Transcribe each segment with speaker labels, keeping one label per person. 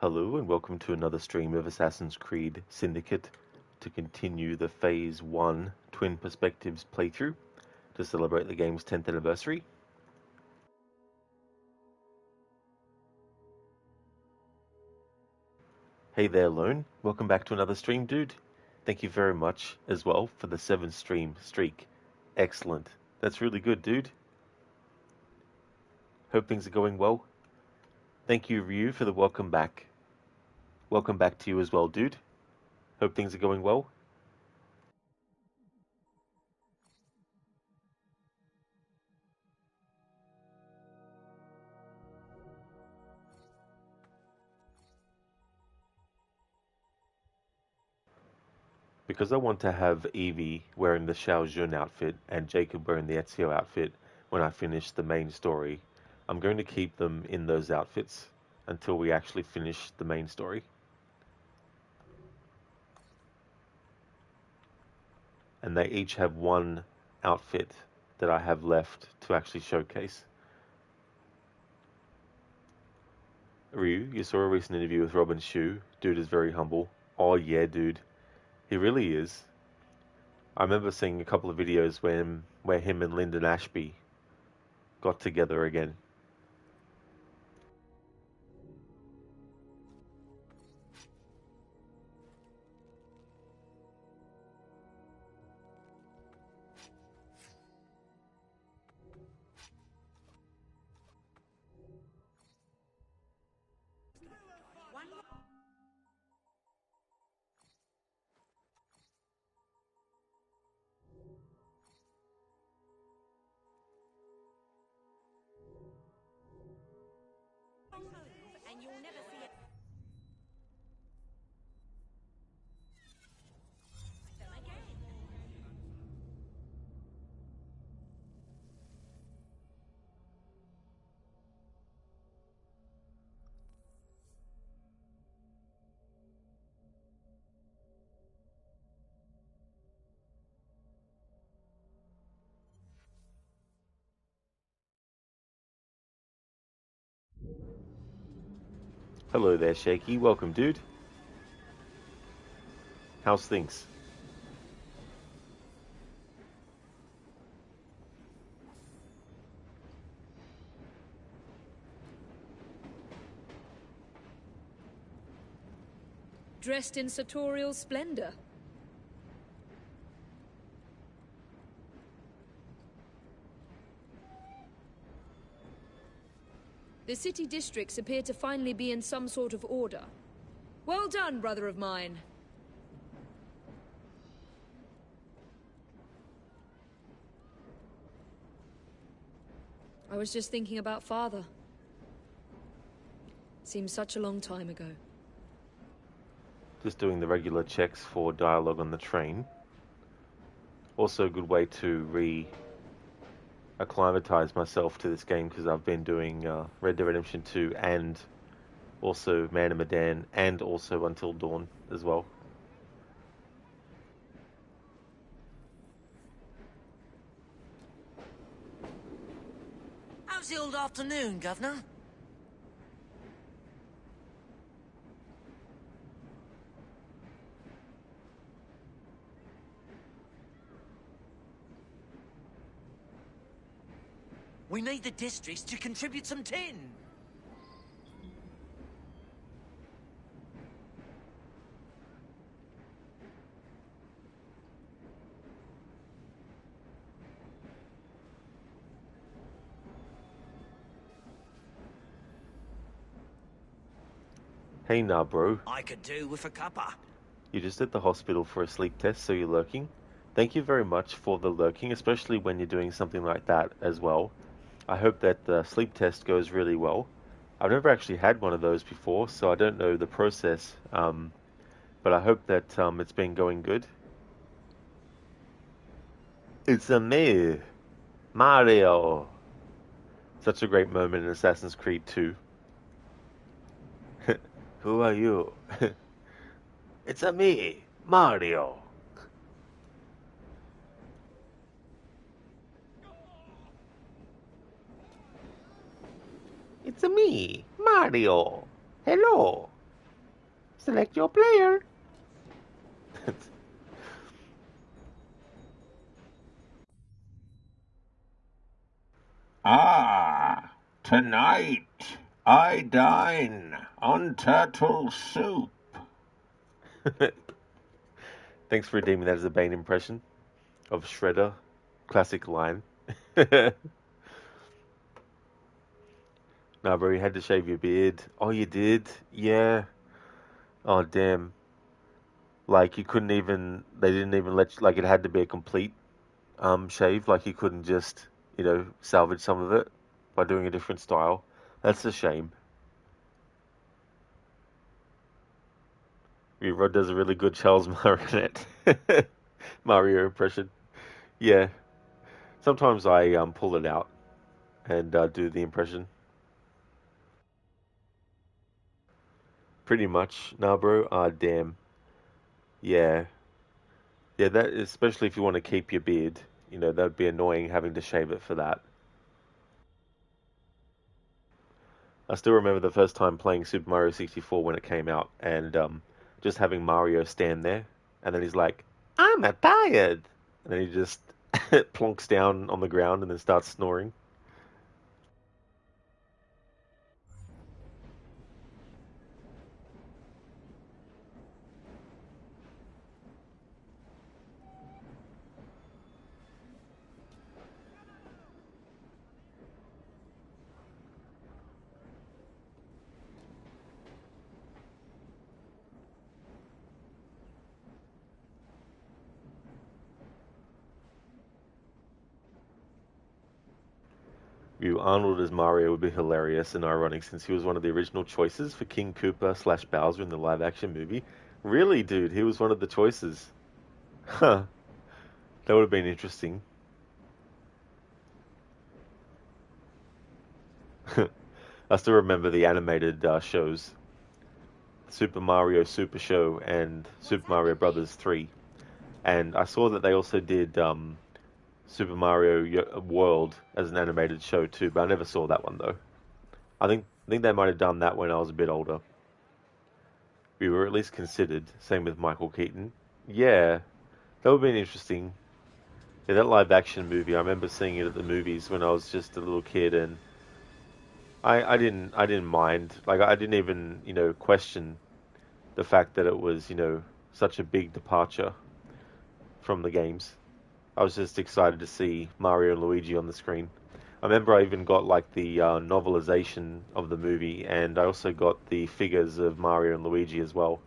Speaker 1: Hello and welcome to another stream of Assassin's Creed Syndicate to continue the Phase 1 Twin Perspectives playthrough to celebrate the game's 10th anniversary. Hey there, Lone. Welcome back to another stream, dude. Thank you very much as well for the 7-stream streak. Excellent. That's really good, dude. Hope things are going well. Thank you, Ryu, for the welcome back. Welcome back to you as well, dude. Hope things are going well. Because I want to have Evie wearing the Xiao Jun outfit and Jacob wearing the Ezio outfit when I finish the main story, I'm going to keep them in those outfits until we actually finish the main story. And they each have one outfit that I have left to actually showcase. Ryu, you saw a recent interview with Robin Shu. Dude is very humble. Oh yeah, dude. He really is. I remember seeing a couple of videos where him and Lyndon Ashby got together again.
Speaker 2: And you'll never see it.
Speaker 1: Hello there, Shaky. Welcome, dude. How's things?
Speaker 3: Dressed in sartorial splendor. The city districts appear to finally be in some sort of order. Well done, brother of mine. I was just thinking about Father. Seems such a long time ago.
Speaker 1: Just doing the regular checks for dialogue on the train. Also a good way to acclimatize myself to this game because I've been doing Red Dead Redemption 2 and also Man of Medan and also Until Dawn as well.
Speaker 2: How's the old afternoon, Governor? We need the districts to contribute some tin.
Speaker 1: Hey nah bro,
Speaker 2: I could do with a cuppa.
Speaker 1: you're just at the hospital for a sleep test, so you're lurking. Thank you very much for the lurking, especially when you're doing something like that as well. I hope that the sleep test goes really well. I've never actually had one of those before, so I don't know the process, but I hope that it's been going good. It's a me, Mario. Such a great moment in Assassin's Creed 2. Who are you? It's a me, Mario. It's a me, Mario. Hello. Select your player.
Speaker 4: Ah, tonight I dine on turtle soup.
Speaker 1: Thanks for redeeming that as a Bane impression of Shredder. Classic line. Nah, bro, you had to shave your beard. Oh, you did? Yeah. Oh, damn. Like, you couldn't even, they didn't even let you, like, it had to be a complete shave. Like, you couldn't just, salvage some of it by doing a different style. That's a shame. Rod does a really good Charles Martinet Mario impression. Yeah. Sometimes I pull it out and do the impression. Pretty much. Nah, bro. Ah, damn. Yeah. Yeah, that especially if you want to keep your beard, that'd be annoying having to shave it for that. I still remember the first time playing Super Mario 64 when it came out, and just having Mario stand there, and then he's like, "I'm not tired," and then he just plonks down on the ground and then starts snoring. Arnold as Mario would be hilarious and ironic since he was one of the original choices for King Koopa slash Bowser in the live action movie. Really, dude, he was one of the choices. Huh, that would have been interesting. I still remember the animated shows Super Mario Super Show and Super Mario Brothers 3. And I saw that they also did Super Mario World as an animated show too, but I never saw that one though. I think they might have done that when I was a bit older. We were at least considered. Same with Michael Keaton. Yeah, that would have been interesting. Yeah, that live action movie. I remember seeing it at the movies when I was just a little kid, and I didn't mind. Like I didn't even question the fact that it was such a big departure from the games. I was just excited to see Mario and Luigi on the screen. I remember I even got like the novelization of the movie, and I also got the figures of Mario and Luigi as well.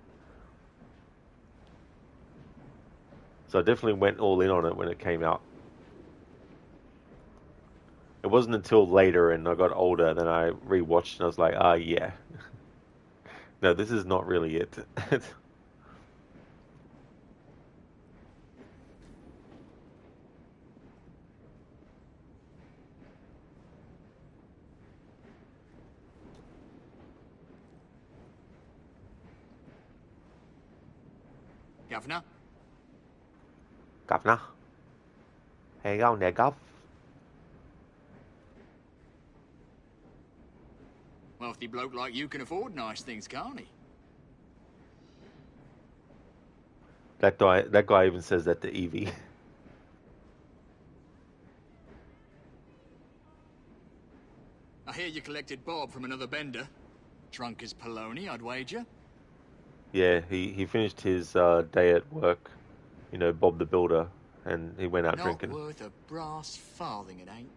Speaker 1: So I definitely went all in on it when it came out. It wasn't until later and I got older then I rewatched and I was like, ah, yeah. No, this is not really it.
Speaker 2: Governor?
Speaker 1: Governor. How you going there, Gov?
Speaker 2: Wealthy bloke like you can afford nice things, can't he?
Speaker 1: That guy even says that to Evie.
Speaker 2: I hear you collected Bob from another bender. Drunk as Polony, I'd wager.
Speaker 1: Yeah, he finished his day at work, Bob the Builder, and he went out
Speaker 2: Not
Speaker 1: drinking.
Speaker 2: worth a brass farthing, it ain't.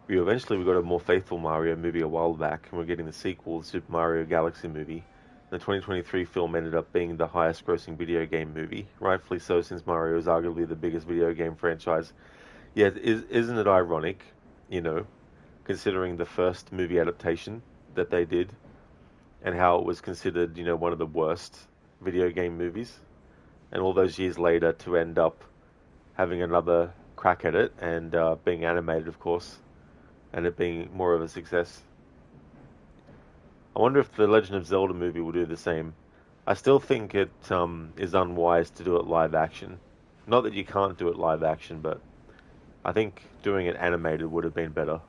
Speaker 1: We got a more faithful Mario movie a while back, and we're getting the sequel, the Super Mario Galaxy movie. The 2023 film ended up being the highest grossing video game movie, rightfully so since Mario is arguably the biggest video game franchise. Yet, isn't it ironic, you know, considering the first movie adaptation that they did and how it was considered, one of the worst video game movies, and all those years later to end up having another crack at it and being animated, of course, and it being more of a success. I wonder if the Legend of Zelda movie will do the same. I still think it is unwise to do it live action. Not that you can't do it live action, but I think doing it animated would have been better.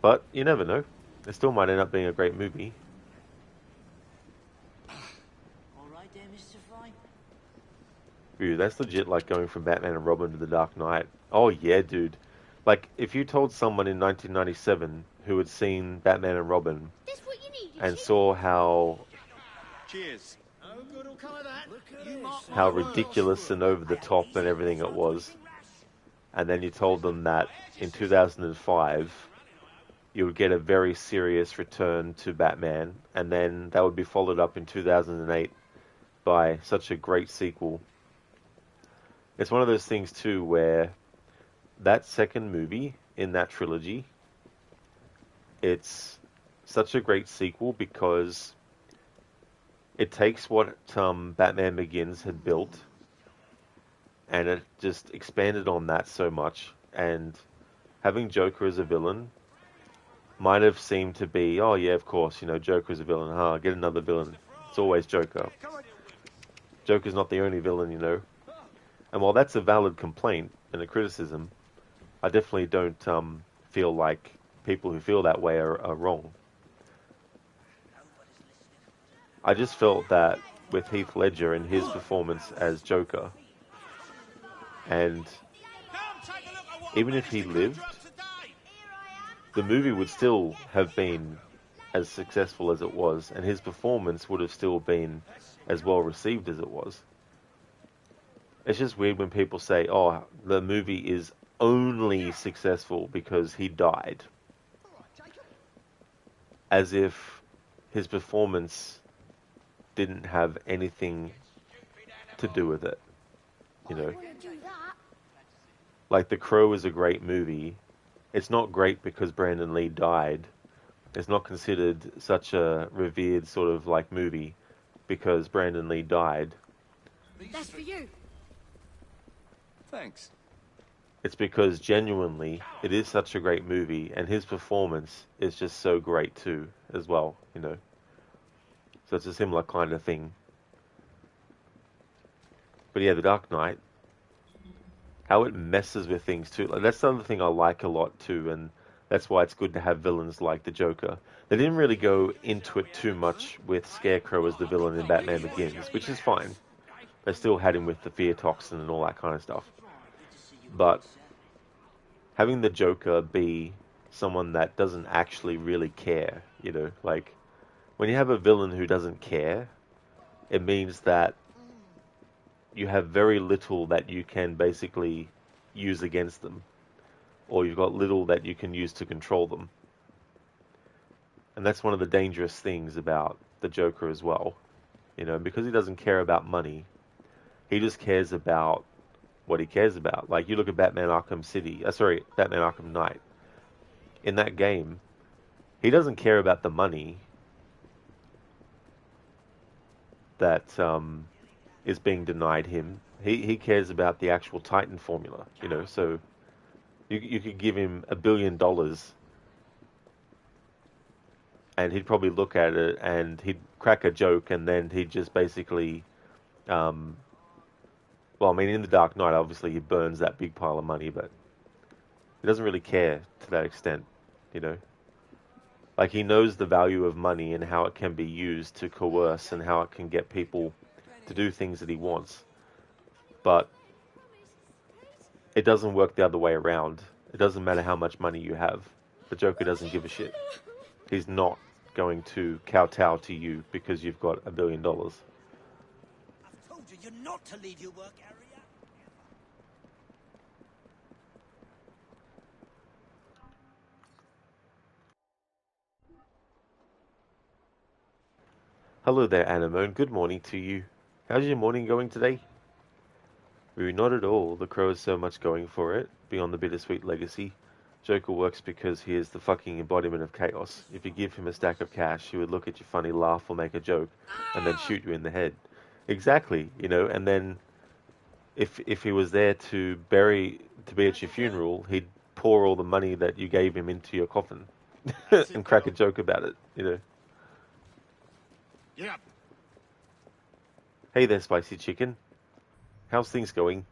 Speaker 1: But you never know. It still might end up being a great movie.
Speaker 5: All right there, Mr. Fine.
Speaker 1: Ooh, that's legit like going from Batman and Robin to The Dark Knight. Oh yeah, dude. Like, if you told someone in 1997 who had seen Batman and Robin
Speaker 3: That's what you need,
Speaker 1: and saw
Speaker 2: Cheers. No good will come of that.
Speaker 1: how ridiculous and over the top and everything it was, and then you told them that in 2005 you would get a very serious return to Batman, and then that would be followed up in 2008 by such a great sequel. It's one of those things too where that second movie in that trilogy, it's such a great sequel because it takes what Batman Begins had built and it just expanded on that so much, and having Joker as a villain might have seemed to be, oh yeah, of course, Joker is a villain, get another villain. It's always Joker. Joker's not the only villain. And while that's a valid complaint and a criticism, I definitely don't feel like people who feel that way are wrong. I just felt that with Heath Ledger and his performance as Joker, and even if he lived, the movie would still have been as successful as it was, and his performance would have still been as well received as it was. It's just weird when people say, oh, the movie is only successful because he died. As if his performance didn't have anything to do with it. Like The Crow is a great movie. It's not great because Brandon Lee died. It's not considered such a revered sort of like movie because Brandon Lee died.
Speaker 3: That's for you.
Speaker 2: Thanks.
Speaker 1: It's because genuinely it is such a great movie and his performance is just so great too as well. So it's a similar kind of thing. But yeah, The Dark Knight, how it messes with things too. Like, that's the other thing I like a lot too, and that's why it's good to have villains like the Joker. They didn't really go into it too much with Scarecrow as the villain in Batman Begins, which is fine. They still had him with the fear toxin and all that kind of stuff. But having the Joker be someone that doesn't actually really care, like when you have a villain who doesn't care, it means that you have very little that you can basically use against them, or you've got little that you can use to control them. And that's one of the dangerous things about the Joker as well, because he doesn't care about money. He just cares about what he cares about. Like, you look at Batman Arkham Knight. In that game, he doesn't care about the money that is being denied him. He cares about the actual Titan formula, so you could give him $1 billion and he'd probably look at it and he'd crack a joke and then he'd just basically, in The Dark Knight, obviously he burns that big pile of money, but he doesn't really care to that extent, Like, he knows the value of money and how it can be used to coerce and how it can get people to do things that he wants. But it doesn't work the other way around. It doesn't matter how much money you have. The Joker doesn't give a shit. He's not going to kowtow to you because you've got $1 billion.
Speaker 5: I've told you, you're not to leave your work area.
Speaker 1: Hello there, Anemone. Good morning to you. How's your morning going today? Not at all. The Crow has so much going for it, beyond the bittersweet legacy. Joker works because he is the fucking embodiment of chaos. If you give him a stack of cash, he would look at you funny, laugh, or make a joke, and then shoot you in the head. Exactly, and then if he was there to be at your funeral, he'd pour all the money that you gave him into your coffin and crack a joke about it,
Speaker 2: Yeah.
Speaker 1: Hey there, Spicy Chicken. How's things going?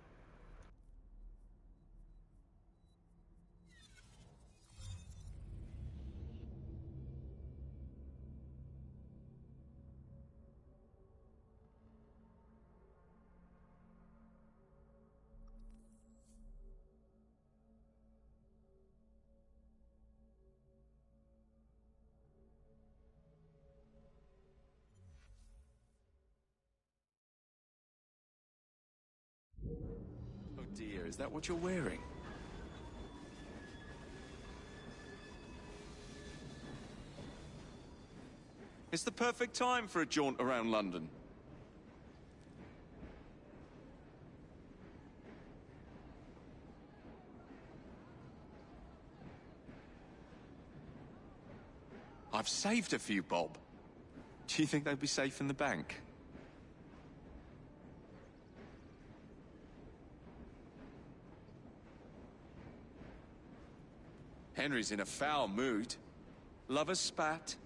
Speaker 6: Is that what you're wearing? It's the perfect time for a jaunt around London. I've saved a few, Bob. Do you think they'd be safe in the bank? Henry's in a foul mood. Lover spat.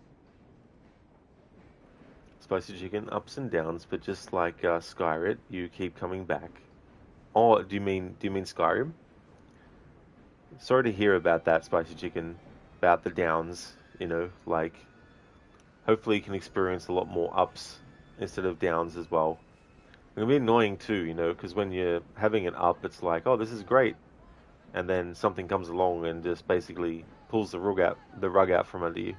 Speaker 1: Spicy chicken, ups and downs, but just like Skyrim, you keep coming back. Oh, do you mean Skyrim? Sorry to hear about that, Spicy chicken, about the downs. You know, like hopefully you can experience a lot more ups instead of downs as well. It can be annoying too, you know, because when you're having an up, it's like, oh, this is great, and then something comes along and just basically pulls the rug out from under you.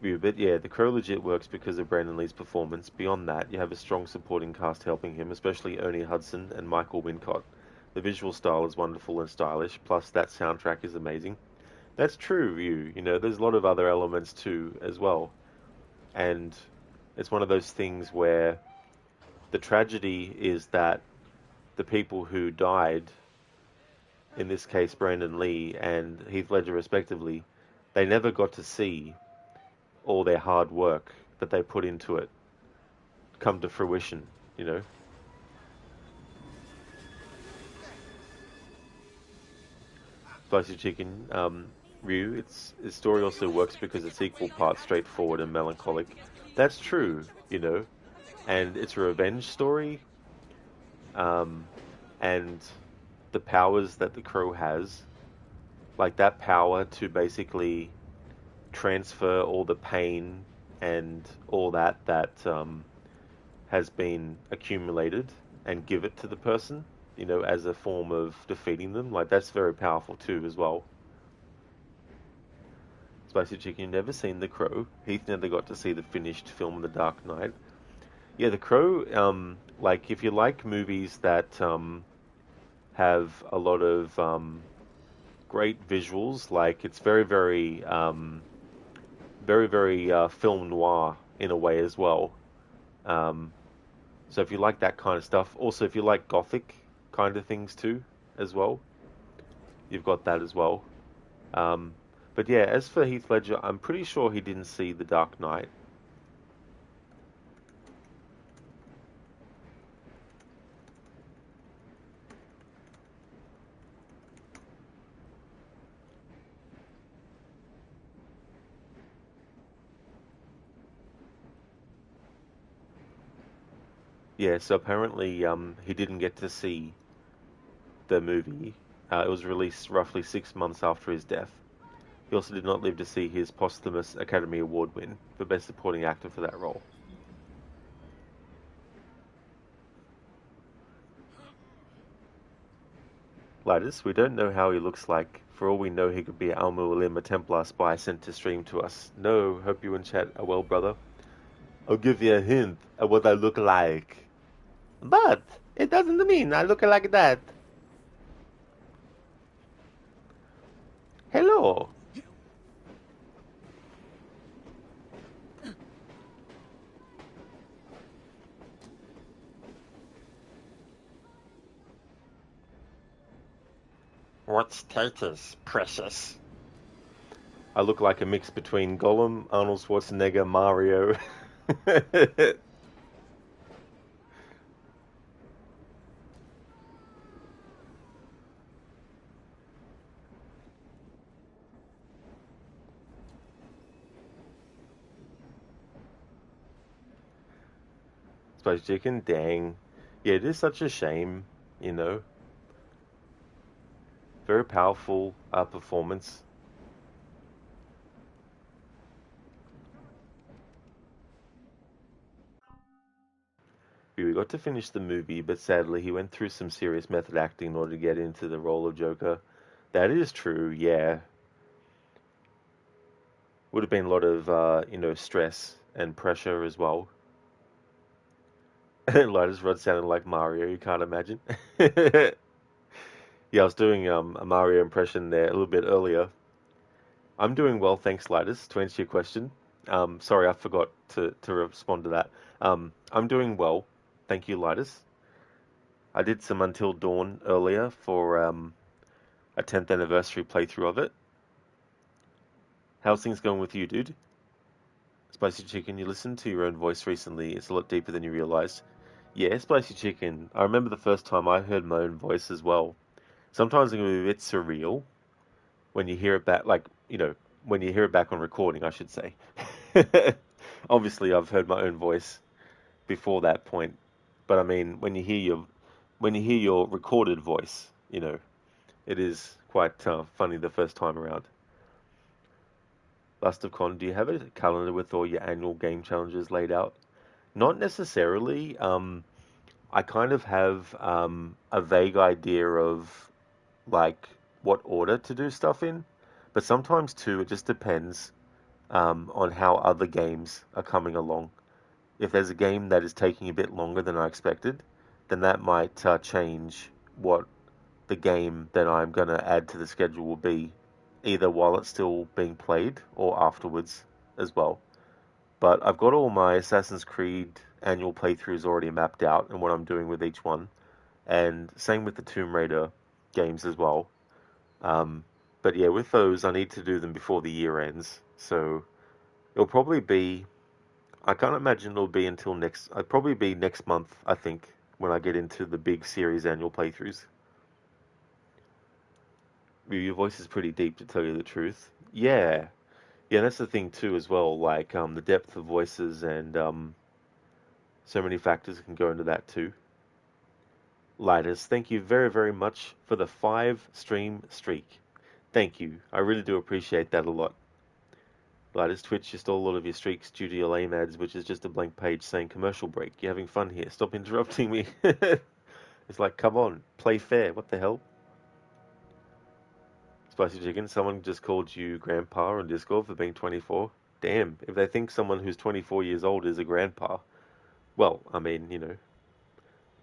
Speaker 1: But yeah, The Crow legit works because of Brandon Lee's performance. Beyond that, you have a strong supporting cast helping him, especially Ernie Hudson and Michael Wincott. The visual style is wonderful and stylish, plus that soundtrack is amazing. That's true, you know, there's a lot of other elements too as well. And it's one of those things where the tragedy is that the people who died, in this case Brandon Lee and Heath Ledger respectively, they never got to see all their hard work that they put into it come to fruition, you know. Spicy Chicken, Ryu, its story also works because it's equal parts straightforward and melancholic. That's true, you know, and it's a revenge story, and the powers that the Crow has, like that power to basically transfer all the pain and all that has been accumulated and give it to the person, you know, as a form of defeating them. Like, that's very powerful too as well. Spicy Chicken, never seen The Crow. Heath never got to see the finished film The Dark Knight. Yeah, The Crow, like, if you like movies that have a lot of great visuals, like, it's very, very film noir in a way as well. So if you like that kind of stuff, also if you like gothic kind of things too, as well, you've got that as well. But yeah, as for Heath Ledger, I'm pretty sure he didn't see The Dark Knight. Yeah, so apparently he didn't get to see the movie. It was released roughly 6 months after his death. He also did not live to see his posthumous Academy Award win for Best Supporting Actor for that role. Lattice, we don't know how he looks like. For all we know, he could be Almu Alim, a Templar spy sent to stream to us. No, hope you and chat are well, brother. I'll give you a hint of what I look like. But it doesn't mean I look like that. Hello.
Speaker 4: What status, precious?
Speaker 1: I look like a mix between Gollum, Arnold Schwarzenegger, Mario. Spicy Chicken, dang. Yeah, it is such a shame, you know. Very powerful performance. We got to finish the movie, but sadly he went through some serious method acting in order to get into the role of Joker. That is true, yeah. Would have been a lot of, you know, stress and pressure as well. Lotus Rod sounded like Mario, you can't imagine. Yeah, I was doing a Mario impression there a little bit earlier. I'm doing well, thanks, Lotus, to answer your question. Sorry, I forgot to respond to that. I'm doing well, thank you, Lotus. I did some Until Dawn earlier for a 10th anniversary playthrough of it. How's things going with you, dude? Spicy Chicken, you listened to your own voice recently. It's a lot deeper than you realized. Yeah, Spicy Chicken. I remember the first time I heard my own voice as well. Sometimes it can be a bit surreal when you hear it back, like, when you hear it back on recording, I should say. Obviously, I've heard my own voice before that point, but I mean, when you hear your recorded voice, it is quite funny the first time around. Last of Con, do you have a calendar with all your annual game challenges laid out? Not necessarily. I kind of have a vague idea of like what order to do stuff in, but sometimes too it just depends on how other games are coming along. If there's a game that is taking a bit longer than I expected, then that might change what the game that I'm going to add to the schedule will be, either while it's still being played or afterwards as well. But I've got all my Assassin's Creed annual playthroughs already mapped out and what I'm doing with each one. And same with the Tomb Raider games as well. Um, but yeah, with those, I need to do them before the year ends. So it'll probably be, I can't imagine it'll be until it'll probably be next month, I think, when I get into the big series annual playthroughs. Your voice is pretty deep, to tell you the truth. Yeah. Yeah, that's the thing too as well, like the depth of voices and so many factors can go into that too. Lighters, thank you very, very much for the 5 stream streak. Thank you. I really do appreciate that a lot. Lighters, Twitch, you stole a lot of your streaks due to your lame ads, which is just a blank page saying commercial break. You're having fun here. Stop interrupting me. It's like, come on, play fair. What the hell? Spicy Chicken, someone just called you grandpa on Discord for being 24. Damn, if they think someone who's 24 years old is a grandpa, well, I mean,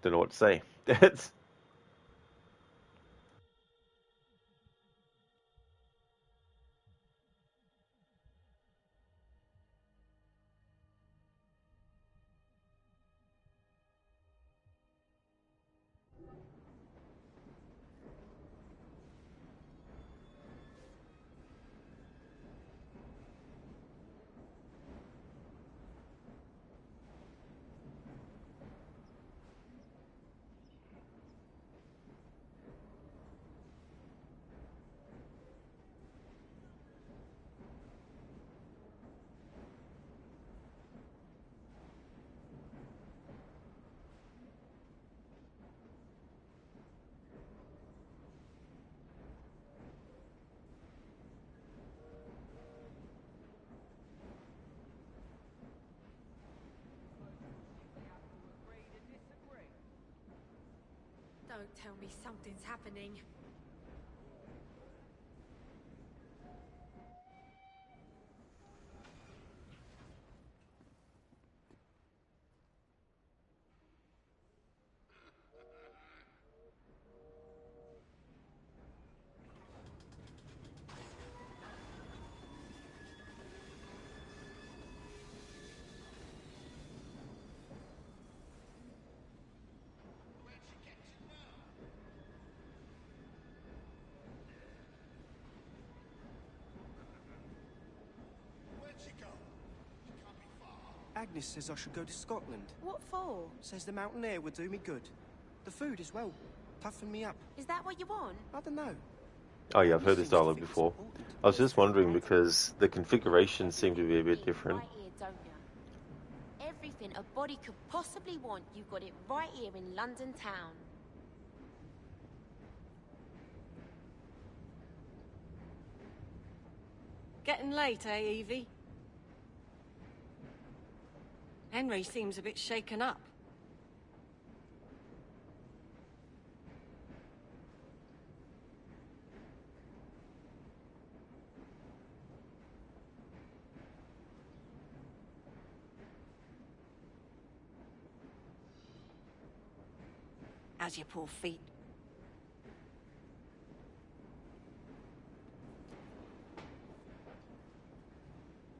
Speaker 1: don't know what to say. That's
Speaker 3: Don't tell me something's happening.
Speaker 5: Agnes says I should go to Scotland.
Speaker 7: What for?
Speaker 5: Says the mountain air would do me good. The food as well. Toughen me up.
Speaker 7: Is that what you want?
Speaker 5: I don't know.
Speaker 1: Oh yeah, I've heard
Speaker 5: Agnes
Speaker 1: this
Speaker 5: seems to
Speaker 1: dialogue
Speaker 5: think it's
Speaker 1: before.
Speaker 5: important to
Speaker 1: I was
Speaker 5: be
Speaker 1: just
Speaker 5: fair
Speaker 1: wondering
Speaker 5: and
Speaker 1: because the configurations seem to be a bit different.
Speaker 7: Right here, don't you? Everything a body could possibly want, you've got it right here in London town.
Speaker 8: Getting late, eh, Evie? Henry seems a bit shaken up. How's your poor feet?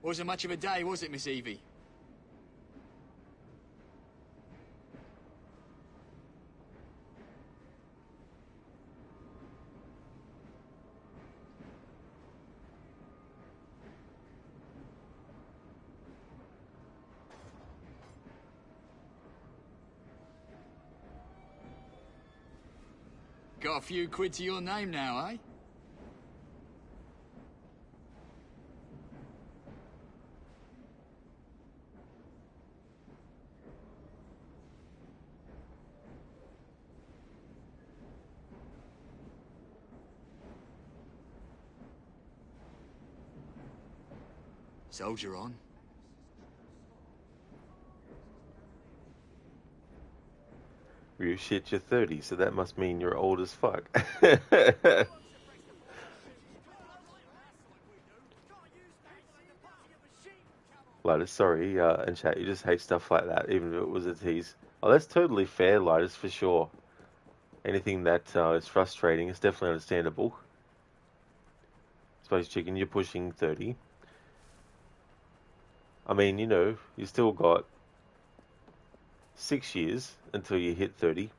Speaker 2: Wasn't much of a day, was it, Miss Evie? Got a few quid to your name now, eh? Soldier on.
Speaker 1: You shit, you're 30, so that must mean you're old as fuck. Lidus, sorry, and chat, you just hate stuff like that, even if it was a tease. Oh, that's totally fair, Lidus, for sure. Anything that is frustrating is definitely understandable. Spicy Chicken, you're pushing 30. I mean, you know, you still got 6 years until you hit 30.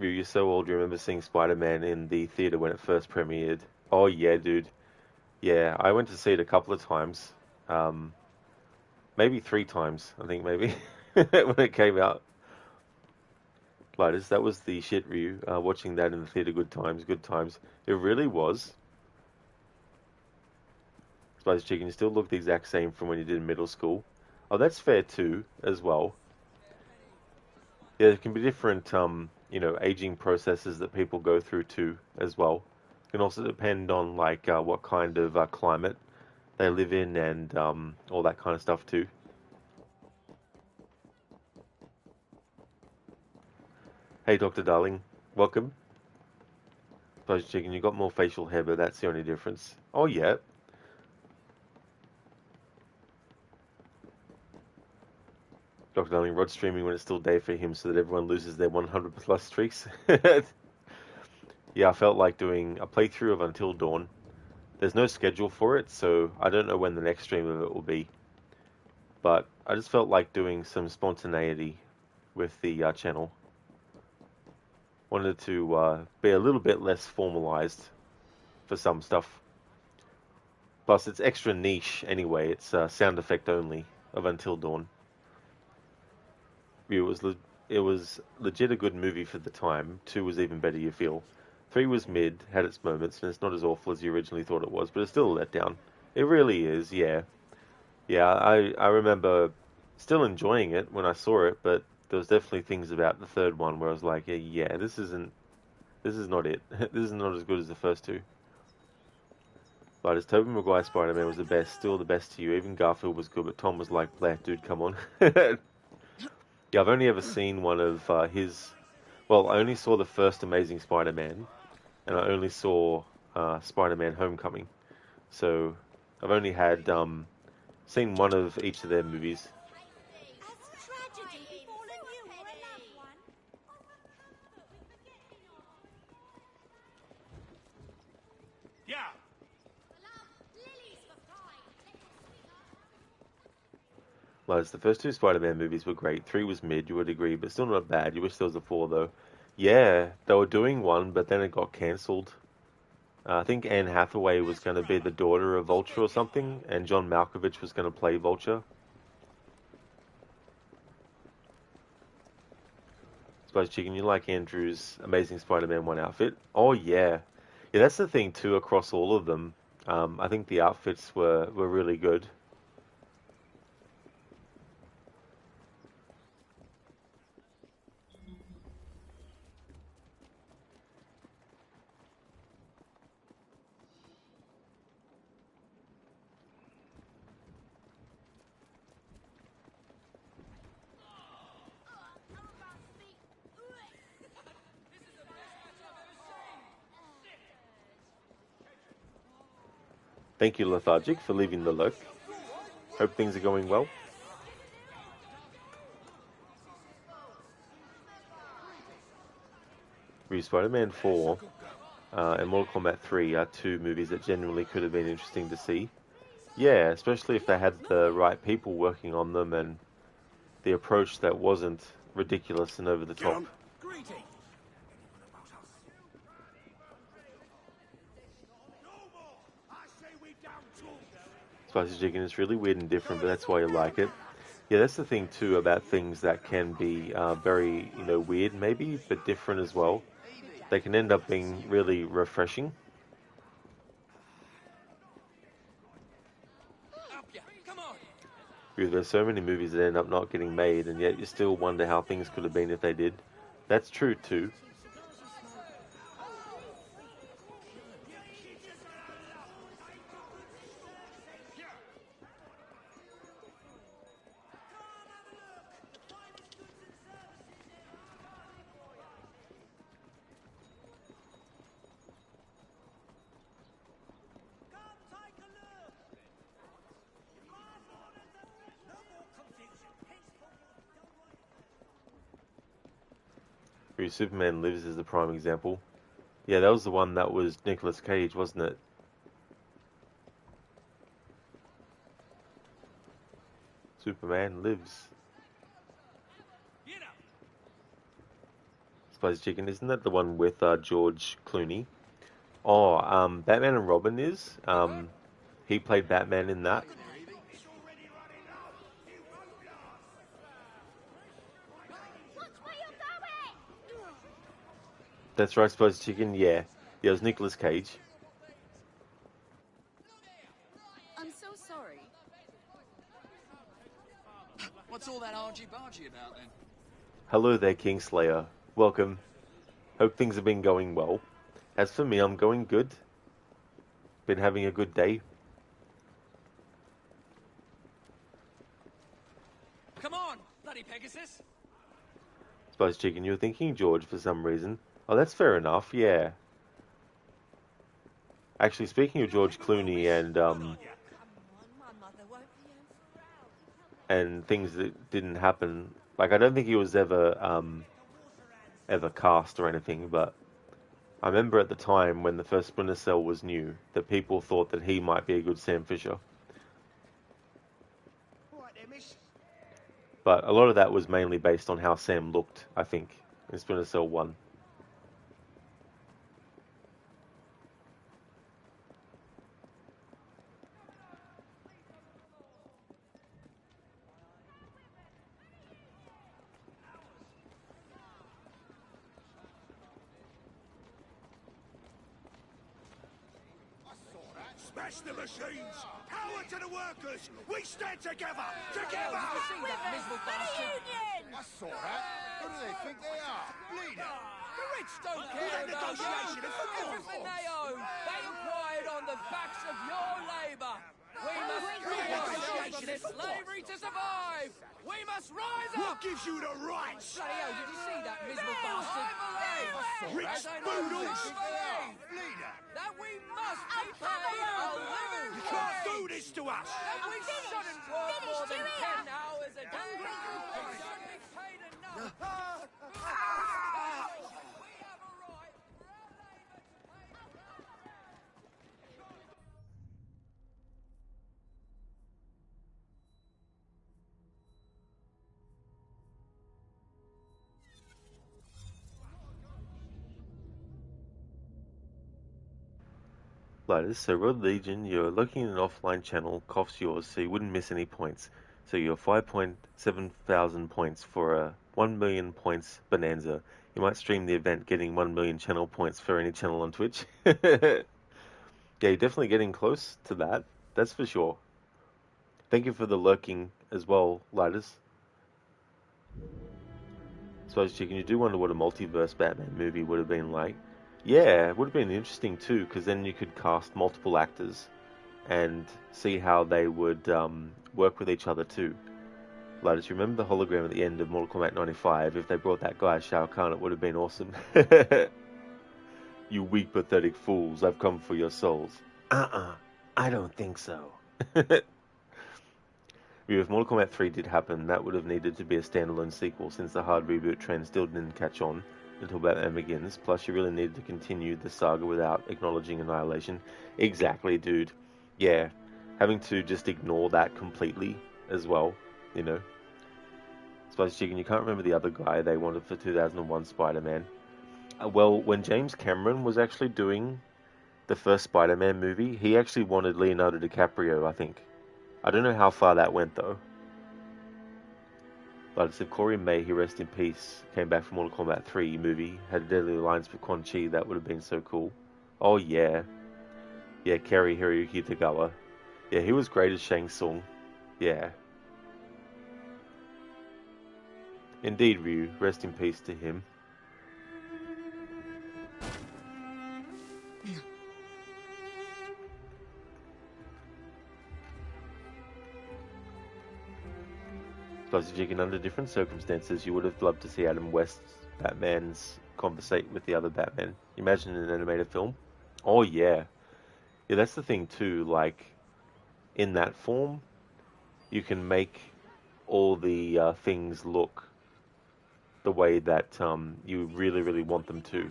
Speaker 1: You're so old you remember seeing Spider-Man in the theater when it first premiered. Oh yeah, dude. Yeah, I went to see it a couple of times. Maybe 3 times, I think maybe, when it came out. Lighters, that was the shit, Ryu. Watching that in the theater, good times, good times. It really was. Spicy Chicken, you still look the exact same from when you did in middle school. Oh, that's fair too, as well. Yeah, there can be different, you know, aging processes that people go through too, as well. It can also depend on, like, what kind of climate they live in and all that kind of stuff too. Hey, Dr. Darling. Welcome. Spicy Chicken, you got more facial hair, but that's the only difference. Oh, yeah. Dr. Darling, Rod's streaming when it's still day for him so that everyone loses their 100 plus streaks. Yeah, I felt like doing a playthrough of Until Dawn. There's no schedule for it, so I don't know when the next stream of it will be. But I just felt like doing some spontaneity with the channel. Wanted to be a little bit less formalized for some stuff. Plus, it's extra niche anyway. It's sound effect only of Until Dawn. It was legit a good movie for the time. 2 was even better, you feel. 3 was mid, had its moments, and it's not as awful as you originally thought it was, but it's still a letdown. It really is, yeah. Yeah, I remember still enjoying it when I saw it, but there was definitely things about the third one where I was like, yeah, this is not it. This is not as good as the first 2. But as Tobey Maguire's Spider-Man was the best, still the best to you. Even Garfield was good, but Tom was like, Black dude, come on. Yeah, I've only ever seen one of his... Well, I only saw the first Amazing Spider-Man, and I only saw Spider-Man Homecoming. So, I've only had seen one of each of their movies.
Speaker 5: Yeah.
Speaker 1: Like, the first 2 Spider-Man movies were great. 3 was mid, you would agree, but still not bad. You wish there was a 4, though. Yeah, they were doing one, but then it got cancelled. I think Anne Hathaway was going to be the daughter of Vulture or something, and John Malkovich was going to play Vulture. Spicy Chicken, you like Andrew's Amazing Spider-Man 1 outfit? Oh, yeah. Yeah, that's the thing, too, across all of them. I think the outfits were really good. Thank you, Lethargic, for leaving the lurk. Hope things are going well. Spider-Man 4 and Mortal Kombat 3 are two movies that genuinely could have been interesting to see. Yeah, especially if they had the right people working on them and the approach that wasn't ridiculous and over the top. Spicy chicken is really weird and different, but that's why you like it. Yeah, that's the thing too about things that can be very, weird maybe, but different as well. They can end up being really refreshing. Because there's so many movies that end up not getting made, and yet you still wonder how things could have been if they did. That's true too. Superman Lives is the prime example. Yeah, that was the one that was Nicolas Cage, wasn't it? Superman Lives. Spicy Chicken, isn't that the one with George Clooney? Oh, Batman and Robin is. He played Batman in that. That's right, Spicy Chicken, yeah. Yeah, it was Nicolas Cage.
Speaker 3: I'm so sorry.
Speaker 2: What's all that argy-bargy about, then?
Speaker 1: Hello there, Kingslayer. Welcome. Hope things have been going well. As for me, I'm going good. Been having a good day.
Speaker 2: Come on, bloody Pegasus!
Speaker 1: Spicy Chicken, you were thinking George for some reason. Oh, that's fair enough, yeah. Actually, speaking of George Clooney and things that didn't happen, like, I don't think he was ever cast or anything, but I remember at the time when the first Splinter Cell was new, that people thought that he might be a good Sam Fisher. But a lot of that was mainly based on how Sam looked, I think, in Splinter Cell 1.
Speaker 5: Smash the machines! Power to the workers! We stand together! Together!
Speaker 9: I saw that. Who do they think they are? Leader!
Speaker 5: The rich don't care about negotiation!
Speaker 10: Everything they own, they acquired on the backs of your labour. We must free ourselves from this slavery to survive. We must rise up.
Speaker 5: What gives you the rights?
Speaker 10: Bloody hell, did you see that miserable bastard?
Speaker 5: Rich boodles!
Speaker 10: Leader! That we must be paid a living
Speaker 5: You can't do this to us!
Speaker 10: That we shouldn't work more than 10 hours a day. We shouldn't be paid enough. We have a right for our labour to pay.
Speaker 1: Lighters, so Rod Legion, you're looking at an offline channel, costs yours, so you wouldn't miss any points. So you're 5.7 thousand points for a 1 million points bonanza. You might stream the event getting 1 million channel points for any channel on Twitch. Yeah, you're definitely getting close to that, that's for sure. Thank you for the lurking as well, Lighters. Suppose Chicken, you do wonder what a multiverse Batman movie would have been like. Yeah, it would have been interesting too, because then you could cast multiple actors and see how they would work with each other too. Like, just remember the hologram at the end of Mortal Kombat 95? If they brought that guy Shao Kahn, it would have been awesome. You weak, pathetic fools, I've come for your souls. I don't think so. If Mortal Kombat 3 did happen, that would have needed to be a standalone sequel, since the hard reboot trend still didn't catch on. until Batman Begins. Plus, you really needed to continue the saga without acknowledging Annihilation. Exactly, dude. Yeah, having to just ignore that completely as well, you know. Spicy Chicken, you can't remember the other guy they wanted for 2001 Spider-Man. Well, when James Cameron was actually doing the first Spider-Man movie, he actually wanted Leonardo DiCaprio, I think. I don't know how far that went, though. But if Corey May, he rest in peace, came back from Mortal Kombat 3 movie, had Deadly Alliance with Quan Chi, that would have been so cool. Oh, yeah. Yeah, Kerry Hiroyuki Tagawa. Yeah, he was great as Shang Tsung. Yeah. Indeed, Ryu. Rest in peace to him. Plus, if you can, under different circumstances, you would have loved to see Adam West's Batman's conversate with the other Batman. Imagine an animated film. Oh, yeah. Yeah, that's the thing, too. Like, in that form, you can make all the things look the way that you really, really want them to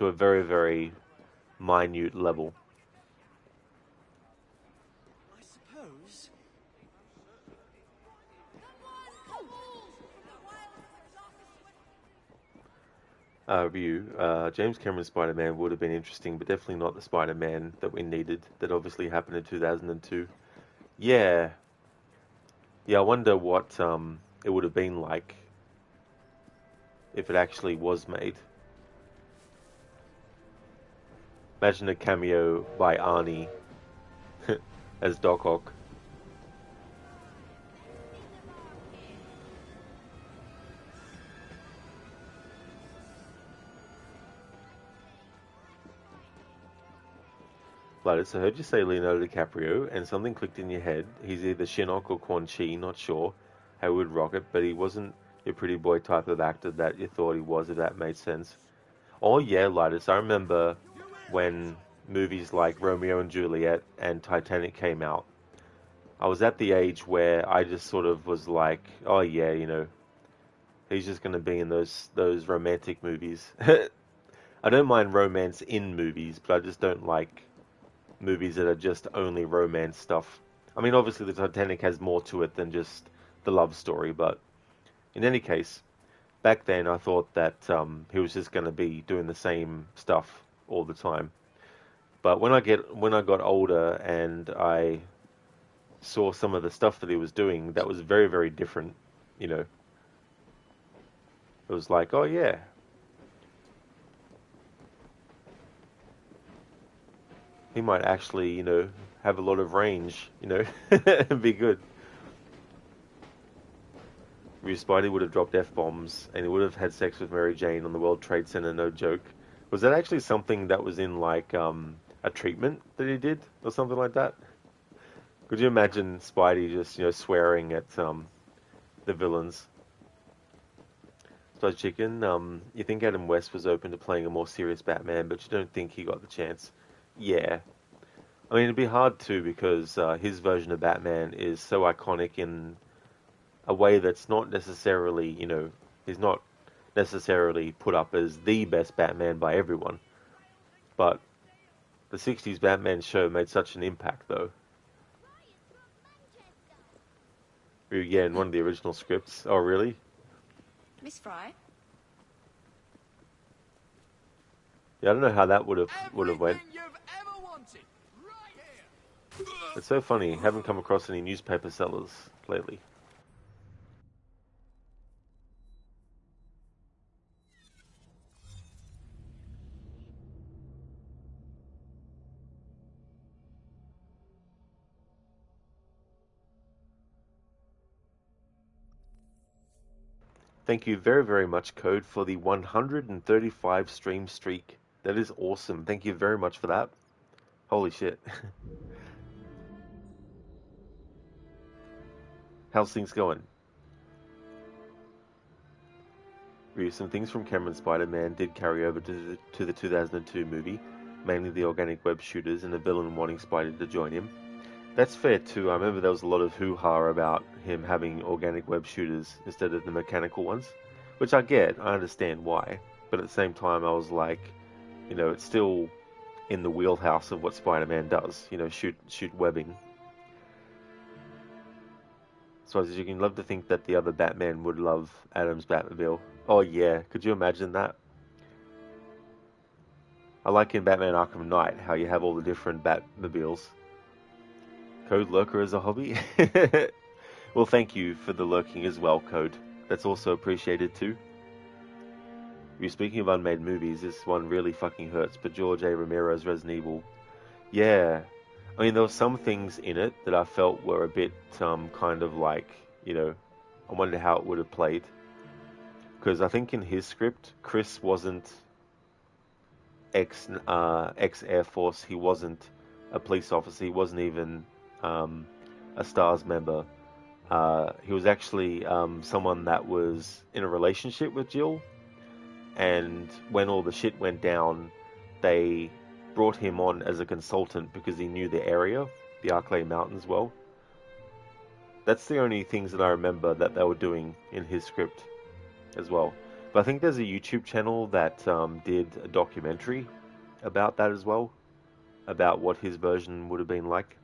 Speaker 1: a very, very minute level.
Speaker 10: I suppose.
Speaker 1: Review. James Cameron's Spider-Man would have been interesting, but definitely not the Spider-Man that we needed. That obviously happened in 2002. Yeah. Yeah, I wonder what it would have been like if it actually was made. Imagine a cameo by Arnie as Doc Ock. Gladys, I heard you say Leonardo DiCaprio, and something clicked in your head. He's either Shinnok or Quan Chi, not sure how he would rock it, but he wasn't your pretty boy type of actor that you thought he was, if that made sense. Oh yeah, Gladys, I remember when movies like Romeo and Juliet and Titanic came out. I was at the age where I just sort of was like, oh yeah, you know, he's just going to be in those romantic movies. I don't mind romance in movies, but I just don't like movies that are just only romance stuff. I mean, obviously the Titanic has more to it than just the love story, but in any case, back then I thought that he was just going to be doing the same stuff all the time. But when I got older and I saw some of the stuff that he was doing, that was very, very different, you know. It was like, oh yeah, he might actually, you know, have a lot of range, you know, and be good. Spidey would have dropped F-bombs, and he would have had sex with Mary Jane on the World Trade Center, no joke. Was that actually something that was in, like, a treatment that he did, or something like that? Could you imagine Spidey just, you know, swearing at the villains? Spicy Chicken, you think Adam West was open to playing a more serious Batman, but you don't think he got the chance? Yeah. I mean, it'd be hard too, because his version of Batman is so iconic in a way that's not necessarily, you know, he's not necessarily put up as the best Batman by everyone. But the 60s Batman show made such an impact, though. Yeah, in one of the original scripts. Oh, really?
Speaker 7: Miss Fry?
Speaker 1: Yeah, I don't know how that would have went. It's so funny. Haven't come across any newspaper sellers lately. Thank you very, very much, Code, for the 135 stream streak. That is awesome. Thank you very much for that. Holy shit. How's things going? Some things from Cameron's Spider-Man did carry over to the 2002 movie, mainly the organic web shooters and the villain wanting Spidey to join him. That's fair too. I remember there was a lot of hoo-ha about him having organic web shooters instead of the mechanical ones, which I get. I understand why. but at the same time, I was like, you know, it's still in the wheelhouse of what Spider-Man does. You know, shoot webbing. So as you can love to think that the other Batman would love Adam's Batmobile. Oh yeah, could you imagine that? I like in Batman Arkham Knight how you have all the different Batmobiles. Code Lurker as a hobby? Well, thank you for the lurking as well, Code. That's also appreciated too. You're speaking of unmade movies, this one really fucking hurts, but George A. Romero's Resident Evil. Yeah. I mean, there were some things in it that I felt were a bit, kind of like, you know, I wonder how it would have played. Because I think in his script, Chris wasn't ex-Air Force, he wasn't a police officer, he wasn't even a STARS member. He was actually someone that was in a relationship with Jill, and when all the shit went down, they brought him on as a consultant because he knew the area, the Arklay Mountains well. That's the only things that I remember that they were doing in his script as well. But I think there's a YouTube channel that did a documentary about that as well, about what his version would have been like.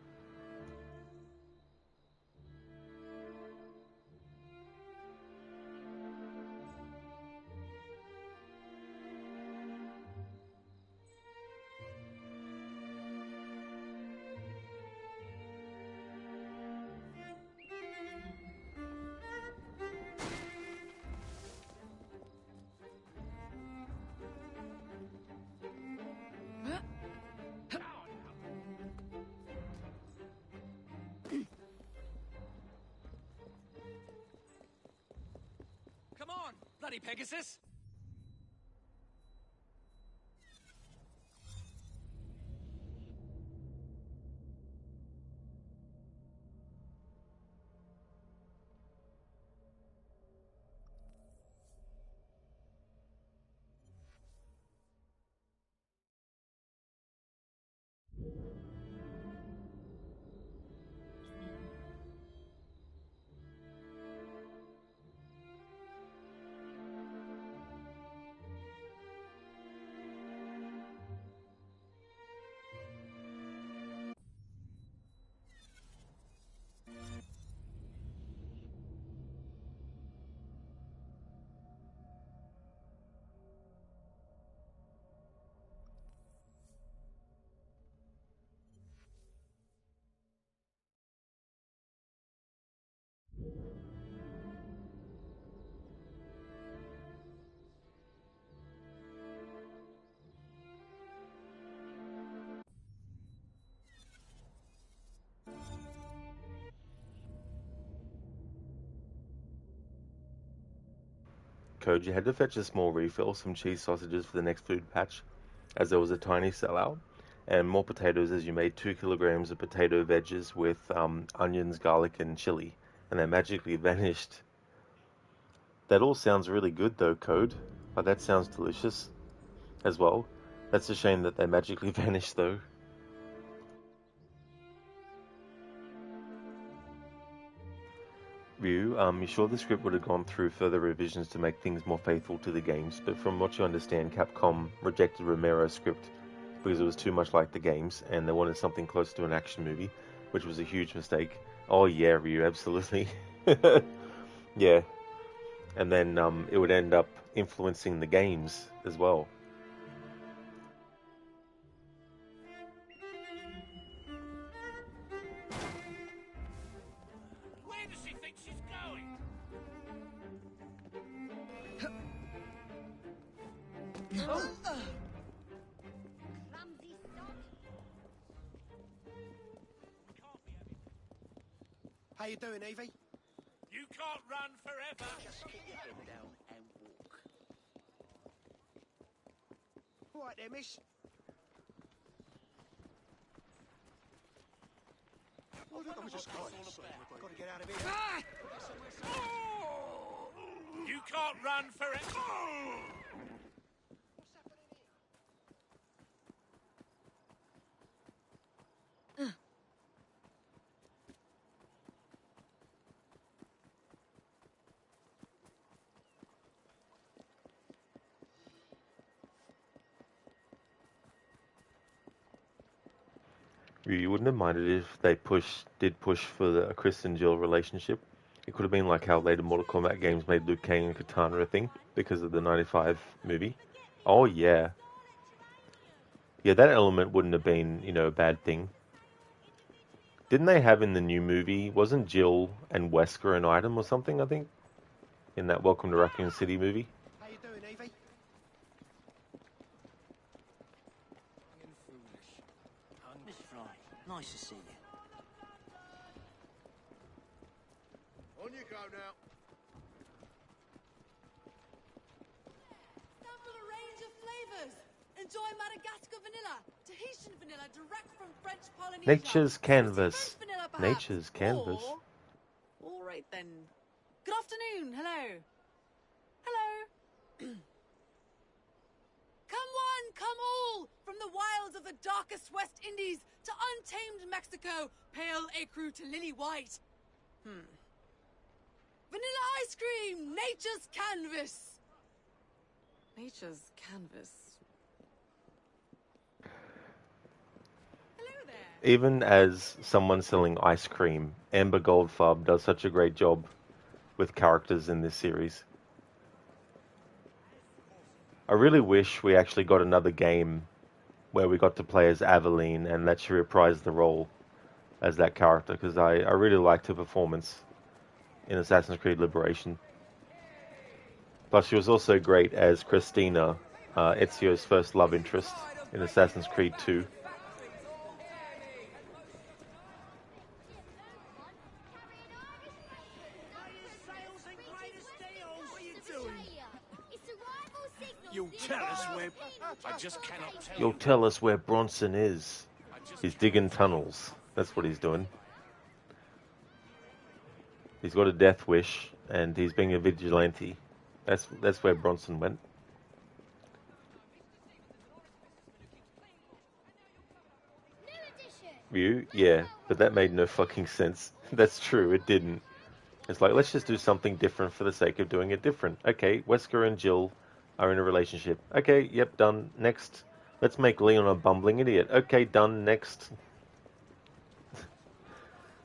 Speaker 10: Come on, bloody Pegasus!
Speaker 1: Code, you had to fetch a small refill, some cheese sausages for the next food patch, as there was a tiny sellout, and more potatoes as you made 2 kilograms of potato wedges with onions, garlic, and chili, and they magically vanished. That all sounds really good though, Code. Like, that sounds delicious as well. That's a shame that they magically vanished though. Ryu, you sure the script would have gone through further revisions to make things more faithful to the games, but from what you understand, Capcom rejected Romero's script because it was too much like the games, and they wanted something close to an action movie, which was a huge mistake. Oh yeah, Ryu, absolutely. Yeah. And then it would end up influencing the games as well.
Speaker 5: Where does she think she's going?
Speaker 9: How you doing, Evie?
Speaker 5: You can't run forever.
Speaker 9: Just keep your head down and walk. All right there, miss. Oh, look, I was just going. I've got to get out of here.
Speaker 5: You can't run forever.
Speaker 1: You wouldn't have minded if they did push for a Chris and Jill relationship. It could have been like how later Mortal Kombat games made Liu Kang and Katana a thing because of the 95 movie. Oh yeah. Yeah, that element wouldn't have been, a bad thing. Didn't they have in the new movie, wasn't Jill and Wesker an item or something, I think? In that Welcome to Raccoon City movie?
Speaker 9: How you doing, Evie?
Speaker 10: Miss Fry, nice to see you.
Speaker 9: On you go now.
Speaker 11: Sample a range of flavors. Enjoy Madagascar vanilla, Tahitian vanilla direct from French Polynesia.
Speaker 1: Nature's canvas.
Speaker 11: French vanilla, perhaps.
Speaker 1: Nature's canvas.
Speaker 11: All right then. Good afternoon. Hello. Hello. Come one, come all, from the wilds of the darkest West Indies to untamed Mexico, pale ecru to lily white. Vanilla ice cream, nature's canvas. Nature's canvas. Hello there.
Speaker 1: Even as someone selling ice cream, Amber Goldfarb does such a great job with characters in this series. I really wish we actually got another game where we got to play as Aveline and that she reprised the role as that character, because I really liked her performance in Assassin's Creed Liberation. Plus, she was also great as Christina, Ezio's first love interest in Assassin's Creed 2.
Speaker 5: You'll tell us where... I just cannot tell
Speaker 1: You'll tell us where Bronson is. He's digging tunnels. That's what he's doing. He's got a death wish, and he's being a vigilante. That's where Bronson went. View? Yeah, but that made no fucking sense. That's true, it didn't. It's like, let's just do something different for the sake of doing it different. Okay, Wesker and Jill are in a relationship. Okay, yep, done. Next. Let's make Leon a bumbling idiot. Okay, done. Next.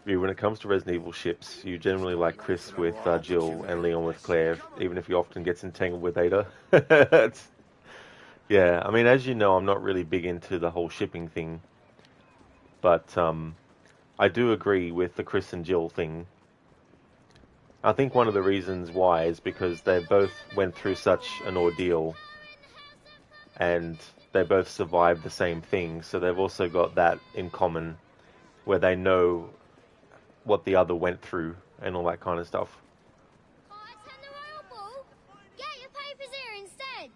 Speaker 1: When it comes to Resident Evil ships, you generally like Chris with Jill and Leon with Claire, even if he often gets entangled with Ada. Yeah, I mean, as you know, I'm not really big into the whole shipping thing. But I do agree with the Chris and Jill thing. I think one of the reasons why is because they both went through such an ordeal and they both survived the same thing, so they've also got that in common where they know what the other went through and all that kind of stuff.
Speaker 12: Get your papers here instead.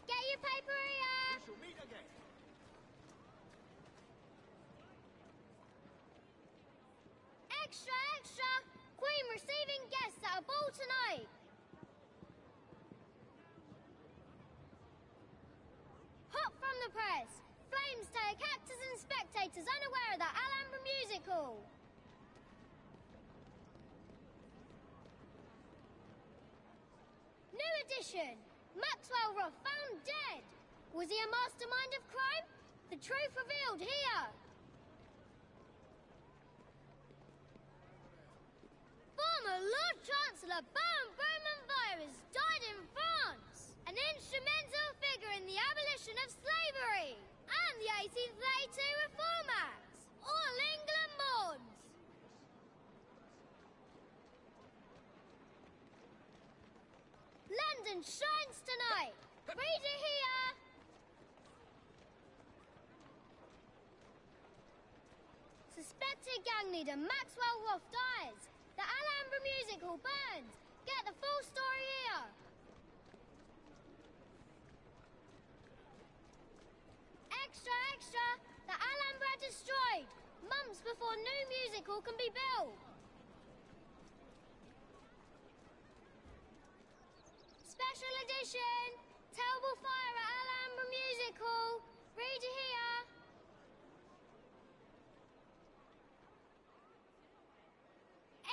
Speaker 12: Get your paper here.
Speaker 9: We shall meet again.
Speaker 12: Extra, extra! Queen receiving guests at a ball tonight. Hot from the press. Flames take actors and spectators unaware of the Alhambra musical. New edition. Maxwell Roth found dead. Was he a mastermind of crime? The truth revealed here. Former Lord Chancellor Baron Bowman Virus died in France. An instrumental figure in the abolition of slavery and the 1832 Reform Act. All England mourns. London shines tonight. Read it here. Suspected gang leader Maxwell Roth dies. The Alhambra Music Hall burns. Get the full story here. Extra, extra! The Alhambra destroyed. Months before new music hall can be built. Special edition. Terrible fire at Alhambra Music Hall. Read it here.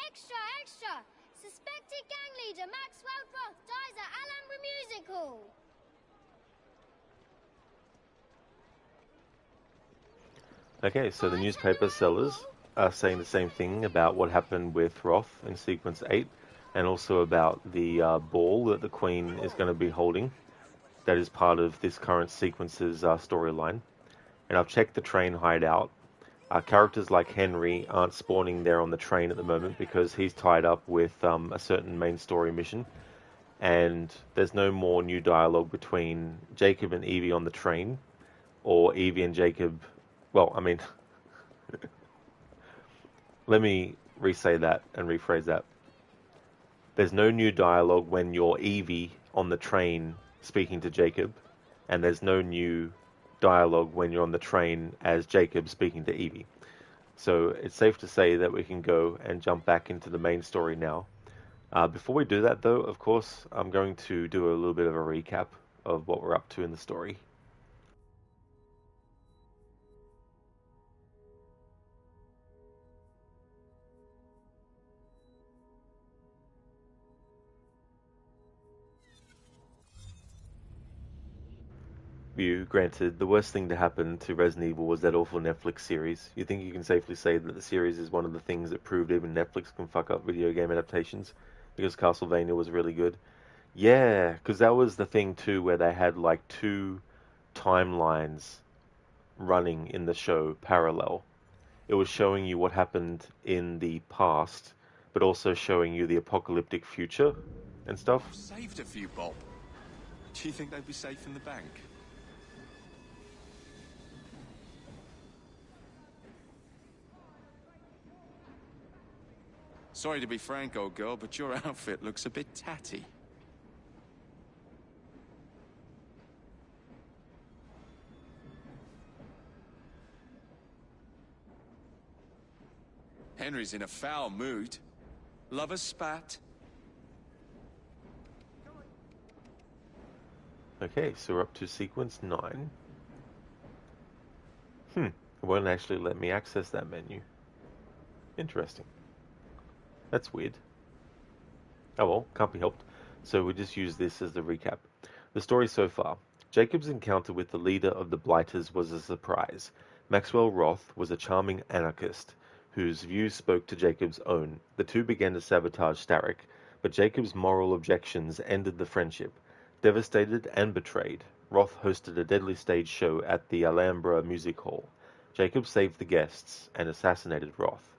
Speaker 12: Extra, extra! Suspected gang leader Maxwell Roth dies at Alhambra Music Hall.
Speaker 1: Okay, so the newspaper sellers are saying the same thing about what happened with Roth in sequence 8, and also about the ball that the Queen is going to be holding. That is part of this current sequence's storyline. And I've checked the train hideout. Characters like Henry aren't spawning there on the train at the moment because he's tied up with a certain main story mission. And there's no more new dialogue between Jacob and Evie on the train, or Evie and Jacob. Well, I mean, let me re-say that and rephrase that. There's no new dialogue when you're Evie on the train speaking to Jacob, and there's no new dialogue when you're on the train as Jacob speaking to Evie. So it's safe to say that we can go and jump back into the main story now. Before we do that, though, of course, I'm going to do a little bit of a recap of what we're up to in the story. Granted, the worst thing to happen to Resident Evil was that awful Netflix series. You think you can safely say that the series is one of the things that proved even Netflix can fuck up video game adaptations, because Castlevania was really good. Yeah, because that was the thing too, where they had like two timelines running in the show parallel. It was showing you what happened in the past, but also showing you the apocalyptic future and stuff.
Speaker 6: I've saved a few, Bob. Do you think they'd be safe in the bank? Sorry to be frank, old girl, but your outfit looks a bit tatty. Henry's in a foul mood. Love a spat.
Speaker 1: Okay, so we're up to sequence 9. It won't actually let me access that menu. Interesting. That's weird. Oh well, can't be helped. So we just use this as the recap. The story so far. Jacob's encounter with the leader of the Blighters was a surprise. Maxwell Roth was a charming anarchist whose views spoke to Jacob's own. The two began to sabotage Starrick, but Jacob's moral objections ended the friendship. Devastated and betrayed, Roth hosted a deadly stage show at the Alhambra Music Hall. Jacob saved the guests and assassinated Roth.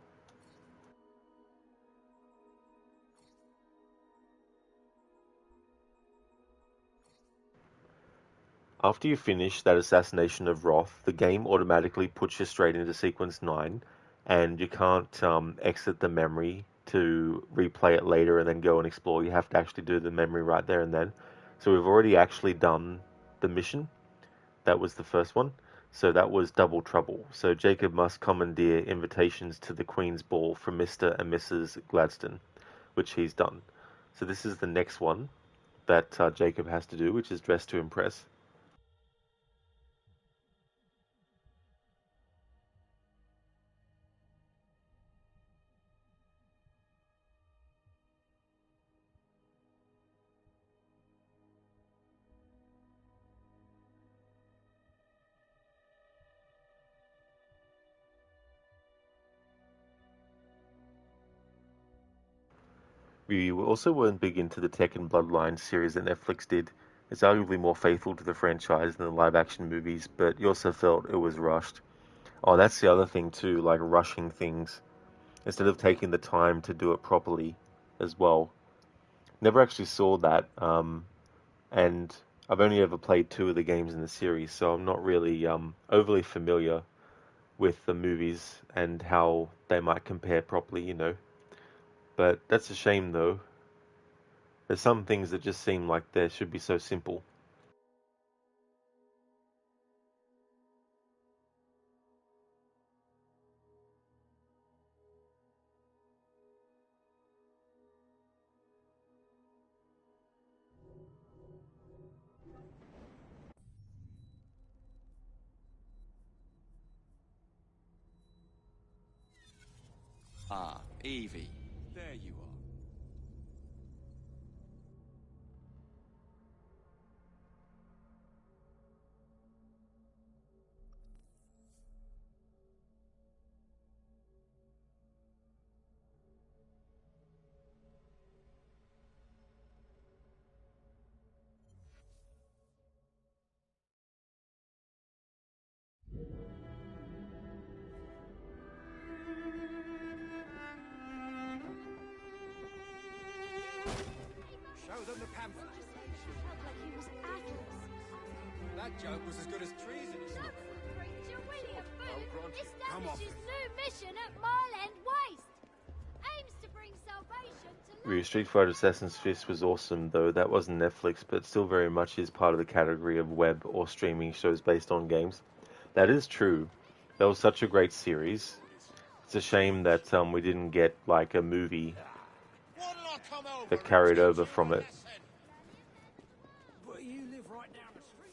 Speaker 1: After you finish that assassination of Roth, the game automatically puts you straight into sequence 9, and you can't exit the memory to replay it later and then go and explore. You have to actually do the memory right there and then. So we've already actually done the mission. That was the first one. So that was Double Trouble. So Jacob must commandeer invitations to the Queen's Ball from Mr. and Mrs. Gladstone, which he's done. So this is the next one that Jacob has to do, which is Dress to Impress. We also weren't big into the Tekken Bloodline series that Netflix did. It's arguably more faithful to the franchise than the live-action movies, but you also felt it was rushed. Oh, that's the other thing too, like rushing things instead of taking the time to do it properly as well. Never actually saw that, and I've only ever played 2 of the games in the series, so I'm not really overly familiar with the movies and how they might compare properly. But that's a shame, though. There's some things that just seem like they should be so simple.
Speaker 6: Ah, Evie. There you are.
Speaker 12: establishes new mission at Mile End Waste. Aims to bring salvation to
Speaker 1: Street Fighter Assassin's Fist was awesome, though that wasn't Netflix, but still very much is part of the category of web or streaming shows based on games. That is true. That was such a great series. It's a shame that we didn't get like a movie that carried over from it.
Speaker 5: But you live right down the street.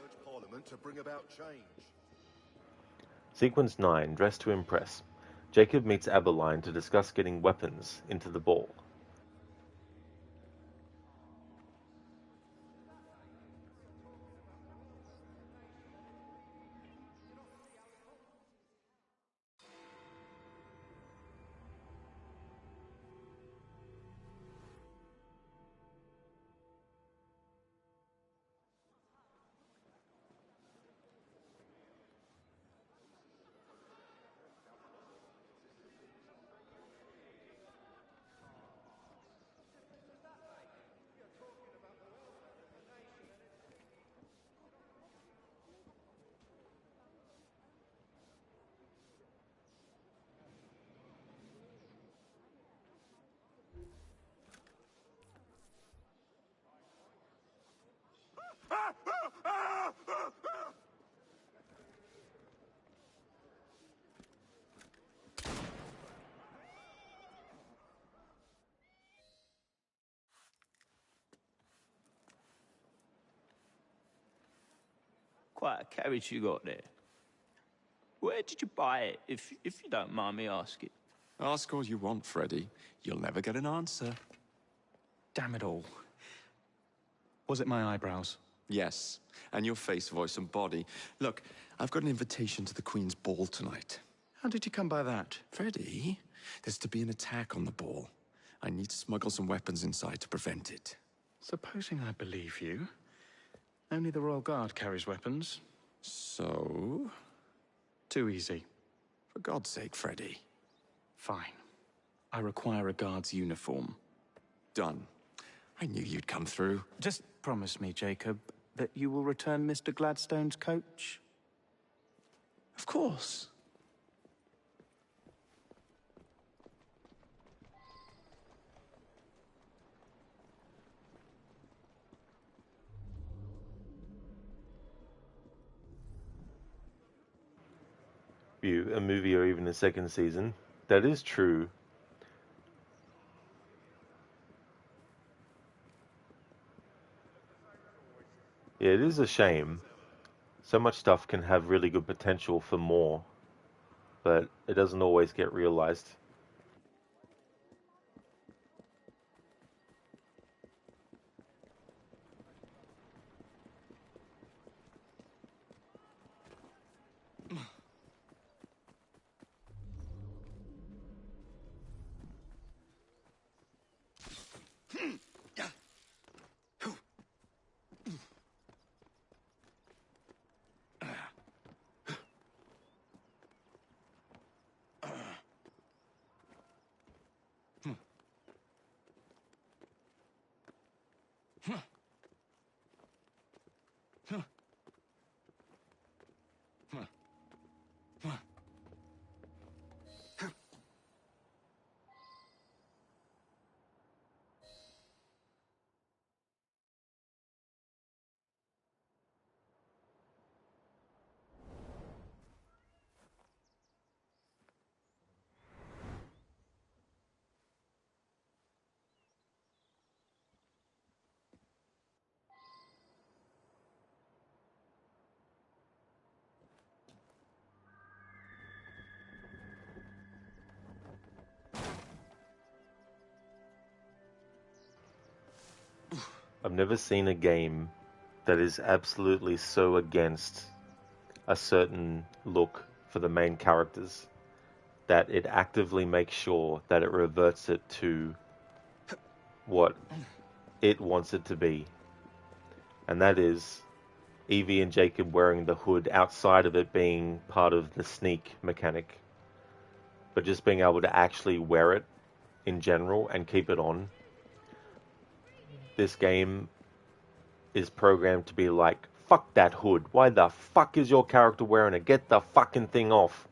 Speaker 9: Urge Parliament to bring about change.
Speaker 1: Sequence 9, Dress to Impress. Jacob meets Aberline to discuss getting weapons into the ball.
Speaker 13: Quite a carriage you got there. Where did you buy it, if you don't mind me asking?
Speaker 6: Ask all you want, Freddy. You'll never get an answer.
Speaker 14: Damn it all. Was it my eyebrows?
Speaker 6: Yes, and your face, voice, and body. Look, I've got an invitation to the Queen's ball tonight.
Speaker 14: How did you come by that?
Speaker 6: Freddy, there's to be an attack on the ball. I need to smuggle some weapons inside to prevent it.
Speaker 14: Supposing I believe you. Only the Royal Guard carries weapons.
Speaker 6: So?
Speaker 14: Too easy.
Speaker 6: For God's sake, Freddy.
Speaker 14: Fine. I require a guard's uniform.
Speaker 6: Done. I knew you'd come through.
Speaker 14: Just promise me, Jacob, that you will return Mr. Gladstone's coach?
Speaker 6: Of course.
Speaker 1: A movie or even a second season. That is true. Yeah, it is a shame. So much stuff can have really good potential for more, but it doesn't always get realized. I've never seen a game that is absolutely so against a certain look for the main characters that it actively makes sure that it reverts it to what it wants it to be. And that is Evie and Jacob wearing the hood outside of it being part of the sneak mechanic. But just being able to actually wear it in general and keep it on. This game is programmed to be like fuck that hood. Why the fuck is your character wearing it? Get the fucking thing off.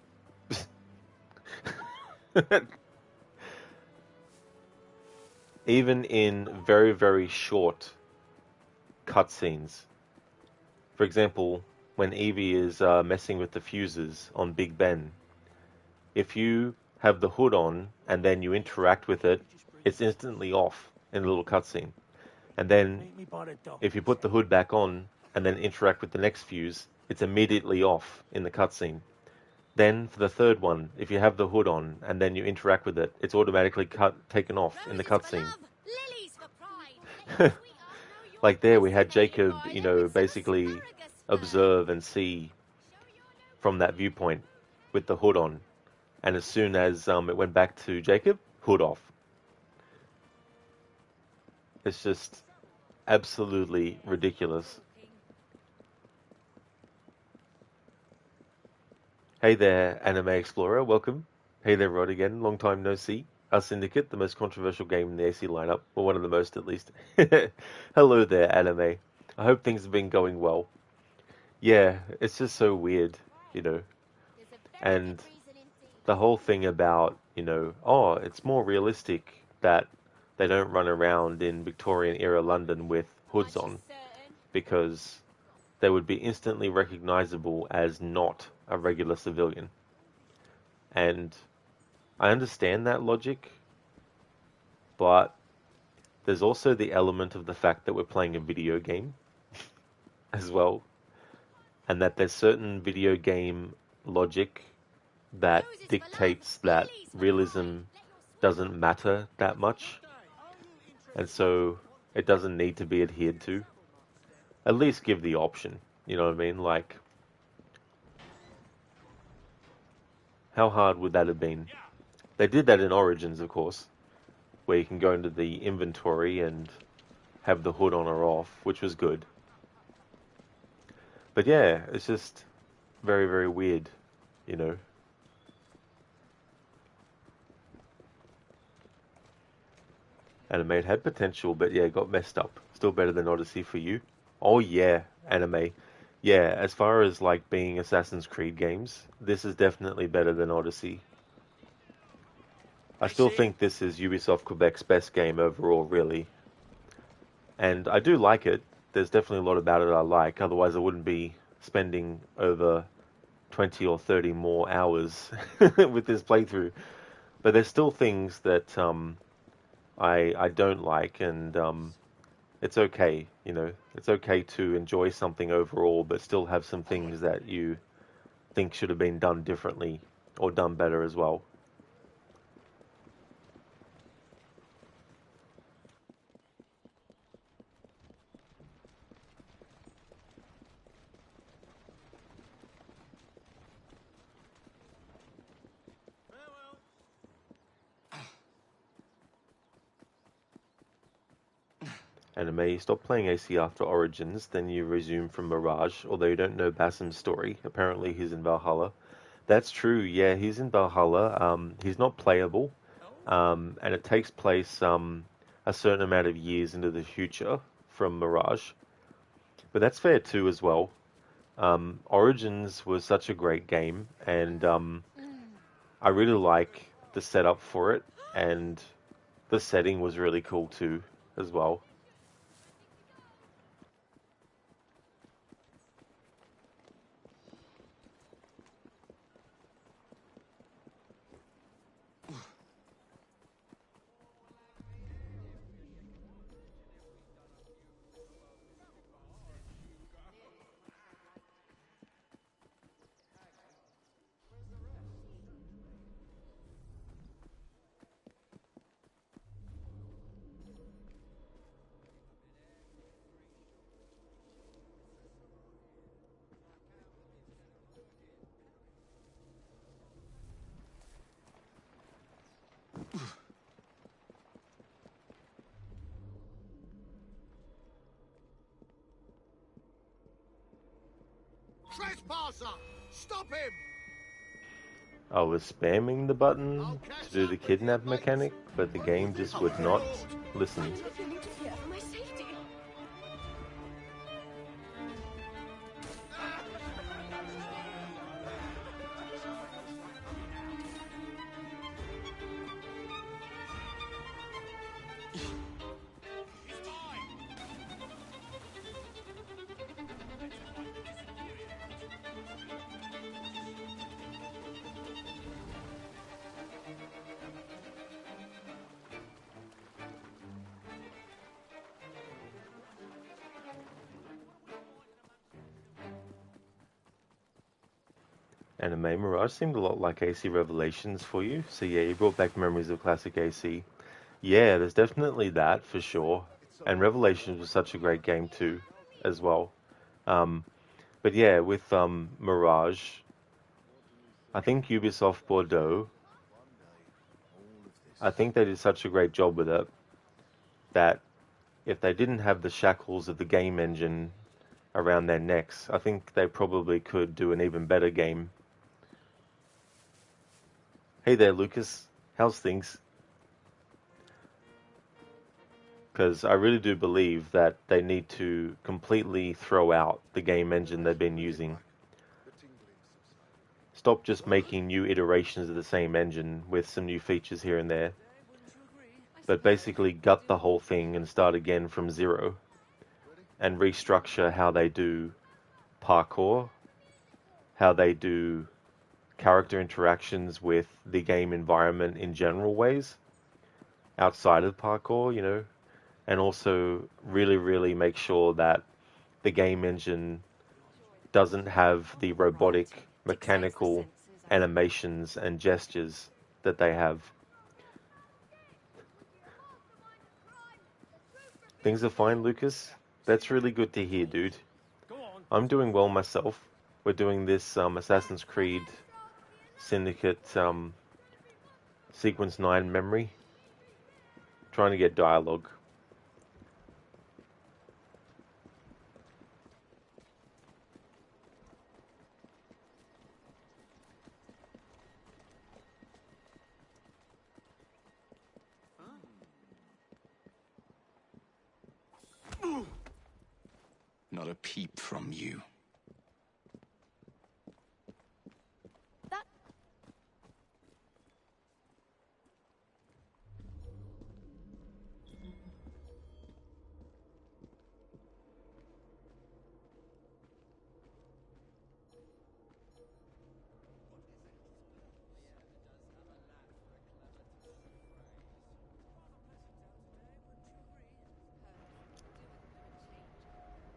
Speaker 1: Even in very, very short cutscenes. For example, when Evie is messing with the fuses on Big Ben, if you have the hood on and then you interact with it, it's instantly off in a little cutscene. And then if you put the hood back on and then interact with the next fuse, it's immediately off in the cutscene. Then for the third one, if you have the hood on and then you interact with it, it's automatically taken off in the cutscene. Like there we had Jacob, you know, basically observe and see from that viewpoint with the hood on. And as soon as it went back to Jacob, hood off. It's just absolutely ridiculous. Hey there, Anime Explorer, welcome. Hey there, Rod again, long time no see. Our Syndicate, the most controversial game in the AC lineup, or one of the most at least. Hello there, Anime. I hope things have been going well. Yeah, it's just so weird, you know. And the whole thing about, you know, oh, it's more realistic that they don't run around in Victorian era London with hoods on, because they would be instantly recognizable as not a regular civilian. And I understand that logic, but there's also the element of the fact that we're playing a video game as well, and that there's certain video game logic that dictates that realism doesn't matter that much, and so it doesn't need to be adhered to. At least give the option, you know what I mean? Like, how hard would that have been? They did that in Origins, of course, where you can go into the inventory and have the hood on or off, which was good. But yeah, it's just very, very weird, you know. Anime had potential, but yeah, got messed up. Still better than Odyssey for you. Oh yeah, Anime. Yeah, as far as like being Assassin's Creed games, this is definitely better than Odyssey. I still think this is Ubisoft Quebec's best game overall, really. And I do like it. There's definitely a lot about it I like, otherwise I wouldn't be spending over 20 or 30 more hours with this playthrough. But there's still things that I don't like, and it's okay, you know. It's okay to enjoy something overall, but still have some things that you think should have been done differently or done better as well. Anime, you stop playing AC after Origins, then you resume from Mirage, although you don't know Basim's story. Apparently he's in Valhalla. That's true, yeah, he's in Valhalla. He's not playable, and it takes place a certain amount of years into the future from Mirage. But that's fair too as well. Origins was such a great game, and I really like the setup for it, and the setting was really cool too as well.
Speaker 5: Trespasser! Stop him!
Speaker 1: I was spamming the button to do the kidnap mechanic, but the game just would not listen. Anime Mirage seemed a lot like AC Revelations for you. So yeah, you brought back memories of classic AC. Yeah, there's definitely that for sure. And Revelations was such a great game too, as well. Um, but yeah, with Mirage, I think Ubisoft Bordeaux, I think they did such a great job with it that if they didn't have the shackles of the game engine around their necks, I think they probably could do an even better game. Hey there, Lucas. How's things? Because I really do believe that they need to completely throw out the game engine they've been using. Stop just making new iterations of the same engine with some new features here and there, but basically gut the whole thing and start again from zero and restructure how they do parkour, how they do character interactions with the game environment in general ways outside of parkour, you know, and also really make sure that the game engine doesn't have the robotic mechanical animations and gestures that they have. Things are fine, Lucas. That's really good to hear, dude. I'm doing well myself. We're doing this Assassin's Creed Syndicate Sequence 9 memory. Trying to get dialogue.
Speaker 6: Not a peep from you.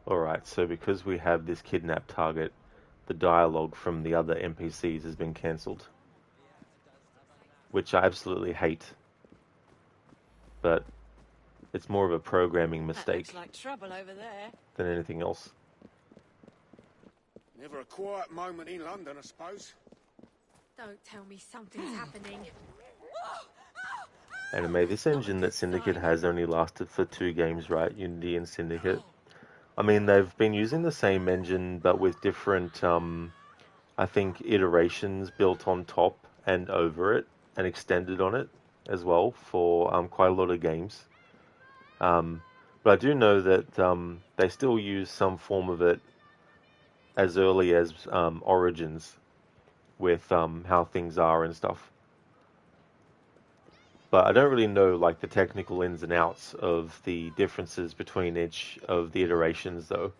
Speaker 1: Alright, so because we have this kidnap target, the dialogue from the other NPCs has been cancelled. Which I absolutely hate. But it's more of a programming mistake
Speaker 8: That looks like trouble over there.
Speaker 1: than anything else.
Speaker 9: Never a quiet moment in London, I suppose.
Speaker 7: Don't tell me something's happening.
Speaker 1: Anime, this engine that Syndicate has only lasted for 2 games, right? Unity and Syndicate. I mean, they've been using the same engine, but with different, I think, iterations built on top and over it, and extended on it as well for quite a lot of games. But I do know that they still use some form of it as early as Origins with how things are and stuff. But I don't really know like the technical ins and outs of the differences between each of the iterations though.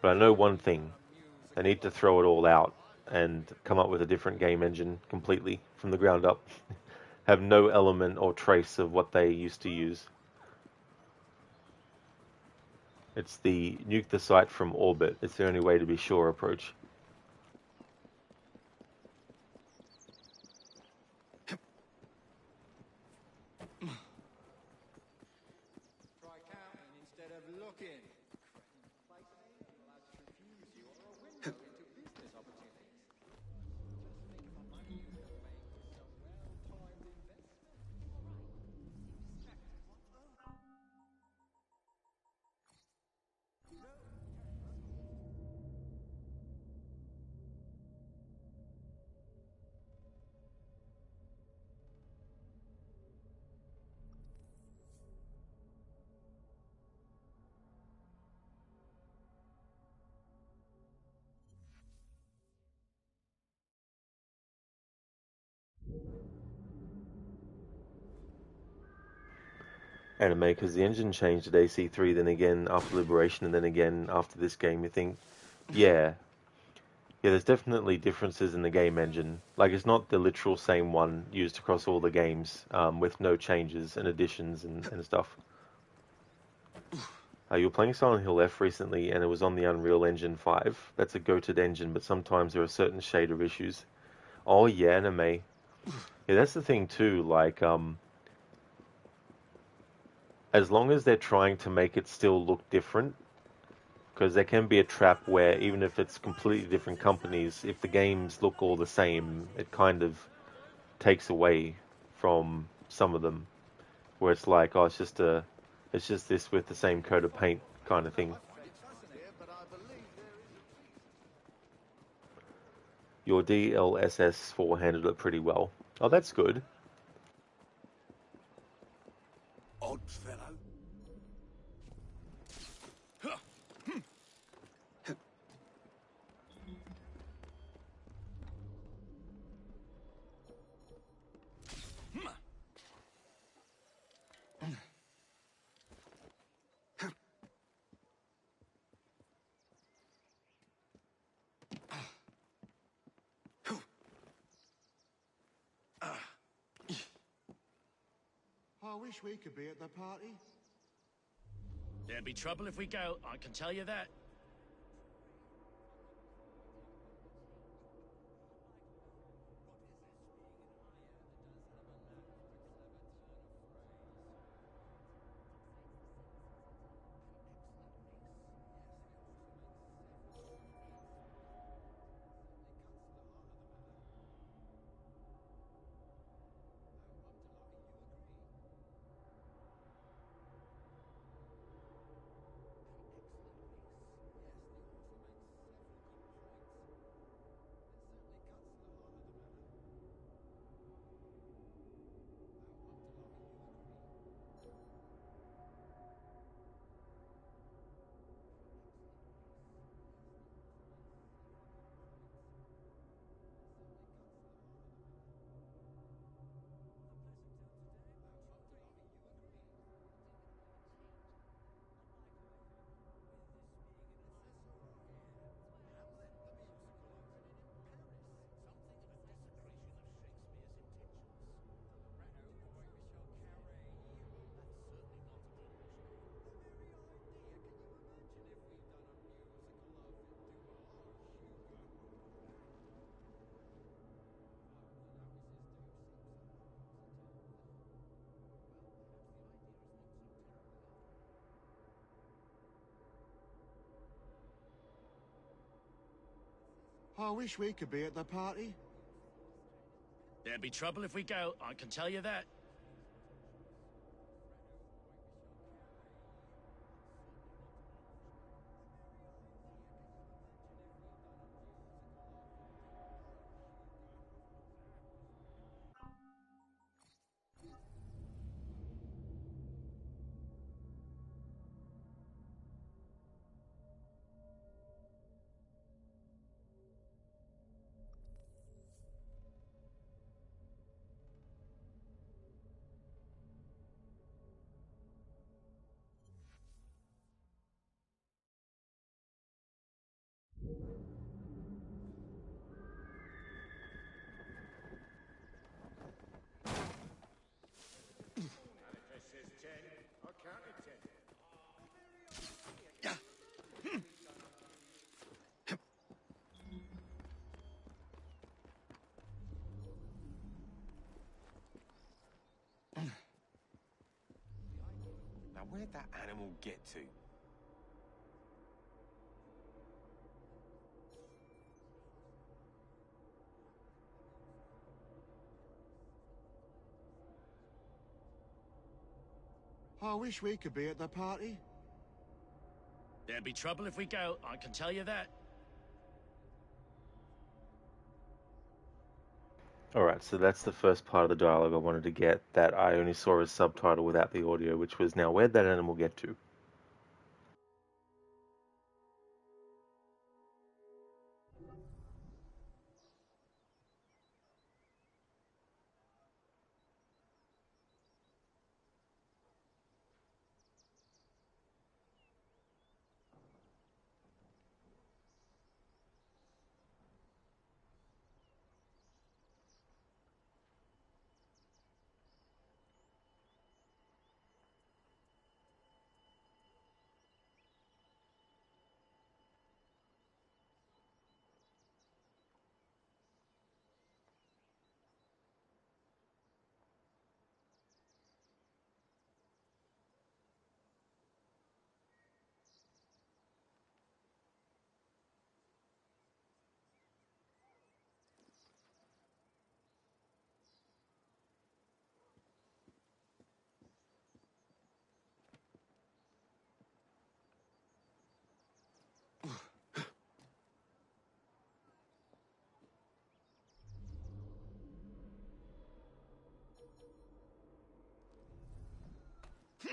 Speaker 1: But I know one thing. They need to throw it all out and come up with a different game engine completely from the ground up. Have no element or trace of what they used to use. It's the nuke the site from orbit. It's the only way to be sure approach. Anime, because the engine changed at AC3, then again after Liberation, and then again after this game. You think, yeah, there's definitely differences in the game engine. Like, it's not the literal same one used across all the games, with no changes and additions and stuff. You were playing Silent Hill F recently, and it was on the Unreal Engine 5. That's a goated engine, but sometimes there are certain shader issues. Oh yeah, anime. Yeah, that's the thing too. Like, as long as they're trying to make it still look different, because there can be a trap where even if it's completely different companies, if the games look all the same, it kind of takes away from some of them, where it's like, oh, it's just this with the same coat of paint kind of thing. Your DLSS4 handled it pretty well. Oh, that's good.
Speaker 5: Odd fellow.
Speaker 9: I wish we could be at the party.
Speaker 15: There'd be trouble if we go, I can tell you that.
Speaker 9: I wish we could be at the party.
Speaker 15: There'd be trouble if we go, I can tell you that.
Speaker 6: Now, where'd that animal get to?
Speaker 9: I wish we could be at the party.
Speaker 15: There'd be trouble if we go, I can tell you that.
Speaker 1: Alright, so that's the first part of the dialogue I wanted to get that I only saw as subtitle without the audio, which was, now where'd that animal get to?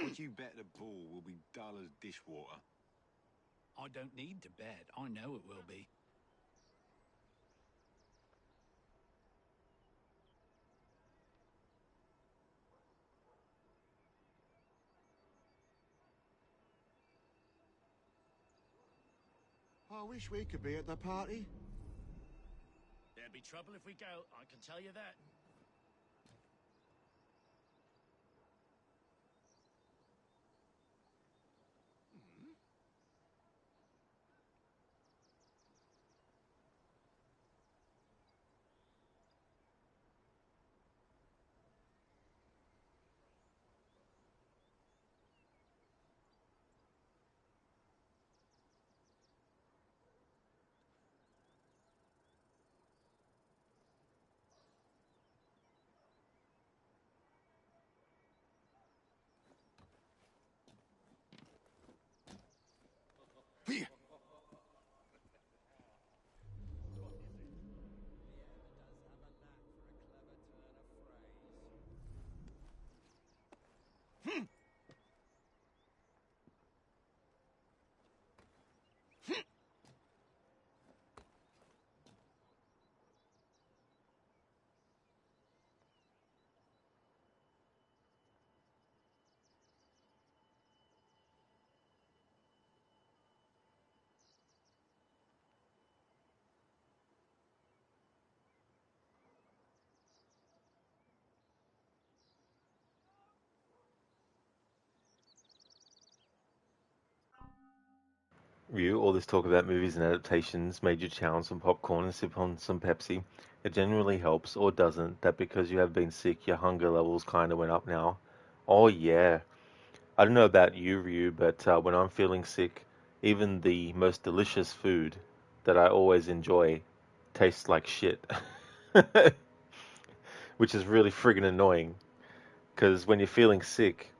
Speaker 9: Would you bet the ball will be dull as dishwater?
Speaker 15: I don't need to bet. I know it will be.
Speaker 5: I wish we could be at the party.
Speaker 15: There'd be trouble if we go, I can tell you that.
Speaker 1: Ryu, all this talk about movies and adaptations made you chow on some popcorn and sip on some Pepsi. It generally helps, or doesn't, that because you have been sick, your hunger levels kinda went up now. Oh yeah. I don't know about you, Ryu, but when I'm feeling sick, even the most delicious food that I always enjoy tastes like shit. Which is really friggin' annoying, because when you're feeling sick,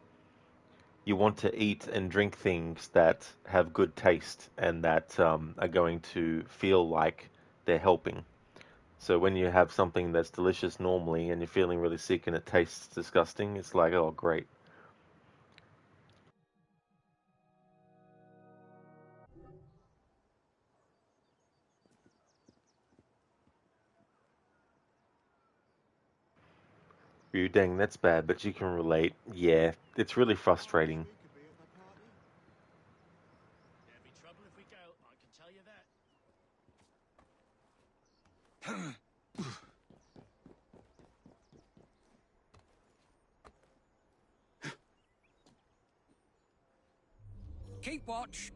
Speaker 1: you want to eat and drink things that have good taste and that are going to feel like they're helping. So when you have something that's delicious normally and you're feeling really sick and it tastes disgusting, it's like, oh, great. Ryu, dang, that's bad, but you can relate. Yeah, it's really frustrating.
Speaker 15: There'd be trouble if we go, I can tell you that.
Speaker 10: Keep watch.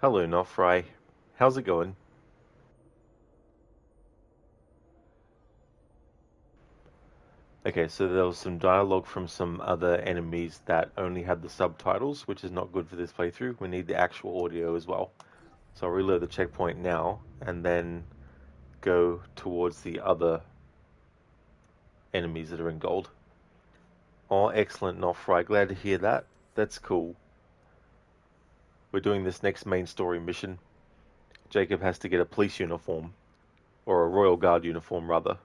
Speaker 1: Hello, Nofry. How's it going? Okay, so there was some dialogue from some other enemies that only had the subtitles, which is not good for this playthrough. We need the actual audio as well. So I'll reload the checkpoint now and then go towards the other enemies that are in gold. Oh, excellent, Nofry. Glad to hear that. That's cool. We're doing this next main story mission. Jacob has to get a police uniform, or a Royal Guard uniform, rather.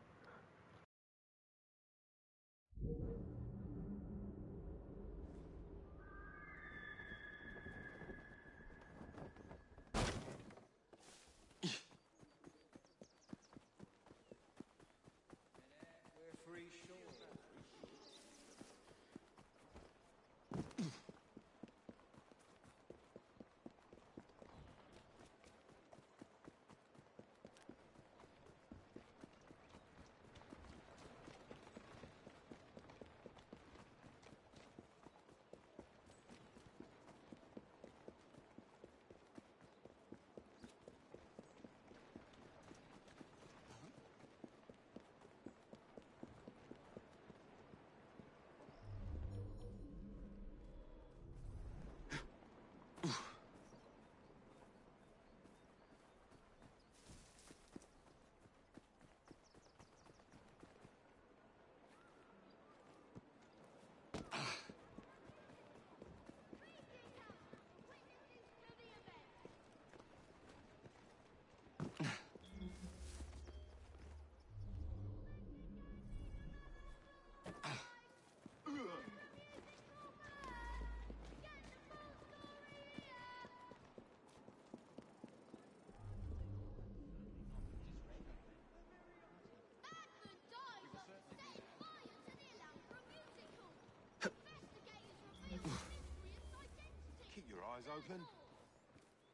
Speaker 9: Keep your eyes open.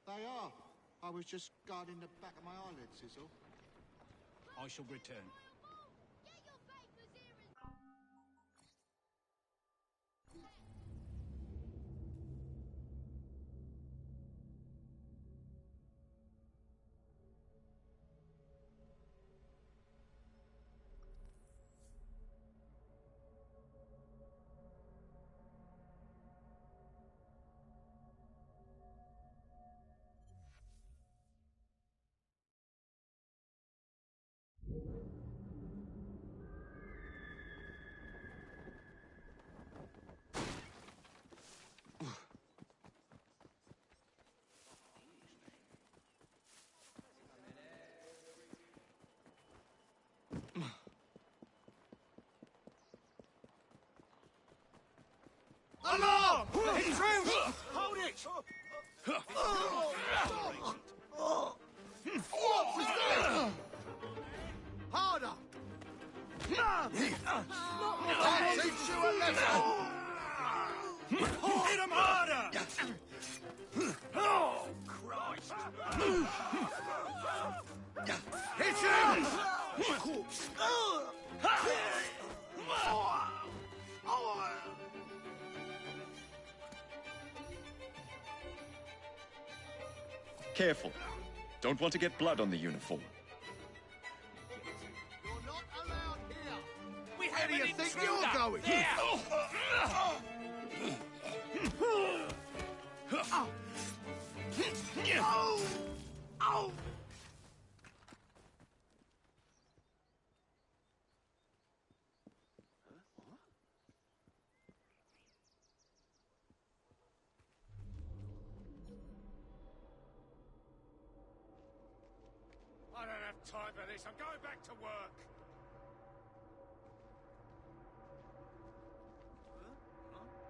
Speaker 9: They are. I was just guarding the back of my eyelids, is all.
Speaker 15: I shall return.
Speaker 5: Alarm! It's true! Hold it! What was that? Harder! I'll teach you a lesson! Hit him harder! Oh, Christ! Hit him!
Speaker 6: Careful. Don't want to get blood on the uniform.
Speaker 5: Where do you think you're going?
Speaker 15: I don't have time for this. I'm going back to work.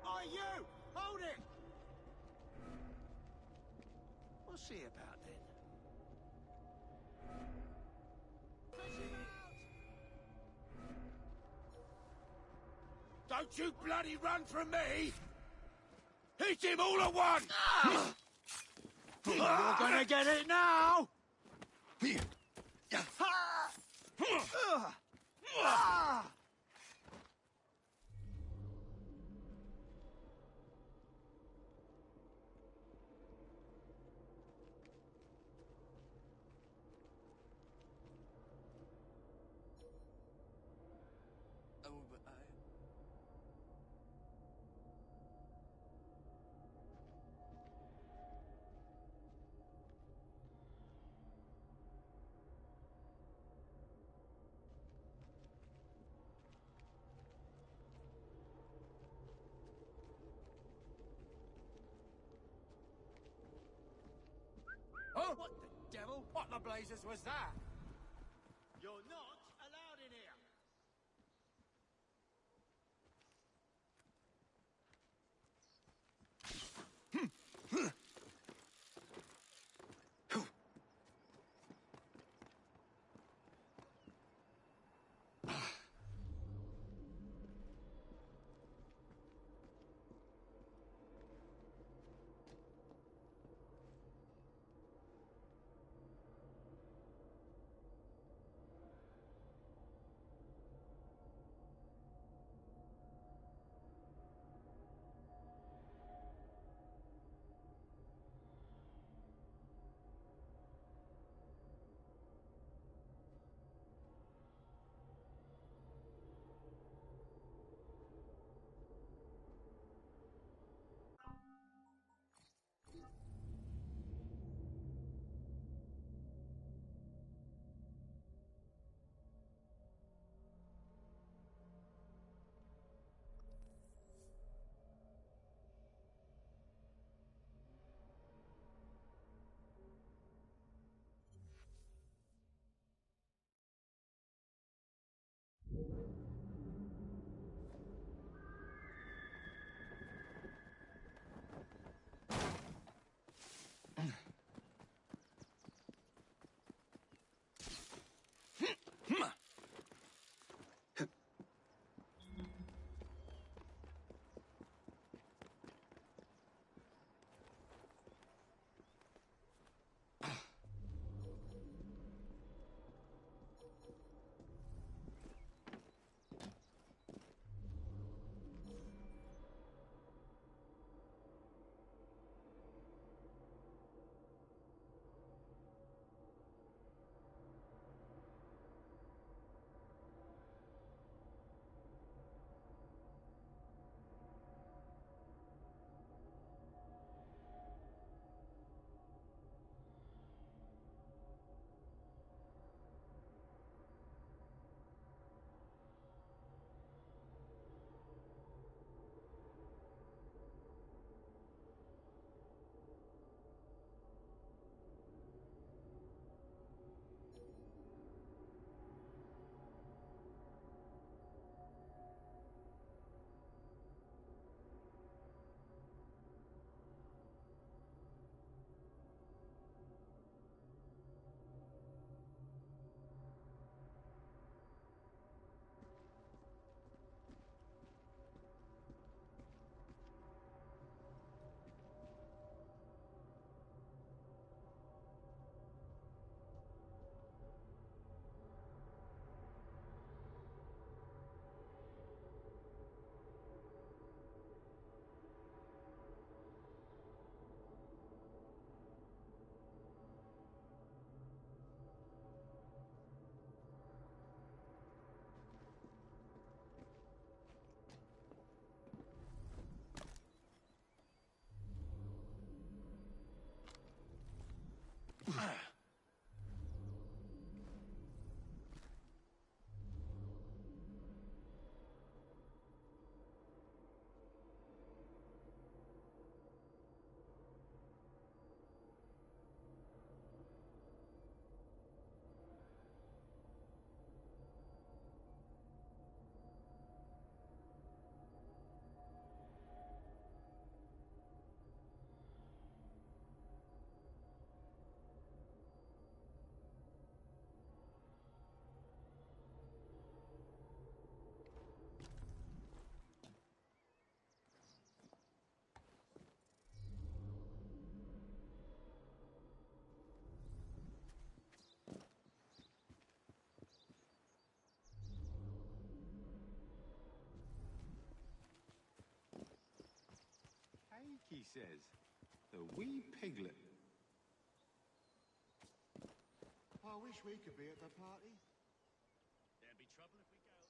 Speaker 5: Are you? Hold it! What's he about then?
Speaker 15: Don't you bloody run from me! Hit him all at once!
Speaker 5: You're gonna get it now!
Speaker 15: What the blazes was that?
Speaker 5: You're not allowed in here.
Speaker 16: He says, the wee piglet.
Speaker 9: I wish we could be at the party.
Speaker 5: There'd be trouble if we go.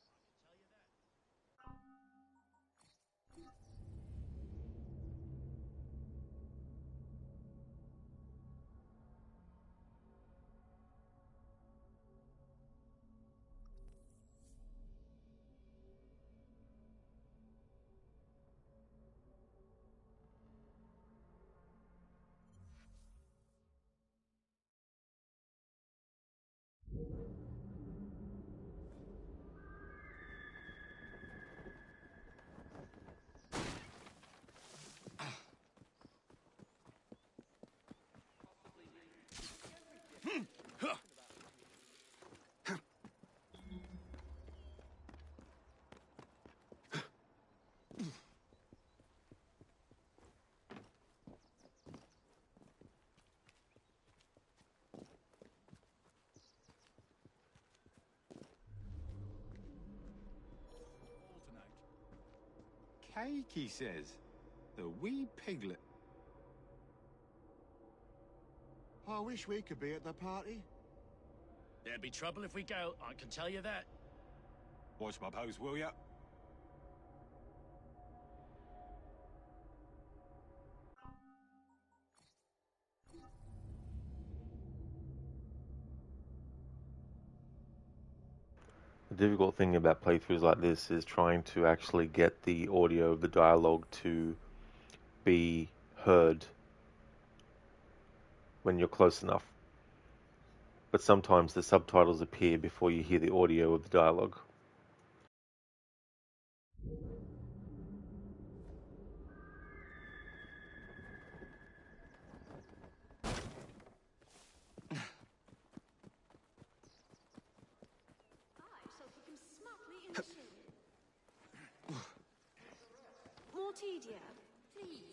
Speaker 16: Cake, he says. The wee piglet.
Speaker 9: I wish we could be at the party.
Speaker 17: There'd be trouble if we go, I can tell you that.
Speaker 16: Watch my pose, will ya?
Speaker 1: The difficult thing about playthroughs like this is trying to actually get the audio of the dialogue to be heard when you're close enough. But sometimes the subtitles appear before you hear the audio of the dialogue.
Speaker 18: Mortidia, please.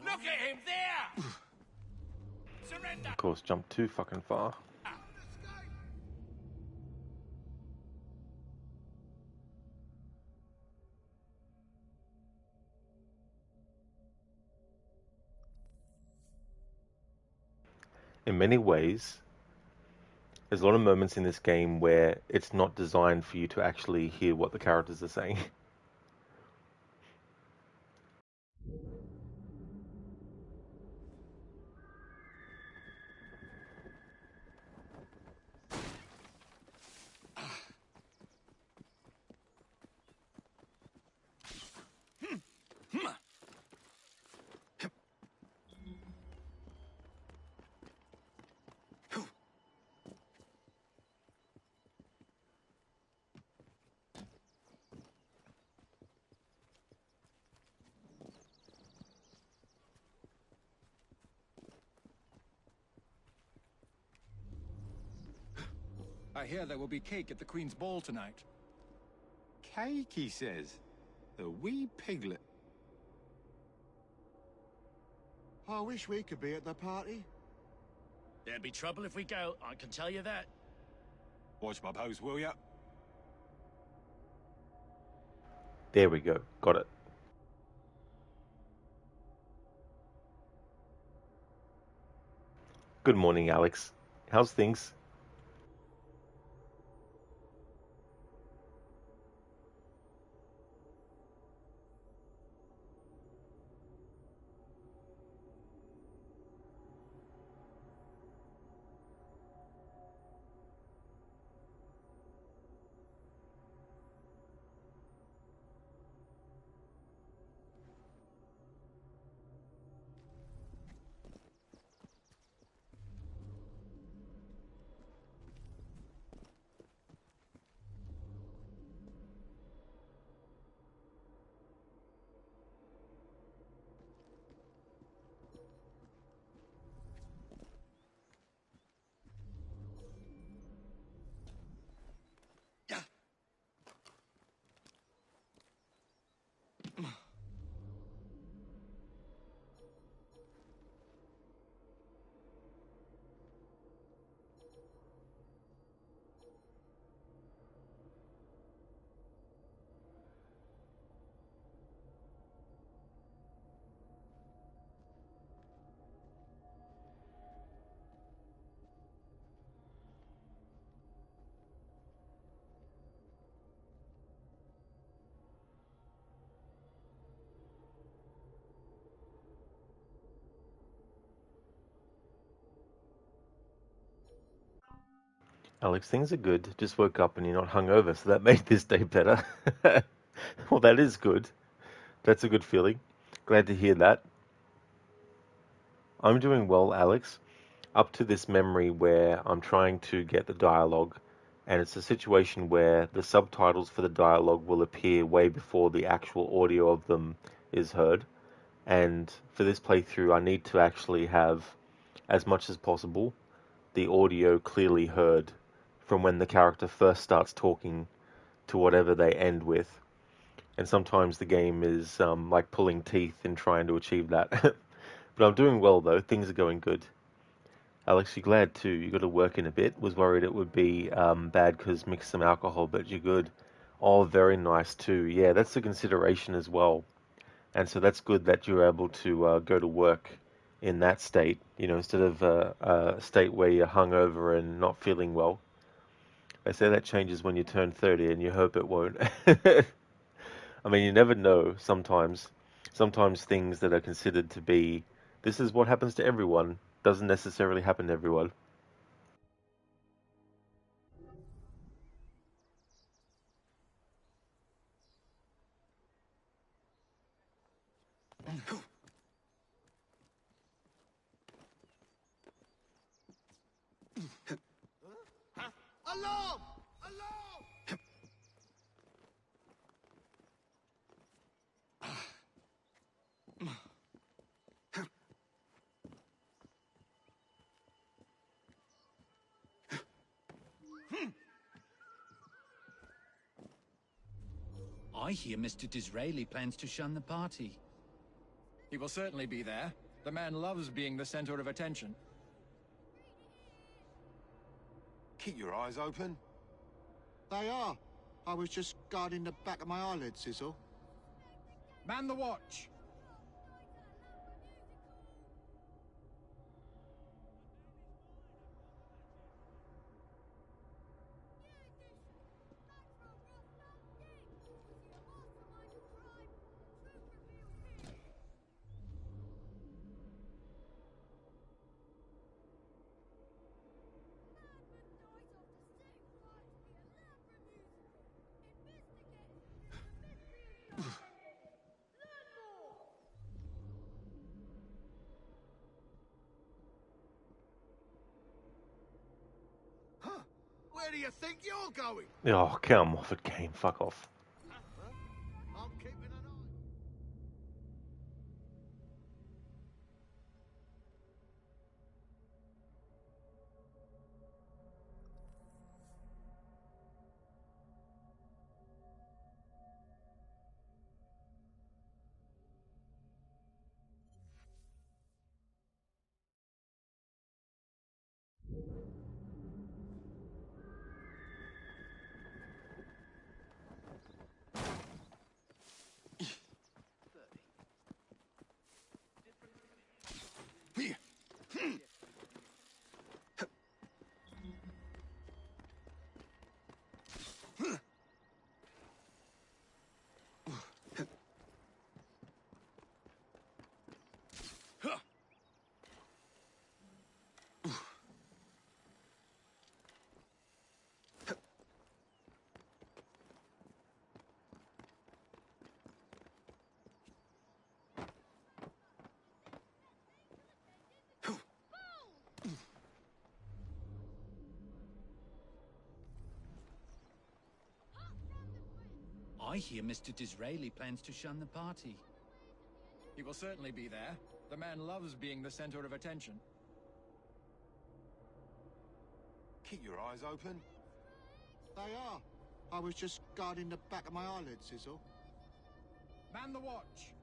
Speaker 15: Look at him there! Surrender!
Speaker 1: Of course, jump too fucking far. In many ways, there's a lot of moments in this game where it's not designed for you to actually hear what the characters are saying.
Speaker 14: I hear there will be cake at the Queen's ball tonight.
Speaker 16: Cake, he says. The wee piglet.
Speaker 9: I wish we could be at the party.
Speaker 17: There'd be trouble if we go, I can tell you that.
Speaker 16: Watch my pose, will ya?
Speaker 1: There we go. Got it. Good morning, Alex. How's things? Alex, things are good. Just woke up and you're not hungover, so that made this day better. Well, that is good. That's a good feeling. Glad to hear that. I'm doing well, Alex. Up to this memory where I'm trying to get the dialogue, and it's a situation where the subtitles for the dialogue will appear way before the actual audio of them is heard. And for this playthrough, I need to actually have, as much as possible, the audio clearly heard from when the character first starts talking to whatever they end with. And sometimes the game is like pulling teeth in trying to achieve that. But I'm doing well though, things are going good. Alex, you're glad too. You got to work in a bit. Was worried it would be bad because mixed some alcohol, but you're good. Oh, very nice too. Yeah, that's a consideration as well. And so that's good that you're able to go to work in that state, instead of a state where you're hungover and not feeling well. They say that changes when you turn 30, and you hope it won't. I mean, you never know sometimes. Sometimes things that are considered to be, this is what happens to everyone, doesn't necessarily happen to everyone.
Speaker 5: Alarm! Alarm!
Speaker 19: I hear Mr. Disraeli plans to shun the party.
Speaker 2: He will certainly be there. The man loves being the center of attention.
Speaker 9: Keep your eyes open. They are. I was just guarding the back of my eyelids, is all.
Speaker 2: Man the watch!
Speaker 5: Where do you think you're going?
Speaker 1: Oh, come off it, game. Fuck off.
Speaker 5: I'm keeping an eye.
Speaker 19: I hear Mr. Disraeli plans to shun the party.
Speaker 2: He will certainly be there. The man loves being the center of attention.
Speaker 9: Keep your eyes open. They are. I was just guarding the back of my eyelids, is all.
Speaker 2: Man the watch!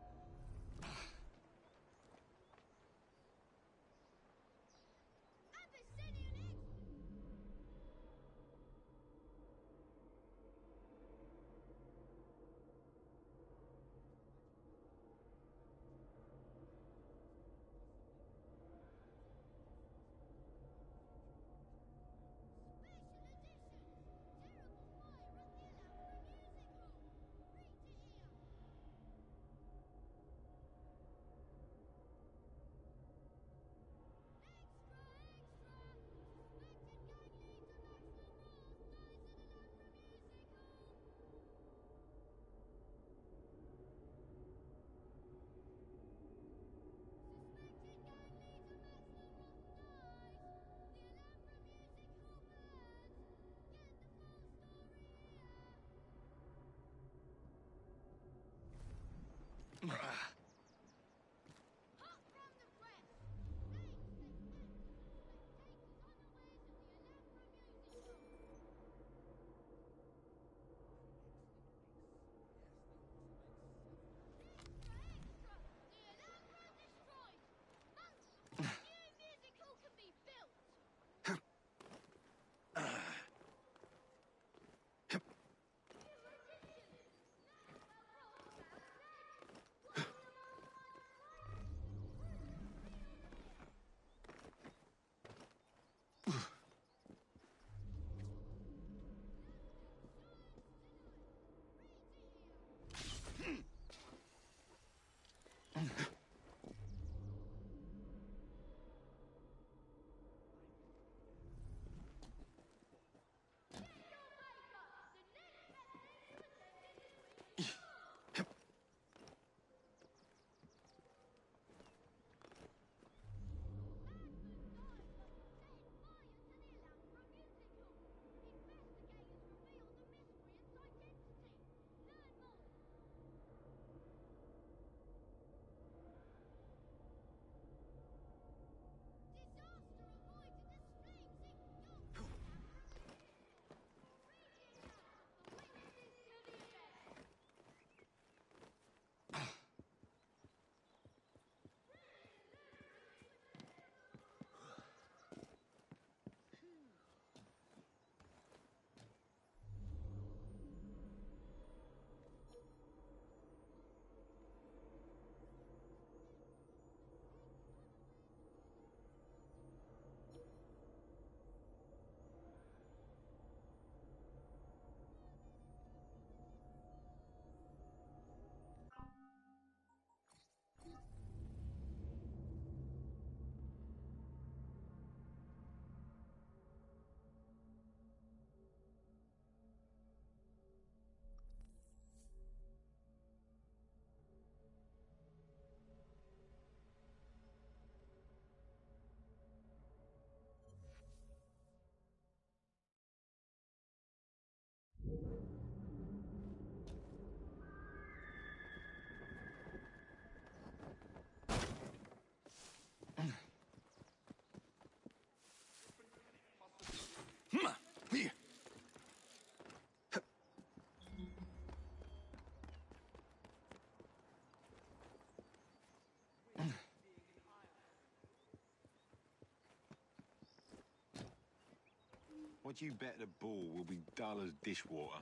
Speaker 16: What you bet the ball will be dull as dishwater?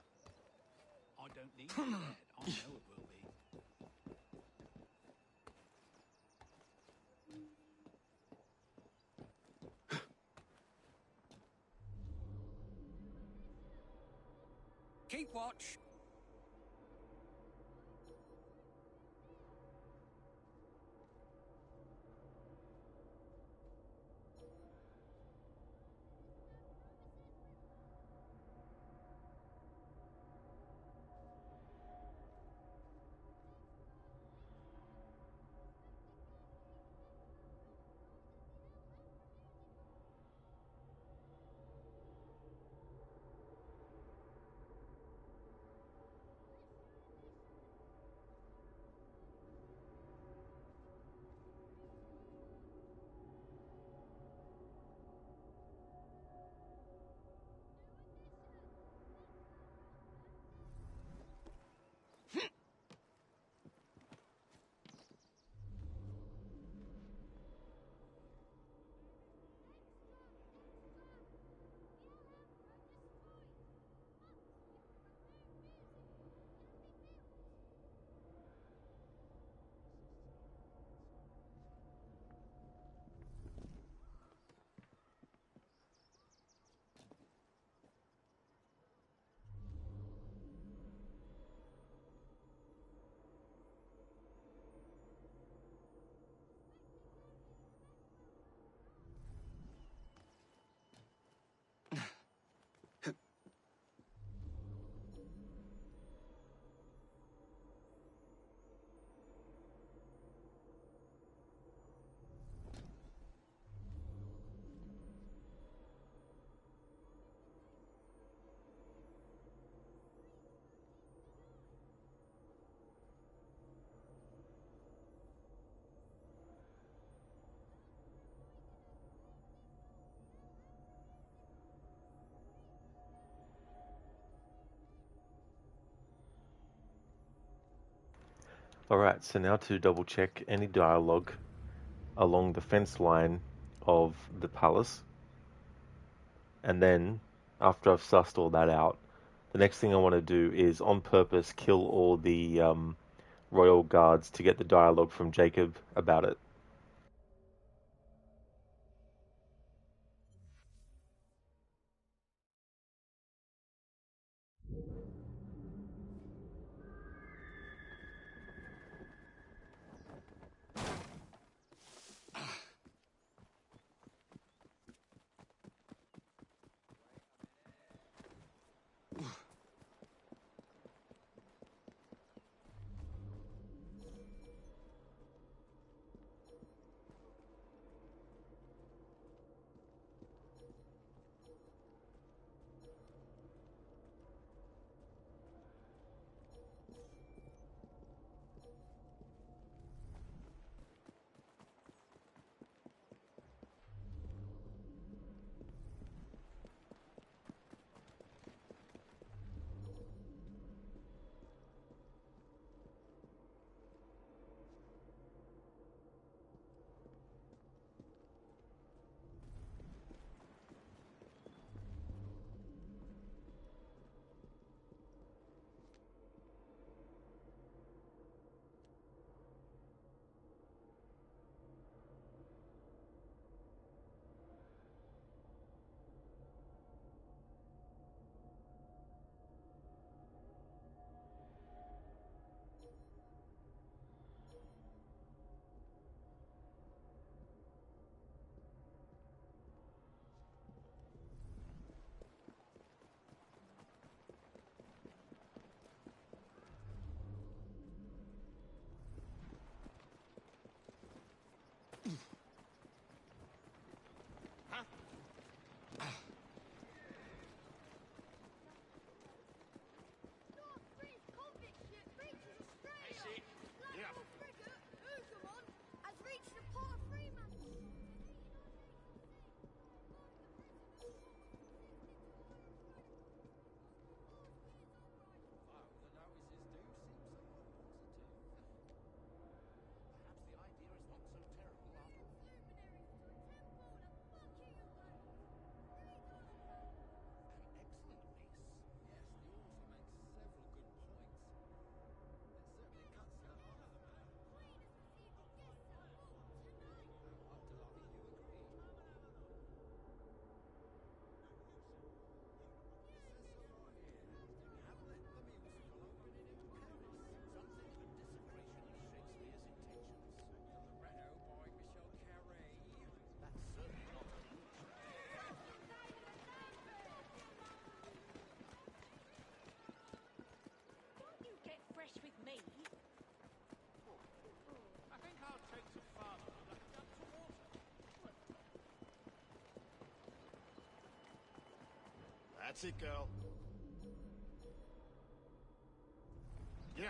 Speaker 19: I don't need to bet. I know it will be.
Speaker 10: Keep watch.
Speaker 1: Alright, so now to double check any dialogue along the fence line of the palace. And then, after I've sussed all that out, the next thing I want to do is on purpose kill all the royal guards to get the dialogue from Jacob about it.
Speaker 15: That's it, girl. Yeah.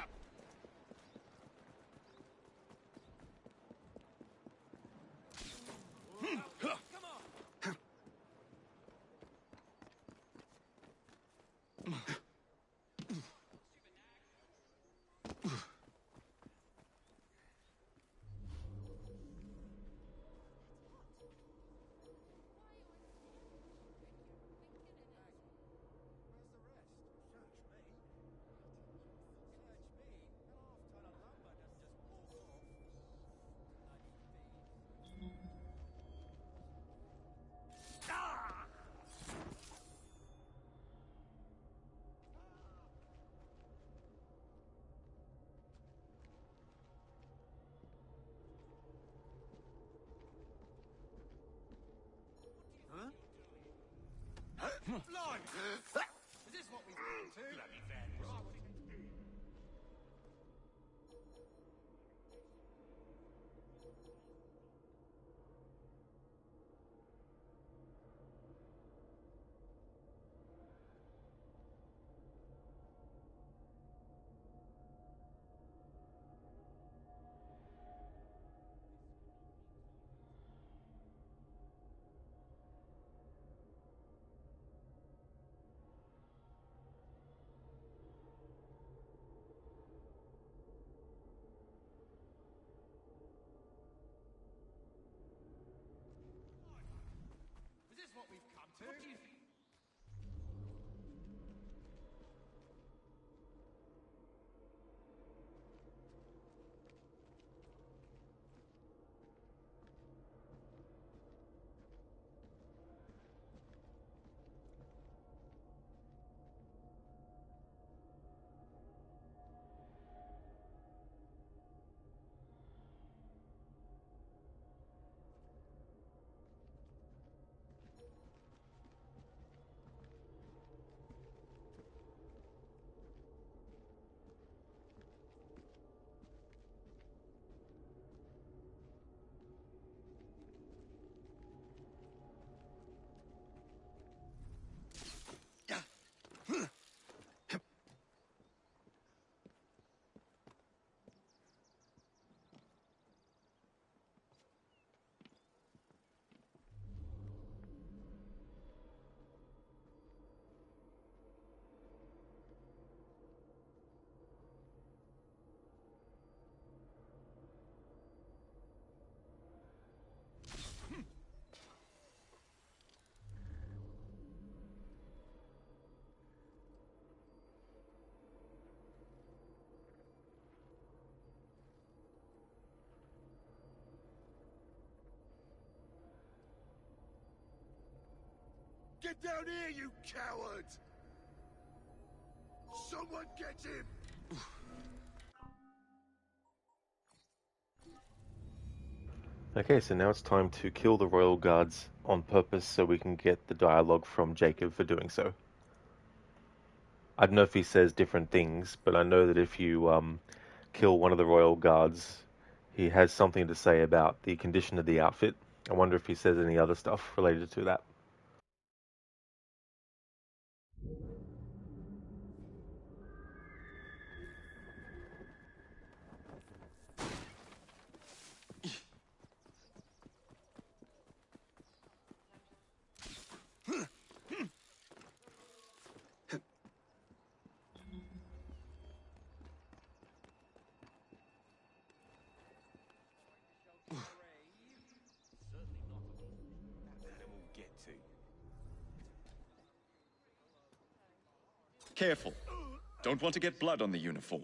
Speaker 15: Blind! Is this what we've come to? Bloody vandals. Is this what we've come to? What do you think? Get down here, you coward! Someone get him!
Speaker 1: Okay, so now it's time to kill the royal guards on purpose so we can get the dialogue from Jacob for doing so. I don't know if he says different things, but I know that if you kill one of the royal guards, he has something to say about the condition of the outfit. I wonder if he says any other stuff related to that.
Speaker 6: Careful. Don't want to get blood on the uniform.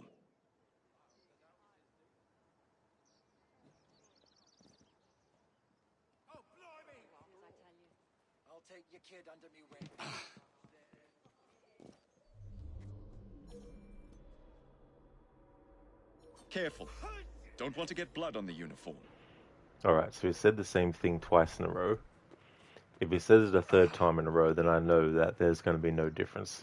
Speaker 10: I'll take your kid under me wing.
Speaker 6: Careful. Don't want to get blood on the uniform.
Speaker 1: Alright, so he said the same thing twice in a row. If he says it a third time in a row, then I know that there's going to be no difference.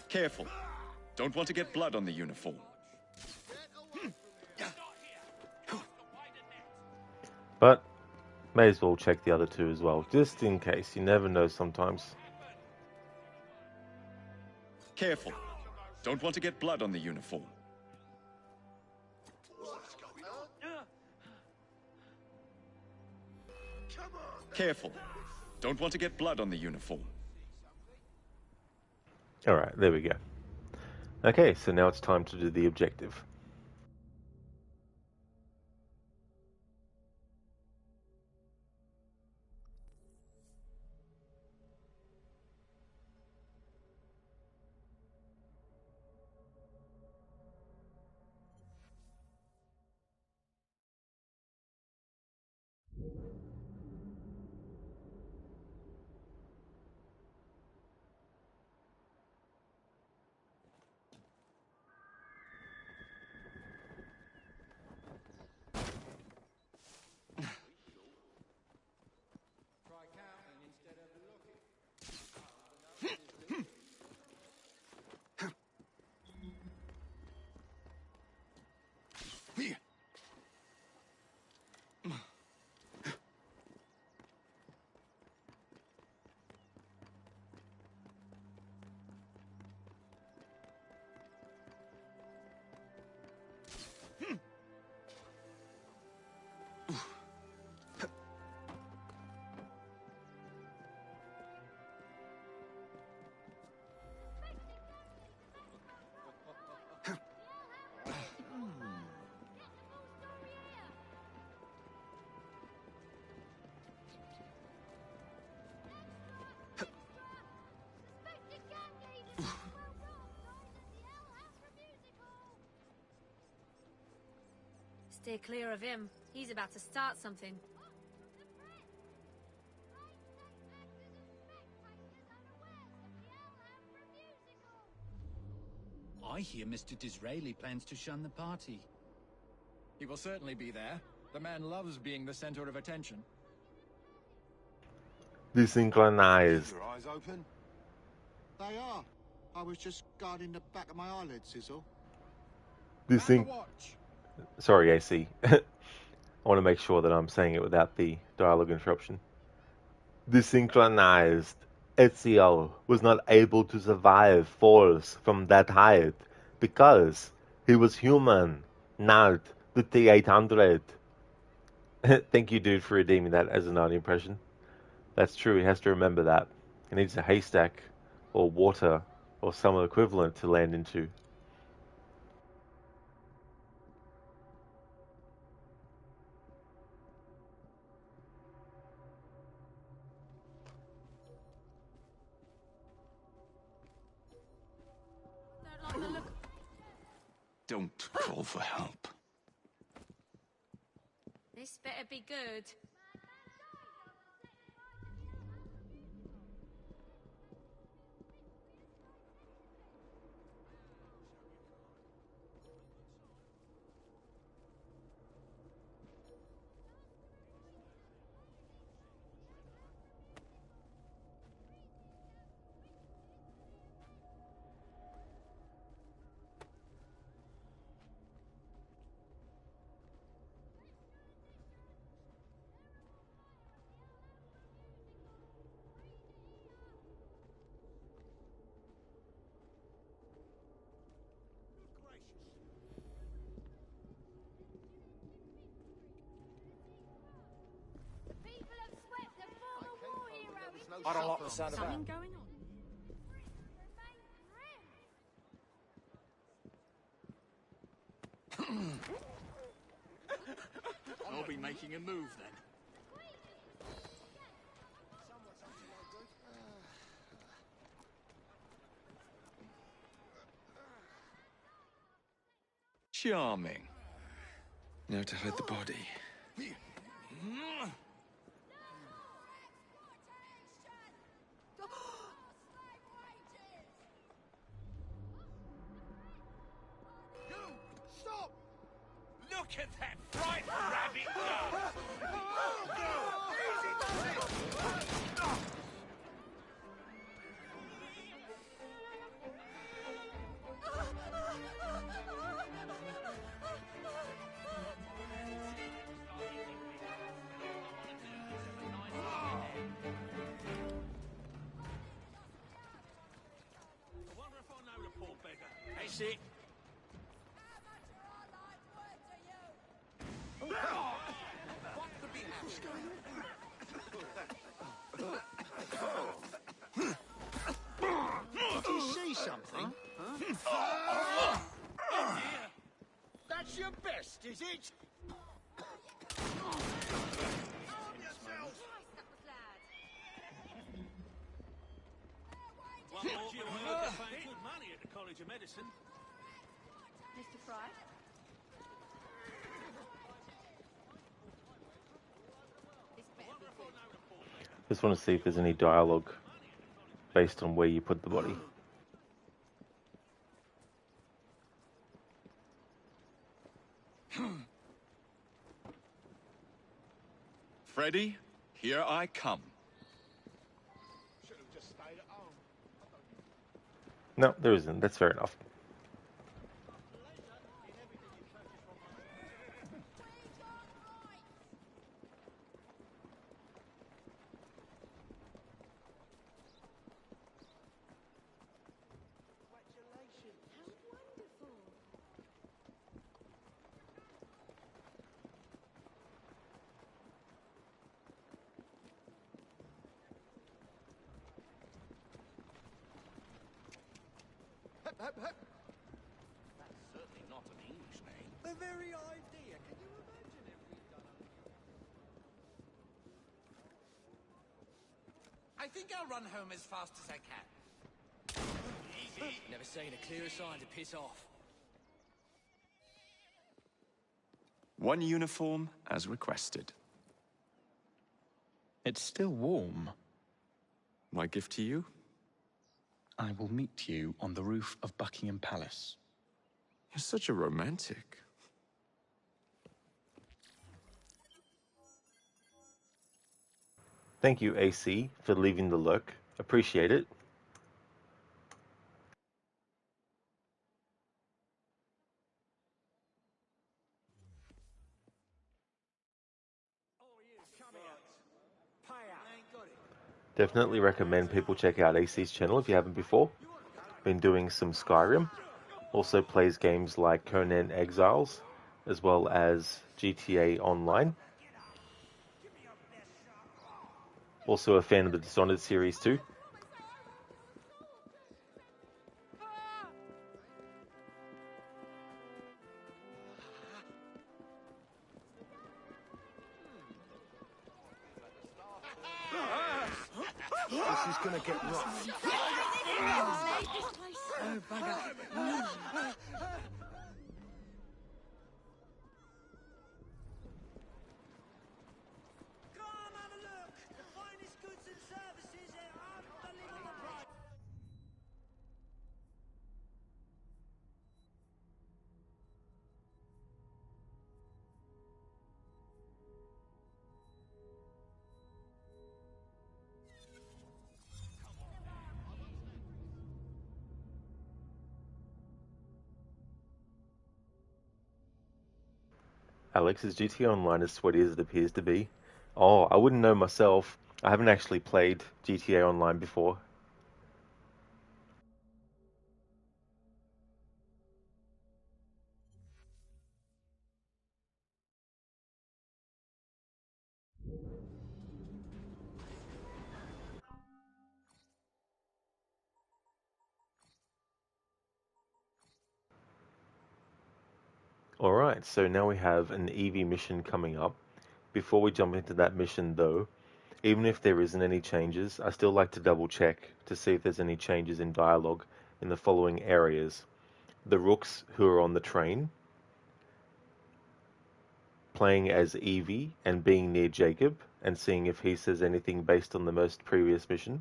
Speaker 6: Careful. Don't want to get blood on the uniform.
Speaker 1: But may as well check the other two as well, just in case. You never know sometimes.
Speaker 6: Careful. Don't want to get blood on the uniform. Careful. Don't want to get blood on the uniform.
Speaker 1: Alright, there we go. Okay, so now it's time to do the objective.
Speaker 3: Steer clear of him. He's about to start something.
Speaker 19: I hear Mr. Disraeli plans to shun the party.
Speaker 2: He will certainly be there. The man loves being the center of attention.
Speaker 1: Disinclinized.
Speaker 9: Keep your eyes open. They are. I was just guarding the back of my eyelids, is all.
Speaker 1: Sorry, AC. I want to make sure that I'm saying it without the dialogue interruption. Disinclinized. Ezio was not able to survive falls from that height because he was human, not the T-800. Thank you, dude, for redeeming that as an audio impression. That's true, he has to remember that. He needs a haystack or water or some equivalent to land into.
Speaker 6: Don't call for help.
Speaker 3: This better be good.
Speaker 10: I don't like the sound of that.
Speaker 3: Something going on.
Speaker 2: I'll be making a move then.
Speaker 6: Charming. Now to hide the body.
Speaker 15: Look at that bright rabbit go! Easy does it!
Speaker 17: That's it.
Speaker 9: Did you see something?
Speaker 15: That's your best, is it?
Speaker 17: One more you want to look at paying good money at the College of Medicine.
Speaker 18: Mr. Fry?
Speaker 1: Just want to see if there's any dialogue based on where you put the body.
Speaker 6: Freddy, here I come.
Speaker 9: Should have just stayed at home.
Speaker 1: No, there isn't. That's fair enough.
Speaker 15: That's certainly not an English name.
Speaker 10: The very idea. Can you imagine if we'd done a...
Speaker 20: I think I'll run home as fast as I can.
Speaker 10: Easy. Never seen a clearer sign to piss off.
Speaker 6: One uniform as requested.
Speaker 14: It's still warm.
Speaker 6: My gift to you?
Speaker 14: I will meet you on the roof of Buckingham Palace.
Speaker 6: You're such a romantic.
Speaker 1: Thank you, AC, for leaving the lurk. Appreciate it. Definitely recommend people check out AC's channel if you haven't before. Been doing some Skyrim. Also plays games like Conan Exiles, as well as GTA Online. Also a fan of the Dishonored series too.
Speaker 9: This is gonna get rough.
Speaker 11: Oh, bugger.
Speaker 10: Come have a look. The finest goods and services at unbelievable price.
Speaker 1: Alex, is GTA Online as sweaty as it appears to be? Oh, I wouldn't know myself. I haven't actually played GTA Online before. Alright, so now we have an Evie mission coming up. Before we jump into that mission though, even if there isn't any changes, I still like to double check to see if there's any changes in dialogue in the following areas. The Rooks who are on the train, playing as Evie and being near Jacob and seeing if he says anything based on the most previous mission.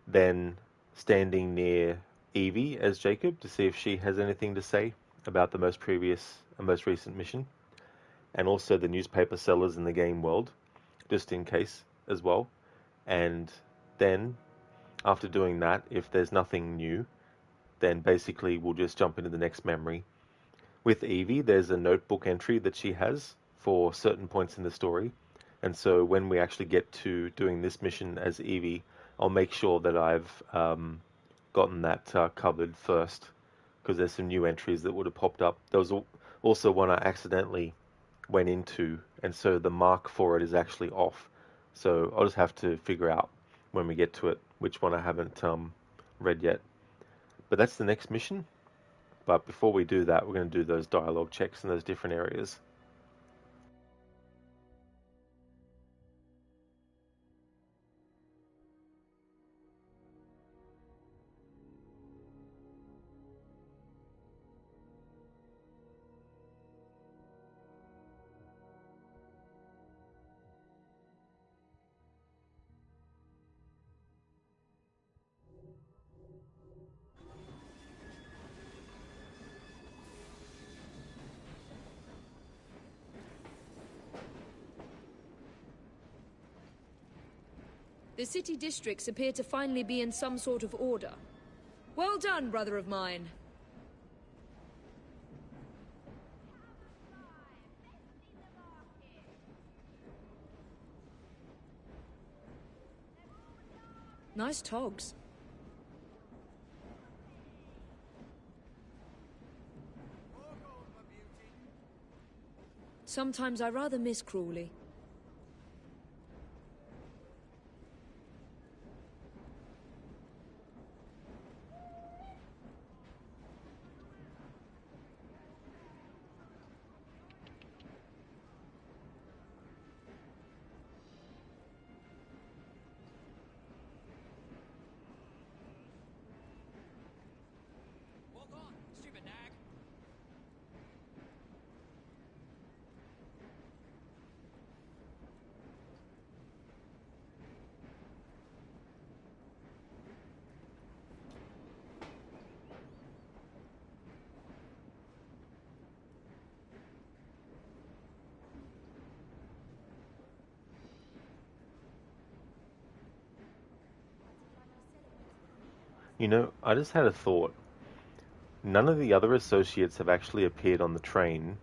Speaker 1: Then standing near Evie as Jacob to see if she has anything to say about the most recent mission. and also the newspaper sellers in the game world, just in case as well. And then, after doing that, if there's nothing new, then basically we'll just jump into the next memory. With Evie, there's a notebook entry that she has for certain points in the story. And so when we actually get to doing this mission as Evie, I'll make sure that I've gotten that covered first, because there's some new entries that would have popped up. There was also one I accidentally went into, and so the mark for it is actually off. So I'll just have to figure out when we get to it which one I haven't read yet. But that's the next mission. But before we do that, we're going to do those dialogue checks in those different areas.
Speaker 3: The city districts appear to finally be in some sort of order. Well done, brother of mine. Nice togs. Sometimes I rather miss Crawley.
Speaker 1: You know, I just had a thought. None of the other associates have actually appeared on the train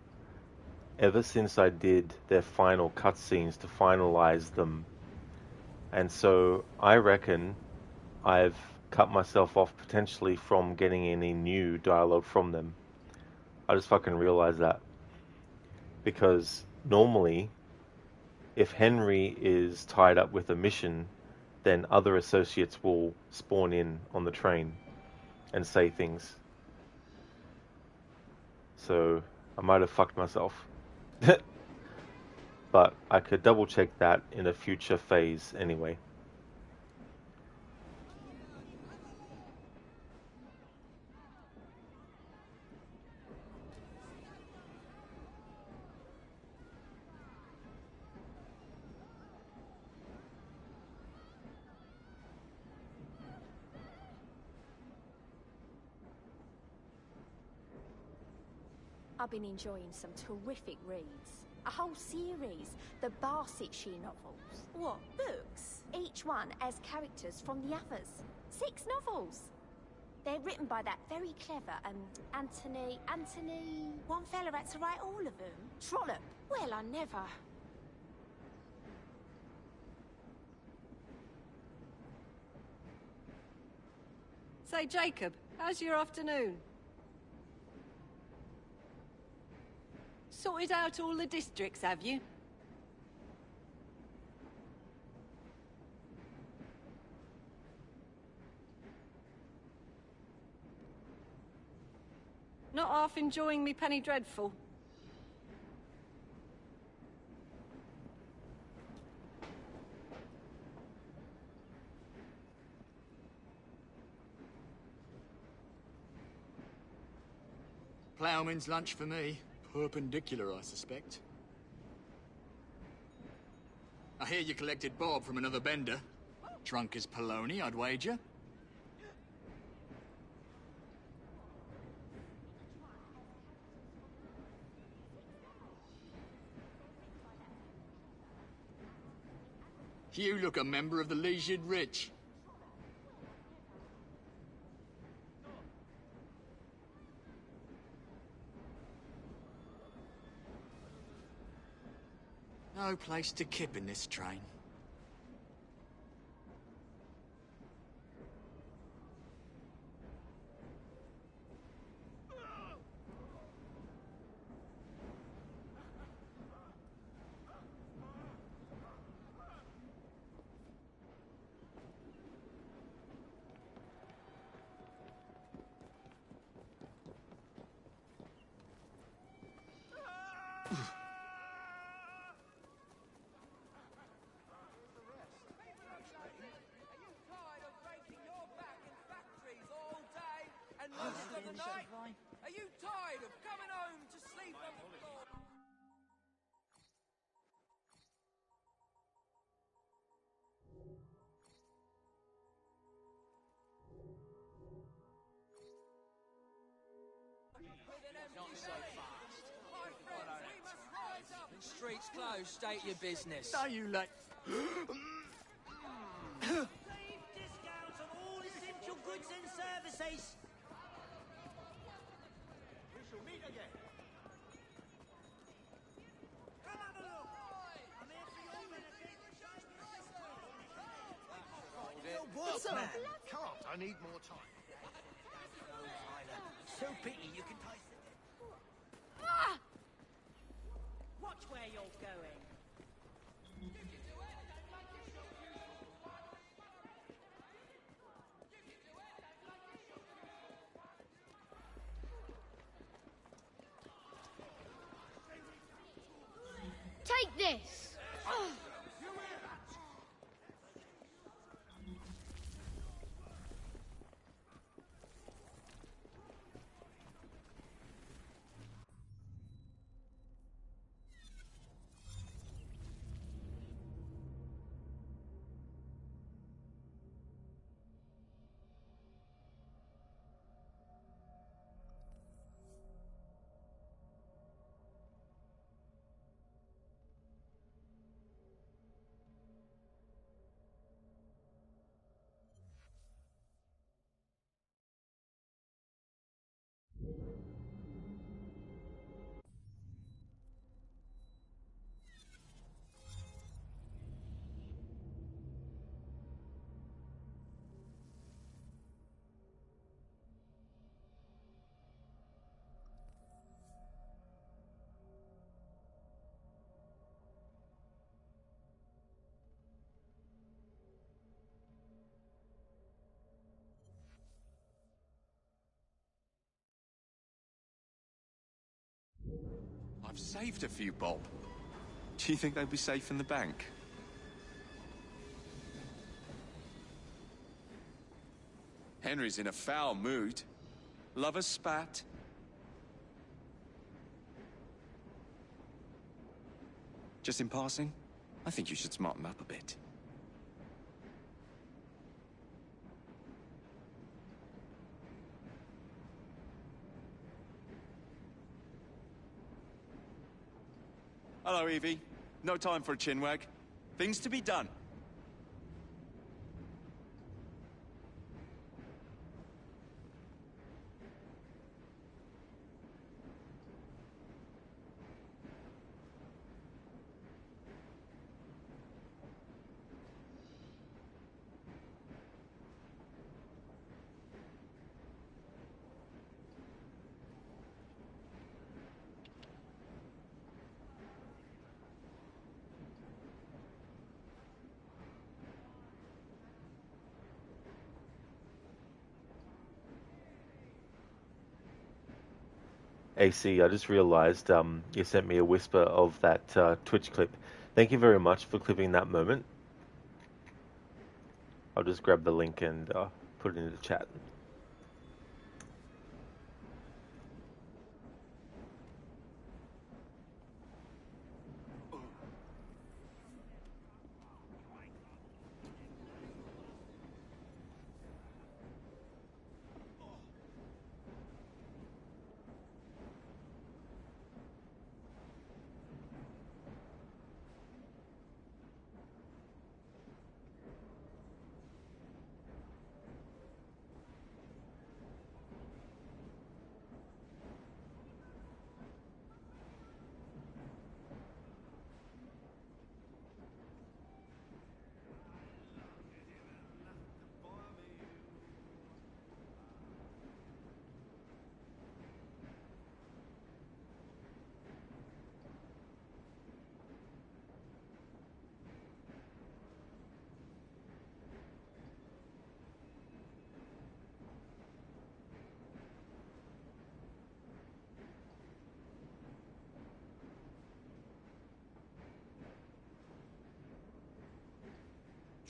Speaker 1: ever since I did their final cutscenes to finalize them. And so I reckon I've cut myself off potentially from getting any new dialogue from them. I just fucking realized that. Because normally, if Henry is tied up with a mission, then other associates will spawn in on the train and say things. So I might have fucked myself. But I could double check that in a future phase anyway.
Speaker 21: I've been enjoying some terrific reads. A whole series, the Barsetshire novels. What, books? Each one has characters from the others. 6 novels. They're written by that very clever, Anthony... One fella had to write all of them. Trollope. Well, I never...
Speaker 8: Say, Jacob, how's your afternoon? Sorted out all the districts, have you? Not half enjoying me penny dreadful.
Speaker 2: Ploughman's lunch for me. Perpendicular, I suspect. I hear you collected Bob from another bender. Drunk as Polony, I'd wager. You look a member of the leisured rich. No place to kip in this train.
Speaker 10: Are you tired of coming home to sleep on the floor? Not so fast. My friends, we must rise up. Streets closed, state your business.
Speaker 2: Are you like...
Speaker 4: Discounts on all essential goods and services. We shall meet again. Come have a look. I'm here for your benefit.
Speaker 9: What's up? Can't. I need more time.
Speaker 4: So pity you can taste it. Watch where you're going.
Speaker 12: Take this!
Speaker 6: I've saved a few bob. Do you think they'd be safe in the bank? Henry's in a foul mood. Love a spat. Just in passing, I think you should smarten up a bit. Hello, Evie. No time for a chinwag. Things to be done.
Speaker 1: AC, I just realized you sent me a whisper of that Twitch clip. Thank you very much for clipping that moment. I'll just grab the link and put it in the chat.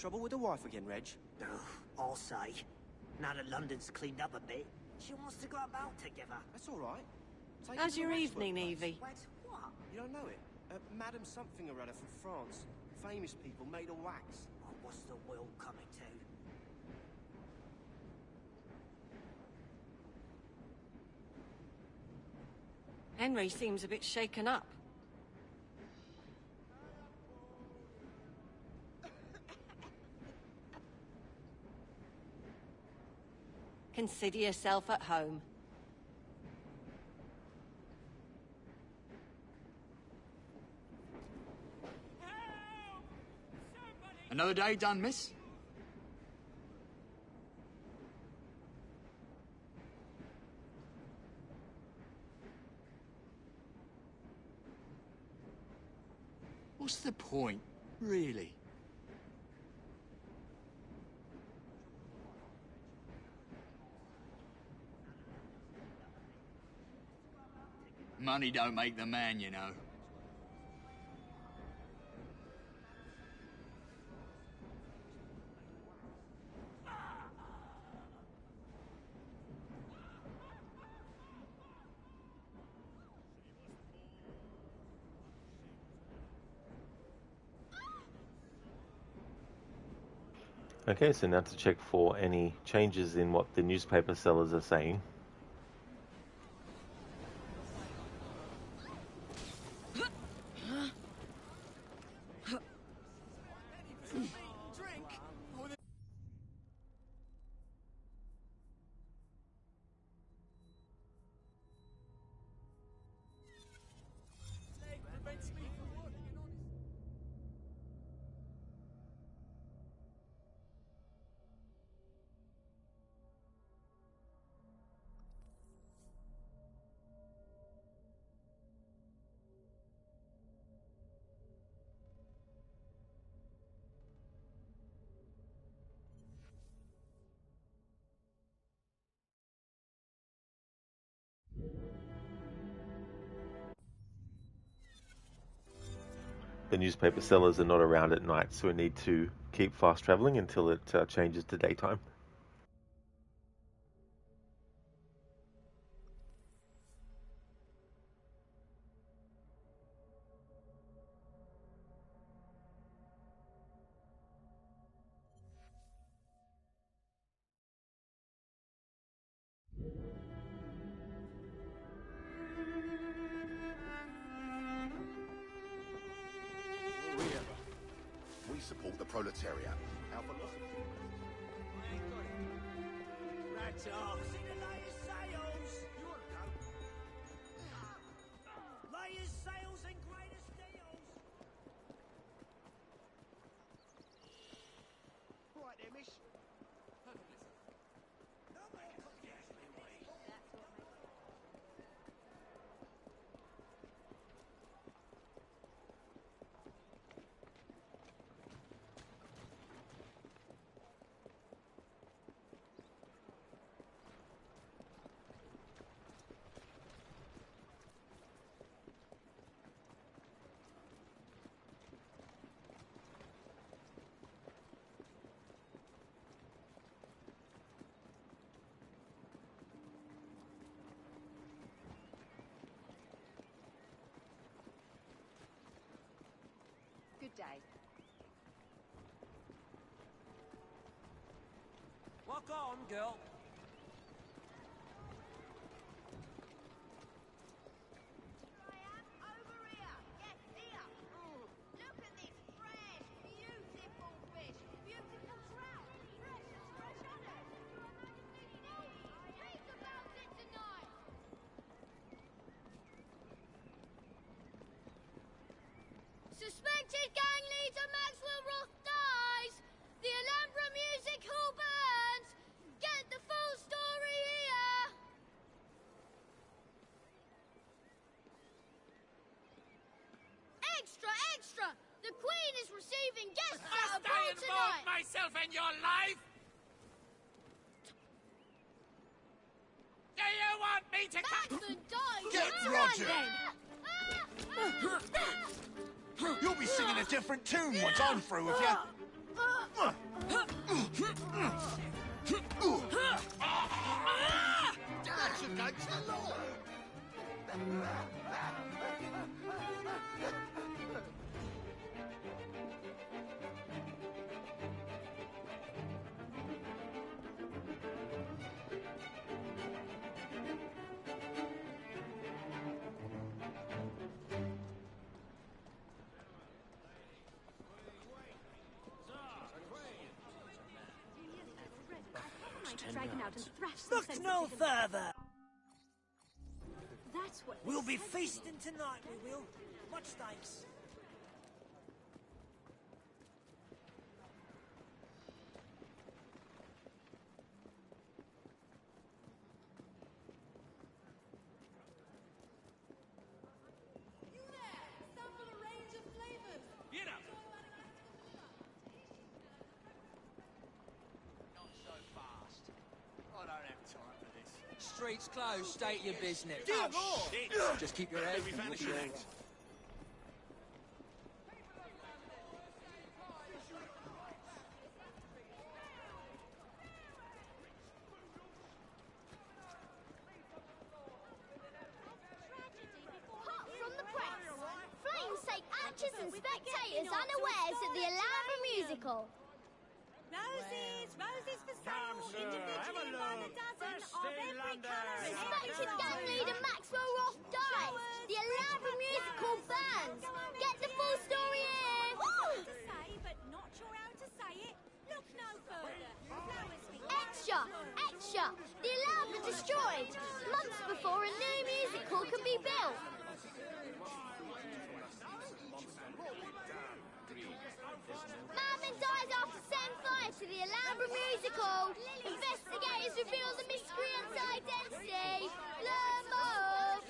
Speaker 13: Trouble with the wife again, Reg?
Speaker 4: Oh, I'll say. Now that London's cleaned up a bit, she wants to go about together.
Speaker 13: That's all right. Take
Speaker 8: How's
Speaker 13: her to
Speaker 8: your
Speaker 13: the
Speaker 8: evening,
Speaker 13: waxwork
Speaker 8: Evie?
Speaker 4: Wax what?
Speaker 13: place. You don't know it? Madam something or other from France. Famous people made of wax.
Speaker 4: Oh, what's the world coming to?
Speaker 8: Henry seems a bit shaken up. Consider yourself at home.
Speaker 2: Another day done, miss? What's the point, really? Money don't make the man, you know.
Speaker 1: Okay, so now to check for any changes in what the newspaper sellers are saying. The newspaper sellers are not around at night, so we need to keep fast traveling until it changes to daytime.
Speaker 5: We support the proletariat. Our philosophy.
Speaker 4: Rats off. See the latest sales. You want to go? Latest sales and greatest deals.
Speaker 5: Right there, miss.
Speaker 21: Good day.
Speaker 10: Walk on, girl.
Speaker 12: Suspected gang leader Maxwell Roth dies! The Alhambra Music Hall burns! Get the full story here! Extra, extra! The Queen is receiving guests at a ball tonight!
Speaker 10: Myself in your life? Do you want me to
Speaker 12: Maxman died!
Speaker 5: Get Roger! You'll be singing a different tune once I'm through with you. That's against the law.
Speaker 4: Look no further.
Speaker 21: That's what
Speaker 4: We'll be feasting tonight, we will. Much thanks.
Speaker 11: Sample a range of flavors.
Speaker 10: Get up!
Speaker 2: Not so fast. I don't have time for this.
Speaker 10: Street's closed, state your business.
Speaker 2: Shit.
Speaker 10: Just keep your head.
Speaker 2: We found a shit.
Speaker 12: Hot from the press. Flames take archers and spectators unawares at the Alhambra musical.
Speaker 11: Roses, roses for sale,
Speaker 15: sir,
Speaker 11: individually
Speaker 15: have a
Speaker 11: by the
Speaker 15: look.
Speaker 11: dozen,
Speaker 15: Best
Speaker 11: of
Speaker 15: in
Speaker 11: every
Speaker 15: London.
Speaker 11: colour.
Speaker 12: Suspected gang leader Maxwell Roth dies. The Alhambra musical burns. Get the full story here.
Speaker 11: To say, but not sure how to say it. Look no further. Flowers for
Speaker 12: Extra! Extra! The Alhambra destroyed. Months before a new musical can be built. Madman dies after setting fire to the Alhambra musical. Investigators reveal the miscreant's identity. Learn more.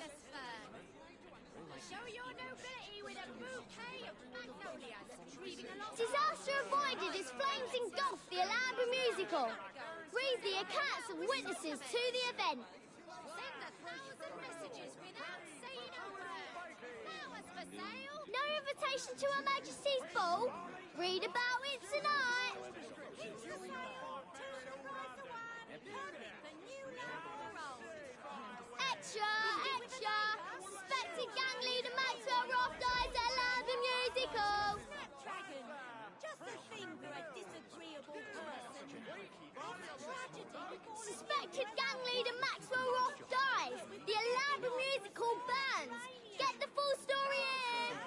Speaker 11: Show your nobility with a bouquet of magnolias. Reading along.
Speaker 12: Disaster avoided as flames engulf the Alhambra musical. Read the accounts of witnesses to the event.
Speaker 11: Send 1,000 messages without saying a word. Flowers for sale.
Speaker 12: No invitation to Her Majesty's ball. Read about it tonight.
Speaker 11: It's for sale. 2 price for 1. Perfect for new love or old.
Speaker 12: Extra! Extra! Suspected gang leader Maxwell Roth dies at Alhambra musical.
Speaker 11: Snapdragon. Just a thing for a disagreeable person. Tragedy before the
Speaker 12: Suspected gang leader Maxwell Roth dies. The Alhambra musical burns. Get the full story here.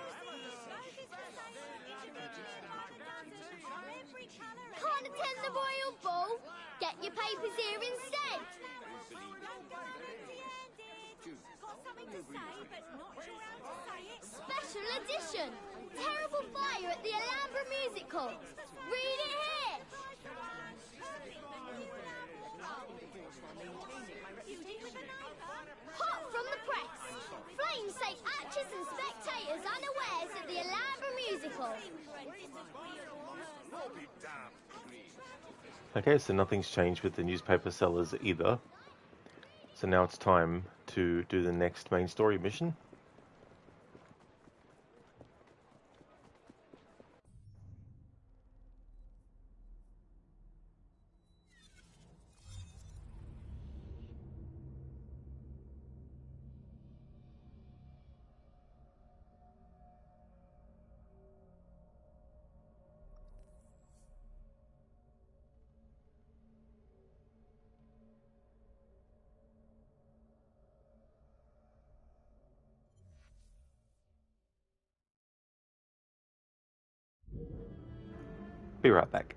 Speaker 12: Can't attend the royal ball? Get your papers here instead.
Speaker 11: Got something to say, but not sure how to say it.
Speaker 12: Special edition. Terrible fire at the Alhambra musical. Read it here. Hot from the press. Flames take actors and spectators unawares at the Alhambra musical.
Speaker 1: Okay, so nothing's changed with the newspaper sellers either. So now it's time to do the next main story mission. Be right back.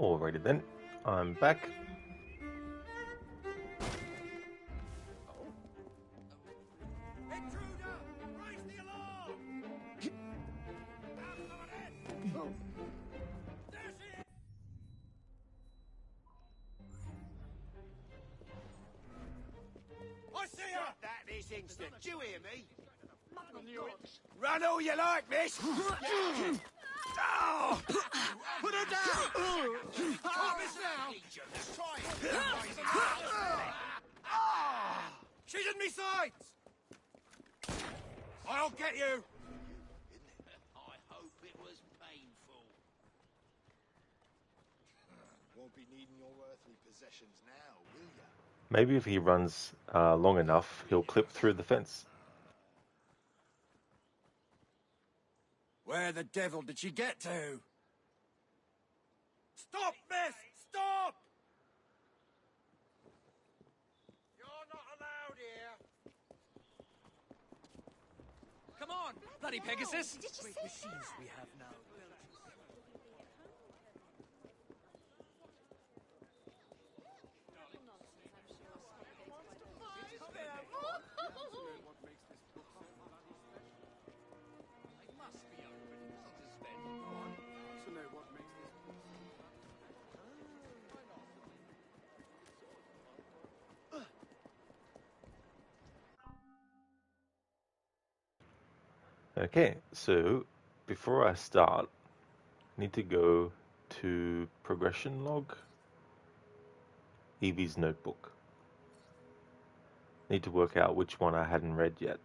Speaker 1: Alrighty then, I'm back.
Speaker 5: I see her! Stop that this instant. Do you hear me? Run all you like, miss! Oh! Put her down! Stop this now! Let's try it! Ah! She's in me sights! I'll get you!
Speaker 15: I hope it was painful.
Speaker 9: Won't be needing your earthly possessions now, will ya?
Speaker 1: Maybe if he runs long enough, he'll clip through the fence.
Speaker 2: Where the devil did she get to? Stop, miss! Stop!
Speaker 5: You're not allowed here!
Speaker 10: Come on, bloody Pegasus!
Speaker 11: Did you see
Speaker 2: Machines we have now.
Speaker 1: Okay, so before I start, I need to go to progression log, Evie's notebook. Need to work out which one I hadn't read yet.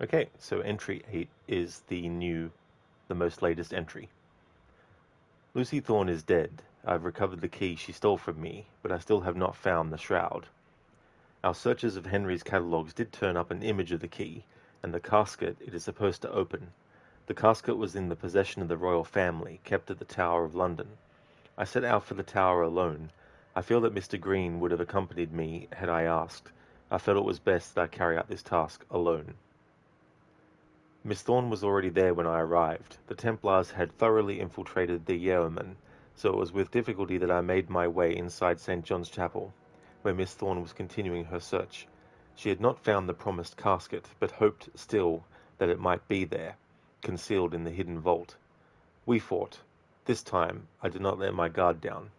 Speaker 1: Okay, so entry 8 is the most latest entry. Lucy Thorne is dead. I've recovered the key she stole from me, but I still have not found the shroud. Our searches of Henry's catalogues did turn up an image of the key, and the casket it is supposed to open. The casket was in the possession of the royal family, kept at the Tower of London. I set out for the Tower alone. I feel that Mr. Green would have accompanied me had I asked. I felt it was best that I carry out this task alone. Miss Thorne was already there when I arrived. The Templars had thoroughly infiltrated the yeoman, so it was with difficulty that I made my way inside St. John's Chapel, where Miss Thorne was continuing her search. She had not found the promised casket, but hoped still that it might be there, concealed in the hidden vault. We fought. This time, I did not let my guard down.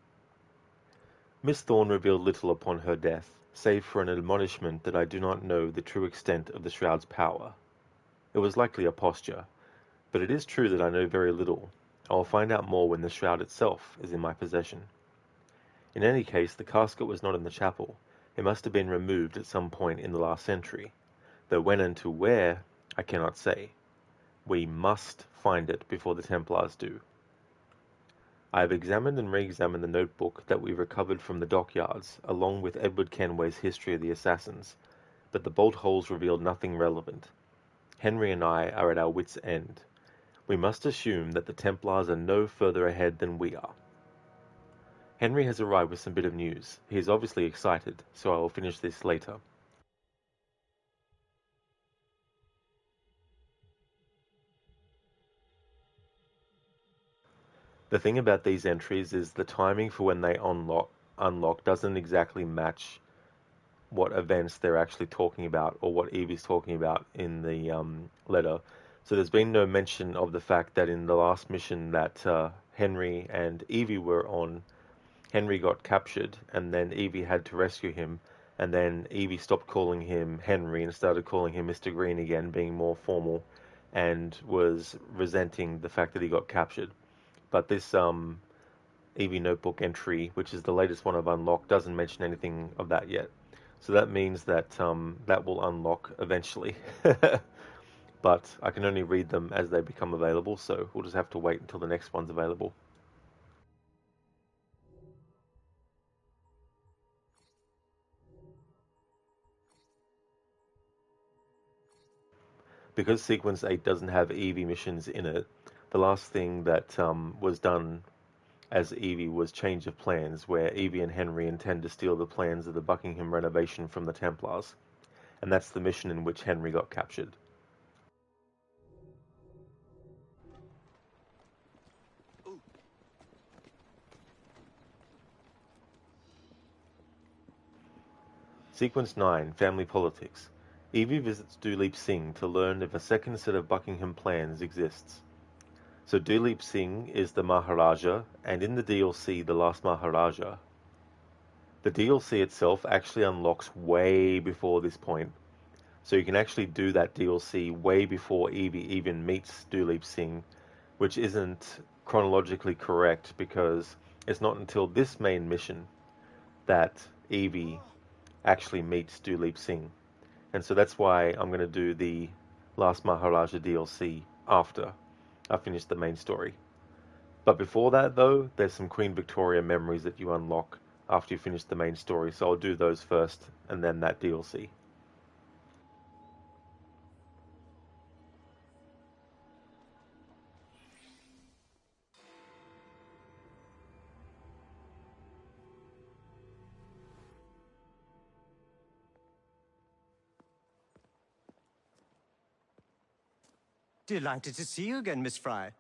Speaker 1: Miss Thorne revealed little upon her death, save for an admonishment that I do not know the true extent of the shroud's power. It was likely a posture, but it is true that I know very little. I will find out more when the shroud itself is in my possession. In any case, the casket was not in the chapel. It must have been removed at some point in the last century, though when and to where, I cannot say. We must find it before the Templars do. I have examined and re-examined the notebook that we recovered from the dockyards, along with Edward Kenway's history of the assassins, but the bolt holes revealed nothing relevant. Henry and I are at our wits' end. We must assume that the Templars are no further ahead than we are. Henry has arrived with some bit of news. He is obviously excited, so I will finish this later. The thing about these entries is the timing for when they unlock doesn't exactly match what events they're actually talking about or what Evie's talking about in the letter. So there's been no mention of the fact that in the last mission that Henry and Evie were on, Henry got captured and then Evie had to rescue him, and then Evie stopped calling him Henry and started calling him Mr. Green again, being more formal, and was resenting the fact that he got captured. But this Evie Notebook entry, which is the latest one I've unlocked, doesn't mention anything of that yet. So that means that that will unlock eventually. But I can only read them as they become available, so we'll just have to wait until the next one's available. Because Sequence 8 doesn't have Evie missions in it, the last thing that was done as Evie was change of plans, where Evie and Henry intend to steal the plans of the Buckingham renovation from the Templars. And that's the mission in which Henry got captured. Sequence 9, Family Politics. Evie visits Duleep Singh to learn if a second set of Buckingham plans exists. So Duleep Singh is the Maharaja, and in the DLC, The Last Maharaja. The DLC itself actually unlocks way before this point. So you can actually do that DLC way before Evie even meets Duleep Singh, which isn't chronologically correct because it's not until this main mission that Evie actually meets Duleep Singh. And so that's why I'm going to do the Last Maharaja DLC after I finish the main story. But before that, though, there's some Queen Victoria memories that you unlock after you finish the main story, so I'll do those first, and then that DLC.
Speaker 13: Delighted to see you again, Miss Fry.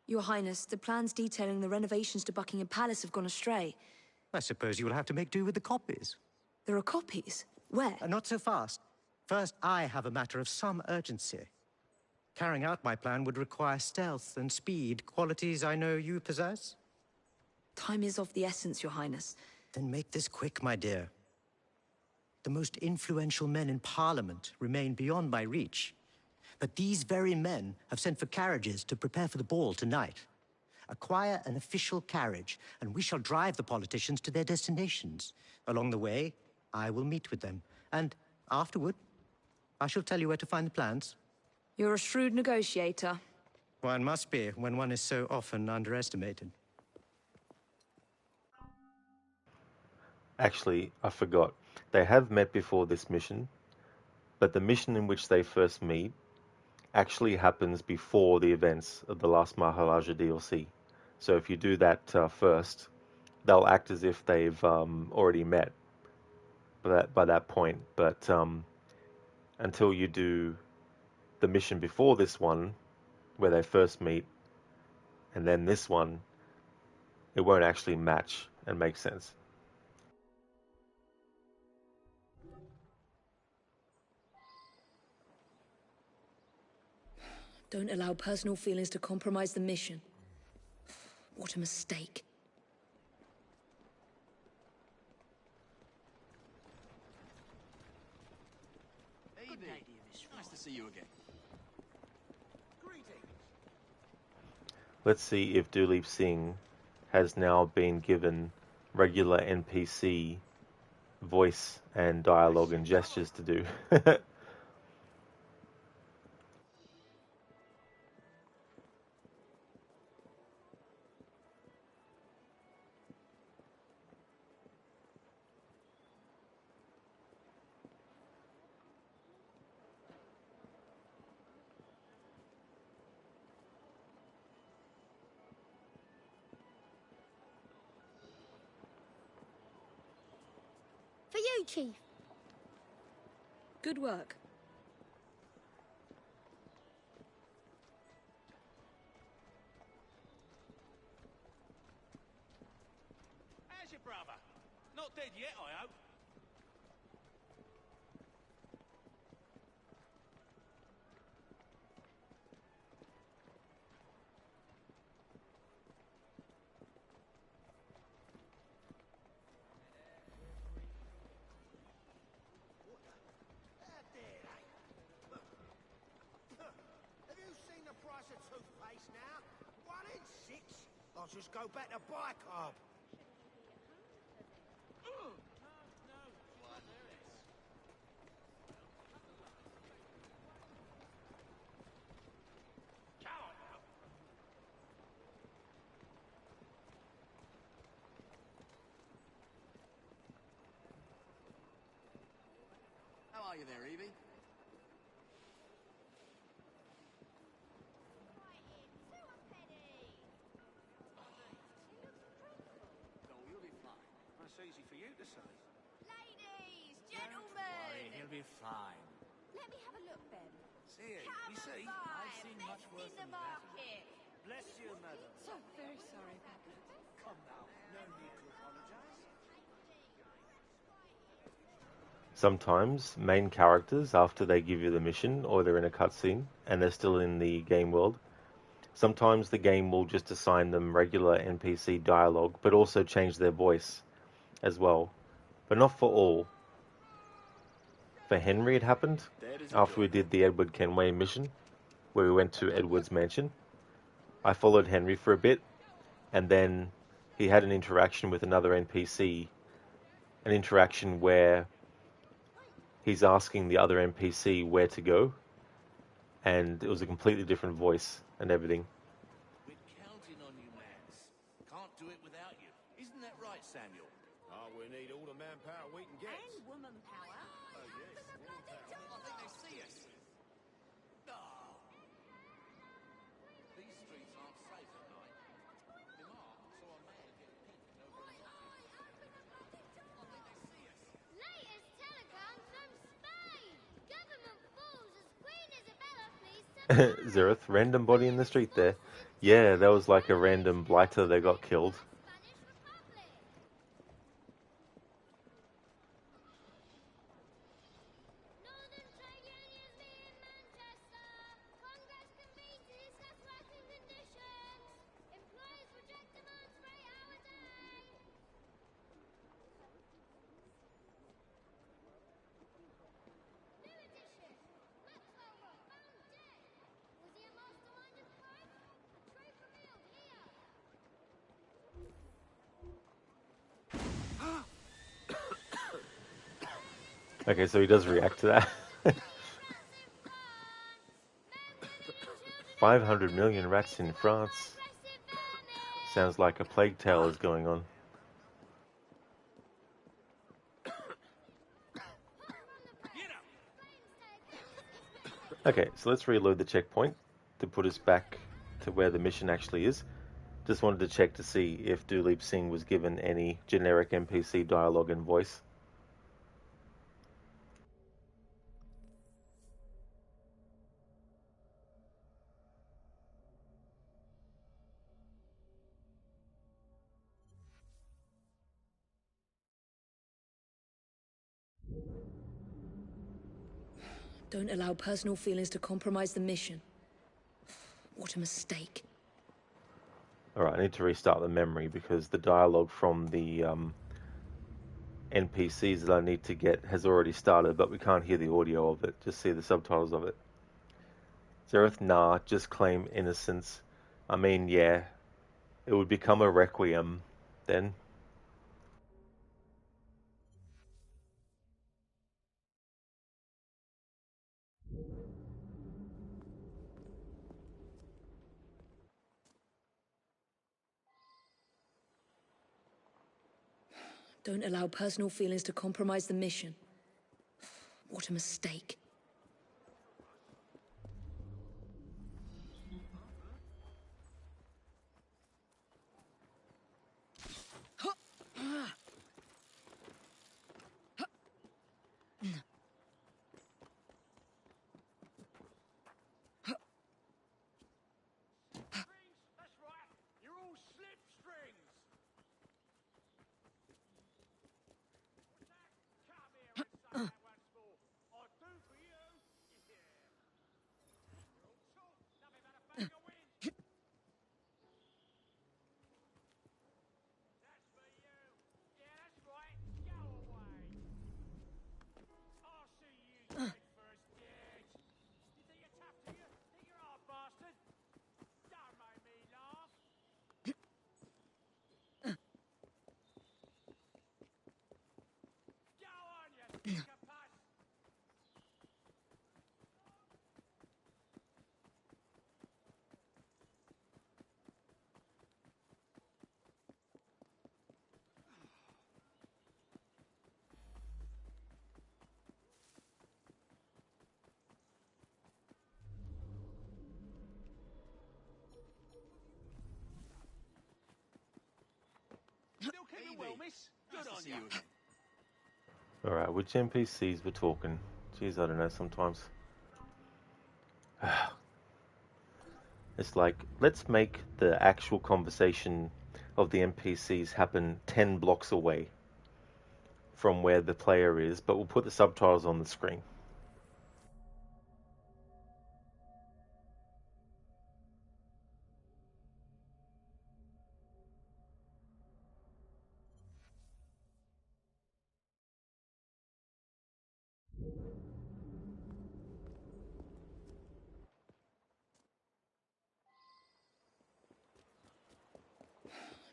Speaker 3: Your Highness, the plans detailing the renovations to Buckingham Palace have gone astray.
Speaker 13: I suppose you will have to make do with the copies.
Speaker 3: There are copies? Where?
Speaker 13: Not so fast. First, I have a matter of some urgency. Carrying out my plan would require stealth and speed, qualities I know you possess.
Speaker 3: Time is of the essence, Your Highness.
Speaker 13: Then make this quick, my dear. The most influential men in Parliament remain beyond my reach. But these very men have sent for carriages to prepare for the ball tonight. Acquire an official carriage, and we shall drive the politicians to their destinations. Along the way, I will meet with them, and afterward, I shall tell you where to find the plans.
Speaker 3: You're a shrewd negotiator.
Speaker 13: One must be when one is so often underestimated.
Speaker 1: Actually, I forgot. They have met before this mission, but the mission in which they first meet actually happens before the events of the Last Maharaja DLC. So if you do that first, they'll act as if they've already met by that point. But until you do the mission before this one, where they first meet, and then this one, it won't actually match and make sense.
Speaker 3: Don't allow personal feelings to compromise the mission. What a mistake.
Speaker 2: Evie, nice to see you again.
Speaker 1: Let's see if Duleep Singh has now been given regular NPC voice and dialogue and gestures to do.
Speaker 12: For you, Chief.
Speaker 3: Good work.
Speaker 15: How's your brother? Not dead yet, I hope.
Speaker 5: Have you seen the price of toothpaste now? 1 in 6? I'll just go back to bicarb.
Speaker 2: you there, Evie? Oh, you'll be fine.
Speaker 5: That's easy for you to say.
Speaker 11: Ladies,
Speaker 5: Don't worry,
Speaker 11: gentlemen!
Speaker 5: he'll be fine.
Speaker 21: Let me have a look, Ben.
Speaker 5: See it,
Speaker 11: Come
Speaker 5: you see?
Speaker 11: and buy,
Speaker 5: I've seen much
Speaker 11: best
Speaker 5: worse
Speaker 11: in the
Speaker 5: than that.
Speaker 11: market.
Speaker 5: Bless you, madam.
Speaker 8: So very sorry about that.
Speaker 5: Come now, no need to apologize.
Speaker 1: Sometimes main characters, after they give you the mission or they're in a cutscene and they're still in the game world, sometimes the game will just assign them regular NPC dialogue, but also change their voice as well. But not for all. For Henry it happened after we did the Edward Kenway mission, where we went to Edward's mansion. I followed Henry for a bit, and then he had an interaction with another NPC, an interaction where he's asking the other NPC where to go, and it was a completely different voice and everything.
Speaker 5: We're counting on you, Max. Can't do it without you. Isn't that right, Samuel?
Speaker 15: Oh, we need all the manpower we can get.
Speaker 21: And woman power.
Speaker 5: Oh, yes. I think they see us. Oh. These streets aren't safe at night. They are, so a man get peeked over a knock. I think they see us.
Speaker 12: Latest telegram from Spain. Government falls as Queen Isabella flees
Speaker 1: Zereth, random body in the street there. Yeah, that was like a random blighter that got killed.
Speaker 12: Northern Trade Unions meet in Manchester. Congress convenes to discuss working conditions. Employers reject demands for 8-hour day. New edition. Maxwell was found dead. Was he a mastermind of crime? The truth revealed here.
Speaker 1: Okay, so he does react to that. 500 million rats in France. Sounds like a plague tale is going on. Okay, so let's reload the checkpoint to put us back to where the mission actually is. Just wanted to check to see if Duleep Singh was given any generic NPC dialogue and voice.
Speaker 3: Don't allow personal feelings to compromise the mission. What a mistake.
Speaker 1: Alright, I need to restart the memory because the dialogue from the NPCs that I need to get has already started, but we can't hear the audio of it, just see the subtitles of it. Zereth, nah, just claim innocence. I mean, yeah, it would become a requiem then.
Speaker 3: Don't allow personal feelings to compromise the mission. What a mistake.
Speaker 15: That's right. You're all slipstrings. Come here and say that once more. I do for Keeping well, miss? Good on you.
Speaker 1: Alright, which NPCs we're talking? Jeez, I don't know sometimes. It's like, let's make the actual conversation of the NPCs happen 10 blocks away from where the player is, but we'll put the subtitles on the screen.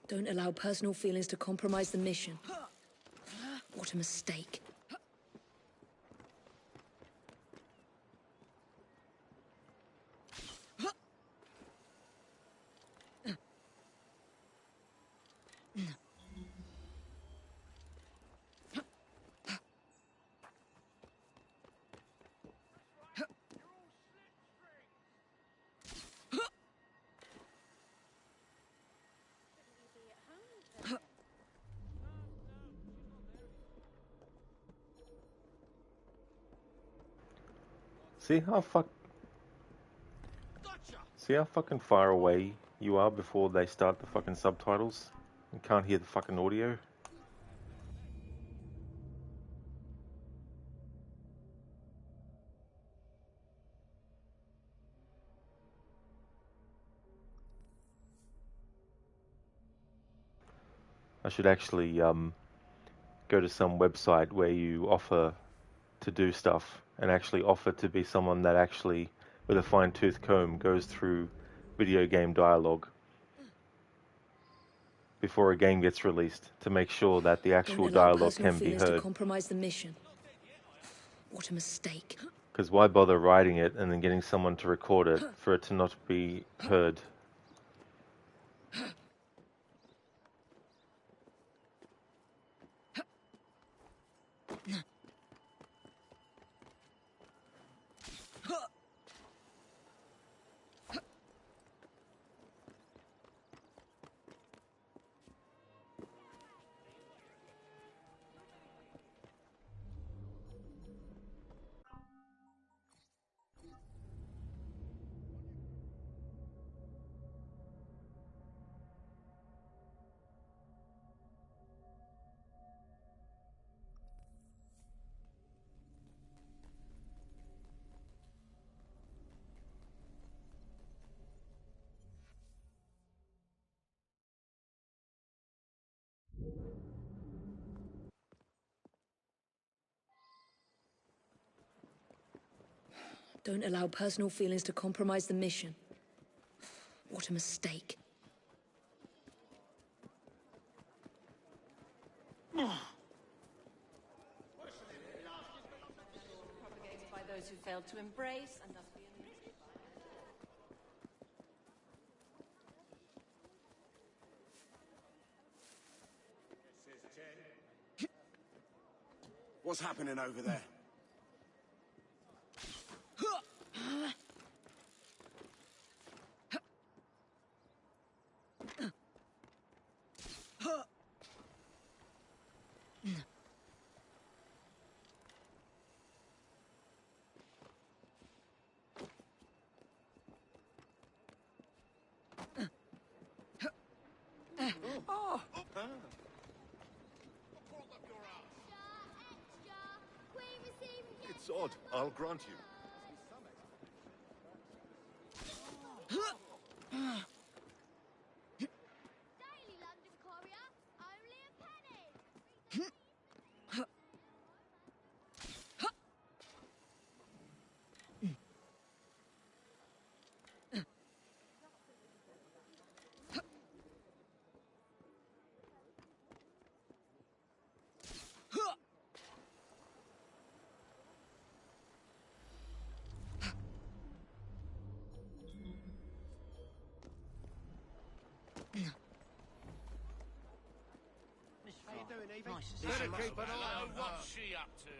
Speaker 3: Don't allow personal feelings to compromise the mission. What a mistake.
Speaker 1: See how fucking far away you are before they start the fucking subtitles? You can't hear the fucking audio? I should actually go to some website where you offer to do stuff and actually offer to be someone that actually, with a fine-tooth comb, goes through video game dialogue before a game gets released to make sure that the actual
Speaker 3: Don't allow
Speaker 1: dialogue
Speaker 3: personal
Speaker 1: can be
Speaker 3: feelings to
Speaker 1: heard.
Speaker 3: compromise the mission. What a mistake.
Speaker 1: Because why bother writing it and then getting someone to record it for it to not be heard?
Speaker 3: Don't allow personal feelings to compromise the mission. What a mistake.
Speaker 8: Propagated by those who failed to embrace and thus be enriched by.
Speaker 7: What's happening over there?
Speaker 8: Oh!
Speaker 15: It's odd, I'll grant you.
Speaker 12: Daily London Courier, only a penny.
Speaker 15: How you doing, Evie? Nice to see you. Keep an eye on her.
Speaker 17: What's she up to?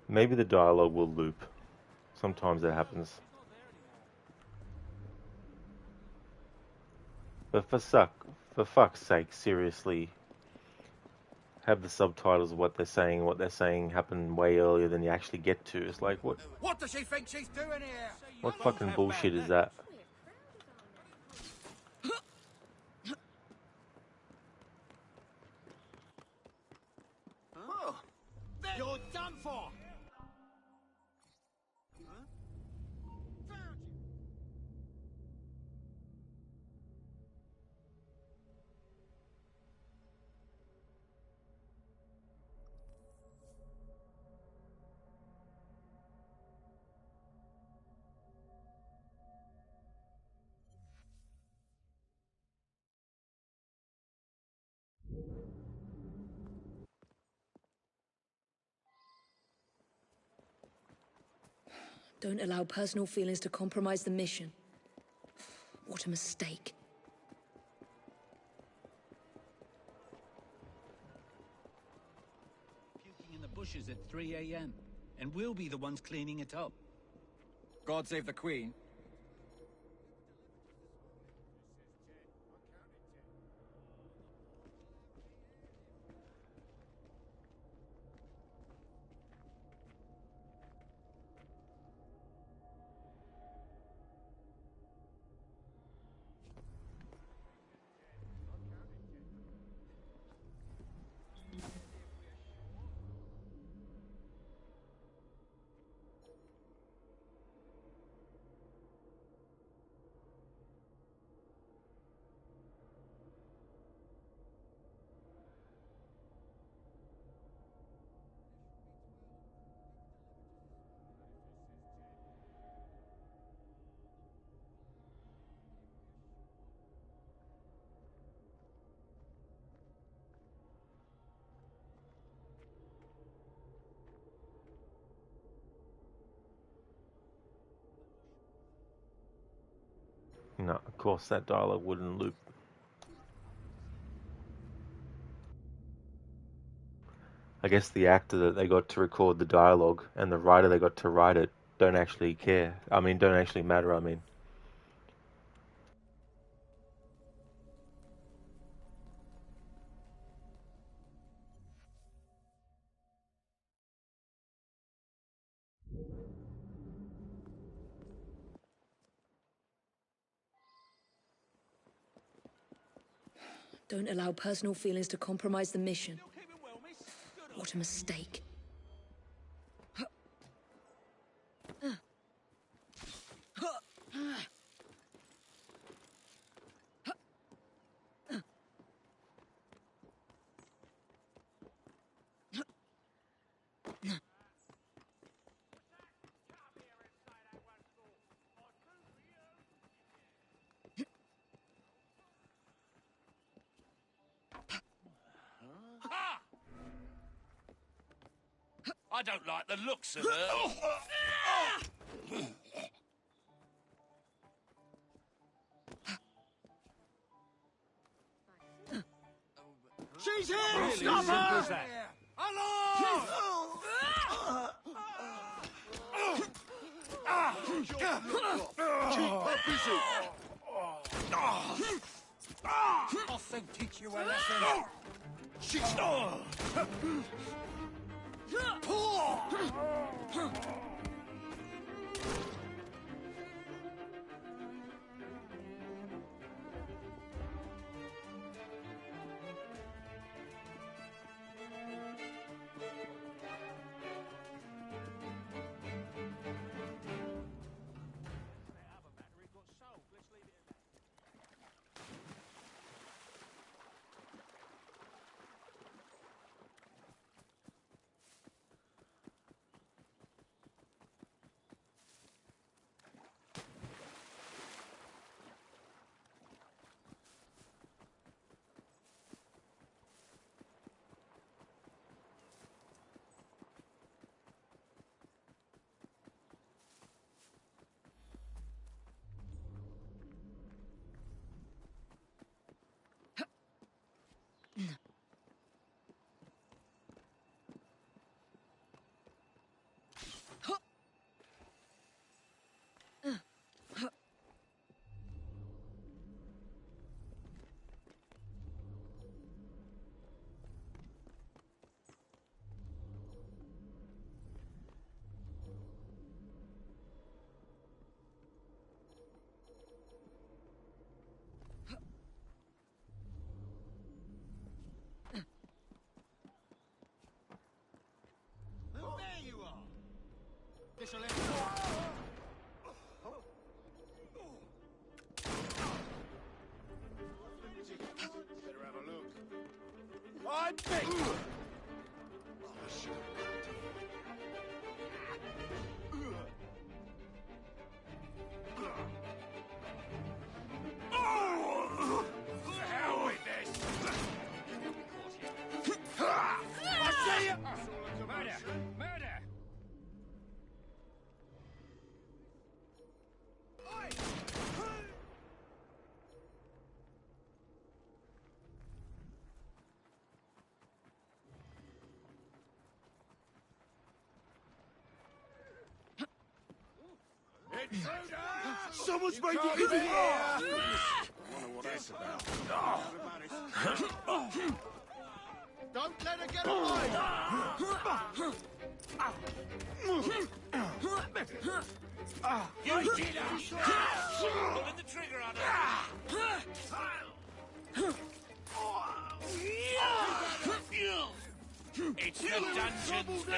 Speaker 1: Maybe the dialogue will loop. Sometimes that happens. But for fuck's sake, seriously, have the subtitles of what they're saying. What they're saying happen way earlier than you actually get to. It's like,
Speaker 20: What does she think she's doing here?
Speaker 1: what fucking bullshit is that?
Speaker 20: Oh, you're done for!
Speaker 3: Don't allow personal feelings to compromise the mission. What a mistake.
Speaker 19: Puking in the bushes at 3 a.m. And we'll be the ones cleaning it up.
Speaker 20: God save the Queen.
Speaker 1: No, of course that dialogue wouldn't loop. I guess the actor that they got to record the dialogue and the writer they got to write it don't actually care. I mean, don't actually matter, I mean.
Speaker 3: Don't allow personal feelings to compromise the mission. What a mistake.
Speaker 15: I don't like the looks of her.
Speaker 20: She's here!
Speaker 15: Really
Speaker 20: Stop
Speaker 15: simple
Speaker 20: her!
Speaker 15: as that.
Speaker 20: I'll soon teach you a lesson. This'll end.
Speaker 15: Better have a look.
Speaker 20: I beg you.
Speaker 15: To hell with this!
Speaker 20: I see you!
Speaker 15: Murder! Murder!
Speaker 20: Someone's making
Speaker 15: can't
Speaker 20: it
Speaker 15: be
Speaker 20: here!
Speaker 15: here.
Speaker 20: I wonder what that's about.
Speaker 9: Don't let her get away!
Speaker 15: You did it! Pulling the trigger on it! It's the dungeons for you!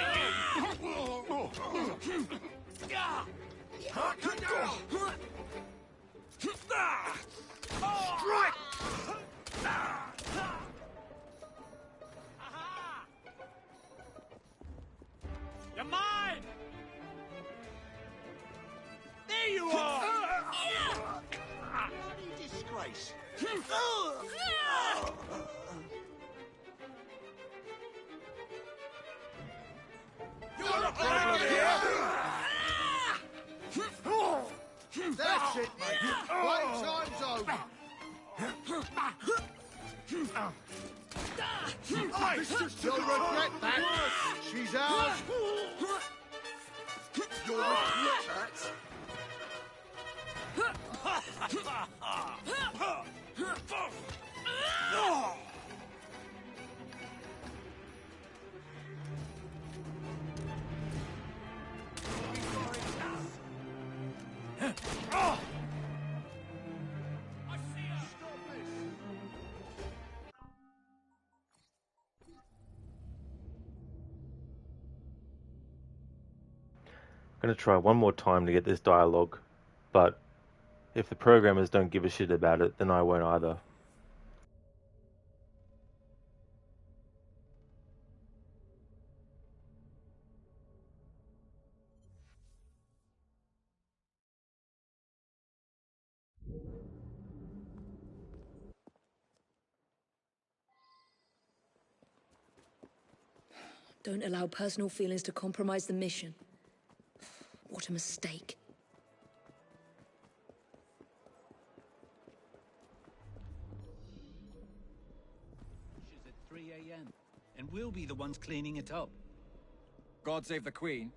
Speaker 20: Strike!
Speaker 15: You're mine!
Speaker 20: There you are! Bloody disgrace!
Speaker 9: You're not allowed here! That's it, mate. Playtime's over. You'll regret that. She's ours. You'll regret that.
Speaker 1: I'm going to try one more time to get this dialogue, but if the programmers don't give a shit about it, then I won't either.
Speaker 3: Don't allow personal feelings to compromise the mission. What a mistake.
Speaker 19: At 3 a.m. And we'll be the ones cleaning it up.
Speaker 20: God save the Queen.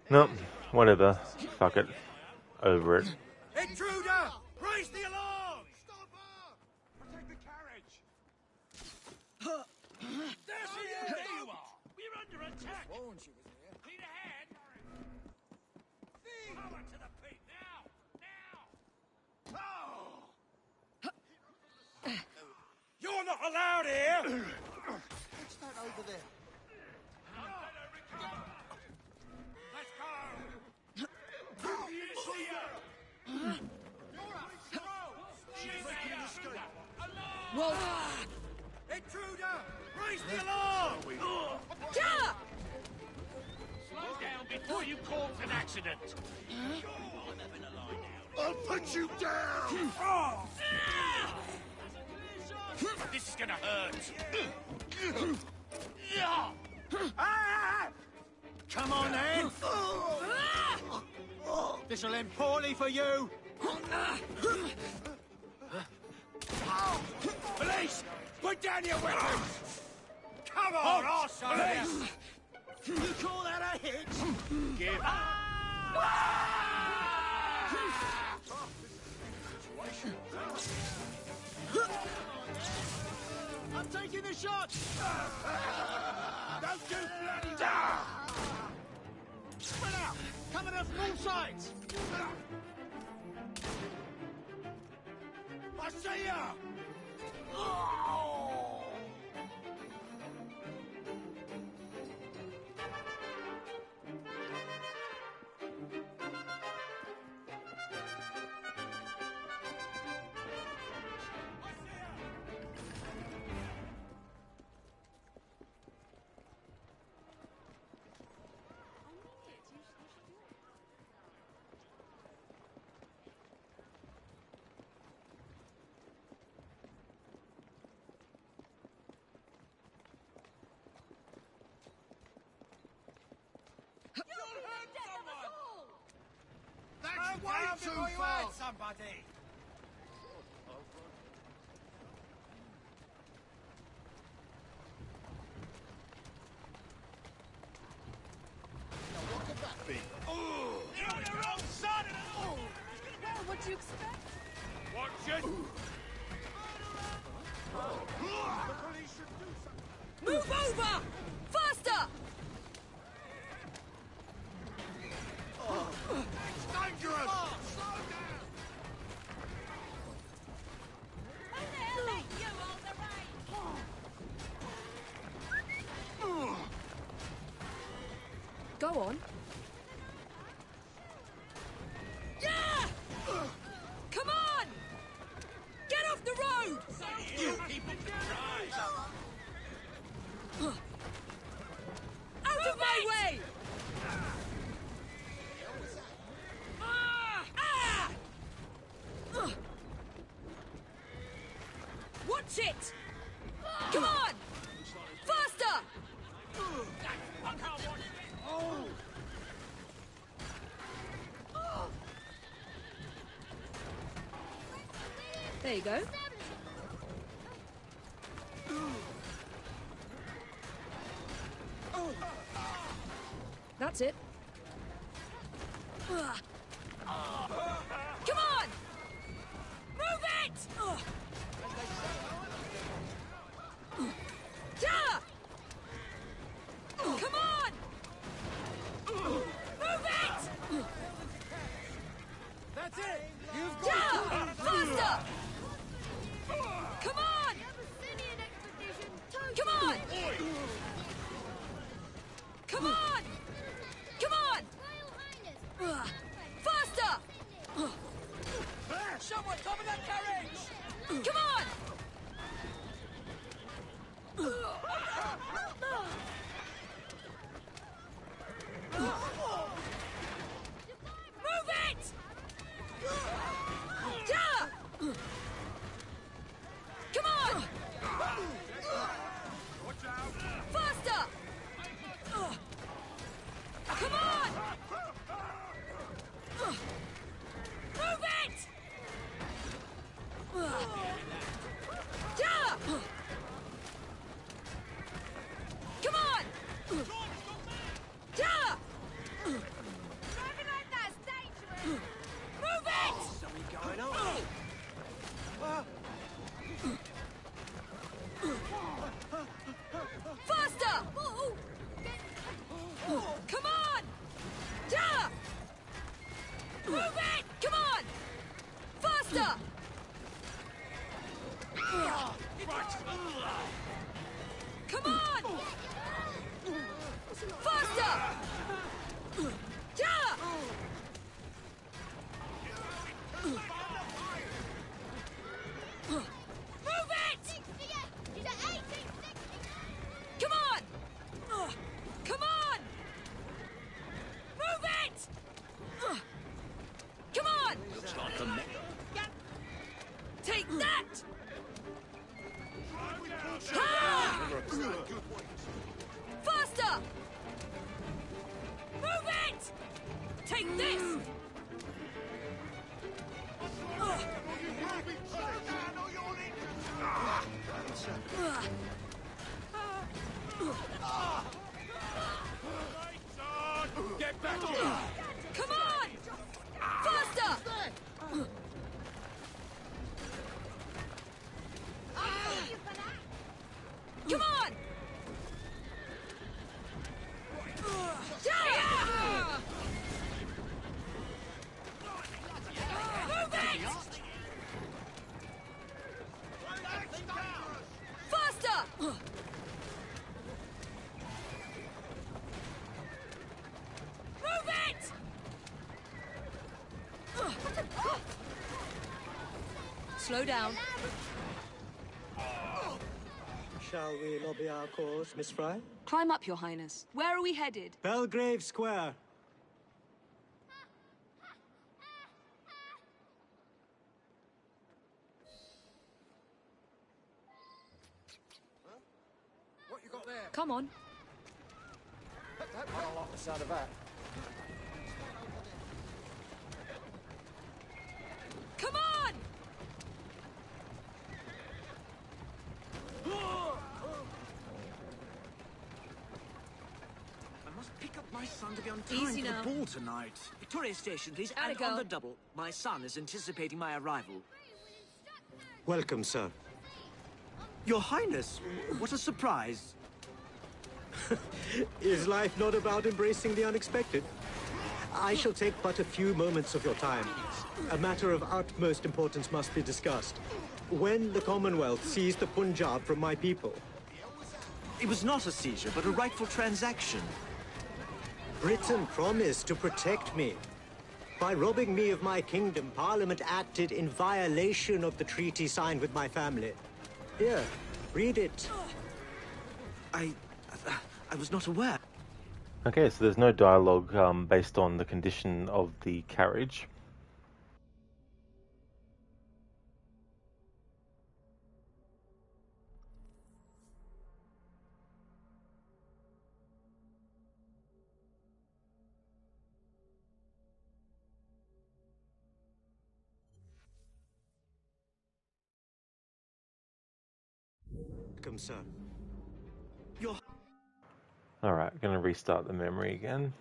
Speaker 1: Nope, whatever. Fuck it. Over it.
Speaker 20: Intruder! Raise the alarm!
Speaker 15: Stop her! Protect the carriage!
Speaker 20: There she is!
Speaker 15: There you are! We're under attack!
Speaker 20: Warned she was here.
Speaker 15: Clean ahead! Power to the peak! Now! Now!
Speaker 20: You're not allowed here!
Speaker 9: What's that over there?
Speaker 15: Let's go!
Speaker 3: Well,
Speaker 20: Intruder! Raise the alarm!
Speaker 15: Slow down before you cause an accident!
Speaker 9: I'll put you down!
Speaker 15: This is gonna hurt!
Speaker 20: Come on, then! This'll end poorly for you! Police! Put down your weapons! Come on, I'll show you! You call that a hit?
Speaker 15: Give
Speaker 20: I'm taking the shot! Don't do bloody... Spread out! Coming up from all sides! I see ya! That's way too far! Somebody!
Speaker 15: Now what could that be?
Speaker 20: Oh! You're on the wrong side of the law!
Speaker 11: Well, what do you expect?
Speaker 15: Watch it! The police should do something.
Speaker 3: Move over! Faster!
Speaker 20: It's dangerous! Slow down!
Speaker 11: Who the hell let you hold the reins?
Speaker 3: Go on. Yeah! Come on! Get off the road!
Speaker 15: You people can rise!
Speaker 3: Out of my way! Watch it! Come on! Faster!
Speaker 15: I can't watch it! Oh!
Speaker 3: There you go. That's it. Come on! Move it! Yeah! Come on! Move it!
Speaker 20: That's it! You've
Speaker 3: Yeah! Faster! Come on! Come on! Come on! Come on! Faster!
Speaker 10: Someone cover that carriage!
Speaker 3: Come on! Move it! Yeah! Come on!
Speaker 15: Watch out!
Speaker 3: Faster! Come on! Move it! Yeah! Come on! Yeah!
Speaker 11: Driving like that's dangerous!
Speaker 3: Move it!
Speaker 20: Something going on!
Speaker 3: Faster! Come on! Yeah! Move it! Come on! Faster! Come on! Faster! Yeah! Move it! Come on! Come on! Move it! Come on!
Speaker 17: Looks like a mega.
Speaker 3: Take that! Ah! Faster! Move it! Take this!
Speaker 15: Get back here!
Speaker 3: Come on! Faster! Come on! Yeah! Move it! Faster! Move it! Slow down.
Speaker 13: Shall we lobby our cause, Miss Fry?
Speaker 3: Climb up, Your Highness. Where are we headed?
Speaker 13: Belgrave Square.
Speaker 20: What you got there?
Speaker 3: Come on.
Speaker 20: I don't like the sound of that.
Speaker 3: Come on!
Speaker 4: I must pick up my son to be on time
Speaker 3: Easy
Speaker 4: for
Speaker 3: now.
Speaker 4: the ball tonight. Victoria Station, please.
Speaker 3: Atta
Speaker 4: And
Speaker 3: girl.
Speaker 4: on the double, my son is anticipating my arrival.
Speaker 13: Welcome, sir.
Speaker 4: Your Highness, what a surprise.
Speaker 13: Is life not about embracing the unexpected? I shall take but a few moments of your time. A matter of utmost importance must be discussed. When the Commonwealth seized the Punjab from my people...
Speaker 4: It was not a seizure, but a rightful transaction.
Speaker 13: Britain promised to protect me. By robbing me of my kingdom, Parliament acted in violation of the treaty signed with my family. Here, read it.
Speaker 4: I was not aware.
Speaker 1: Okay, so there's no dialogue based on the condition of the carriage.
Speaker 13: Welcome, sir.
Speaker 1: Alright, gonna restart the memory again.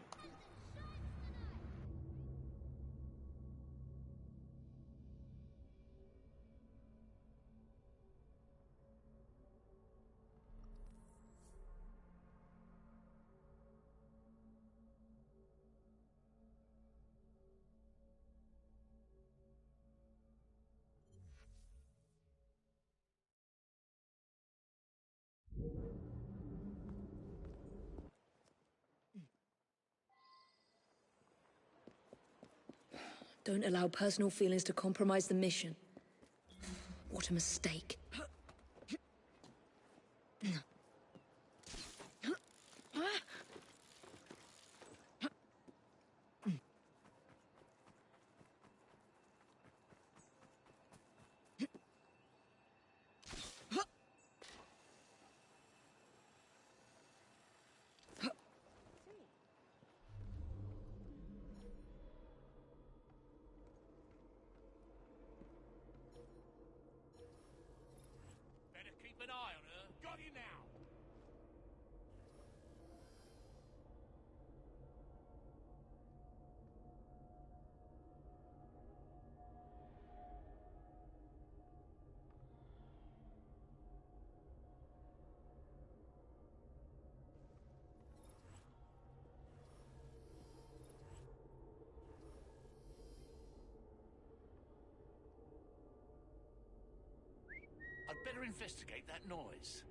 Speaker 3: Don't allow personal feelings to compromise the mission. What a mistake.
Speaker 15: Better keep an eye on her. Got you now.
Speaker 17: I'd better investigate that noise.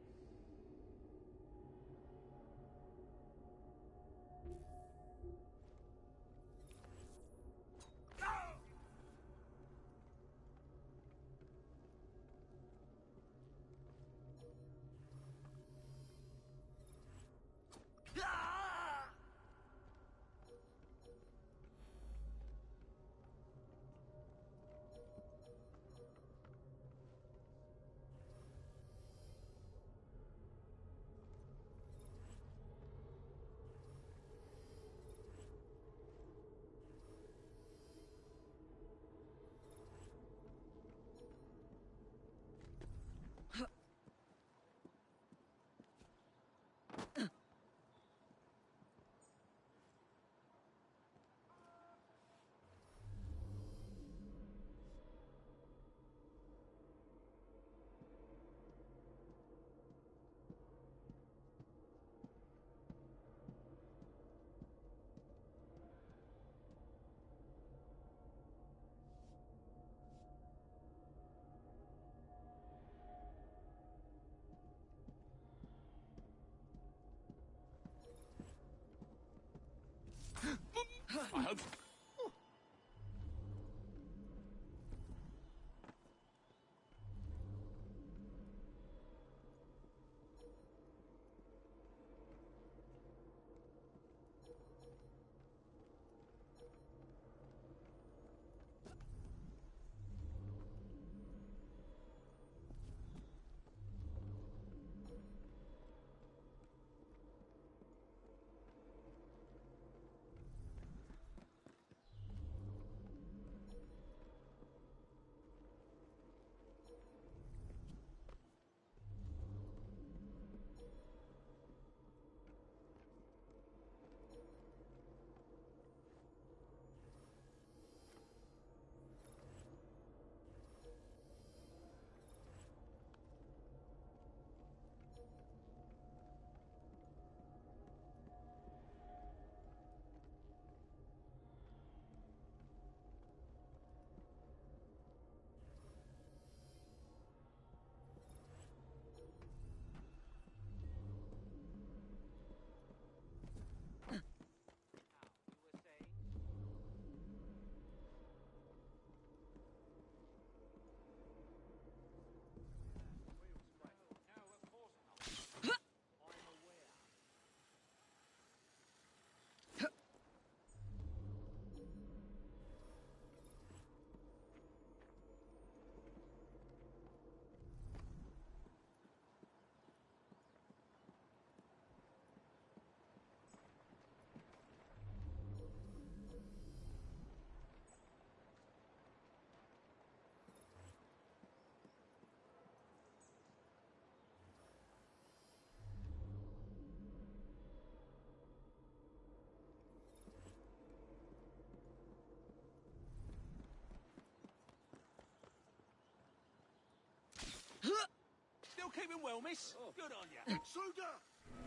Speaker 20: Still keeping well, miss? Good on you.
Speaker 7: Sugar!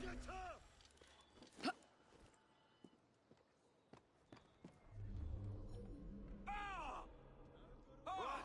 Speaker 7: Get her!
Speaker 20: Ah! Ah! Ah!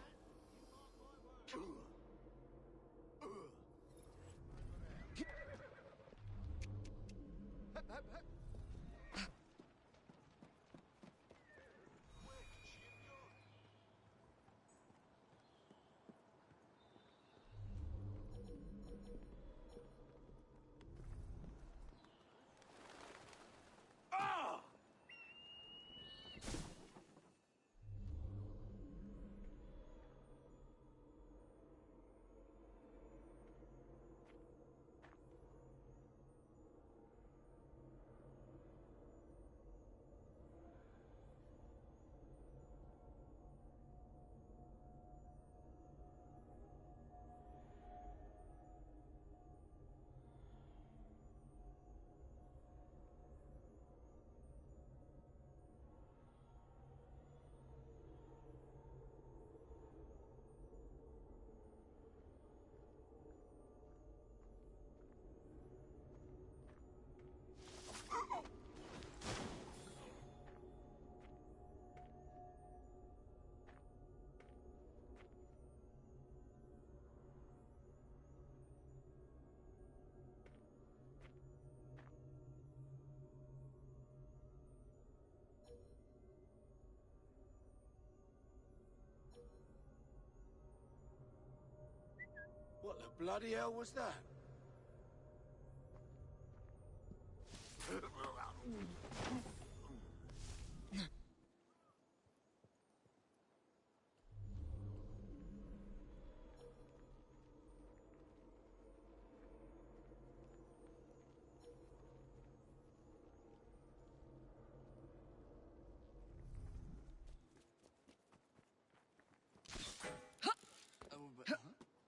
Speaker 7: What the bloody hell was that?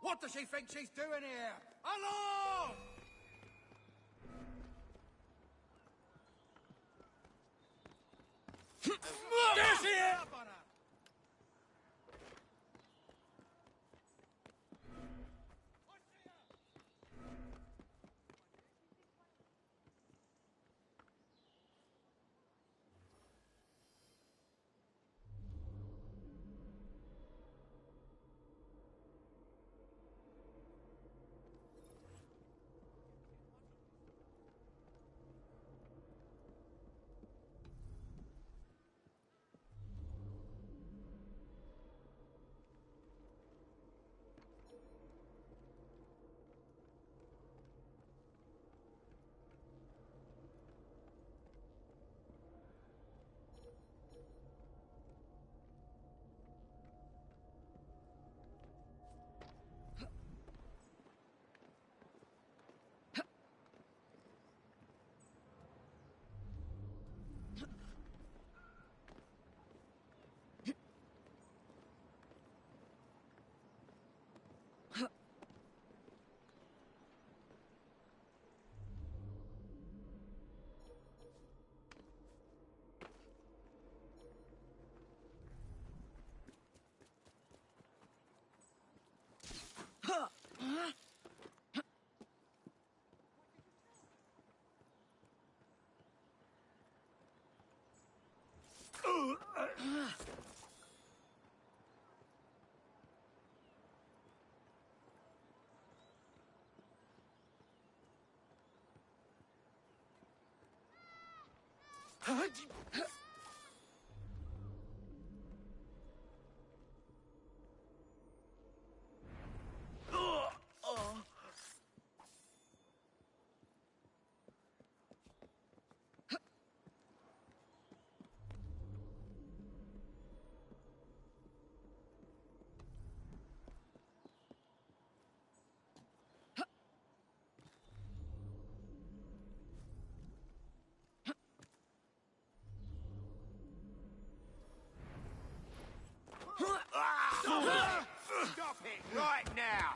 Speaker 20: What does she think she's doing here? Along! There she is!
Speaker 7: Stop it right now!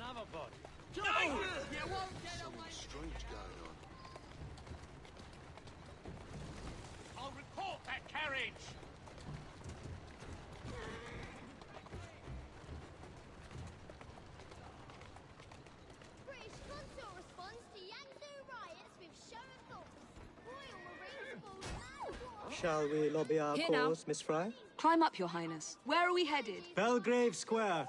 Speaker 15: another body.
Speaker 20: You won't get away.
Speaker 9: Strange going on.
Speaker 15: I'll report that carriage.
Speaker 12: British consul responds to Yangtze riots with show of force. Royal Marines fall.
Speaker 13: Shall we lobby our
Speaker 3: Here now.
Speaker 13: cause, Miss Fry?
Speaker 8: Climb up, Your Highness. Where are we headed?
Speaker 13: Belgrave Square.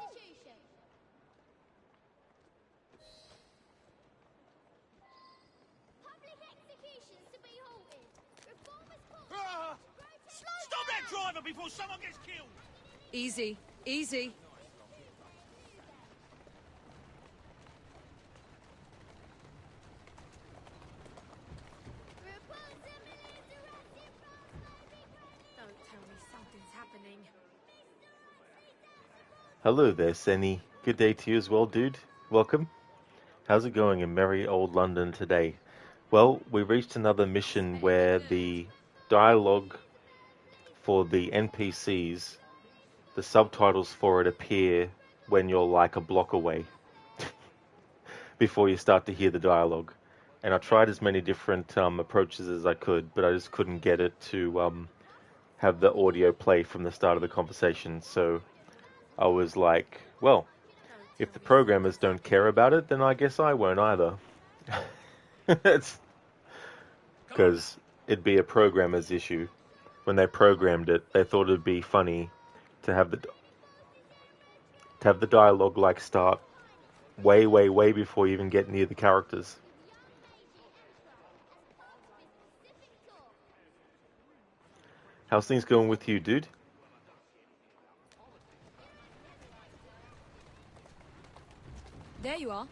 Speaker 12: Public executions to be halted. Reformers
Speaker 15: Stop that driver before someone gets killed.
Speaker 3: Easy, easy.
Speaker 21: Don't tell me something's happening.
Speaker 1: Hello there, Senny. Good day to you as well, dude. Welcome. How's it going in merry old London today? Well, we reached another mission where the dialogue for the NPCs, the subtitles for it appear when you're like a block away before you start to hear the dialogue. And I tried as many different approaches as I could, but I just couldn't get it to have the audio play from the start of the conversation. So I was like, well, if the programmers don't care about it, then I guess I won't either. Because it'd be a programmer's issue. When they programmed it, they thought it'd be funny to have the dialogue like start way, way, way before you even get near the characters. How's things going with you, dude?
Speaker 3: There you are.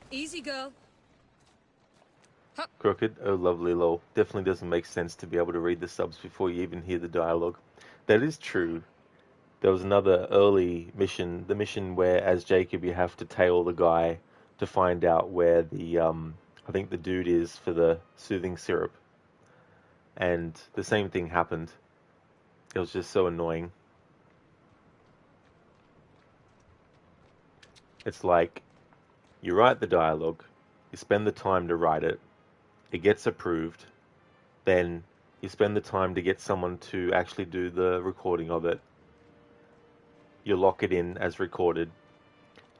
Speaker 3: Easy, girl.
Speaker 1: Crooked, oh lovely lol. Definitely doesn't make sense to be able to read the subs before you even hear the dialogue. That is true. There was another early mission, the mission where as Jacob you have to tail the guy to find out where the, I think the dude is for the soothing syrup. And the same thing happened. It was just so annoying. It's like, you write the dialogue, you spend the time to write it, it gets approved, then you spend the time to get someone to actually do the recording of it. You lock it in as recorded,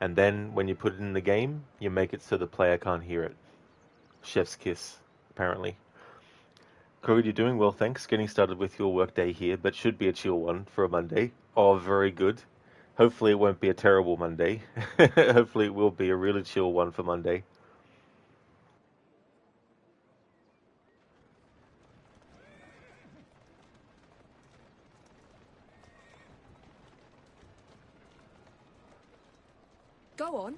Speaker 1: and then when you put it in the game, you make it so the player can't hear it. Chef's kiss, apparently. Corey, you're doing well, thanks. Getting started with your workday here, but should be a chill one for a Monday. Oh, very good. Hopefully it won't be a terrible Monday. Hopefully it will be a really chill one for Monday.
Speaker 3: Go on.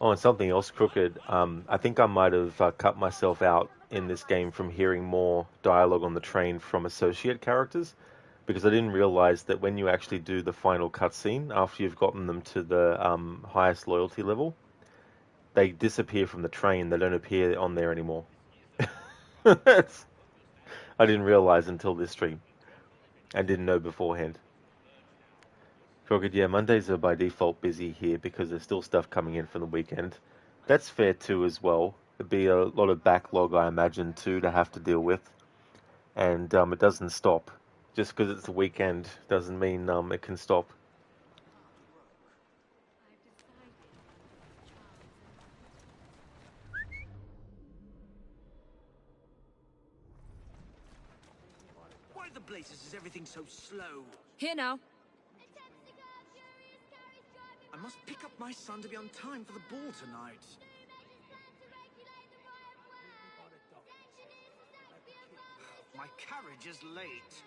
Speaker 1: Oh, and something else, Crooked. I think I might have cut myself out in this game from hearing more dialogue on the train from associate characters, because I didn't realize that when you actually do the final cutscene, after you've gotten them to the highest loyalty level, they disappear from the train. They don't appear on there anymore. I didn't realize until this stream. I didn't know beforehand. Crooked, yeah, Mondays are by default busy here because there's still stuff coming in from the weekend. That's fair too as well. There'd be a lot of backlog, I imagine, too, to have to deal with. And it doesn't stop. Just because it's the weekend doesn't mean it can stop.
Speaker 4: Why the blazes is everything so slow?
Speaker 3: Here now.
Speaker 4: I must pick up my son to be on time for the ball tonight. My carriage is late.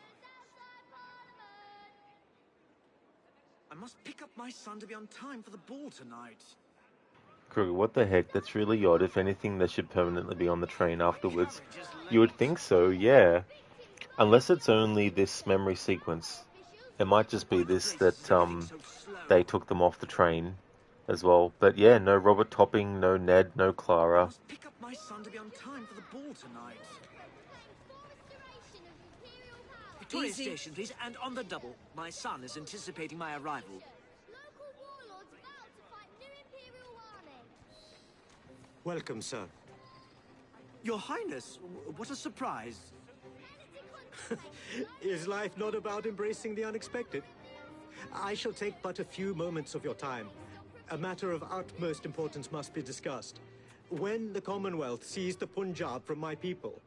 Speaker 4: I must pick up my son to be on time for the ball tonight.
Speaker 1: Kruger, what the heck? That's really odd. If anything, they should permanently be on the train afterwards. You would think so, yeah. Unless it's only this memory sequence. It might just be this that they took them off the train as well. But yeah, no Robert Topping, no Ned, no Clara.
Speaker 4: Pick up my son to be on time for the ball tonight. Victoria
Speaker 3: Easy.
Speaker 4: Station, please, and on the double. My son is anticipating my arrival.
Speaker 12: Local warlords vow to fight new Imperial army.
Speaker 13: Welcome, sir.
Speaker 4: Your Highness, what a surprise.
Speaker 13: Is life not about embracing the unexpected? I shall take but a few moments of your time. A matter of utmost importance must be discussed. When the Commonwealth seized the Punjab from my people,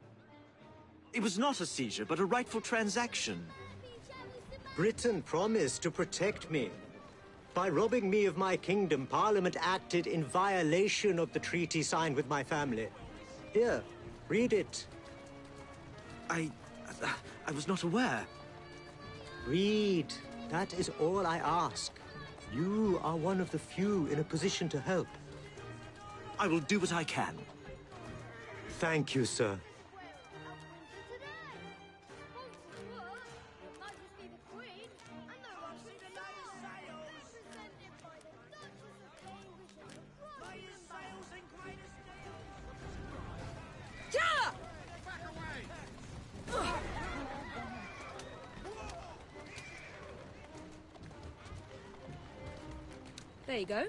Speaker 4: It was not a seizure, but a rightful transaction.
Speaker 13: Britain promised to protect me. By robbing me of my kingdom, Parliament acted in violation of the treaty signed with my family. Here, read it.
Speaker 4: I was not aware.
Speaker 13: Read. That is all I ask. You are one of the few in a position to help.
Speaker 4: I will do what I can.
Speaker 13: Thank you, sir.
Speaker 3: There you go.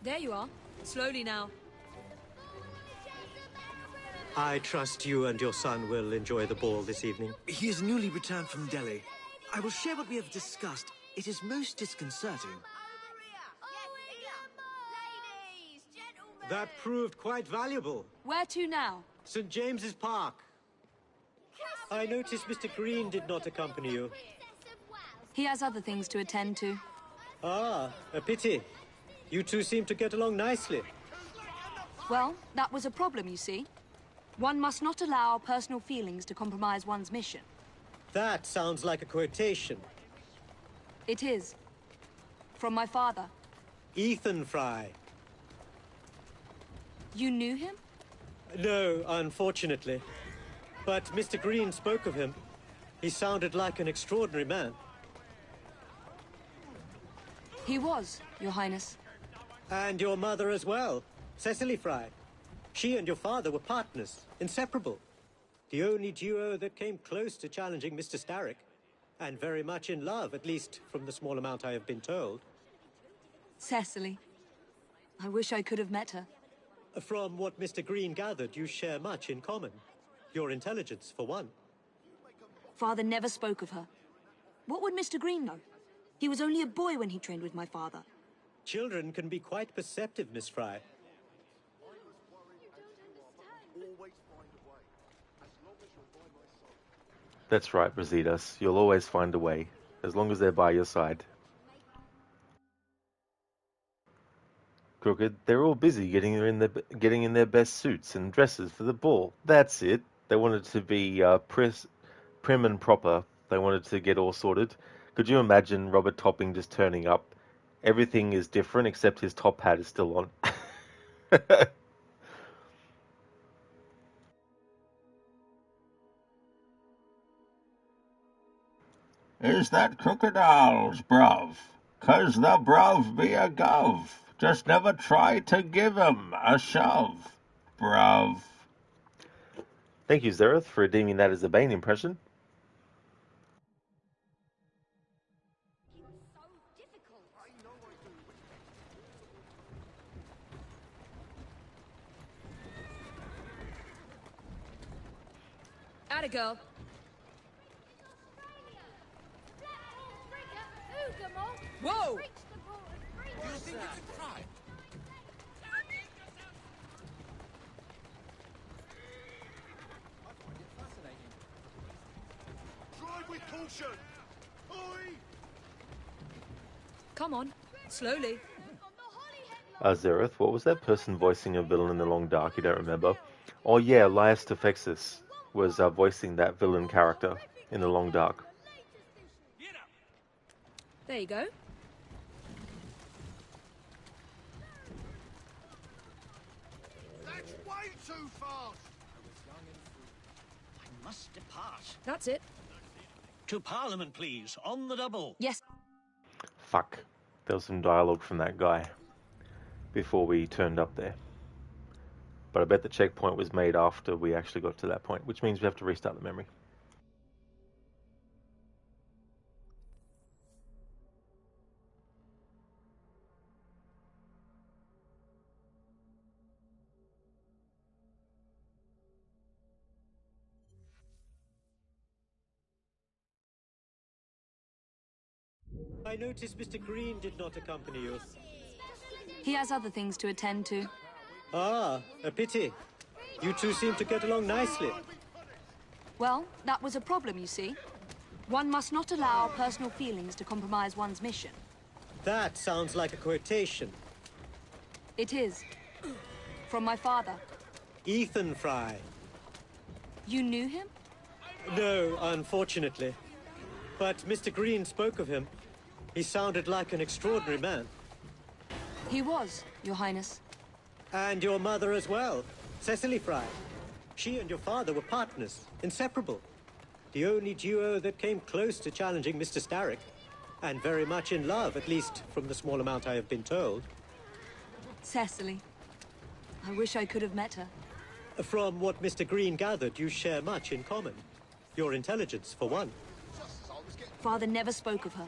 Speaker 3: There you are. Slowly now.
Speaker 13: I trust you and your son will enjoy the ball this evening.
Speaker 4: He is newly returned from Delhi. I will share what we have discussed. It is most disconcerting.
Speaker 13: That proved quite valuable.
Speaker 3: Where to now?
Speaker 13: St. James's Park. I noticed Mr. Green did not accompany you.
Speaker 3: He has other things to attend to.
Speaker 13: Ah, a pity. You two seem to get along nicely.
Speaker 3: Well, that was a problem, you see. One must not allow personal feelings to compromise one's mission.
Speaker 13: That sounds like a quotation.
Speaker 3: It is. From my father.
Speaker 13: Ethan Fry.
Speaker 3: You knew him?
Speaker 13: No, unfortunately. But Mr. Green spoke of him. He sounded like an extraordinary man.
Speaker 3: He was, Your Highness.
Speaker 13: And your mother as well, Cecily Fry. She and your father were partners, inseparable. The only duo that came close to challenging Mr. Starrick. And very much in love, at least from the small amount I have been told.
Speaker 3: Cecily. I wish I could have met her.
Speaker 13: From what Mr. Green gathered, you share much in common. Your intelligence, for one.
Speaker 3: Father never spoke of her. What would Mr. Green know? He was only a boy when he trained with my father.
Speaker 13: Children can be quite perceptive, Miss Fry.
Speaker 1: That's right, Rositas. You'll always find a way, as long as they're by your side. Crooked, they're all busy getting in their best suits and dresses for the ball. That's it. They wanted to be prim and proper. They wanted to get all sorted. Could you imagine Robert Topping just turning up? Everything is different except his top hat is still on.
Speaker 15: Is that crocodiles, bruv? 'Cause the bruv be a gov. Just never try to give 'em a shove, bruv.
Speaker 1: Thank you, Zereth, for redeeming that as a Bane impression.
Speaker 3: Atta girl. Whoa!
Speaker 20: You think you could try?
Speaker 7: Drive with caution! Oi!
Speaker 3: Come on, slowly.
Speaker 1: Zereth, what was that person voicing a villain in the Long Dark? You don't remember? Oh yeah, Laius Tefexis was voicing that villain character in the Long Dark.
Speaker 3: There you go.
Speaker 7: That's way too fast!
Speaker 19: I must depart.
Speaker 3: That's it.
Speaker 19: To Parliament, please, on the double.
Speaker 3: Yes.
Speaker 1: Fuck. There was some dialogue from that guy. before we turned up there. But I bet the checkpoint was made after we actually got to that point, which means we have to restart the memory.
Speaker 13: I noticed Mr. Green did not accompany you.
Speaker 3: He has other things to attend to.
Speaker 13: Ah, a pity. You two seem to get along nicely.
Speaker 3: Well, that was a problem, you see. One must not allow personal feelings to compromise one's mission.
Speaker 13: That sounds like a quotation.
Speaker 3: It is. From my father.
Speaker 13: Ethan Fry.
Speaker 3: You knew him?
Speaker 13: No, unfortunately. But Mr. Green spoke of him. He sounded like an extraordinary man.
Speaker 3: He was, Your Highness.
Speaker 13: And your mother as well, Cecily Fry. She and your father were partners, inseparable. The only duo that came close to challenging Mr. Starrick. And very much in love, at least from the small amount I have been told.
Speaker 3: Cecily. I wish I could have met her.
Speaker 13: From what Mr. Green gathered, you share much in common. Your intelligence, for one.
Speaker 3: Father never spoke of her.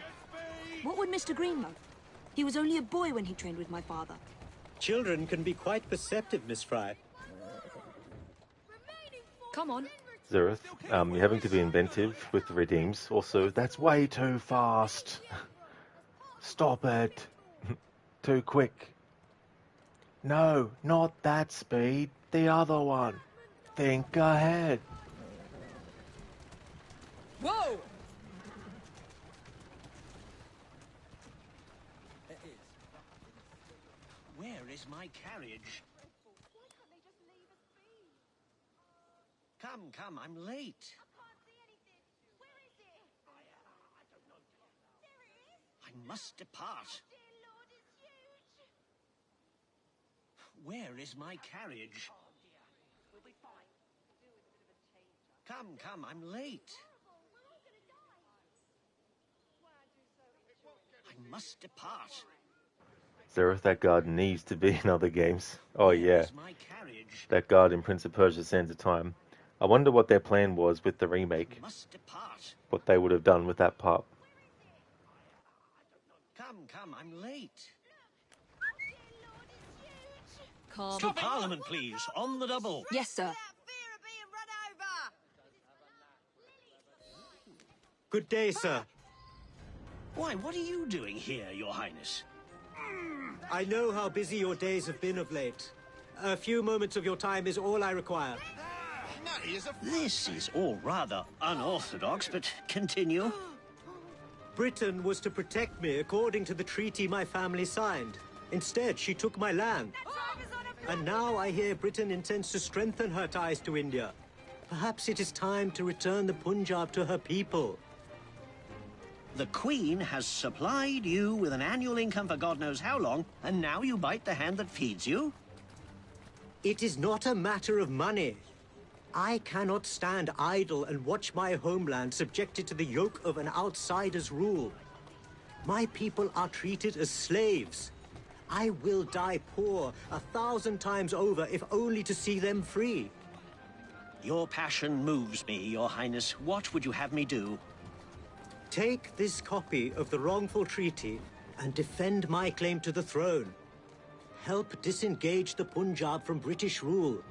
Speaker 3: What would Mr. Green know? He was only a boy when he trained with my father.
Speaker 13: Children can be quite perceptive, Miss Fry.
Speaker 3: Come on.
Speaker 1: Zereth, you're having to be inventive with the redeems. Also, that's way too fast. Stop it. Too quick. No, not that speed. The other one. Think ahead.
Speaker 10: Whoa!
Speaker 16: Where is my carriage? Come, I'm late. I must depart. Where is my carriage? Come, I'm late. I must depart.
Speaker 1: Zereth, that guard needs to be in other games. Oh yeah. That guard in Prince of Persia: Sands of Time. I wonder what their plan was with the remake. What they would have done with that part.
Speaker 16: Come, I'm late.
Speaker 3: Calm.
Speaker 16: To Parliament, please, on the double.
Speaker 3: Yes, sir.
Speaker 13: Good day, sir.
Speaker 16: Why, what are you doing here, Your Highness?
Speaker 13: I know how busy your days have been of late. A few moments of your time is all I require.
Speaker 16: This is all rather unorthodox, but continue.
Speaker 13: Britain was to protect me according to the treaty my family signed. Instead, she took my land. And now I hear Britain intends to strengthen her ties to India. Perhaps it is time to return the Punjab to her people.
Speaker 16: The Queen has supplied you with an annual income for God knows how long, and now you bite the hand that feeds you?
Speaker 13: It is not a matter of money. I cannot stand idle and watch my homeland subjected to the yoke of an outsider's rule. My people are treated as slaves. I will die poor 1,000 times over if only to see them free.
Speaker 16: Your passion moves me, Your Highness. What would you have me do?
Speaker 13: Take this copy of the wrongful treaty and defend my claim to the throne. Help disengage the Punjab from British rule.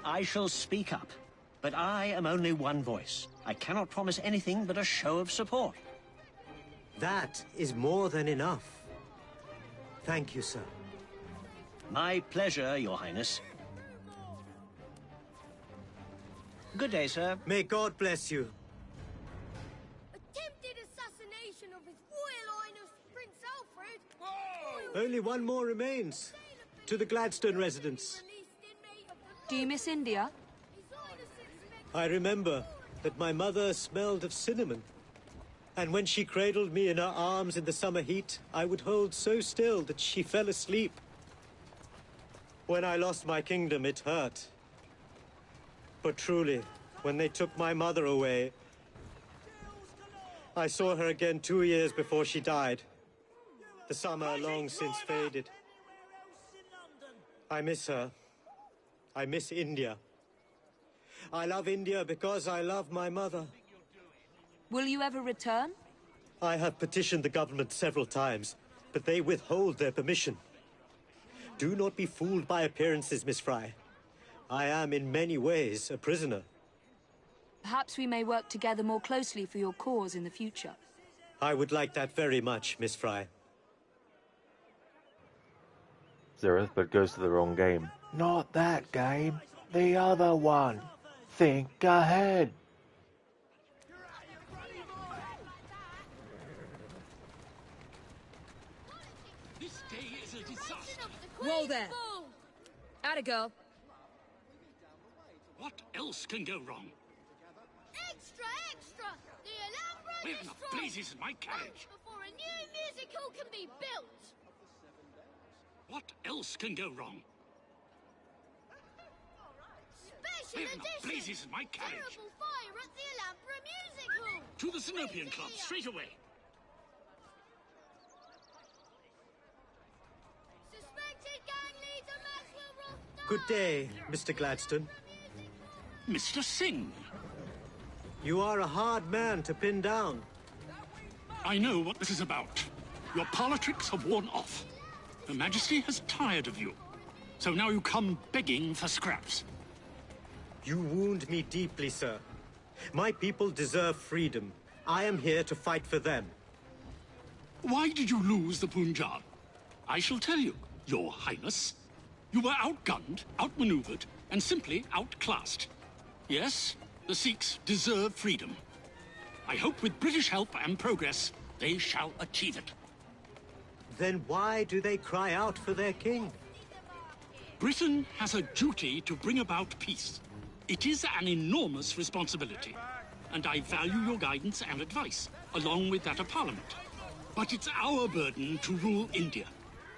Speaker 16: I shall speak up, but I am only one voice. I cannot promise anything but a show of support.
Speaker 13: That is more than enough. Thank you, sir.
Speaker 16: My pleasure, Your Highness. Good day, sir.
Speaker 13: May God bless you.
Speaker 12: Attempted assassination of His Royal Highness Prince Alfred.
Speaker 13: Only one more remains. To the Gladstone residence.
Speaker 3: Do you miss India?
Speaker 13: I remember that my mother smelled of cinnamon. And when she cradled me in her arms in the summer heat, I would hold so still that she fell asleep. When I lost my kingdom, it hurt. But truly, when they took my mother away, I saw her again 2 years before she died. The summer long since faded. I miss her. I miss India. I love India because I love my mother.
Speaker 3: Will you ever return?
Speaker 13: I have petitioned the government several times, but they withhold their permission. Do not be fooled by appearances, Miss Fry. I am in many ways a prisoner.
Speaker 3: Perhaps we may work together more closely for your cause in the future.
Speaker 13: I would like that very much, Miss Fry.
Speaker 1: Zereth, but goes to the wrong game. Not that game. The other one. Think ahead.
Speaker 17: This day is a disaster.
Speaker 3: Whoa there! Atta girl.
Speaker 17: What else can go wrong?
Speaker 12: Extra, extra! The Alhambra
Speaker 17: Where in the
Speaker 12: destroyed!
Speaker 17: blazes is my carriage?
Speaker 12: Before a new music hall can be built!
Speaker 17: What else can go wrong?
Speaker 12: Special
Speaker 17: Where in the
Speaker 12: edition!
Speaker 17: blazes is my carriage?
Speaker 12: Terrible fire at the Alhambra Music Hall!
Speaker 17: To the Synopian Club, straight away.
Speaker 12: Suspected gang leader Maxwell Roth.
Speaker 13: Good day, Mr. Gladstone.
Speaker 17: Mr. Singh.
Speaker 13: You are a hard man to pin down.
Speaker 17: I know what this is about. Your politics have worn off. Her Majesty has tired of you. So now you come begging for scraps.
Speaker 13: You wound me deeply, sir. My people deserve freedom. I am here to fight for them.
Speaker 17: Why did you lose the Punjab? I shall tell you, Your Highness. You were outgunned, outmaneuvered, and simply outclassed. Yes, the Sikhs deserve freedom. I hope with British help and progress, they shall achieve it.
Speaker 13: Then why do they cry out for their king?
Speaker 17: Britain has a duty to bring about peace. It is an enormous responsibility, and I value your guidance and advice, along with that of Parliament. But it's our burden to rule India,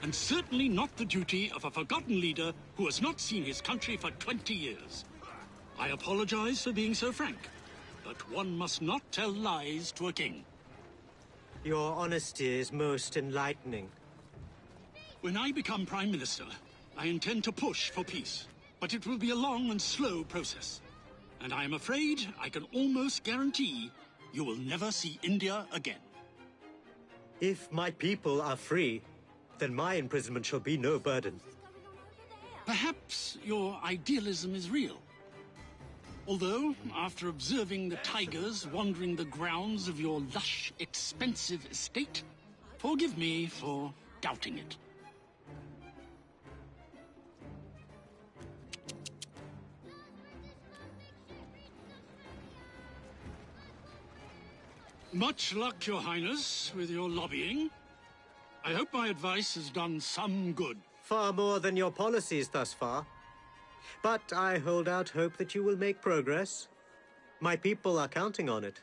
Speaker 17: and certainly not the duty of a forgotten leader who has not seen his country for 20 years. I apologize for being so frank, but one must not tell lies to a king.
Speaker 13: Your honesty is most enlightening.
Speaker 17: When I become Prime Minister, I intend to push for peace, but it will be a long and slow process. And I am afraid I can almost guarantee you will never see India again.
Speaker 13: If my people are free, then my imprisonment shall be no burden.
Speaker 17: Perhaps your idealism is real. Although, after observing the tigers wandering the grounds of your lush, expensive estate, forgive me for doubting it. Much luck, Your Highness, with your lobbying. I hope my advice has done some good.
Speaker 13: Far more than your policies thus far. But I hold out hope that you will make progress. My people are counting on it.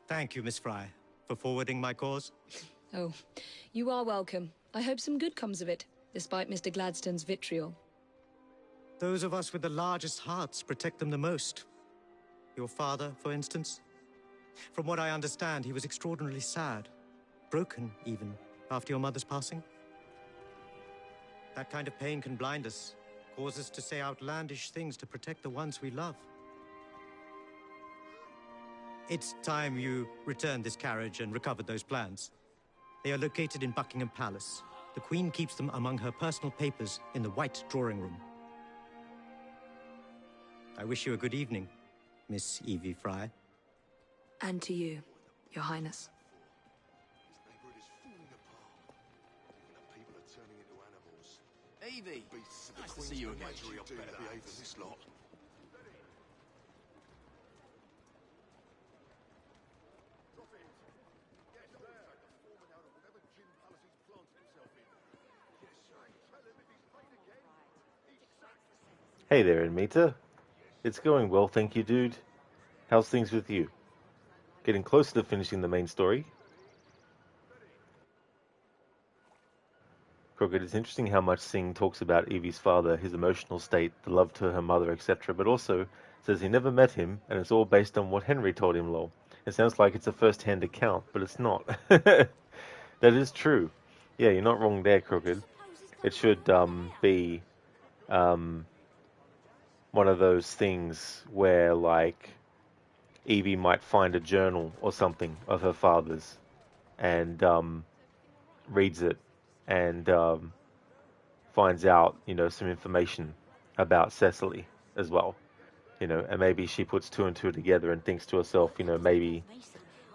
Speaker 13: Thank you, Miss Fry, for forwarding my cause.
Speaker 3: Oh, you are welcome. I hope some good comes of it, despite Mr. Gladstone's vitriol.
Speaker 13: Those of us with the largest hearts protect them the most. Your father, for instance. From what I understand, he was extraordinarily sad. Broken, even, after your mother's passing. That kind of pain can blind us, cause us to say outlandish things to protect the ones we love. It's time you returned this carriage and recovered those plans. They are located in Buckingham Palace. The Queen keeps them among her personal papers in the White Drawing Room. I wish you a good evening, Miss Evie Fry.
Speaker 3: And to you, Your Highness.
Speaker 10: Evie, nice to see you again.
Speaker 1: Hey there, Anmita. It's going well, thank you, dude. How's things with you? Getting closer to finishing the main story? Crooked, it's interesting how much Singh talks about Evie's father, his emotional state, the love to her mother, etc., but also says he never met him, and it's all based on what Henry told him, lol. It sounds like it's a first-hand account, but it's not. That is true. Yeah, you're not wrong there, Crooked. It should be one of those things where, like, Evie might find a journal or something of her father's and reads it and finds out, some information about Cecily as well, and maybe she puts two and two together and thinks to herself, maybe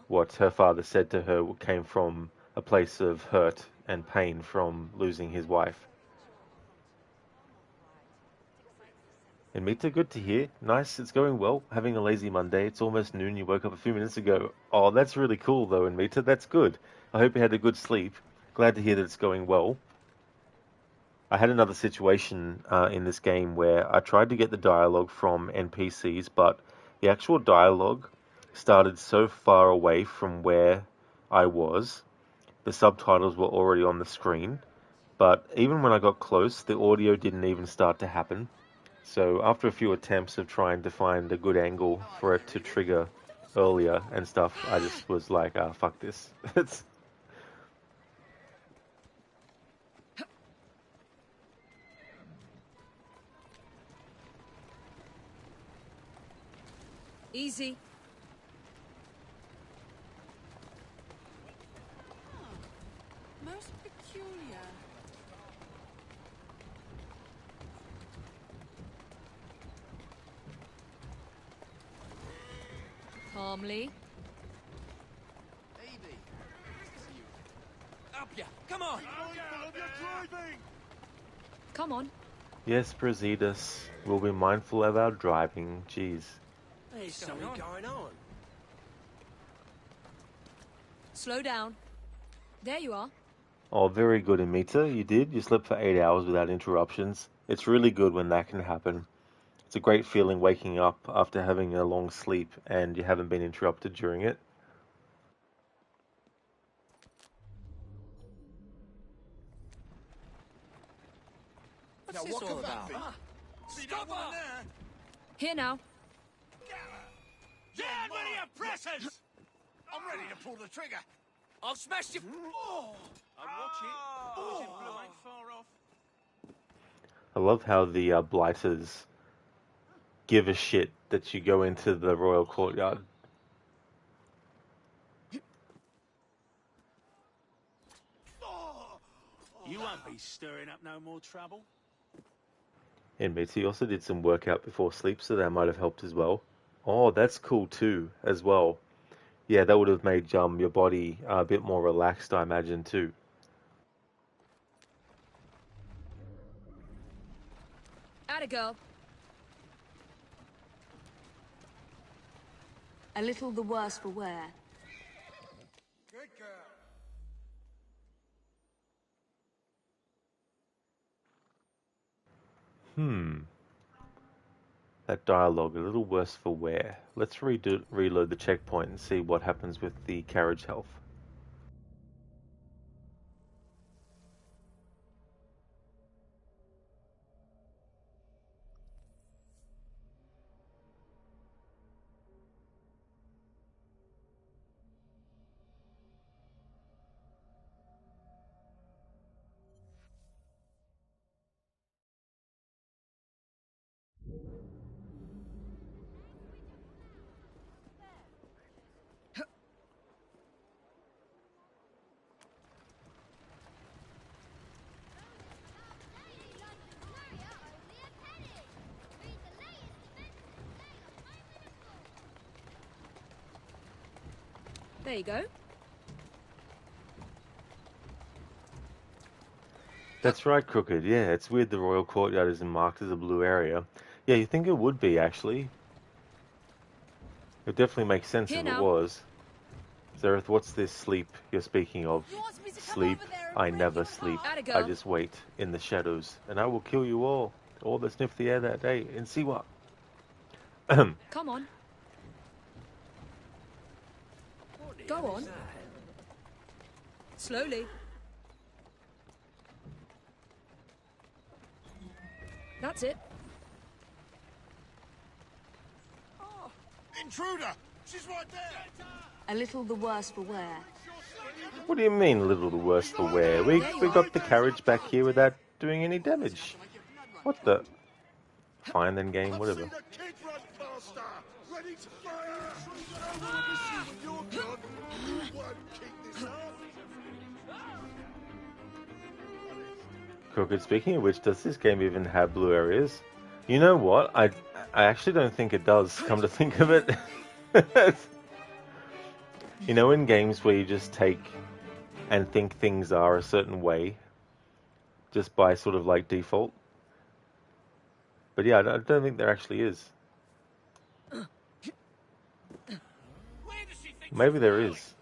Speaker 1: what her father said to her came from a place of hurt and pain from losing his wife. And Mita, good to hear. Nice, it's going well. Having a lazy Monday. It's almost noon. You woke up a few minutes ago. Oh, that's really cool, though, and Mita, that's good. I hope you had a good sleep. Glad to hear that it's going well. I had another situation in this game where I tried to get the dialogue from NPCs, but the actual dialogue started so far away from where I was. The subtitles were already on the screen, but even when I got close, the audio didn't even start to happen. So after a few attempts of trying to find a good angle for it to trigger earlier and stuff, I just was like, fuck this. It's...
Speaker 3: Easy.
Speaker 11: Most peculiar.
Speaker 3: Calmly.
Speaker 10: Evie, up ya! Come on!
Speaker 3: Come on.
Speaker 1: Yes, Brasidas, we'll be mindful of our driving. Jeez.
Speaker 10: There's something going on.
Speaker 3: Slow down. There you are.
Speaker 1: Oh, very good, Amita. You did. You slept for 8 hours without interruptions. It's really good when that can happen. It's a great feeling waking up after having a long sleep and you haven't been interrupted during it.
Speaker 10: What's this all about?
Speaker 2: Stop her!
Speaker 3: Here now.
Speaker 7: Yeah, ready your presses! I'm ready to pull the trigger.
Speaker 10: I've smashed your...
Speaker 5: I'd watch it. Blue ain't far off.
Speaker 1: I love how the blighters give a shit that you go into the royal courtyard.
Speaker 19: You won't be stirring up no more trouble.
Speaker 1: And Mitzi also did some workout before sleep, so that might have helped as well. Oh, that's cool too, as well. Yeah, that would have made your body a bit more relaxed, I imagine, too.
Speaker 3: Atta girl.
Speaker 21: A little the worse for wear.
Speaker 7: Good girl.
Speaker 1: That dialogue, a little worse for wear. Let's reload the checkpoint and see what happens with the carriage health.
Speaker 3: There you go.
Speaker 1: That's right, Crooked. Yeah, it's weird the royal courtyard isn't marked as a blue area. Yeah, you think it would be, actually. It definitely makes sense if it was. Zareth, what's this sleep you're speaking of? Sleep, I never sleep. I just wait in the shadows, and I will kill you all that sniff the air that day, and see what.
Speaker 3: Come on. Go on. Slowly. That's it.
Speaker 7: Intruder! She's right there!
Speaker 11: A little the worse for wear.
Speaker 1: What do you mean, little the worse for wear? We got the carriage back here without doing any damage. What the? Fine then, game, whatever.
Speaker 7: I've seen a kid run past her, ready to fire! So obviously when you're gone, you won't keep this up.
Speaker 1: Crooked, speaking of which, does this game even have blue areas? You know what? I actually don't think it does, come to think of it. You know, in games where you just take and think things are a certain way, just by sort of like default. But yeah, I don't think there actually is. Maybe there is.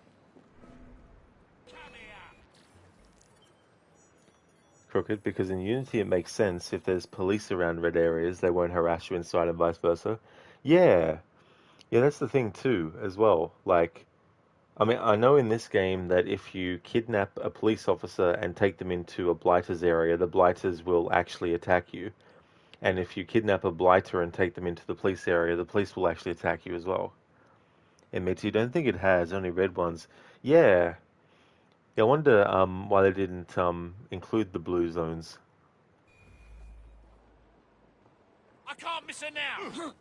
Speaker 1: Crooked, because in Unity it makes sense. If there's police around red areas, they won't harass you inside and vice versa. Yeah. Yeah, that's the thing too, as well. Like, I mean, I know in this game that if you kidnap a police officer and take them into a blighter's area, the blighters will actually attack you. And if you kidnap a blighter and take them into the police area, the police will actually attack you as well. Admits you don't think it has, only red ones. Yeah. Yeah, I wonder why they didn't include the blue zones.
Speaker 20: I can't miss her now!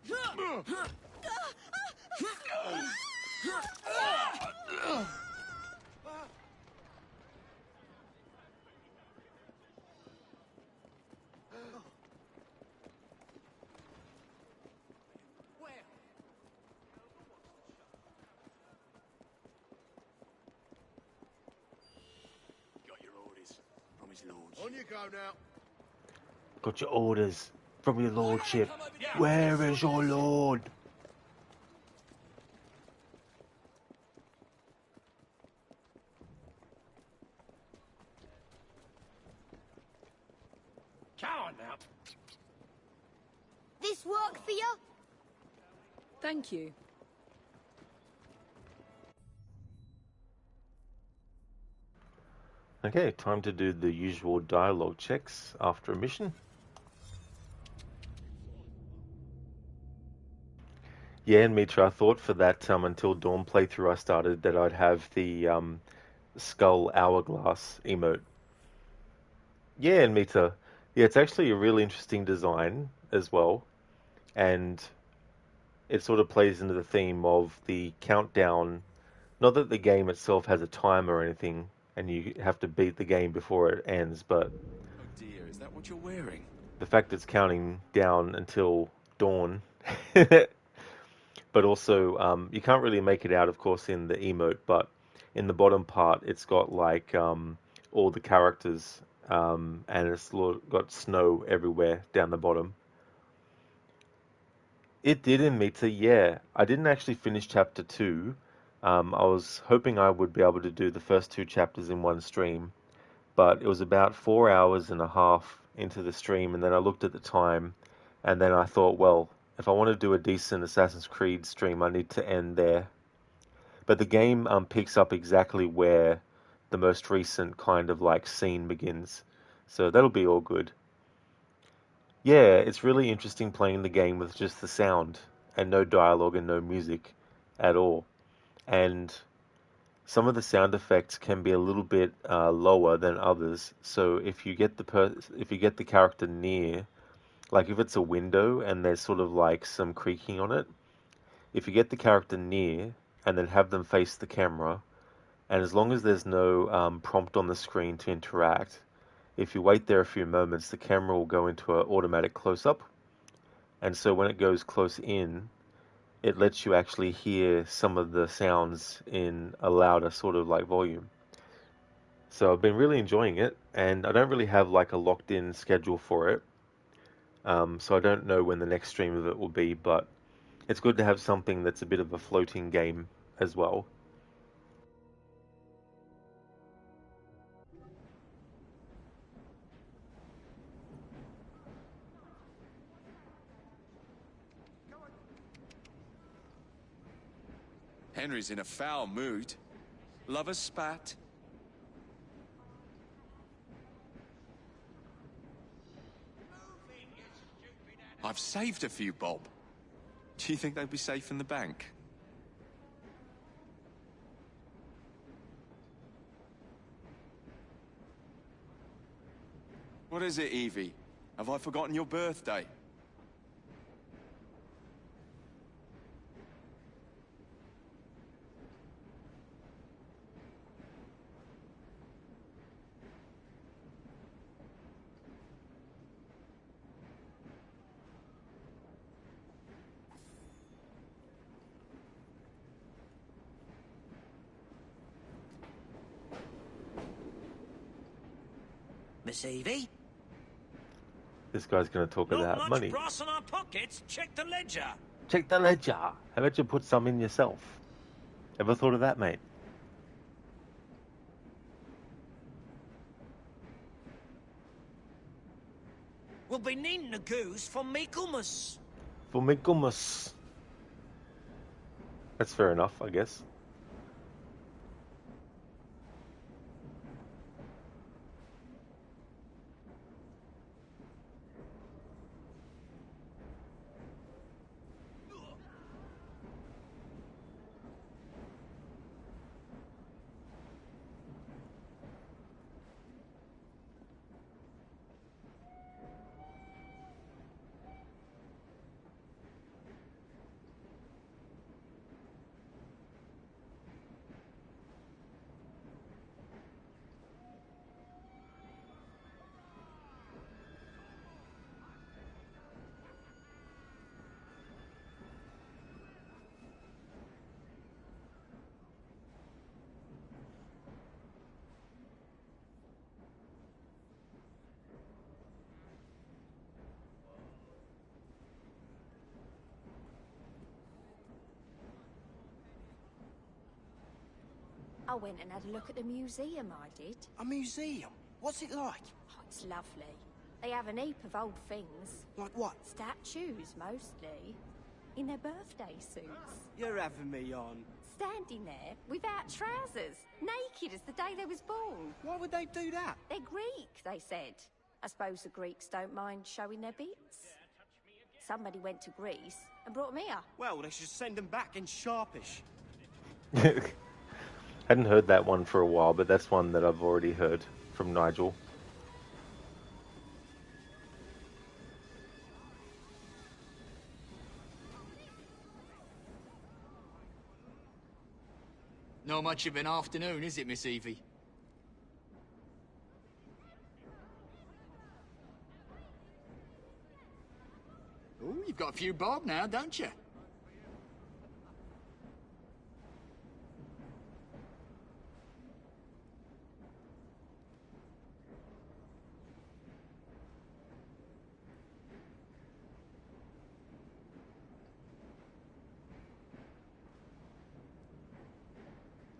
Speaker 7: Got your orders from his lordship. On you go now.
Speaker 1: Got your orders from your lordship. Where is your lord?
Speaker 20: Come on now.
Speaker 12: This work for you?
Speaker 3: Thank you.
Speaker 1: Okay, time to do the usual dialogue checks after a mission. Yeah, and Mitra, I thought for that Until Dawn playthrough I started that I'd have the skull hourglass emote. Yeah, and Mitra. Yeah, it's actually a really interesting design as well. And it sort of plays into the theme of the countdown. Not that the game itself has a timer or anything, and you have to beat the game before it ends, but
Speaker 6: Oh dear, is that what you're wearing?
Speaker 1: the fact it's counting down until dawn. But also, you can't really make it out, of course, in the emote, but in the bottom part, it's got like all the characters, and it's got snow everywhere down the bottom. It did in Mita, yeah. I didn't actually finish chapter 2. I was hoping I would be able to do the first 2 chapters in one stream, but it was about 4 hours and a half into the stream, and then I looked at the time, and then I thought, well, if I want to do a decent Assassin's Creed stream, I need to end there. But the game picks up exactly where the most recent kind of like scene begins, so that'll be all good. Yeah, it's really interesting playing the game with just the sound and no dialogue and no music at all. And some of the sound effects can be a little bit lower than others. So if you get the character near, like if it's a window and there's sort of like some creaking on it, if you get the character near and then have them face the camera, and as long as there's no prompt on the screen to interact, if you wait there a few moments, the camera will go into an automatic close-up. And so when it goes close in, it lets you actually hear some of the sounds in a louder sort of like volume. So I've been really enjoying it, and I don't really have like a locked-in schedule for it. So I don't know when the next stream of it will be, but it's good to have something that's a bit of a floating game as well.
Speaker 6: Henry's in a foul mood. Lovers spat. I've saved a few, Bob. Do you think they'd be safe in the bank? What is it, Evie? Have I forgotten your birthday?
Speaker 4: Miss Evie?
Speaker 1: This guy's going to talk
Speaker 4: Not
Speaker 1: about
Speaker 4: much
Speaker 1: money.
Speaker 4: brass in our pockets. Check the ledger.
Speaker 1: Check the ledger. How about you put some in yourself? Ever thought of that, mate?
Speaker 4: We'll be needing a goose for Michaelmas.
Speaker 1: For Michaelmas. That's fair enough, I guess.
Speaker 21: I went and had a look at the museum, I did.
Speaker 20: A museum? What's it like?
Speaker 21: Oh, it's lovely. They have an heap of old things.
Speaker 20: Like what?
Speaker 21: Statues, mostly. In their birthday suits.
Speaker 20: You're having me on.
Speaker 21: Standing there, without trousers. Naked as the day they was born.
Speaker 20: Why would they do that?
Speaker 21: They're Greek, they said. I suppose the Greeks don't mind showing their bits. Somebody went to Greece and brought them here.
Speaker 20: Well, they should send them back in sharpish.
Speaker 1: Hadn't heard that one for a while, but that's one that I've already heard from Nigel.
Speaker 2: Not much of an afternoon, is it, Miss Evie? Oh, you've got a few bob now, don't you?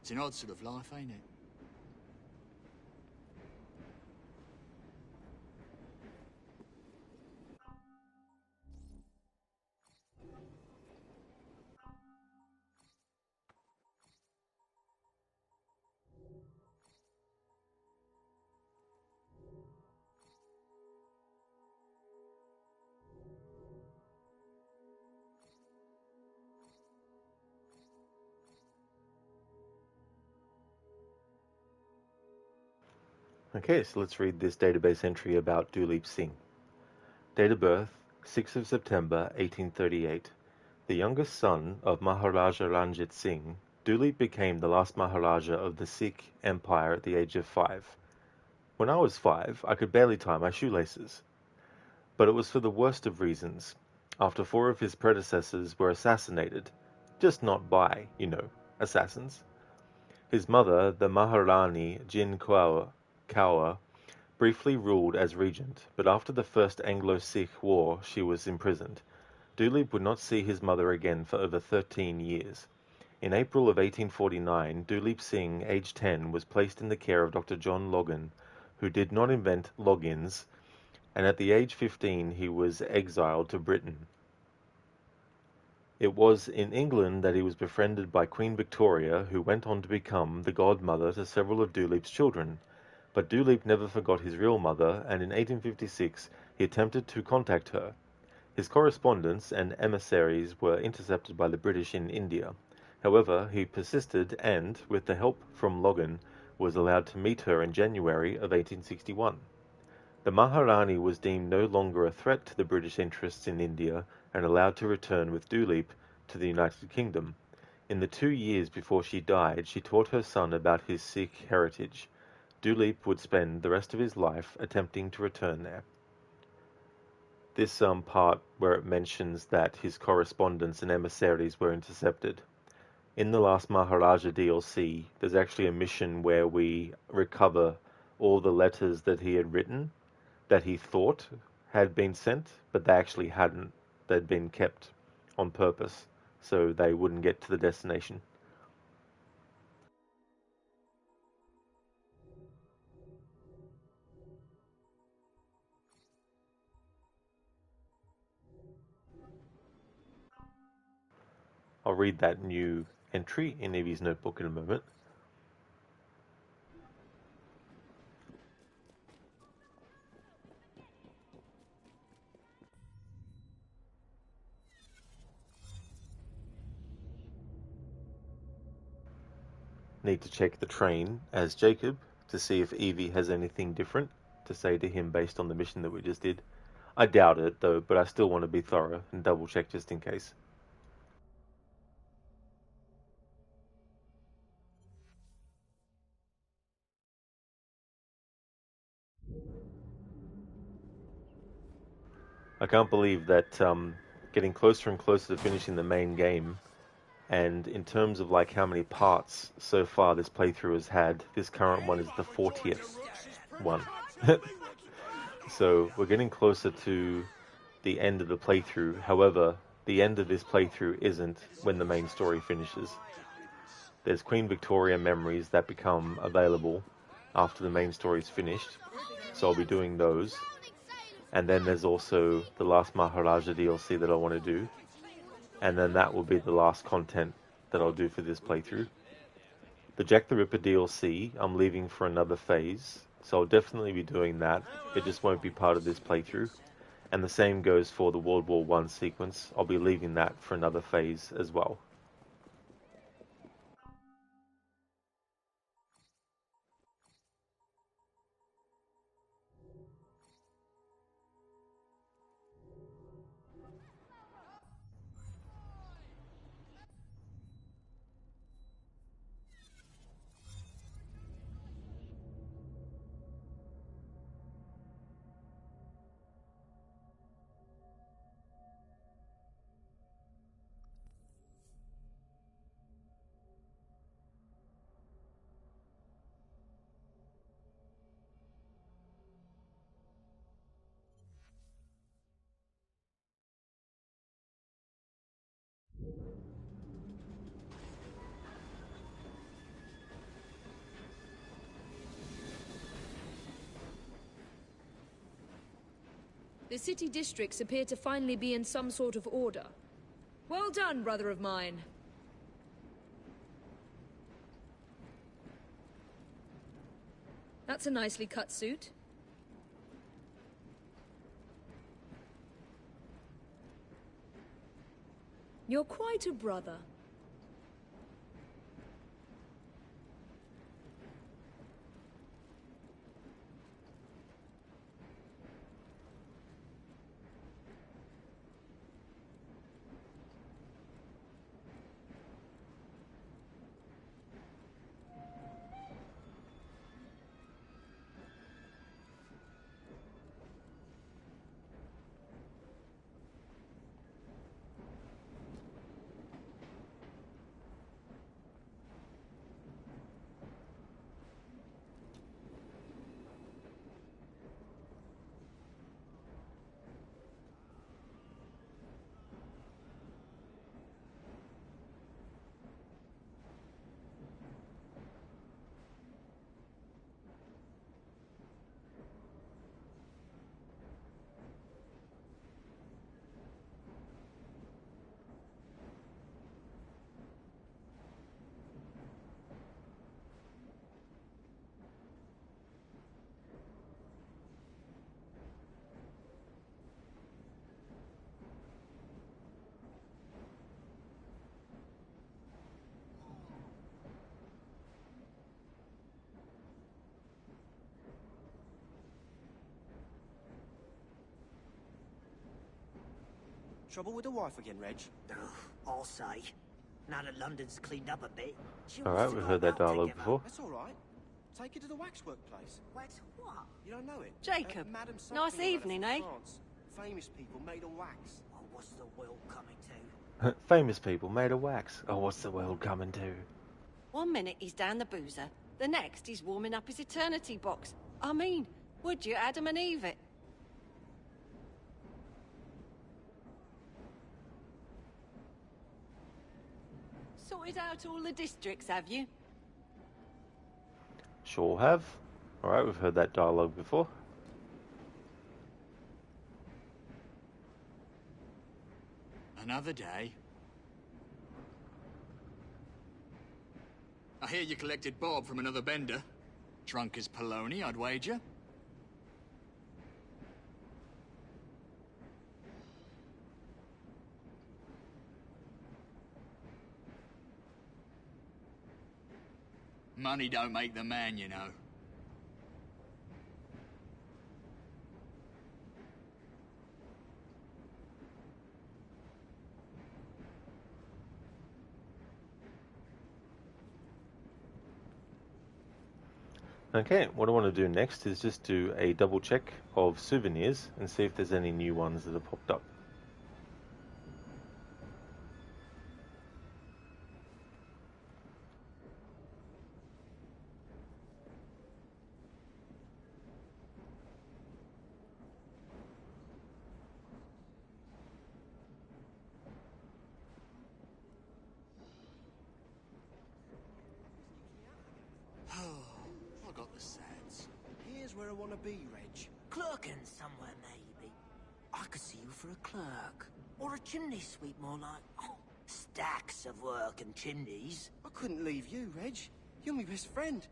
Speaker 2: It's an odd sort of life, ain't it?
Speaker 1: Okay, so let's read this database entry about Duleep Singh. Date of birth, 6th of September, 1838. The youngest son of Maharaja Ranjit Singh, Duleep became the last Maharaja of the Sikh Empire at the age of 5. When I was 5, I could barely tie my shoelaces. But it was for the worst of reasons, after 4 of his predecessors were assassinated. Just not by, assassins. His mother, the Maharani Jin Kaur, briefly ruled as regent, but after the First Anglo-Sikh War she was imprisoned. Duleep would not see his mother again for over 13 years. In April of 1849, Duleep Singh, aged 10, was placed in the care of Dr. John Logan, who did not invent logins, and at the age 15 he was exiled to Britain. It was in England that he was befriended by Queen Victoria, who went on to become the godmother to several of Duleep's children. But Duleep never forgot his real mother, and in 1856 he attempted to contact her. His correspondence and emissaries were intercepted by the British in India. However, he persisted and, with the help from Logan, was allowed to meet her in January of 1861. The Maharani was deemed no longer a threat to the British interests in India and allowed to return with Duleep to the United Kingdom. In the 2 years before she died, she taught her son about his Sikh heritage. Duleep would spend the rest of his life attempting to return there. This part where it mentions that his correspondence and emissaries were intercepted. In the last Maharaja DLC, there's actually a mission where we recover all the letters that he had written that he thought had been sent, but they actually hadn't. They'd been kept on purpose, so they wouldn't get to the destination. I'll read that new entry in Evie's notebook in a moment. Need to check the train as Jacob to see if Evie has anything different to say to him based on the mission that we just did. I doubt it though, but I still want to be thorough and double check just in case. I can't believe that getting closer and closer to finishing the main game, and in terms of like how many parts so far this playthrough has had, this current one is the 40th one. So we're getting closer to the end of the playthrough. However, the end of this playthrough isn't when the main story finishes. There's Queen Victoria memories that become available after the main story's finished, so I'll be doing those. And then there's also the last Maharaja DLC that I want to do. And then that will be the last content that I'll do for this playthrough. The Jack the Ripper DLC, I'm leaving for another phase, so I'll definitely be doing that. It just won't be part of this playthrough. And the same goes for the World War I sequence. I'll be leaving that for another phase as well.
Speaker 3: The city districts appear to finally be in some sort of order. Well done, brother of mine. That's a nicely cut suit. You're quite a brother.
Speaker 4: trouble with the wife again, Reg? I'll say. Now that London's cleaned up a bit, she wants
Speaker 1: Alright,
Speaker 4: to
Speaker 1: we've
Speaker 4: go
Speaker 1: heard that
Speaker 4: about
Speaker 1: dialogue
Speaker 4: together.
Speaker 1: before.
Speaker 4: That's all right. Take her to the waxwork place. Wax what? You don't know it?
Speaker 8: Jacob,
Speaker 4: Madam
Speaker 8: nice
Speaker 4: something or other
Speaker 8: evening,
Speaker 4: from
Speaker 8: eh?
Speaker 4: France. Famous people made of wax. Oh, what's the world coming to?
Speaker 1: Famous people made of wax. Oh, what's the world coming to?
Speaker 8: 1 minute he's down the boozer, the next he's warming up his eternity box. I mean, would you Adam and Eve it? Sorted out all the districts, have you?
Speaker 1: Sure have. Alright, we've heard that dialogue before.
Speaker 2: Another day. I hear you collected Bob from another bender. Drunk as Polony, I'd wager. Money don't make the man, you know.
Speaker 1: Okay, what I want to do next is just do a double check of souvenirs and see if there's any new ones that have popped up.
Speaker 2: I got the sads.
Speaker 4: Here's where I want to be, Reg. Clerking somewhere, maybe. I could see you for a clerk. Or a chimney sweep, more like. Oh, stacks of work and chimneys. I couldn't leave you, Reg. You're my best friend.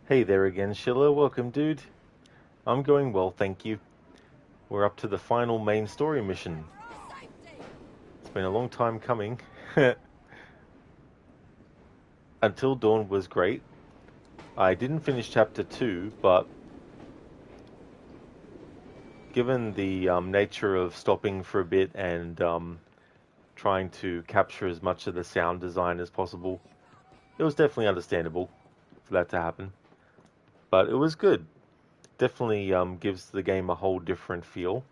Speaker 1: Hey there again, Schiller. Welcome, dude. I'm going well, thank you. We're up to the final main story mission. It's been a long time coming. Until Dawn was great. I didn't finish chapter 2, but given the nature of stopping for a bit and trying to capture as much of the sound design as possible, it was definitely understandable for that to happen. But it was good. Definitely gives the game a whole different feel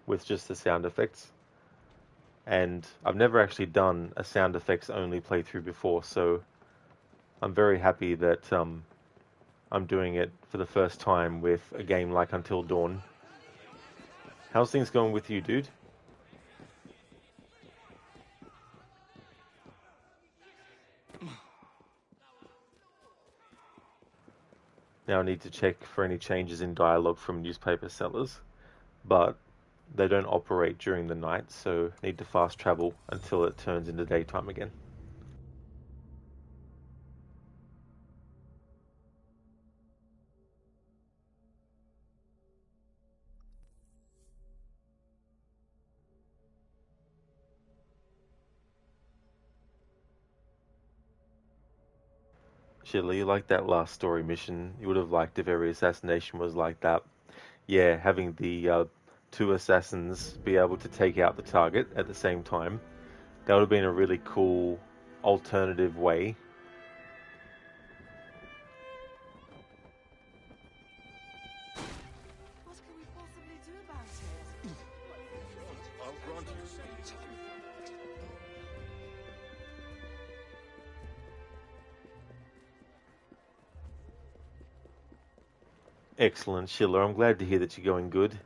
Speaker 1: with just the sound effects. And I've never actually done a sound effects only playthrough before, so I'm very happy that I'm doing it for the first time with a game like Until Dawn. How's things going with you, dude? Now I need to check for any changes in dialogue from newspaper sellers, but they don't operate during the night, so need to fast travel until it turns into daytime again. Shirley, you like that last story mission? You would have liked if every assassination was like that. Yeah, having the two assassins be able to take out the target at the same time. That would have been a really cool alternative way.
Speaker 7: Granted.
Speaker 1: Excellent, Sheila. I'm glad to hear that you're going good.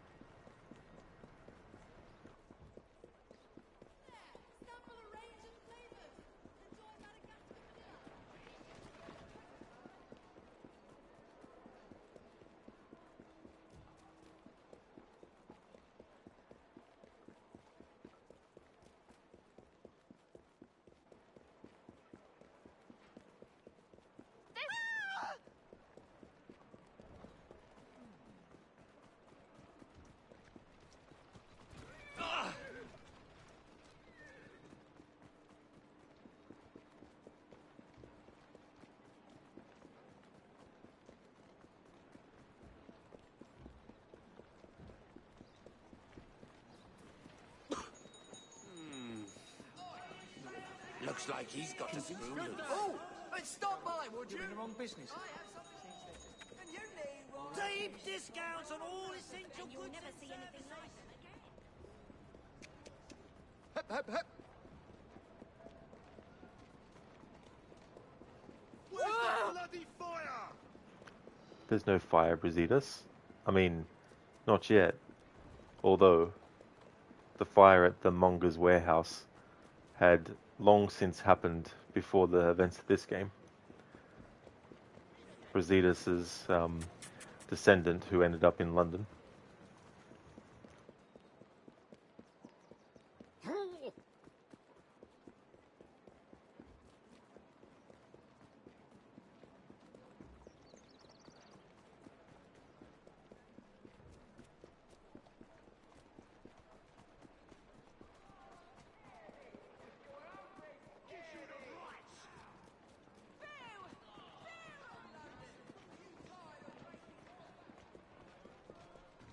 Speaker 20: Looks like he's got a spoon.
Speaker 10: Oh! Stop by, would you?
Speaker 20: You're in the wrong business.
Speaker 4: Deep discounts on all essential goods. You'll never see anything like
Speaker 10: Hep, hep, hep.
Speaker 7: Where's the bloody fire?
Speaker 1: There's no fire, Brasidas. I mean, not yet. Although, the fire at the Monger's warehouse had long since happened before the events of this game. Brasidas' descendant, who ended up in London.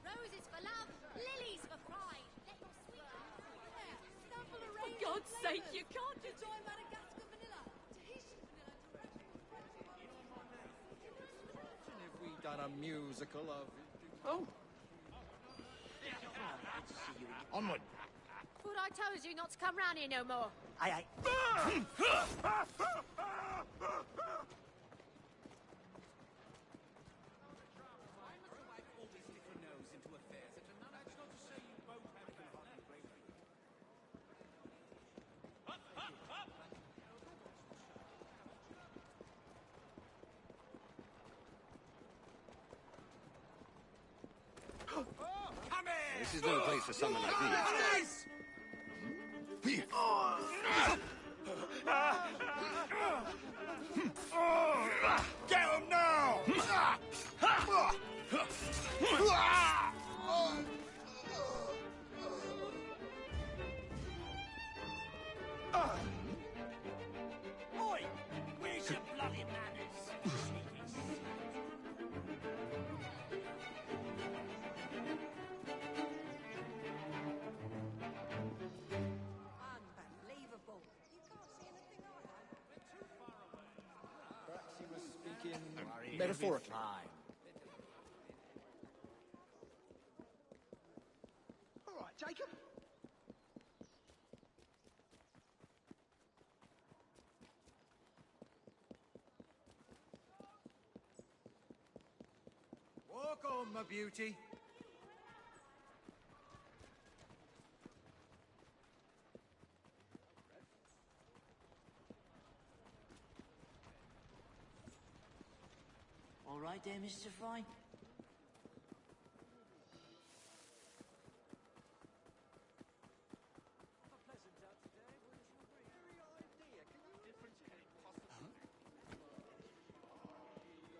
Speaker 12: Roses for love, lilies for pride. Let your sweet
Speaker 11: For God's sake, you can't just join Madagascar vanilla. Tahitian
Speaker 20: Have we done a musical of it?
Speaker 10: Oh. Onward.
Speaker 21: Thought I told you not to come round here no more.
Speaker 4: Aye, aye.
Speaker 20: This is no place for someone like these.
Speaker 7: Get him now!
Speaker 4: Oi! Where's your bloody manners?
Speaker 8: Unbelievable. You can't see anything either.
Speaker 20: Perhaps he was speaking metaphorically.
Speaker 10: All right, Jacob.
Speaker 20: Walk on, my beauty.
Speaker 4: All right there, Mr. Fry.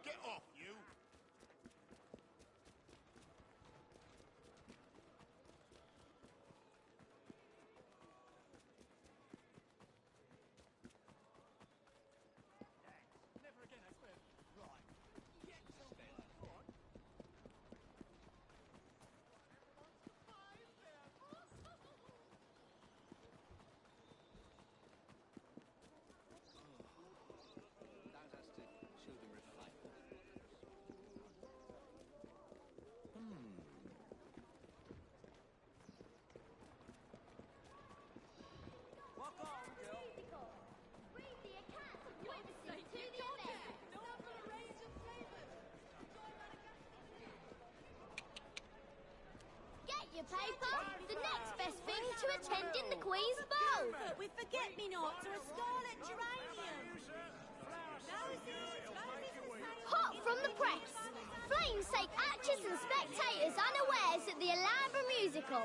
Speaker 7: Get off, you!
Speaker 10: Never again, I swear. Right. Get to work.
Speaker 12: paper, the next best thing to attending the Queen's Ball.
Speaker 11: With forget-me-nots or a scarlet geranium.
Speaker 12: Hot from the press. Flames take actors and spectators unawares at the Alhambra musical.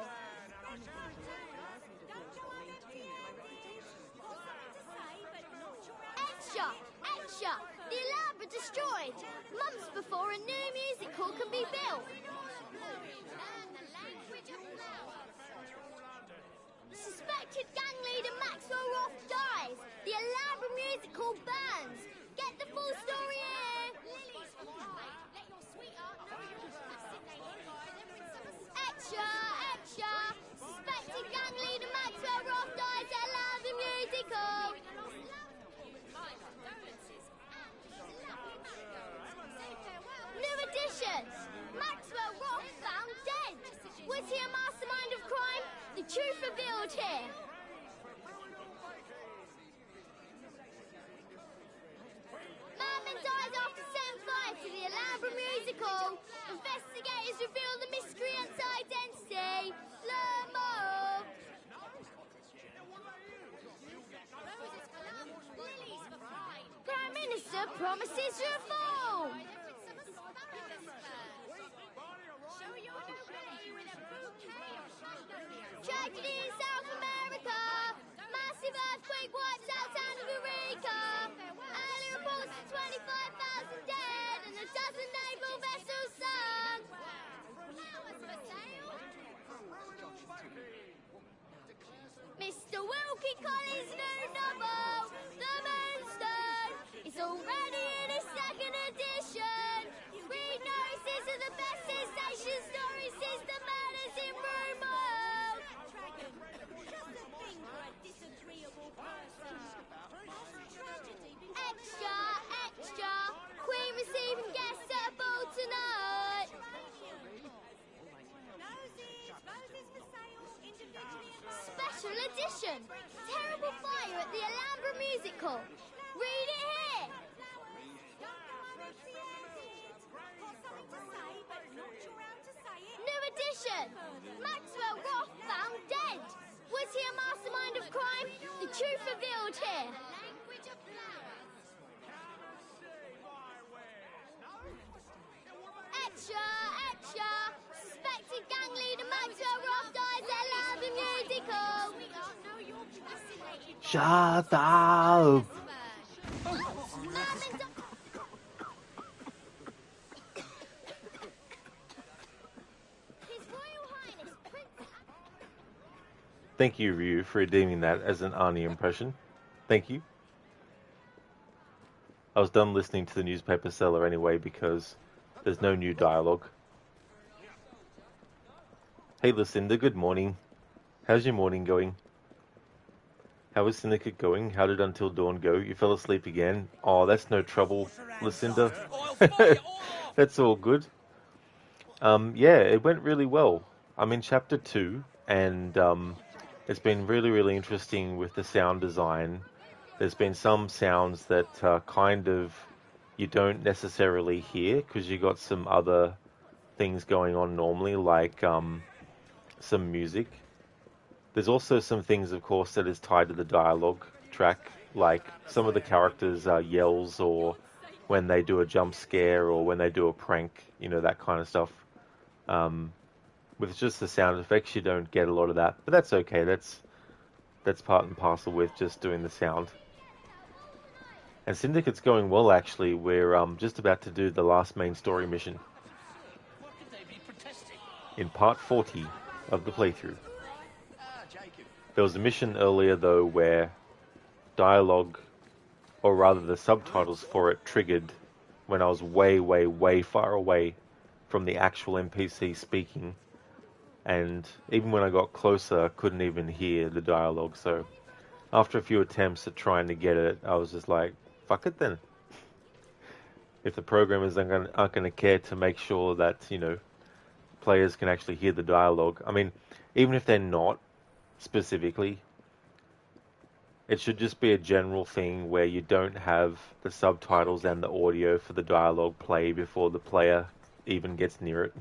Speaker 12: Extra! Extra! The Alhambra destroyed! Months before a new musical can be built. Suspected gang leader Maxwell Roth dies. The Alhambra musical burns. Get the full story here. Extra! Extra! Suspected gang leader Maxwell Roth dies at Alhambra musical. New edition! Maxwell Roth found dead! Was he a mastermind of crime? The truth revealed here! Madman dies after setting fire to the Alhambra musical. Investigators reveal the miscreant's identity. Learn more! Prime Minister promises reform! Tragedy in South America! Massive earthquake wipes out Tanganyika! Early reports of 25,000 dead and a dozen naval vessels sunk! Mr. Wilkie Collins' new novel, The Moonstone, is already in its second edition. Read notices of the best sensation stories since the murders in Broomhall. Extra, extra, Queen receiving guests at a ball tonight. Special edition, terrible fire at the Alhambra musical. Read it here. New edition, Maxwell Roth found dead. Was he a mastermind of crime? The truth revealed here. Extra, extra, suspected gang leader Maxwell Roth dies at Alhambra musical.
Speaker 1: Shut up! Thank you, Ryu, for redeeming that as an Arnie impression. Thank you. I was done listening to the newspaper seller anyway because there's no new dialogue. Hey Lucinda, good morning. How's your morning going? How is Syndicate going? How did Until Dawn go? You fell asleep again? Oh, that's no trouble, Lucinda. That's all good. Yeah, it went really well. I'm in chapter 2, and it's been really, really interesting with the sound design. There's been some sounds that kind of you don't necessarily hear because you got some other things going on normally, like some music. There's also some things, of course, that is tied to the dialogue track, like some of the characters' yells, or when they do a jump scare, or when they do a prank, you know, that kind of stuff. With just the sound effects, you don't get a lot of that, but that's okay. That's part and parcel with just doing the sound. And Syndicate's going well, actually. We're just about to do the last main story mission in part 40 of the playthrough. There was a mission earlier, though, where dialogue, or rather the subtitles for it, triggered when I was way, way, way far away from the actual NPC speaking. And even when I got closer, I couldn't even hear the dialogue. So after a few attempts at trying to get it, I was just like, fuck it then. If the programmers aren't going to care to make sure that, you know, players can actually hear the dialogue. I mean, even if they're not specifically, it should just be a general thing where you don't have the subtitles and the audio for the dialogue play before the player even gets near it.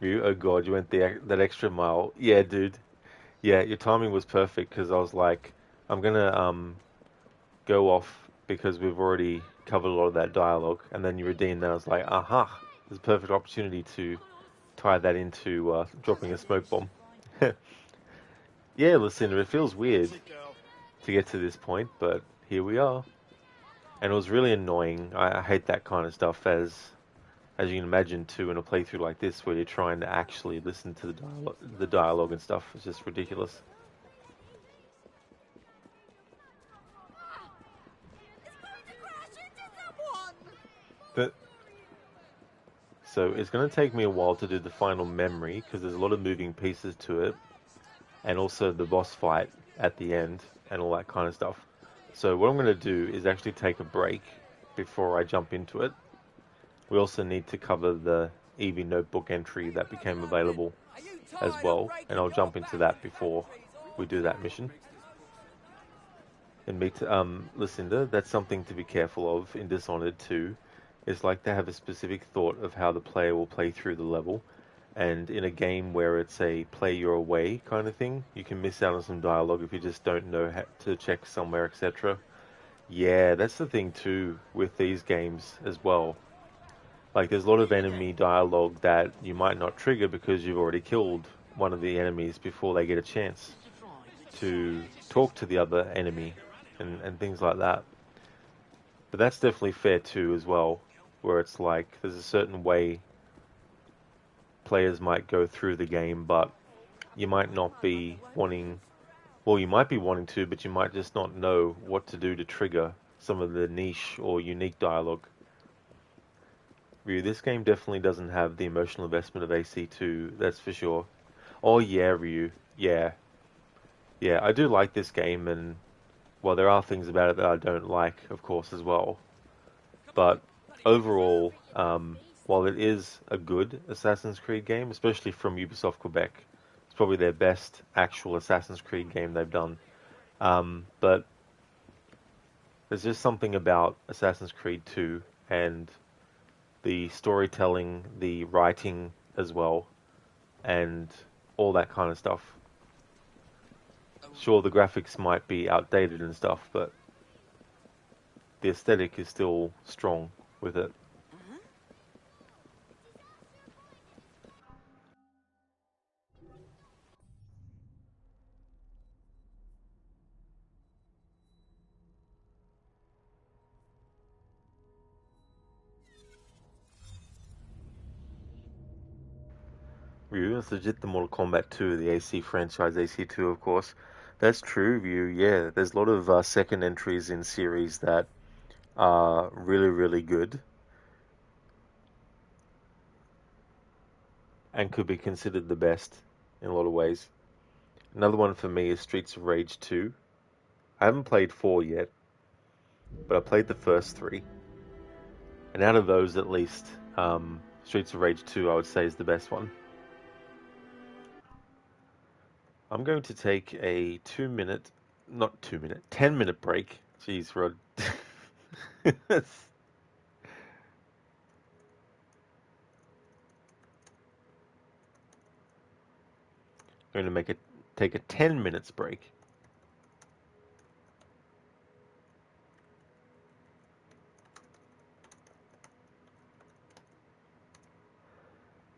Speaker 1: You, oh god, you went that extra mile. Yeah, dude. Yeah, your timing was perfect because I was like, I'm gonna go off because we've already covered a lot of that dialogue, and then you redeemed. And I was like, aha, there's a perfect opportunity to tie that into dropping a smoke bomb. Yeah, Lucinda, it feels weird to get to this point, but here we are. And it was really annoying. I hate that kind of stuff, as you can imagine, too, in a playthrough like this, where you're trying to actually listen to the dialogue and stuff. It's just ridiculous. But so it's going to take me a while to do the final memory because there's a lot of moving pieces to it, and also the boss fight at the end and all that kind of stuff. So what I'm going to do is actually take a break before I jump into it. We also need to cover the Evie notebook entry that became available as well, and I'll jump into that before we do that mission. And Lucinda, that's something to be careful of in Dishonored 2. It's like they have a specific thought of how the player will play through the level, and in a game where it's a play your way kind of thing, you can miss out on some dialogue if you just don't know how to check somewhere, etc. Yeah, that's the thing too with these games as well. Like, there's a lot of enemy dialogue that you might not trigger because you've already killed one of the enemies before they get a chance to talk to the other enemy and things like that. But that's definitely fair too as well, where it's like there's a certain way players might go through the game, but you might not be wanting, well, you might be wanting to, but you might just not know what to do to trigger some of the niche or unique dialogue. Ryu, this game definitely doesn't have the emotional investment of AC2, that's for sure. Oh yeah, Ryu, yeah. Yeah, I do like this game, and well, there are things about it that I don't like, of course, as well. But overall, while it is a good Assassin's Creed game, especially from Ubisoft Quebec, it's probably their best actual Assassin's Creed game they've done. But there's just something about Assassin's Creed 2 and the storytelling, the writing as well, and all that kind of stuff. Sure, the graphics might be outdated and stuff, but the aesthetic is still strong with it. Ryu, it's legit the Mortal Kombat 2, the AC franchise, AC2, of course. That's true, Ryu, yeah. There's a lot of second entries in series that are really, really good and could be considered the best in a lot of ways. Another one for me is Streets of Rage 2. I haven't played 4 yet, but I played the first 3. And out of those, at least, Streets of Rage 2, I would say, is the best one. I'm going to take a 2-minute, not 2-minute, 10-minute break. Jeez, Rod. I'm going to take a 10 minutes break.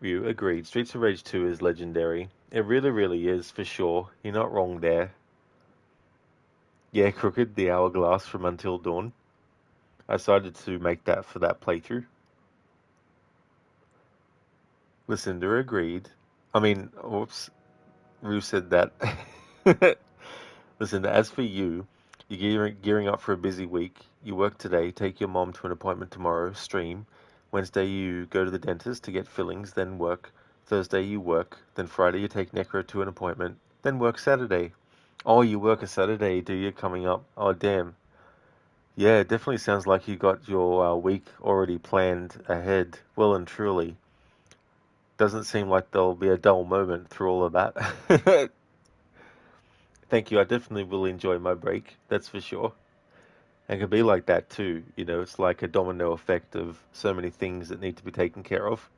Speaker 1: You agreed. Streets of Rage 2 is legendary. It really, really is, for sure. You're not wrong there. Yeah, Crooked, the Hourglass from Until Dawn. I decided to make that for that playthrough. Lucinda agreed. I mean, whoops. Rue said that. Listen, as for you, you're gearing up for a busy week. You work today, take your mom to an appointment tomorrow, stream. Wednesday, you go to the dentist to get fillings, then work. Thursday, you work. Then Friday, you take Necro to an appointment, then work Saturday. Oh, you work a Saturday, do you, coming up? Oh, damn. Yeah, it definitely sounds like you got your week already planned ahead, well and truly. Doesn't seem like there'll be a dull moment through all of that. Thank you. I definitely will enjoy my break. That's for sure. And it can be like that too. You know, it's like a domino effect of so many things that need to be taken care of.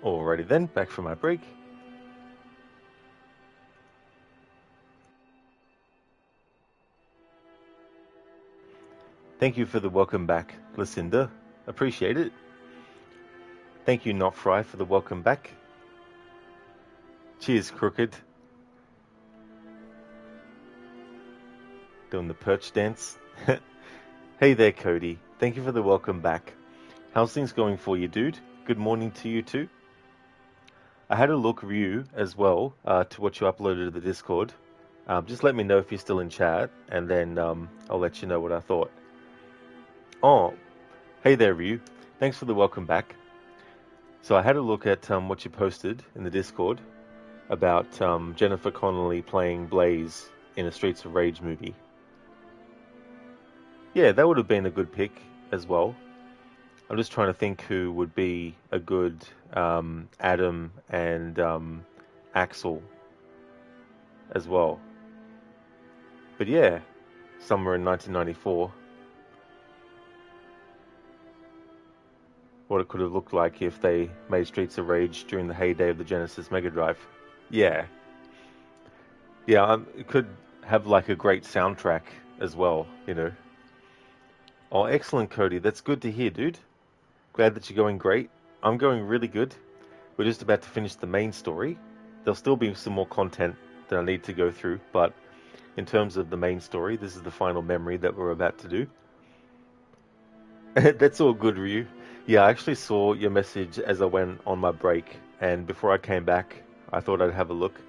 Speaker 1: Alrighty then, back from my break. Thank you for the welcome back, Lucinda. Appreciate it. Thank you, Not Fry, for the welcome back. Cheers, Crooked. Doing the perch dance. Hey there, Cody. Thank you for the welcome back. How's things going for you, dude? Good morning to you too. I had a look review as well to what you uploaded to the Discord. Just let me know if you're still in chat, and then I'll let you know what I thought. Oh, hey there, Ryu. Thanks for the welcome back. So I had a look at what you posted in the Discord about Jennifer Connelly playing Blaze in a Streets of Rage movie. Yeah, that would have been a good pick as well. I'm just trying to think who would be a good Adam and Axel as well. But yeah, somewhere in 1994. What it could have looked like if they made Streets of Rage during the heyday of the Genesis Mega Drive. Yeah. Yeah, it could have like a great soundtrack as well, you know. Oh, excellent, Cody. That's good to hear, dude. Glad that you're going great. I'm going really good. We're just about to finish the main story. There'll still be some more content that I need to go through, but in terms of the main story, this is the final memory that we're about to do. That's all good, Ryu. Yeah, I actually saw your message as I went on my break, and before I came back, I thought I'd have a look.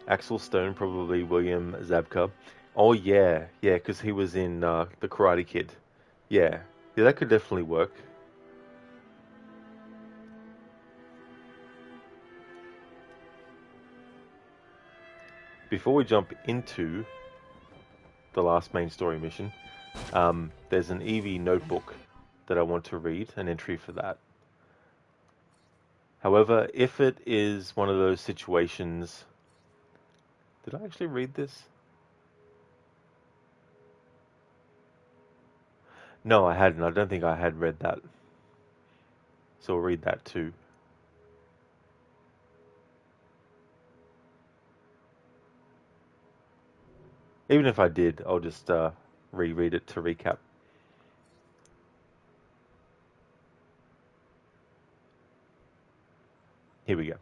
Speaker 1: Axel Stone, probably William Zabka. Oh, yeah, because he was in The Karate Kid. Yeah, that could definitely work. Before we jump into the last main story mission, there's an Evie notebook that I want to read, an entry for that. However, if it is one of those situations... Did I actually read this? No, I hadn't. I don't think I had read that. So I'll read that too. Even if I did, I'll just reread it to recap. Here we go.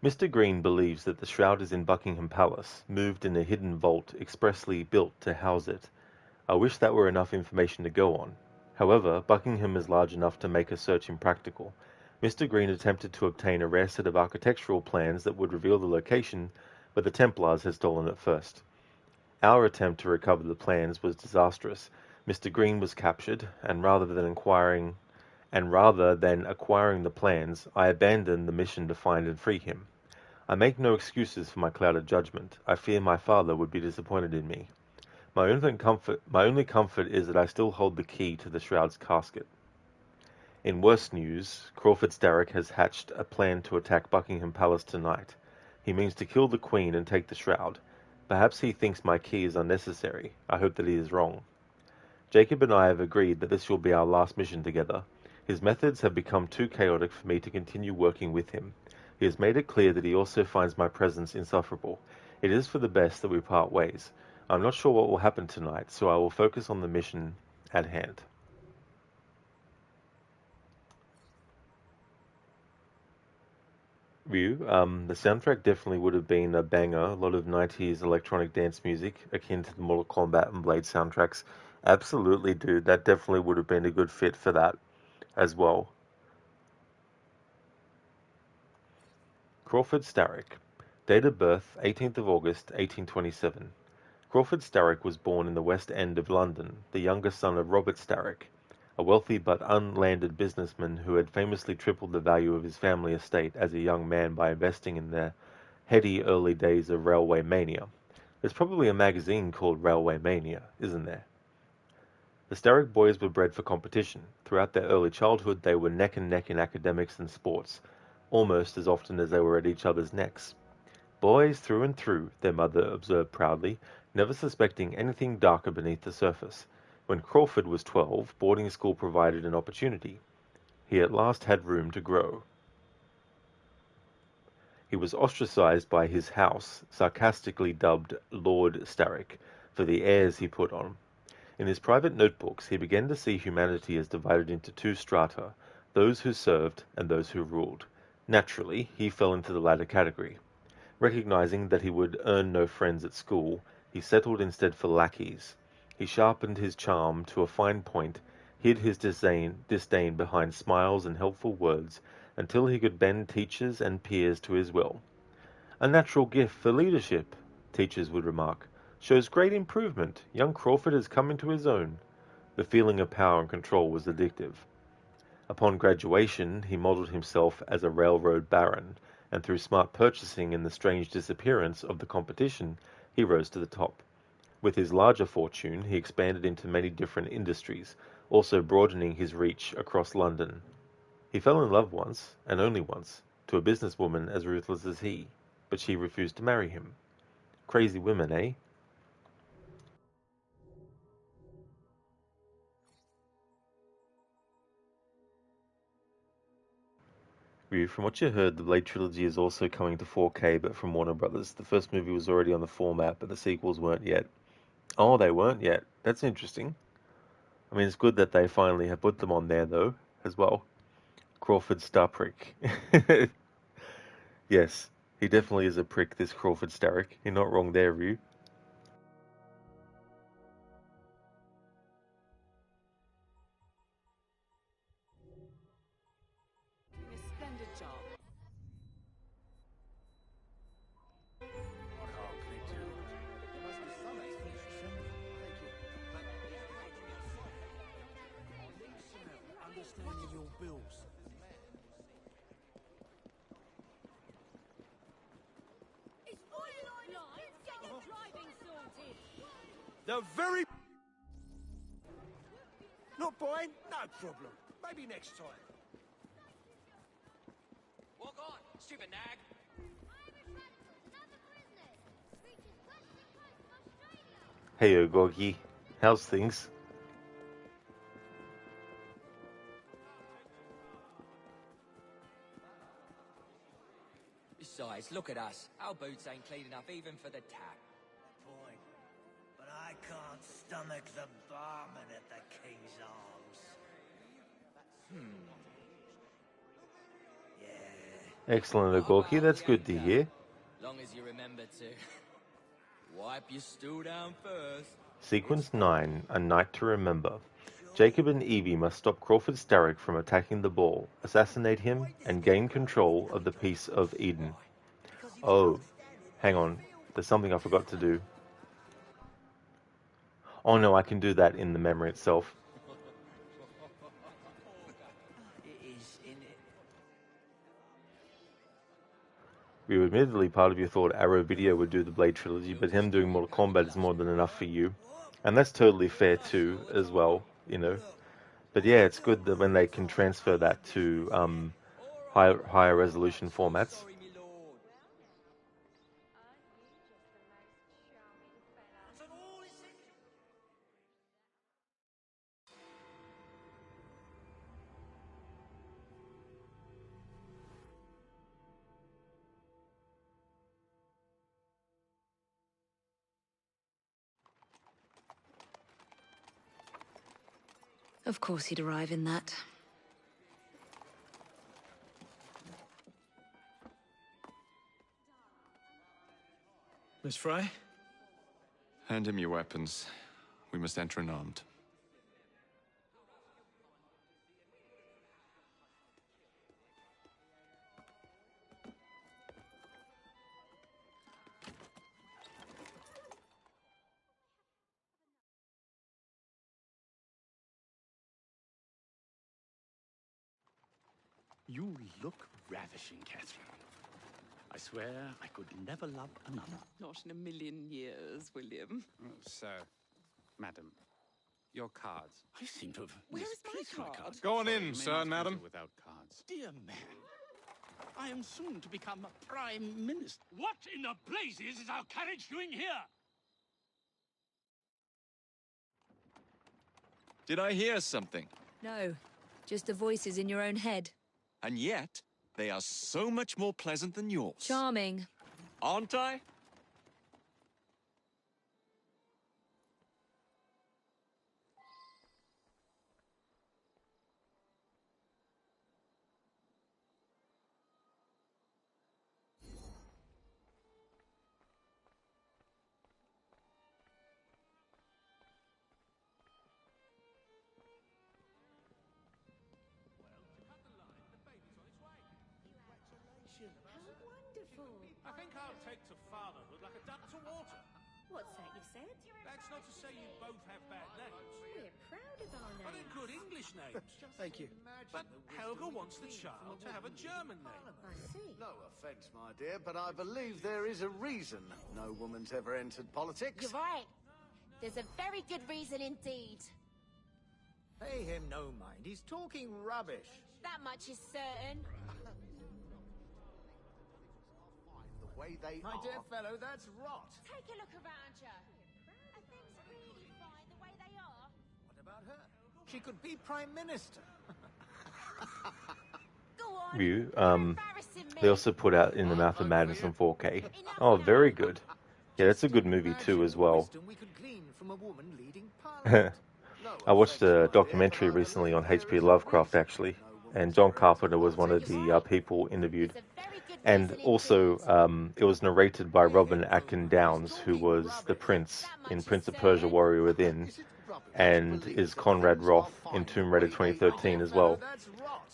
Speaker 1: Mr. Green believes that the shroud is in Buckingham Palace, moved in a hidden vault expressly built to house it. I wish that were enough information to go on. However, Buckingham is large enough to make a search impractical. Mr. Green attempted to obtain a rare set of architectural plans that would reveal the location, but the Templars had stolen it first. Our attempt to recover the plans was disastrous. Mr. Green was captured, and rather than acquiring the plans, I abandoned the mission to find and free him. I make no excuses for my clouded judgment. I fear my father would be disappointed in me. My only comfort is that I still hold the key to the shroud's casket. In worse news, Crawford Starrick has hatched a plan to attack Buckingham Palace tonight. He means to kill the Queen and take the shroud. Perhaps he thinks my key is unnecessary. I hope that he is wrong. Jacob and I have agreed that this will be our last mission together. His methods have become too chaotic for me to continue working with him. He has made it clear that he also finds my presence insufferable. It is for the best that we part ways. I'm not sure what will happen tonight, so I will focus on the mission at hand. Ryu, the soundtrack definitely would have been a banger. A lot of 90s electronic dance music, akin to the Mortal Kombat and Blade soundtracks. Absolutely, dude. That definitely would have been a good fit for that as well. Crawford Starrick. Date of birth, 18th of August, 1827. Crawford Starrick was born in the West End of London, the younger son of Robert Starrick, a wealthy but unlanded businessman who had famously tripled the value of his family estate as a young man by investing in the heady early days of railway mania. There's probably a magazine called Railway Mania, isn't there? The Starrick boys were bred for competition. Throughout their early childhood, they were neck and neck in academics and sports, almost as often as they were at each other's necks. Boys through and through, their mother observed proudly, never suspecting anything darker beneath the surface. When Crawford was 12, boarding school provided an opportunity. he at last had room to grow. He was ostracized by his house, sarcastically dubbed Lord Starrick, for the airs he put on. In his private notebooks, he began to see humanity as divided into two strata, those who served and those who ruled. Naturally, he fell into the latter category. Recognizing that he would earn no friends at school, he settled instead for lackeys. He sharpened his charm to a fine point, hid his disdain behind smiles and helpful words, until he could bend teachers and peers to his will. "A natural gift for leadership," teachers would remark. "Shows great improvement. Young Crawford has come into his own." The feeling of power and control was addictive. Upon graduation, he modeled himself as a railroad baron, and through smart purchasing and the strange disappearance of the competition, he rose to the top. With his larger fortune, he expanded into many different industries, also broadening his reach across London. He fell in love once, and only once, to a businesswoman as ruthless as he, but she refused to marry him. Crazy women, eh? From what you heard, the Blade trilogy is also coming to 4K, but from Warner Brothers. The first movie was already on the format, but the sequels weren't yet. Oh, they weren't yet. That's interesting. I mean, it's good that they finally have put them on there, though, as well. Crawford Star Prick. Yes, he definitely is a prick, this Crawford Starrick. You're not wrong there, Ryu.
Speaker 11: Doing a splendid job.
Speaker 20: I can't connect to it. There must be some explanation. Thank you. I need some help understanding your bills.
Speaker 11: It's oil line. Get your driving sorted.
Speaker 20: The very... Not buying? No problem. Maybe next time.
Speaker 10: Walk on, stupid nag.
Speaker 1: Hey, Ogorgi. How's things?
Speaker 10: Besides, look at us. Our boots ain't clean enough even for the tap.
Speaker 4: Point. But I can't stomach the barman at the King's Arms.
Speaker 1: Excellent, Ogorgi. That's good to hear.
Speaker 10: Long as you remember to wipe your stool down first.
Speaker 1: Sequence 9, A Night to Remember. Jacob and Evie must stop Crawford Starrick from attacking the ball, assassinate him, and gain control of the Piece of Eden. Oh, hang on. There's something I forgot to do. Oh no, I can do that in the memory itself. Admittedly, part of you thought Arrow Video would do the Blade trilogy, but him doing Mortal Kombat is more than enough for you. And that's totally fair too, as well, you know. But yeah, it's good that when they can transfer that to higher resolution formats.
Speaker 3: Of course he'd arrive in that.
Speaker 14: Miss Fry?
Speaker 6: Hand him your weapons. We must enter unarmed.
Speaker 14: You look ravishing, Catherine. I swear I could never love another.
Speaker 18: Not in a million years, William.
Speaker 14: Sir, madam, your cards. I seem to have
Speaker 18: Where is my
Speaker 14: misplaced my
Speaker 18: card?
Speaker 14: cards.
Speaker 6: Go on
Speaker 14: Sorry,
Speaker 6: in,
Speaker 14: you may
Speaker 6: sir
Speaker 14: not
Speaker 6: and madam.
Speaker 14: enter without cards. Dear man, I am soon to become a prime minister.
Speaker 17: What in the blazes is our carriage doing here?
Speaker 6: Did I hear something?
Speaker 3: No. Just the voices in your own head.
Speaker 6: And yet, they are so much more pleasant than yours.
Speaker 3: Charming.
Speaker 6: Aren't I?
Speaker 20: I think I'll take to fatherhood like a duck to water.
Speaker 9: What's that you said?
Speaker 20: That's not to say you both have bad names.
Speaker 9: We're proud of our
Speaker 20: But they're
Speaker 9: names.
Speaker 20: good English names.
Speaker 22: Thank you.
Speaker 20: But Helga wants the child to have a German name.
Speaker 9: I see.
Speaker 22: No offence, my dear, but I believe there is a reason no woman's ever entered politics.
Speaker 9: You're right. There's a very good reason indeed.
Speaker 22: Pay him no mind. He's talking rubbish.
Speaker 9: That much is certain.
Speaker 22: The way they
Speaker 9: My
Speaker 22: are.
Speaker 9: dear
Speaker 22: fellow, that's rot.
Speaker 9: Take a look around you. Are things really fine the way they are?
Speaker 22: What about her? She could be Prime Minister.
Speaker 9: Go on.
Speaker 1: Review. They also put out In the Mouth of Madness on 4K. Oh, very good. Yeah, that's a good movie too as well.
Speaker 22: We could glean from a woman leading Parliament.
Speaker 1: I watched a documentary recently on H.P. Lovecraft actually, and John Carpenter was one of the people interviewed. And also, it was narrated by Robin Atkin Downes, who was the prince in Prince of Persia Warrior Within, and is Conrad Roth in Tomb Raider 2013 as well,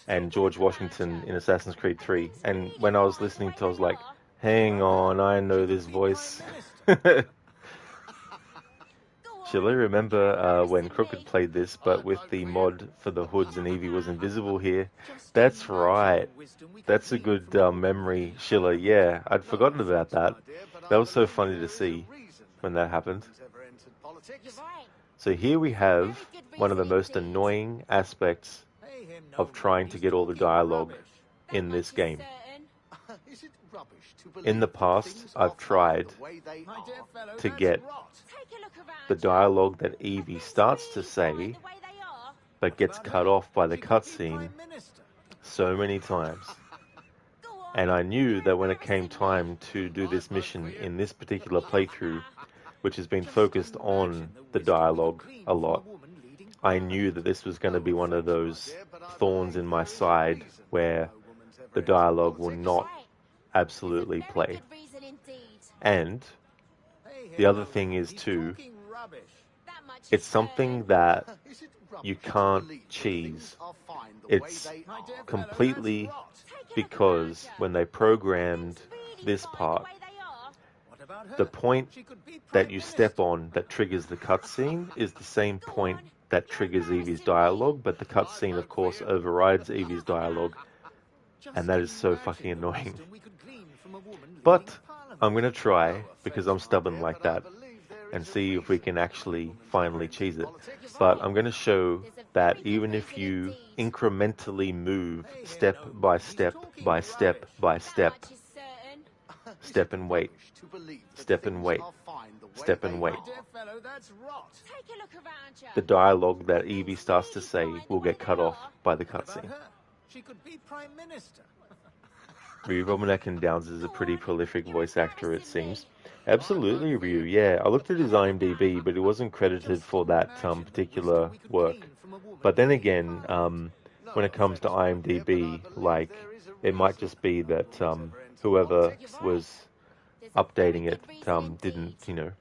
Speaker 1: and George Washington in Assassin's Creed 3. And when I was listening to it, I was like, hang on, I know this voice. Sheila, remember when Crooked played this, but with the mod for the hoods and Evie was invisible here? That's right. That's a good memory, Sheila. Yeah, I'd forgotten about that. That was so funny to see when that happened. So here we have one of the most annoying aspects of trying to get all the dialogue in this game. In the past, I've tried to get the dialogue that Evie starts to say, but gets cut off by the cutscene so many times. And I knew that when it came time to do this mission in this particular playthrough, which has been focused on the dialogue a lot, I knew that this was going to be one of those thorns in my side where the dialogue will not absolutely play. And the other thing is too, it's something that you can't cheese. It's completely because when they programmed this part, the point that you step on that triggers the cutscene is the same point that triggers Evie's dialogue, but the cutscene, of course, overrides Evie's dialogue, and that is so fucking annoying. But I'm going to try, because I'm stubborn like that, and see if we can actually finally cheese it. But I'm going to show that even if you incrementally move step by step by step by step, step and wait, step and wait, step and wait, the dialogue that Evie starts to say will get cut off by the cutscene.
Speaker 22: She could be Prime Minister.
Speaker 1: Robin Atkin Downes is a pretty prolific voice actor, it seems. Absolutely, Ryu, yeah. I looked at his IMDb, but he wasn't credited for that particular work. But then again, when it comes to IMDb, like, it might just be that whoever was updating it didn't, you know.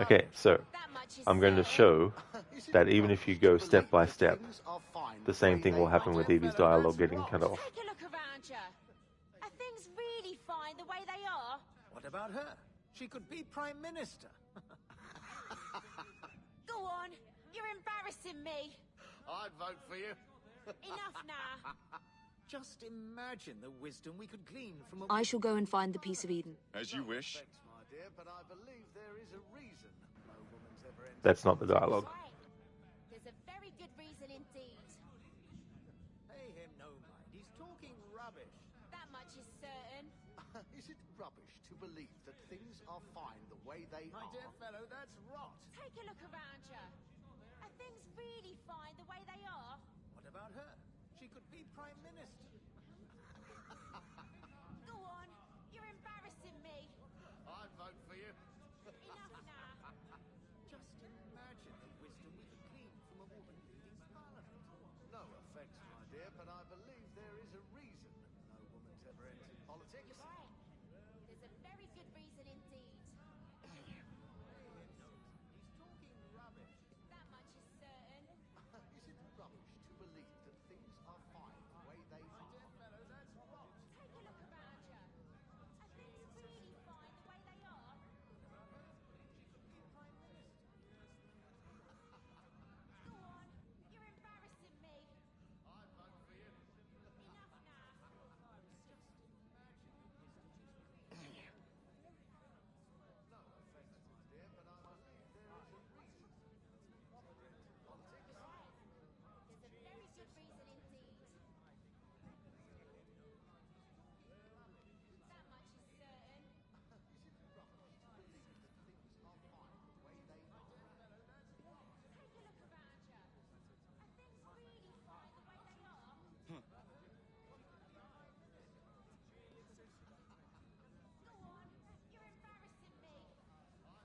Speaker 1: Okay, so I'm going to show that even if you go step by step, the same thing will happen with Evie's dialogue getting cut off.
Speaker 9: Take a look around you. Are things really fine the way they are?
Speaker 22: What about her? She could be Prime Minister.
Speaker 9: Go on. You're embarrassing me.
Speaker 22: I'd vote for you.
Speaker 9: Enough now.
Speaker 22: Just imagine the wisdom we could glean from a...
Speaker 3: I shall go and find the piece of Eden.
Speaker 6: As you wish.
Speaker 22: My dear, but I believe there is a reason no woman's ever entered...
Speaker 1: That's not the dialogue.
Speaker 9: There's a very good reason indeed.
Speaker 22: Pay him no mind. He's talking rubbish.
Speaker 9: That much is certain.
Speaker 22: Is it rubbish to believe that things are fine the way they My dear fellow, that's rot.
Speaker 9: Take a look around you. Are things really fine the way they are?
Speaker 22: What about her? She could be Prime Minister.
Speaker 9: Go on, you're embarrassing me.
Speaker 22: I'd vote for you.
Speaker 9: Enough now.
Speaker 22: Just imagine the wisdom we could glean from a woman leading Parliament. No offence, my dear, but I believe there is a reason no woman's ever entered politics.
Speaker 9: You're right. There's a very good reason indeed.
Speaker 22: He's talking rubbish.
Speaker 9: That much is certain.
Speaker 22: Is it rubbish to believe that things are fine the way they are? My dear fellow, that's rot.
Speaker 9: Take a look around you. Are things really fine the way they are? Go on, you're embarrassing me.
Speaker 22: I'd vote for you.
Speaker 9: Enough now.
Speaker 22: No offence, my dear, but I believe there is a reason. Politics.
Speaker 9: There's a very good reason indeed. That much is certain.
Speaker 22: Is it rubbish to believe that things are fine the way they are?
Speaker 9: Take a look around you. Are things really fine the way they are? Go on, you're embarrassing me. Enough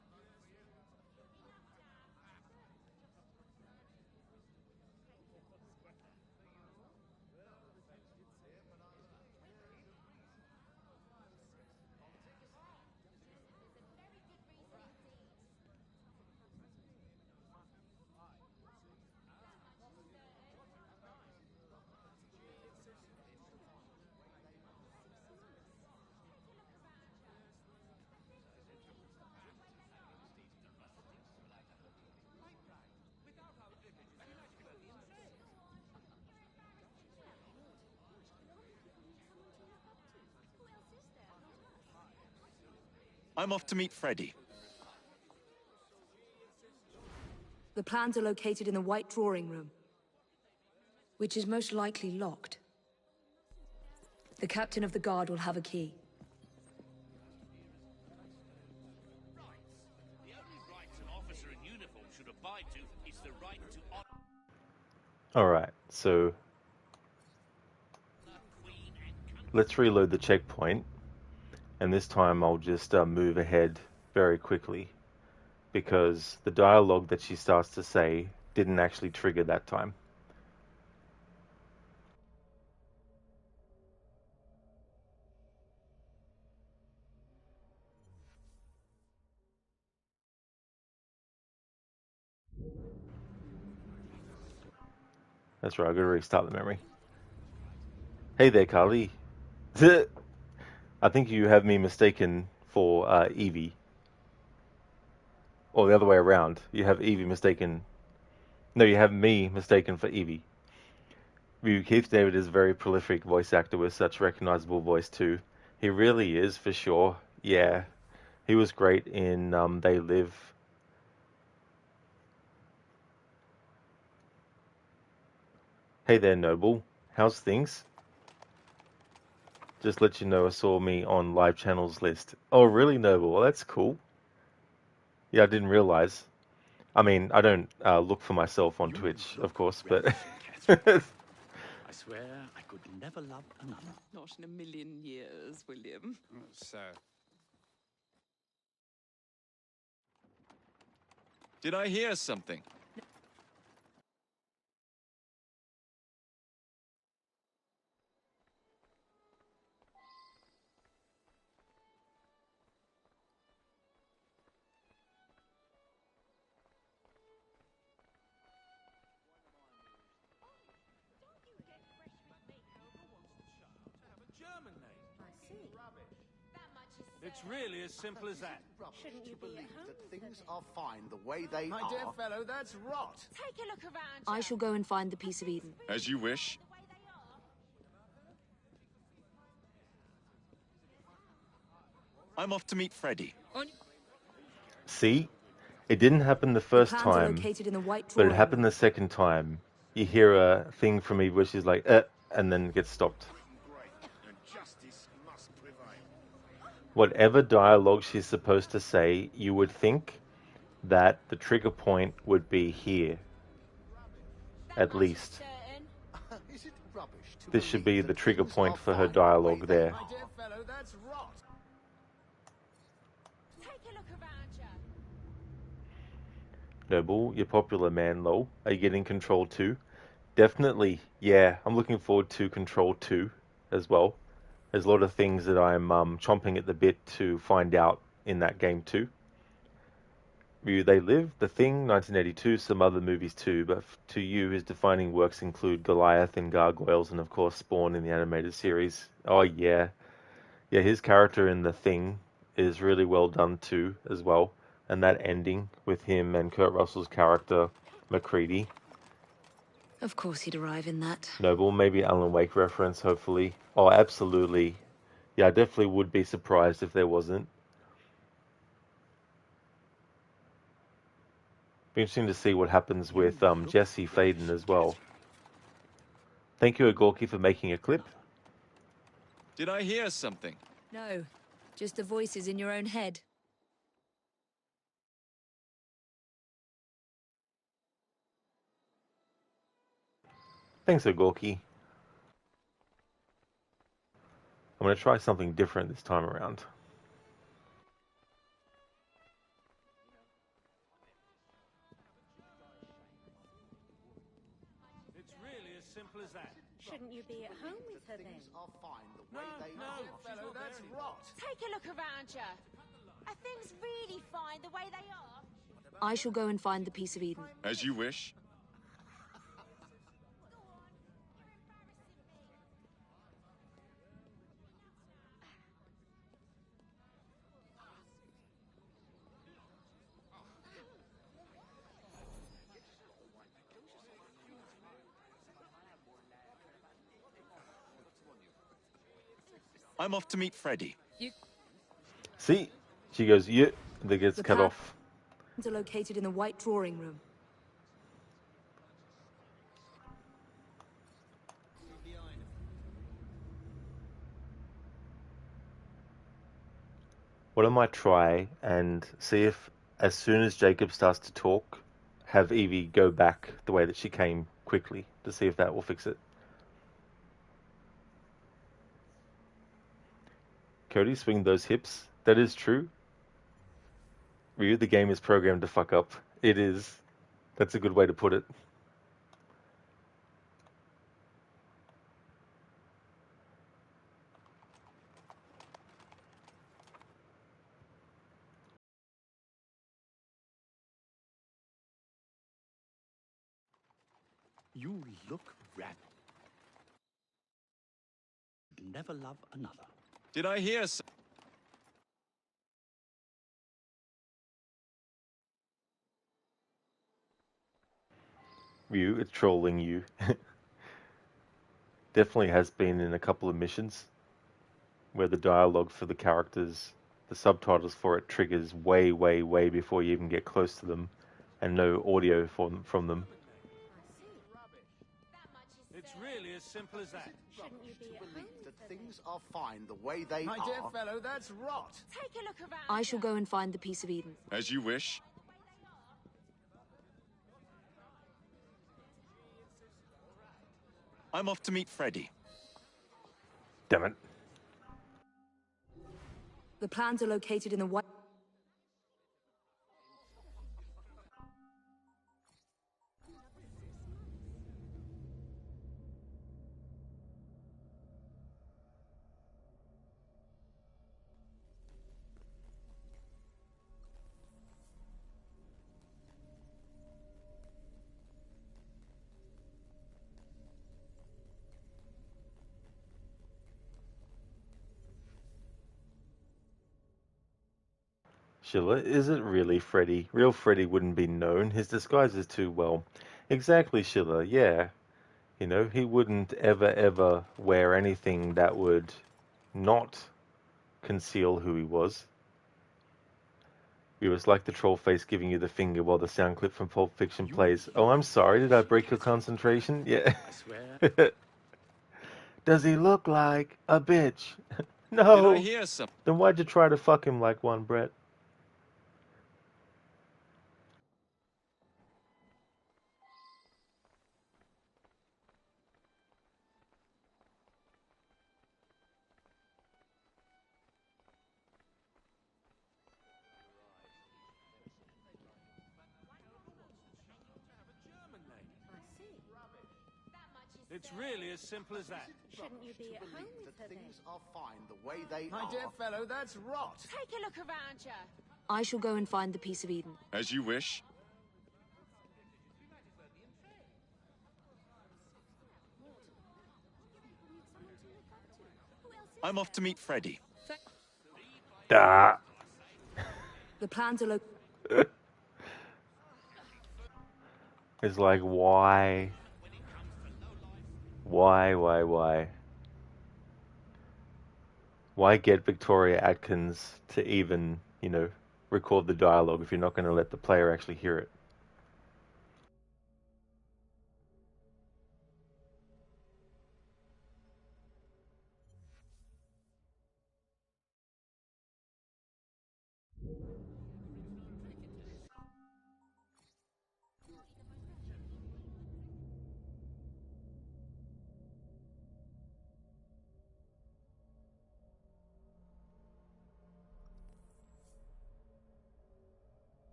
Speaker 9: There's a very good reason indeed. That much is certain.
Speaker 6: I'm off to meet Freddy.
Speaker 3: The plans are located in the White Drawing Room, which is most likely locked. The captain of the guard will have a key.
Speaker 15: The only rights an officer in uniform should abide to is the right to honor.
Speaker 1: Alright, so let's reload the checkpoint, and this time I'll just move ahead very quickly, because the dialogue that she starts to say didn't actually trigger that time. That's right, I've got to restart the memory. Hey there, Carly. I think you have me mistaken for Evie. Or the other way around. You have Evie mistaken... No, you have me mistaken for Evie. Keith David is a very prolific voice actor with such recognizable voice too. He really is, for sure. Yeah. He was great in They Live. Hey there, Noble. How's things? Just let you know I saw me on live channels list. Oh, really, Noble? Well, that's cool. Yeah, I didn't realize. I mean, I don't look for myself on Twitch, of course, but...
Speaker 14: I swear I could never love another.
Speaker 18: Not in a million years, William.
Speaker 6: So... Did I hear something?
Speaker 20: German name.
Speaker 21: I see.
Speaker 20: Rubbish.
Speaker 9: That much is
Speaker 20: It's really as simple as that.
Speaker 21: Shouldn't you be at home?
Speaker 22: That things are fine the way they My are. dear fellow, that's rot.
Speaker 9: Take a look around
Speaker 3: I shall go and find the Piece of Eden.
Speaker 6: As you wish.
Speaker 9: the way they are.
Speaker 6: I'm off to meet Freddy.
Speaker 1: See? It didn't happen the first
Speaker 3: Plans are
Speaker 1: time,
Speaker 3: located in the White
Speaker 1: but
Speaker 3: Drawing
Speaker 1: it happened the second time. You hear a thing from Eve where she's like, and then gets stopped.
Speaker 7: And justice must prevail.
Speaker 1: Whatever dialogue she's supposed to say, you would think that the trigger point would be here. at least.
Speaker 22: Is it rubbish to
Speaker 1: This should be
Speaker 22: believe
Speaker 1: the
Speaker 22: that
Speaker 1: trigger
Speaker 22: things
Speaker 1: point
Speaker 22: are
Speaker 1: for her
Speaker 22: fine the way
Speaker 1: dialogue
Speaker 22: they
Speaker 1: there.
Speaker 22: are? My dear fellow, that's rot.
Speaker 9: Take a look around you.
Speaker 1: Noble, you're popular man, lol. Are you getting Control 2? Definitely, yeah. I'm looking forward to Control 2 as well. There's a lot of things that I'm chomping at the bit to find out in that game too. They Live, The Thing, 1982, some other movies too, but to you, his defining works include Goliath and Gargoyles, and of course Spawn in the animated series. Oh yeah. Yeah, his character in The Thing is really well done too, as well. And that ending with him and Kurt Russell's character, MacReady.
Speaker 3: Of course he'd arrive in that.
Speaker 1: Noble, maybe Alan Wake reference, hopefully. Oh, absolutely. Yeah, I definitely would be surprised if there wasn't. Be interesting to see what happens with Jesse Faden as well. Thank you, Agorki, for making a clip.
Speaker 6: Did I hear something?
Speaker 3: No, just the voices in your own head.
Speaker 1: Thanks, Agorki. I'm going to try something different this time around.
Speaker 19: It's really as simple as that.
Speaker 21: Shouldn't you be at home with her then?
Speaker 22: Things are fine the way
Speaker 19: No,
Speaker 22: they
Speaker 19: no,
Speaker 22: are.
Speaker 19: fellow, that's rot.
Speaker 9: Take a look around you. Are things really fine the way they are?
Speaker 3: I shall go and find the piece of Eden.
Speaker 6: As you wish. I'm off to meet Freddy.
Speaker 1: See? She goes, yeah, that gets cut off.
Speaker 3: Are located in the white drawing room.
Speaker 1: What I might try and see if, as soon as Jacob starts to talk, have Evie go back the way that she came quickly to see if that will fix it. Cody, swing those hips. That is true. Ryu, the game is programmed to fuck up. It is. That's a good way to put it.
Speaker 14: You look ravaged. Never love another.
Speaker 6: Did I hear something?
Speaker 1: Ryu, it's trolling you. Definitely has been in a couple of missions where the dialogue for the characters, the subtitles for it triggers way, way, way before you even get close to them, and no audio from them.
Speaker 19: It's really as simple as that.
Speaker 21: Shouldn't you be at home
Speaker 22: Believe
Speaker 21: with
Speaker 22: that
Speaker 21: her
Speaker 22: things are fine the way they My are. dear fellow, that's rot.
Speaker 9: Take a look around.
Speaker 3: I shall go and find the piece of Eden.
Speaker 6: As you wish. I'm off to meet Freddy.
Speaker 1: Damn it.
Speaker 3: The plans are located in the white...
Speaker 1: Sheila, is it really Freddy? Real Freddy wouldn't be known. His disguise is too well. Exactly, Sheila, yeah. You know, he wouldn't ever wear anything that would not conceal who he was. It was like the troll face giving you the finger while the sound clip from Pulp Fiction plays. Oh, I'm sorry, did I break your concentration? Yeah.
Speaker 14: I swear.
Speaker 1: Does he look like a bitch? No.
Speaker 6: Did I hear something?
Speaker 1: Then why'd you try to fuck him like one, Brett?
Speaker 19: It's really as simple as that.
Speaker 21: Shouldn't you be at home with her then?
Speaker 22: Things are fine the way they
Speaker 4: My
Speaker 22: are.
Speaker 4: dear fellow, that's rot.
Speaker 21: Take a look around you.
Speaker 3: I shall go and find the piece of Eden.
Speaker 6: As you wish. I'm off to meet Freddy.
Speaker 1: Da.
Speaker 3: The plans are
Speaker 1: It's like, why? Why? Why get Victoria Atkins to even, record the dialogue if you're not going to let the player actually hear it?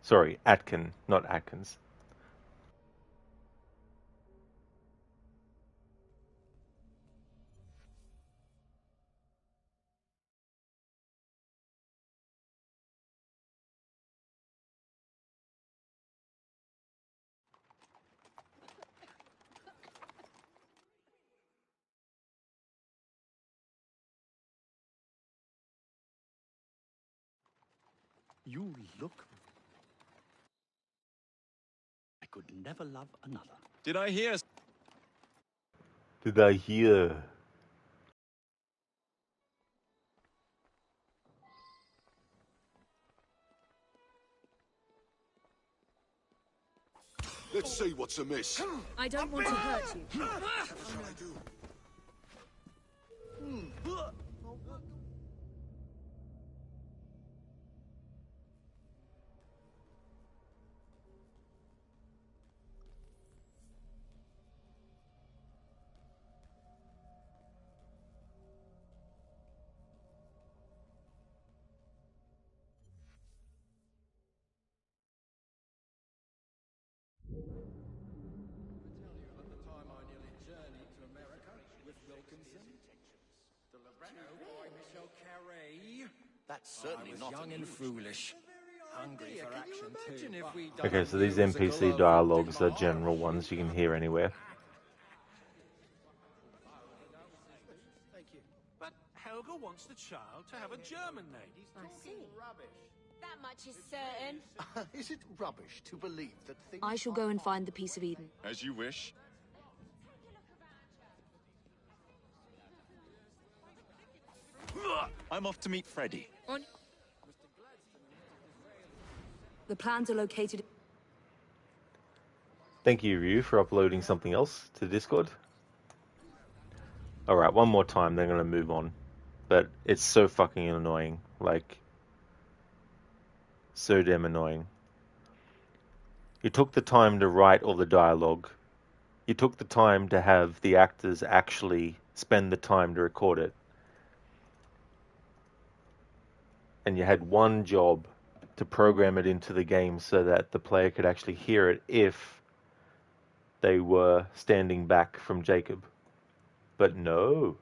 Speaker 1: Sorry, Atkin, not Atkins.
Speaker 14: You look... I could never love another.
Speaker 6: Did I hear?
Speaker 1: Did I hear?
Speaker 7: Let's see what's amiss.
Speaker 3: I don't want to hurt you.
Speaker 7: What shall I do?
Speaker 4: That's certainly not young and foolish. Hungry for action too.
Speaker 1: Okay, so these NPC dialogues are general ones you can hear anywhere.
Speaker 19: But Helga wants the child to have a German name.
Speaker 21: I see.
Speaker 22: Rubbish.
Speaker 21: That much is certain.
Speaker 22: Is it rubbish to believe that things
Speaker 3: I shall go and find the piece of Eden.
Speaker 6: As you wish. I'm off to meet Freddy.
Speaker 3: The plans are located...
Speaker 1: Thank you, Ryu, for uploading something else to Discord. Alright, one more time, then I'm going to move on. But it's so fucking annoying. Like, so damn annoying. You took the time to write all the dialogue. You took the time to have the actors actually spend the time to record it. And you had one job to program it into the game so that the player could actually hear it if they were standing back from Jacob. But no.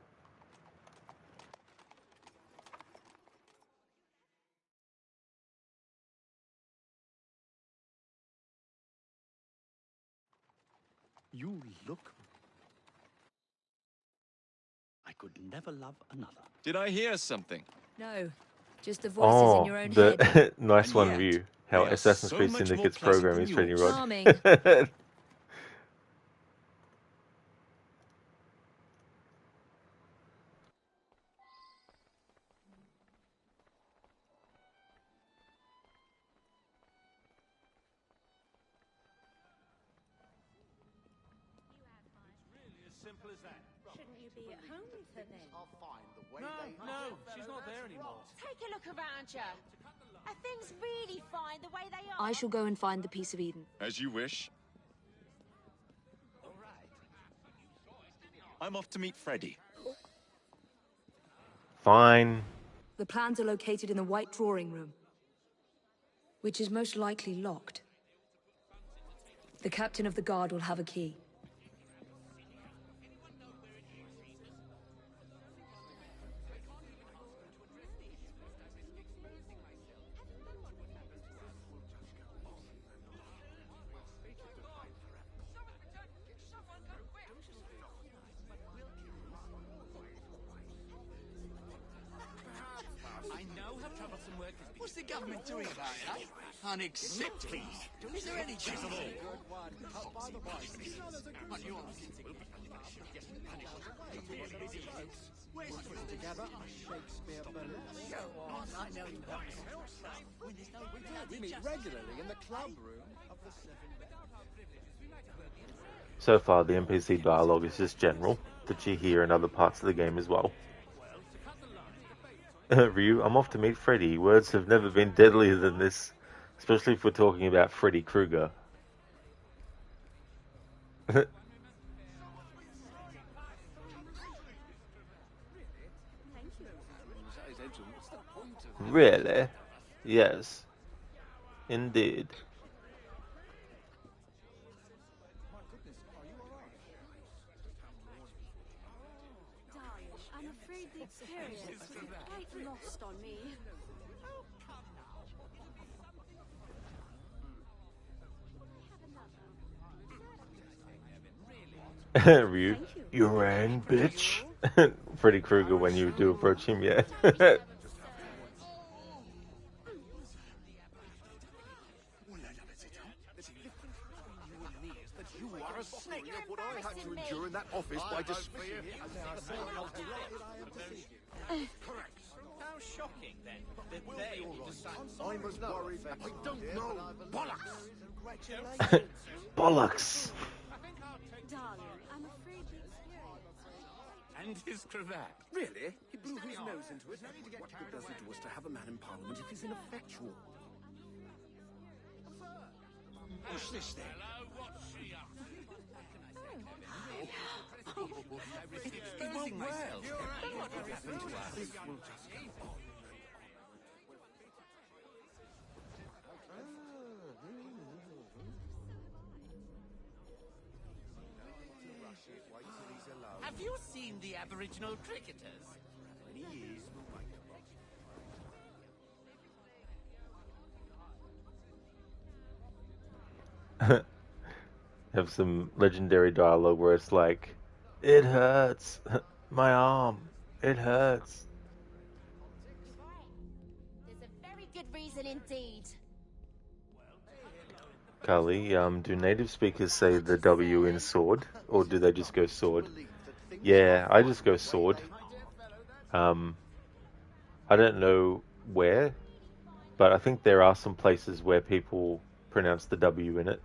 Speaker 14: You look... I could never love another.
Speaker 6: Did I hear something?
Speaker 3: No, just the voices in your own head.
Speaker 1: Nice one,
Speaker 6: yet,
Speaker 1: Ryu. How
Speaker 6: they are
Speaker 1: Assassin's
Speaker 6: so
Speaker 1: Creed
Speaker 6: much more
Speaker 1: Syndicate's
Speaker 6: pleasant
Speaker 1: program
Speaker 6: than
Speaker 1: is pretty
Speaker 6: yours.
Speaker 1: rod.
Speaker 3: Charming.
Speaker 19: Simple as that.
Speaker 21: Shouldn't you be at home with her then?
Speaker 22: are fine the way
Speaker 19: No,
Speaker 22: they
Speaker 19: no,
Speaker 22: are.
Speaker 19: she's not there anymore.
Speaker 21: Take a look around you. Are things really fine the way they are?
Speaker 3: I shall go and find the piece of Eden.
Speaker 6: As you wish. I'm off to meet Freddy.
Speaker 1: Fine.
Speaker 3: The plans are located in the White Drawing Room, which is most likely locked. The captain of the guard will have a key.
Speaker 2: What's the government doing about it, eh? Unacceptable. Is there any chance at all?
Speaker 22: Together a Shakespeare burlesque.
Speaker 10: I know you want
Speaker 22: We meet regularly in the club room of the Seven Bells.
Speaker 1: So far, the NPC dialogue is just general, that you hear in other parts of the game as well. Ryu, I'm off to meet Freddy. Words have never been deadlier than this, especially if we're talking about Freddy Krueger. Really? Yes. Indeed.
Speaker 21: I'm afraid the experience is quite lost on me.
Speaker 1: Ryu, you rang, bitch. Freddy Krueger when you do approach him, yeah.
Speaker 7: You are a snake. What I had to endure in that office by despair.
Speaker 5: Correct. How shocking, then, that they will decide.
Speaker 7: I'm as worried. I don't know. Bollocks!
Speaker 1: Bollocks!
Speaker 21: Darling, I'm afraid the experience.
Speaker 5: And his cravat.
Speaker 7: Really? He blew his nose into it. What good does it do us to have a man in Parliament if he's ineffectual?
Speaker 5: What's this then? Hello, what's she up to? It's going well. What would happen to us?
Speaker 7: This will just go on.
Speaker 5: Have you seen the Aboriginal cricketers?
Speaker 1: Have some legendary dialogue where it's like, it hurts. My arm. It hurts.
Speaker 12: There's a very good reason indeed.
Speaker 1: Carly, do native speakers say the W in sword? Or do they just go sword? Yeah, I just go sword. I don't know where, but I think there are some places where people pronounce the W in it.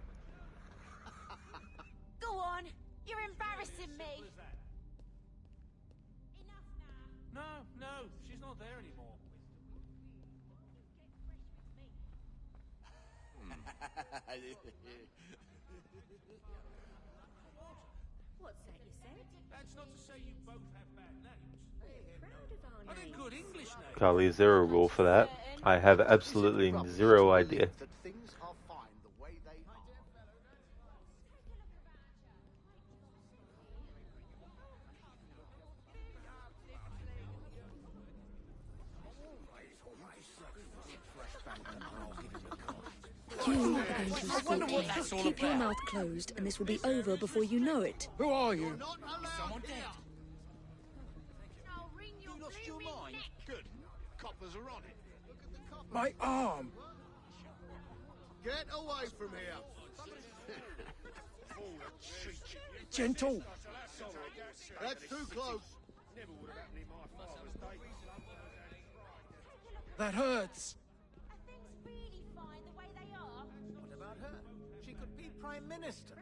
Speaker 12: Go on, you're embarrassing me.
Speaker 5: No, she's not there anymore.
Speaker 21: What's that you said?
Speaker 5: That's not to say you both have bad names.
Speaker 21: We're proud of our
Speaker 5: Are they
Speaker 21: names.
Speaker 5: good English names?
Speaker 1: Carly, is there a rule for that? I have absolutely zero idea.
Speaker 22: That things are fine the way they are.
Speaker 3: You are going to escape. Keep your mouth closed, and this will be over before you know it.
Speaker 20: Who are you?
Speaker 2: Is someone dead? You lost your mind? Good. Coppers are on it.
Speaker 20: My arm.
Speaker 7: Get away from here.
Speaker 20: Gentle.
Speaker 7: That's too close.
Speaker 20: That hurts.
Speaker 4: What about her? She could be Prime Minister.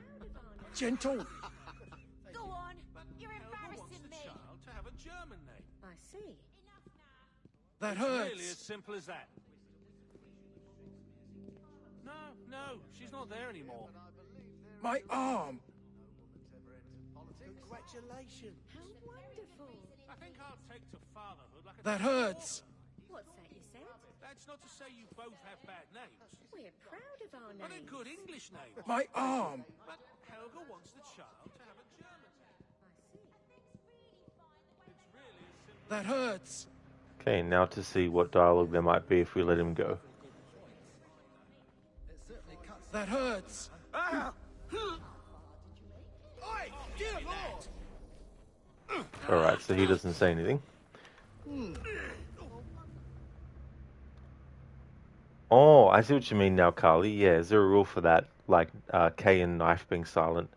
Speaker 20: Gentle.
Speaker 12: Go on, you're embarrassing me.
Speaker 5: Child to have a German name.
Speaker 21: I see.
Speaker 20: That
Speaker 5: Really as
Speaker 20: hurts.
Speaker 5: simple as that. No, she's not there anymore.
Speaker 20: My arm.
Speaker 22: Congratulations.
Speaker 21: How wonderful.
Speaker 5: I think I'll take to fatherhood like a...
Speaker 20: That hurts.
Speaker 21: What's that you said?
Speaker 5: That's not to say you both have bad names.
Speaker 21: We're proud of our
Speaker 5: But they're
Speaker 21: names.
Speaker 5: good English names.
Speaker 20: My arm.
Speaker 5: But Helga wants the child to have a German name. It's really as simple...
Speaker 20: That hurts.
Speaker 1: Okay, now to see what dialogue there might be if we let him go.
Speaker 20: That hurts.
Speaker 2: Oi, dear Lord!
Speaker 1: Alright, so he doesn't say anything. Oh, I see what you mean now, Carly. Yeah, is there a rule for that? Like K in knife being silent,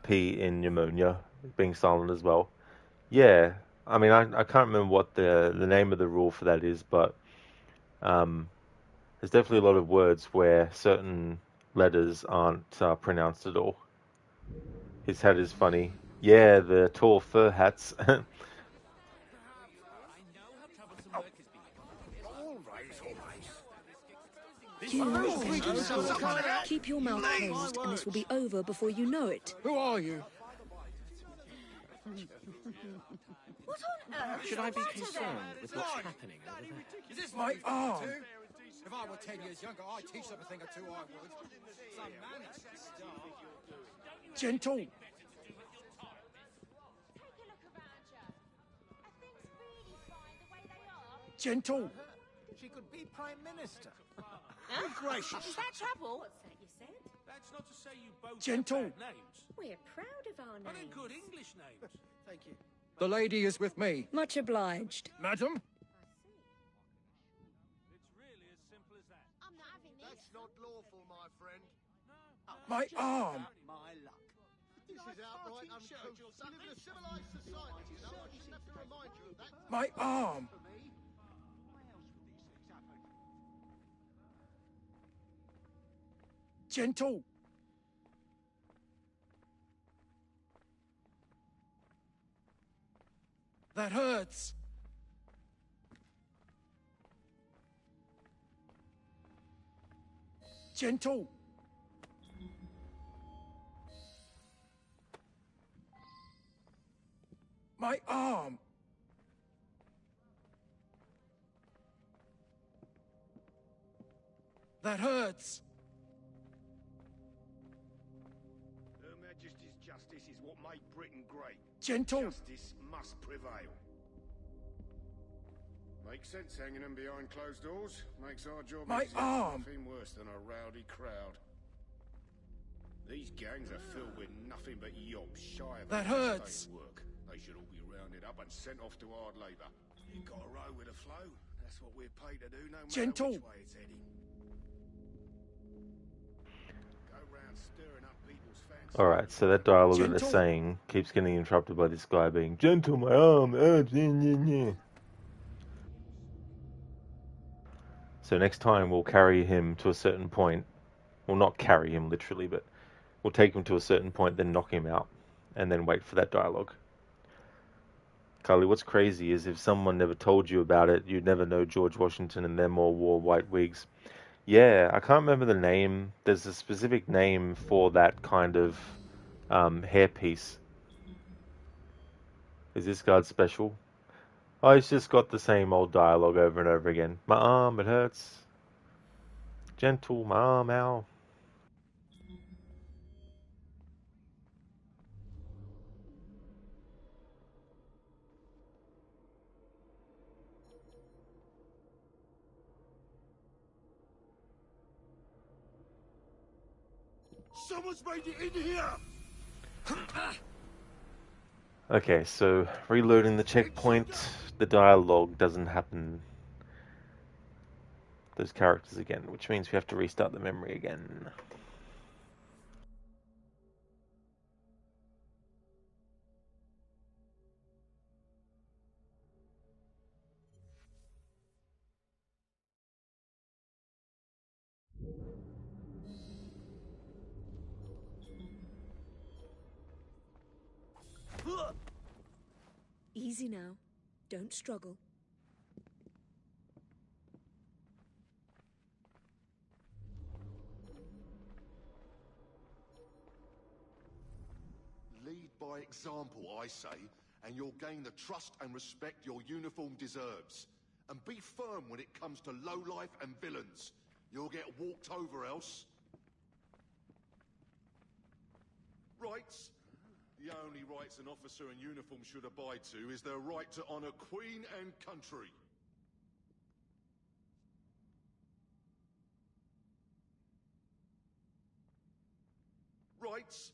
Speaker 1: P in pneumonia being silent as well. Yeah, I mean, I can't remember what the name of the rule for that is, but um, there's definitely a lot of words where certain letters aren't pronounced at all. His hat is funny. Yeah, the tall fur hats.
Speaker 3: You naughty little stalker. Keep your mouth closed, and this will be over before you know it.
Speaker 20: Who are you?
Speaker 11: What on earth
Speaker 13: Should I be concerned with what's happening over there?
Speaker 20: Is this my arm? If I were 10 years younger, I'd teach them a thing or two, I would. Some manners. Gentle. Gentle.
Speaker 4: She could be Prime Minister.
Speaker 11: Good
Speaker 20: gracious.
Speaker 11: Is that trouble?
Speaker 15: What's that you said? That's not to say you both
Speaker 20: Gentle.
Speaker 15: have bad names.
Speaker 11: We're proud of our
Speaker 15: But
Speaker 11: names.
Speaker 15: they're good English names.
Speaker 20: Thank you. The lady is with me.
Speaker 3: Much obliged.
Speaker 20: Madam?
Speaker 15: It's really as simple as that.
Speaker 12: I'm not having this.
Speaker 7: That's not lawful, my friend.
Speaker 20: My arm.
Speaker 7: My luck. This is outright uncouth. You live in a civilized society, you know. I shouldn't have to remind you of that.
Speaker 20: My arm. Gentle. That hurts. Gentle. My arm. That hurts.
Speaker 7: Her Majesty's justice is what made Britain great.
Speaker 20: Gentle.
Speaker 7: Justice must prevail. Makes sense hanging them behind closed doors. Makes our job
Speaker 20: My
Speaker 7: easier.
Speaker 20: arm.
Speaker 7: Nothing worse than a rowdy crowd. These gangs are filled with nothing but yobs shy of
Speaker 20: That
Speaker 7: having to
Speaker 20: hurts.
Speaker 7: stay at work. They should all be rounded up and sent off to hard labour. You got to row with the flow. That's what we're paid to do, no matter
Speaker 20: Gentle.
Speaker 7: which way it's heading. Go round stirring up people's fancy.
Speaker 1: Alright, so that dialogue that
Speaker 20: Gentle.
Speaker 1: they're saying keeps getting interrupted by this guy being, gentle, my arm, yeah. So next time we'll carry him to a certain point. Well, not carry him literally, but we'll take him to a certain point, then knock him out, and then wait for that dialogue. Carly, what's crazy is if someone never told you about it, you'd never know George Washington and them all wore white wigs. Yeah, I can't remember the name. There's a specific name for that kind of hairpiece. Is this guard special? Oh, he's just got the same old dialogue over and over again. My arm, it hurts. Gentle, my arm, ow.
Speaker 7: Someone's made it in here!
Speaker 1: Okay, so reloading the checkpoint, the dialogue doesn't happen. Those characters again, which means we have to restart the memory again.
Speaker 3: Easy now. Don't struggle.
Speaker 7: Lead by example, I say, and you'll gain the trust and respect your uniform deserves. And be firm when it comes to lowlife and villains. You'll get walked over else. Rights? The only rights an officer in uniform should abide to is their right to honor Queen and country. Rights?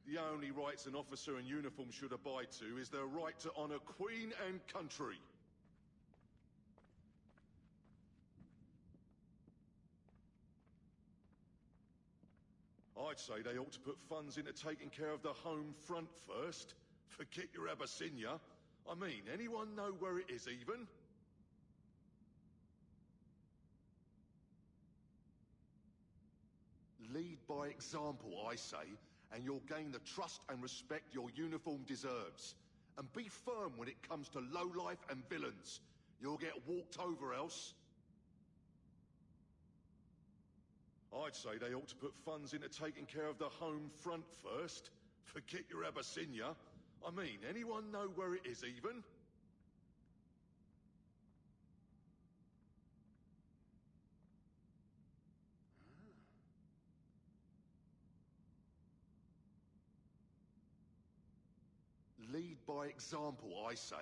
Speaker 7: The only rights an officer in uniform should abide to is their right to honor Queen and country. I'd say they ought to put funds into taking care of the home front first. Forget your Abyssinia. I mean, anyone know where it is even? Lead by example, I say, and you'll gain the trust and respect your uniform deserves. And be firm when it comes to lowlife and villains. You'll get walked over else. I'd say they ought to put funds into taking care of the home front first. Forget your Abyssinia. I mean, anyone know where it is even? Lead by example, I say,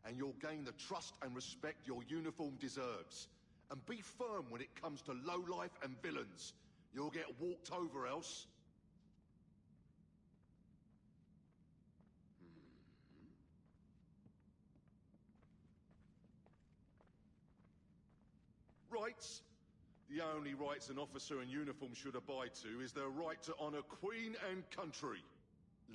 Speaker 7: and you'll gain the trust and respect your uniform deserves. And be firm when it comes to lowlife and villains. You'll get walked over else. Rights? The only rights an officer in uniform should abide to is their right to honour Queen and country.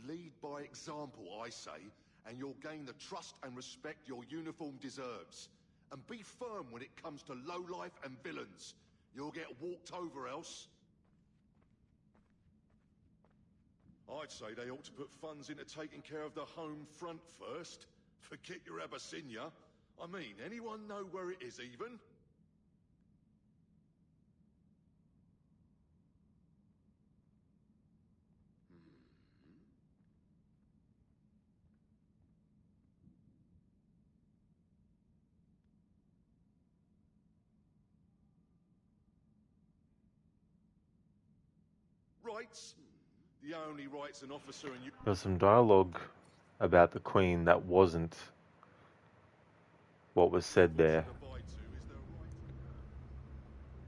Speaker 7: Lead by example, I say, and you'll gain the trust and respect your uniform deserves. And be firm when it comes to lowlife and villains. You'll get walked over else. I'd say they ought to put funds into taking care of the home front first. Forget your Abyssinia. I mean, anyone know where it is even? Rights? The only rights an officer in...
Speaker 1: There was some dialogue about the Queen that wasn't what was said there.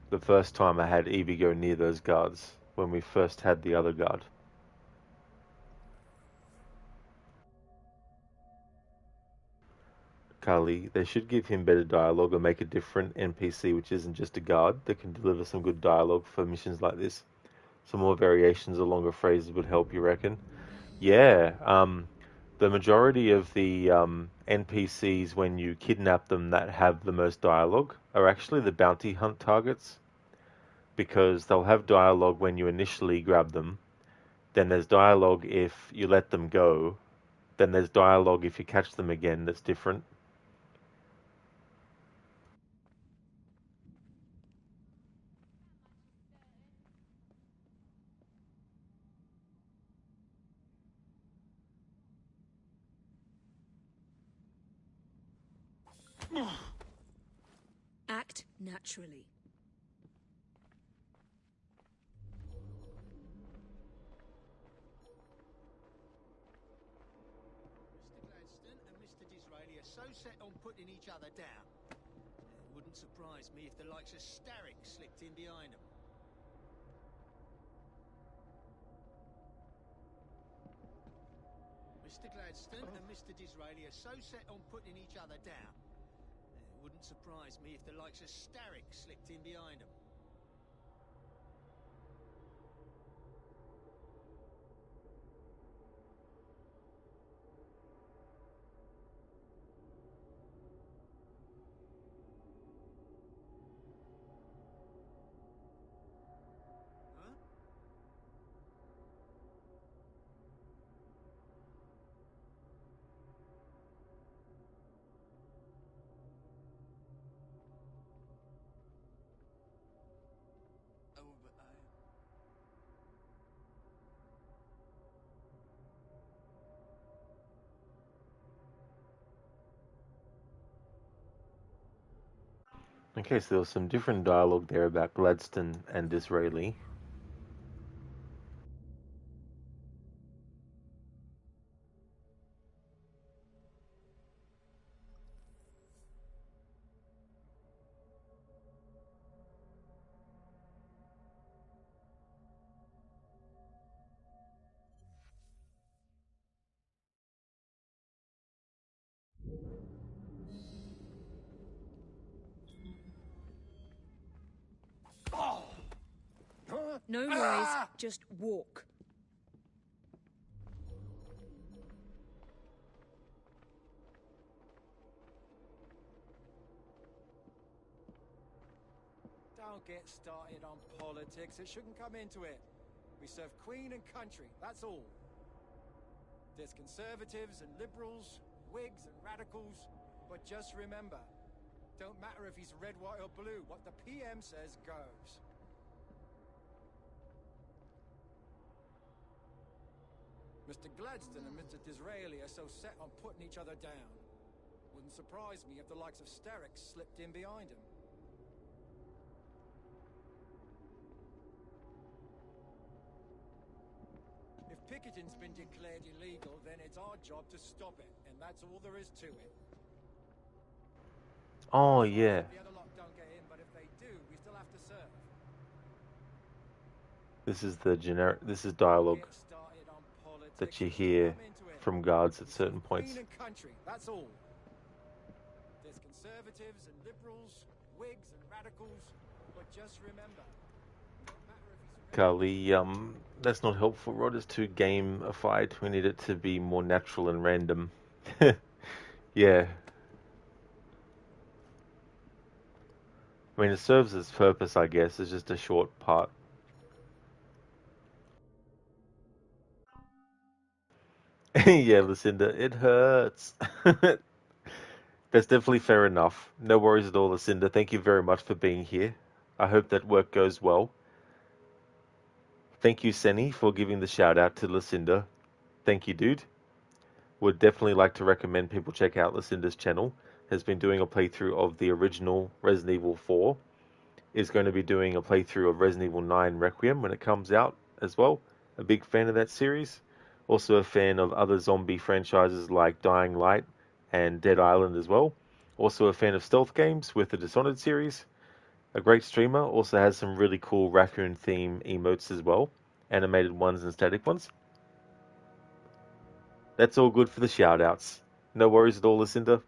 Speaker 1: The first time I had Evie go near those guards, when we first had the other guard. Carly, they should give him better dialogue or make a different NPC which isn't just a guard that can deliver some good dialogue for missions like this. Some more variations or longer phrases would help, you reckon? Yeah, the majority of the NPCs, when you kidnap them that have the most dialogue, are actually the bounty hunt targets, because they'll have dialogue when you initially grab them, then there's dialogue if you let them go, then there's dialogue if you catch them again that's different.
Speaker 3: Act naturally.
Speaker 22: So set on putting each other down. It wouldn't surprise me if the likes of Starrick slipped in behind them. Mr. Gladstone and Mr. Disraeli are so set on putting each other down. It wouldn't surprise me if the likes of Starrick slipped in behind them.
Speaker 1: Okay, so there was some different dialogue there about Gladstone and Disraeli.
Speaker 3: No noise, just walk.
Speaker 22: Don't get started on politics. It shouldn't come into it. We serve Queen and country, that's all. There's conservatives and liberals, Whigs and radicals, but just remember, don't matter if he's red, white or blue, what the PM says goes. Mr. Gladstone and Mr. Disraeli are so set on putting each other down. Wouldn't surprise me if the likes of Sterrick slipped in behind him. If picketing's been declared illegal, then it's our job to stop it, and that's all there is to it.
Speaker 1: Oh yeah.
Speaker 22: The other lot don't get in, but if they do, we still have to serve.
Speaker 1: This is the generic. This is dialogue that you hear from guards at certain points.
Speaker 22: Queen and country, that's all. There's conservatives and liberals, Whigs and radicals, but just remember,
Speaker 1: Carly, that's not helpful, Rod. It's too gamified. We need it to be more natural and random. Yeah. I mean, it serves its purpose, I guess. It's just a short part. Yeah, Lucinda, it hurts. That's definitely fair enough. No worries at all, Lucinda. Thank you very much for being here. I hope that work goes well. Thank you, Senny, for giving the shout out to Lucinda. Thank you, dude. Would definitely like to recommend people check out Lucinda's channel. Has been doing a playthrough of the original Resident Evil 4. Is going to be doing a playthrough of Resident Evil 9 Requiem when it comes out as well. A big fan of that series. Also a fan of other zombie franchises like Dying Light and Dead Island as well. Also a fan of stealth games with the Dishonored series. A great streamer. Also has some really cool raccoon theme emotes as well. Animated ones and static ones. That's all good for the shout outs. No worries at all, Lucinda.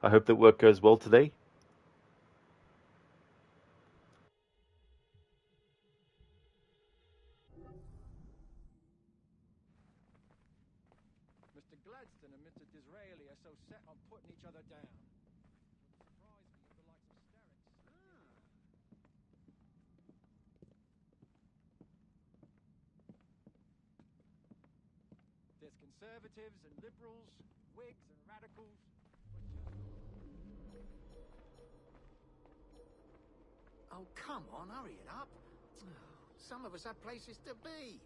Speaker 1: I hope that work goes well today.
Speaker 22: Mr. Gladstone and Mr. Disraeli are so set on putting each other down. There's conservatives and liberals, Whigs and radicals,
Speaker 4: Oh, come on, hurry it up. Some of us have places to be.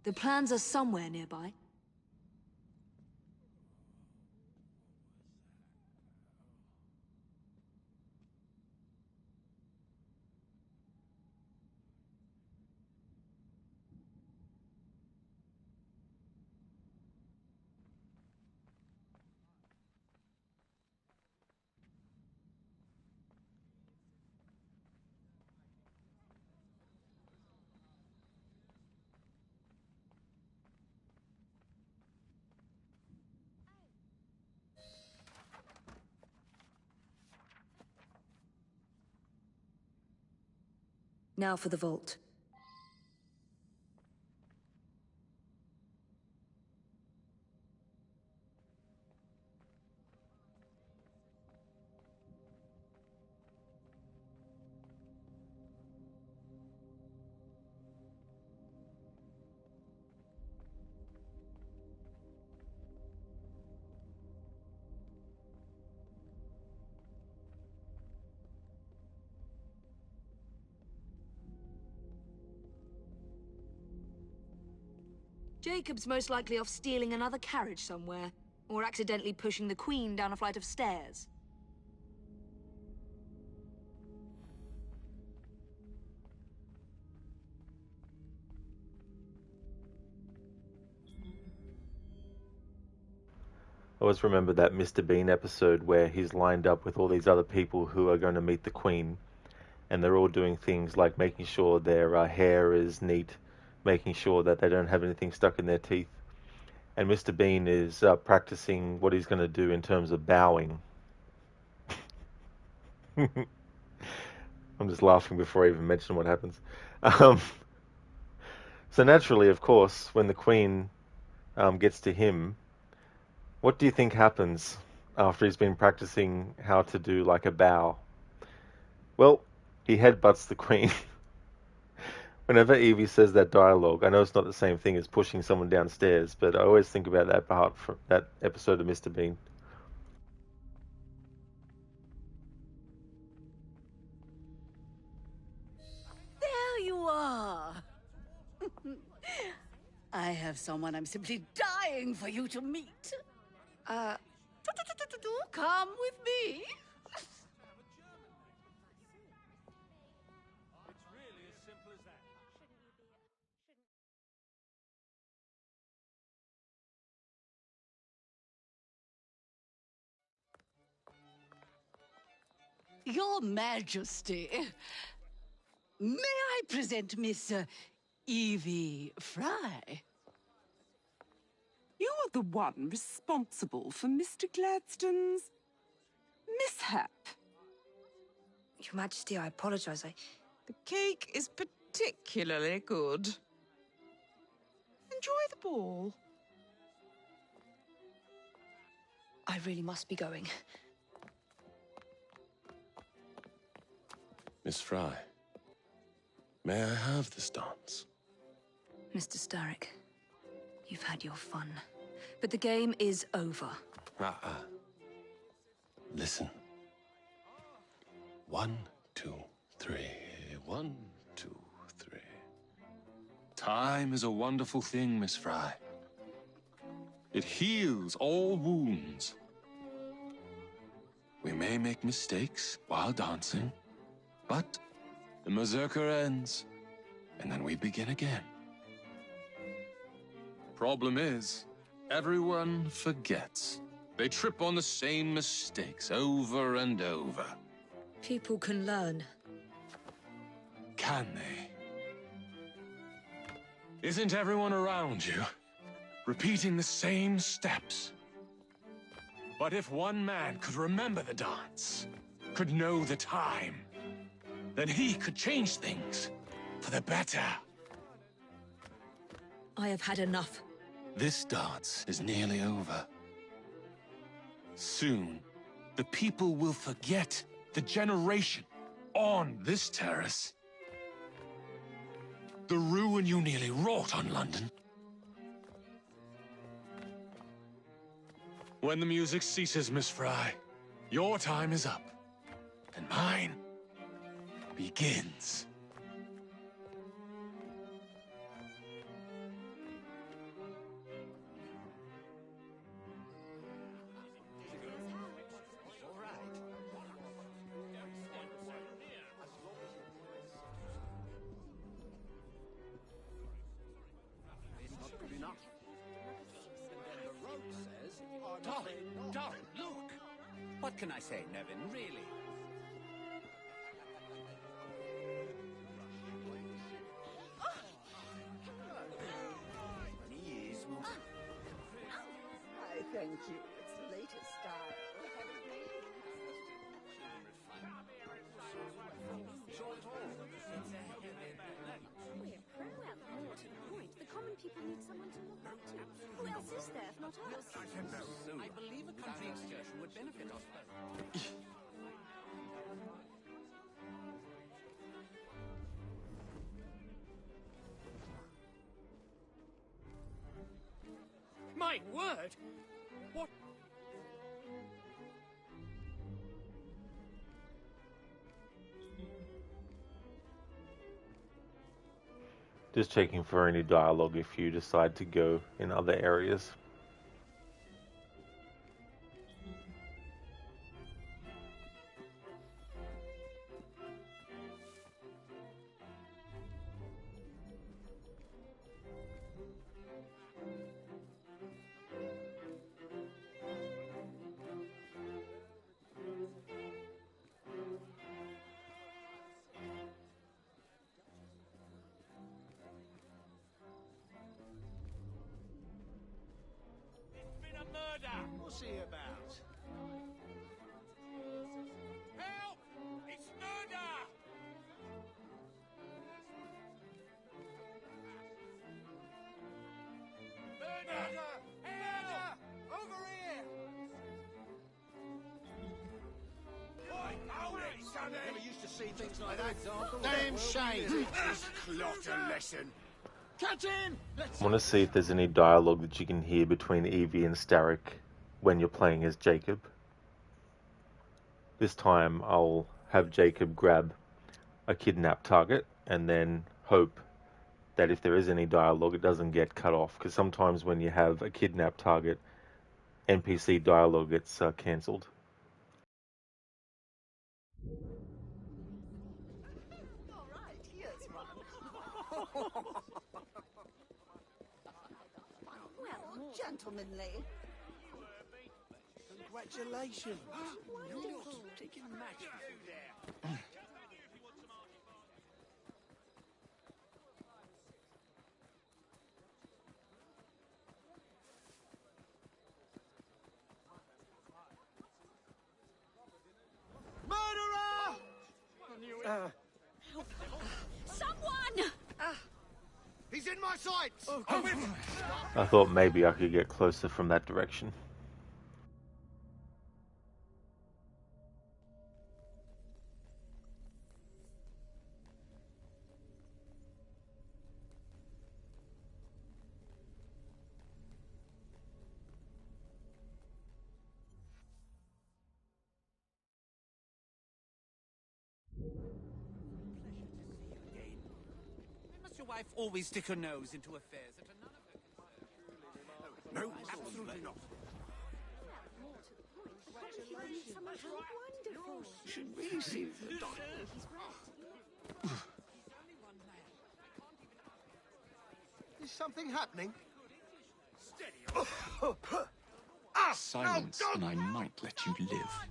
Speaker 3: The plans are somewhere nearby. Now for the vault. Jacob's most likely off stealing another carriage somewhere, or accidentally pushing the Queen down a flight of stairs.
Speaker 1: I always remember that Mr. Bean episode where he's lined up with all these other people who are going to meet the Queen, and they're all doing things like making sure their hair is neat, making sure that they don't have anything stuck in their teeth. And Mr. Bean is practicing what he's going to do in terms of bowing. I'm just laughing before I even mention what happens. So naturally, of course, when the Queen gets to him, what do you think happens after he's been practicing how to do like a bow? Well, he headbutts the Queen. Whenever Evie says that dialogue, I know it's not the same thing as pushing someone downstairs, but I always think about that part from that episode of Mr. Bean.
Speaker 11: There you are! I have someone I'm simply dying for you to meet. Come with me. Your Majesty, may I present Miss Evie Fry?
Speaker 18: You're the one responsible for Mr. Gladstone's mishap.
Speaker 3: Your Majesty, I apologize.
Speaker 18: The cake is particularly good. Enjoy the ball.
Speaker 3: I really must be going.
Speaker 8: Miss Fry, may I have this dance?
Speaker 3: Mr. Starrick, you've had your fun, but the game is over.
Speaker 8: Listen. 1, 2, 3. 1, 2, 3. Time is a wonderful thing, Miss Fry. It heals all wounds. We may make mistakes while dancing, but the mazurka ends, and then we begin again. Problem is, everyone forgets. They trip on the same mistakes over and over.
Speaker 3: People can learn.
Speaker 8: Can they? Isn't everyone around you repeating the same steps? But if one man could remember the dance, could know the time, then he could change things for the better.
Speaker 3: I have had enough.
Speaker 8: This dance is nearly over. Soon, the people will forget the generation on this terrace. The ruin you nearly wrought on London. When the music ceases, Miss Fry, your time is up, and mine begins.
Speaker 19: Darling, look! What can I say, Nevin, really?
Speaker 11: I thank you. It's the latest style.
Speaker 21: We're pro out more to the point. The common people need someone to look up to. Who else is there if not us?
Speaker 19: I believe a country excursion would benefit us both.
Speaker 10: My word! What?
Speaker 1: Just checking for any dialogue if you decide to go in other areas.
Speaker 20: What's he about? Help! It's murder! Murder! Murder! Over here! Oi, hold it, sonny! Never used to see things like that. Damn shame! Just clocked a lesson. Catch him!
Speaker 1: I want to see if there's any dialogue that you can hear between Evie and Starrick when you're playing as Jacob. This time I'll have Jacob grab a kidnapped target and then hope that if there is any dialogue it doesn't get cut off, because sometimes when you have a kidnapped target, NPC dialogue gets cancelled.
Speaker 16: Well, gentlemanly.
Speaker 20: Congratulations. Taking a match. Murderer!
Speaker 16: Someone!
Speaker 20: He's in my sights!
Speaker 1: I thought maybe I could get closer from that direction.
Speaker 19: Must your wife always stick her nose into affairs that are none of her?
Speaker 20: No, absolutely not. You should really see the doctor. Is something happening? Steady.
Speaker 6: Silence, and I might let you live.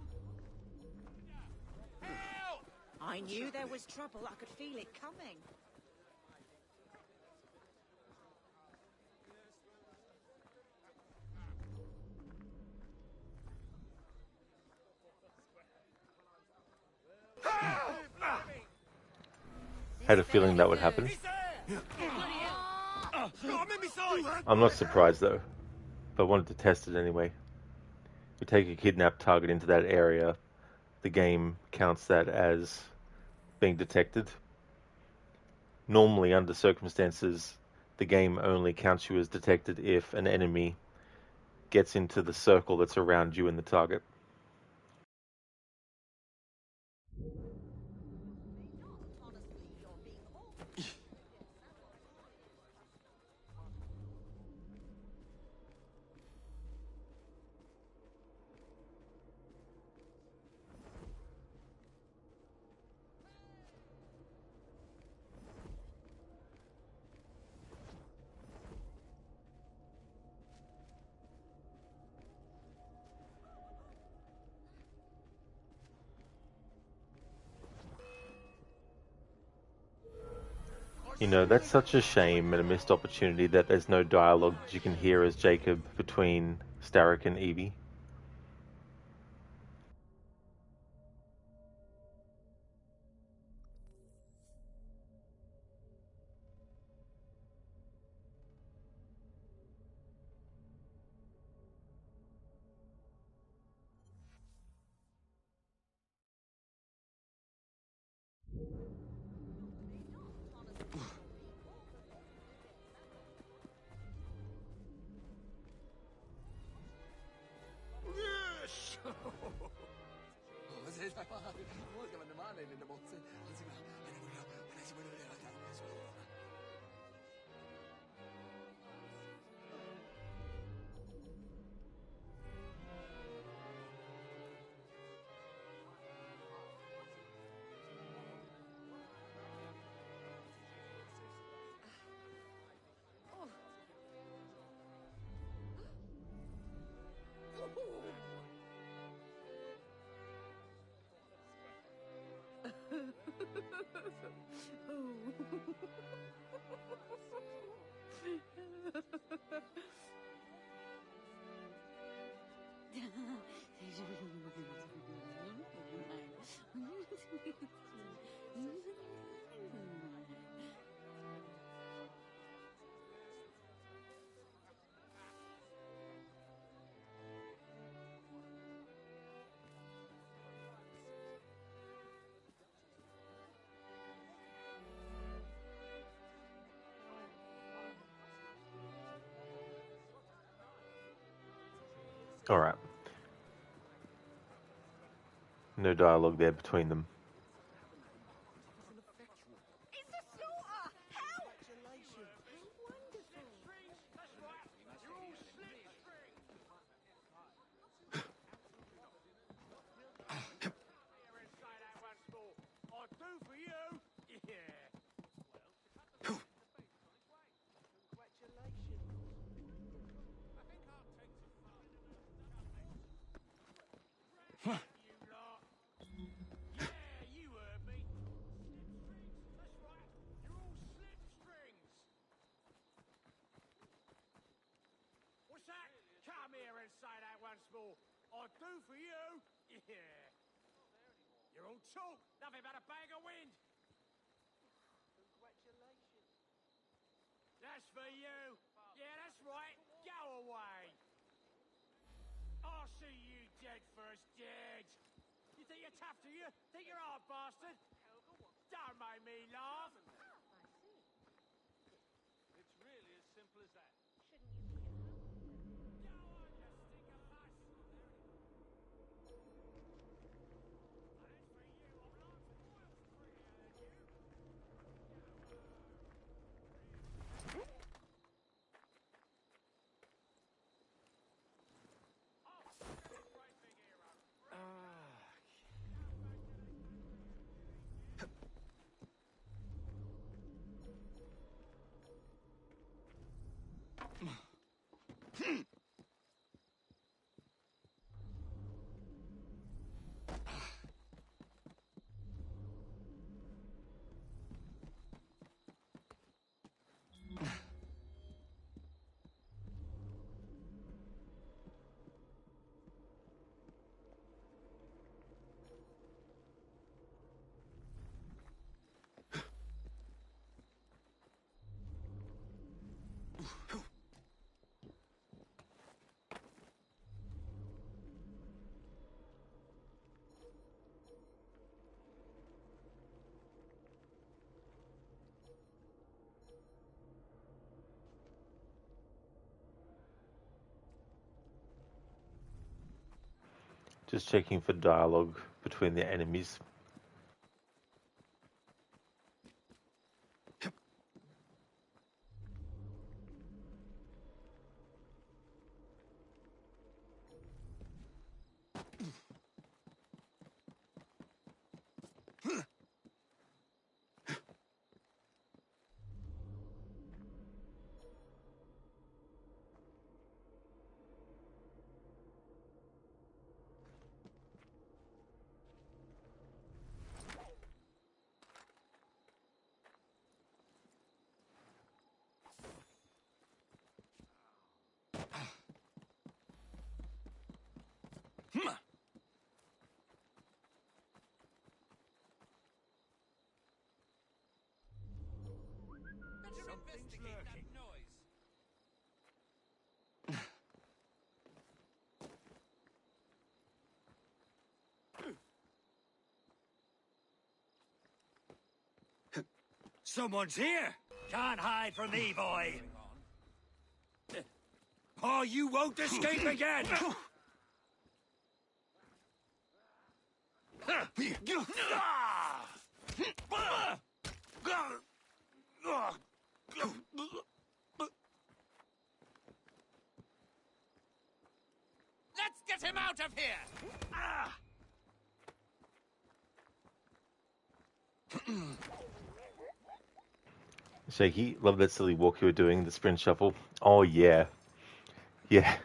Speaker 16: I knew there was trouble. I could feel it coming.
Speaker 1: Had a feeling that would happen. I'm not surprised though, but wanted to test it anyway. If you take a kidnapped target into that area, the game counts that as being detected. Normally, under circumstances, the game only counts you as detected if an enemy gets into the circle that's around you and the target. You know, that's such a shame and a missed opportunity that there's no dialogue that you can hear as Jacob between Starrick and Evie. All right. No dialogue there between them.
Speaker 20: What's that? Come here and say that once more. I'll do for you. Yeah. You're all talk, nothing but a bag of wind. Congratulations. That's for you. Yeah, that's right. Go away. I'll see you dead first, dead. You think you're tough, do you? Think you're hard, bastard? Don't make me laugh.
Speaker 15: It's really as simple as that.
Speaker 21: Shouldn't you be at home?
Speaker 20: Go on, you stink of pus. As for you, I'm lots miles prettier than you.
Speaker 1: Just checking for dialogue between the enemies.
Speaker 10: Better investigate that noise.
Speaker 20: Someone's here! Can't hide from me, boy! Oh, you won't escape again!
Speaker 10: Let's get him out of here!
Speaker 1: Shaky, love that silly walk you were doing, the sprint shuffle. Oh yeah. Yeah.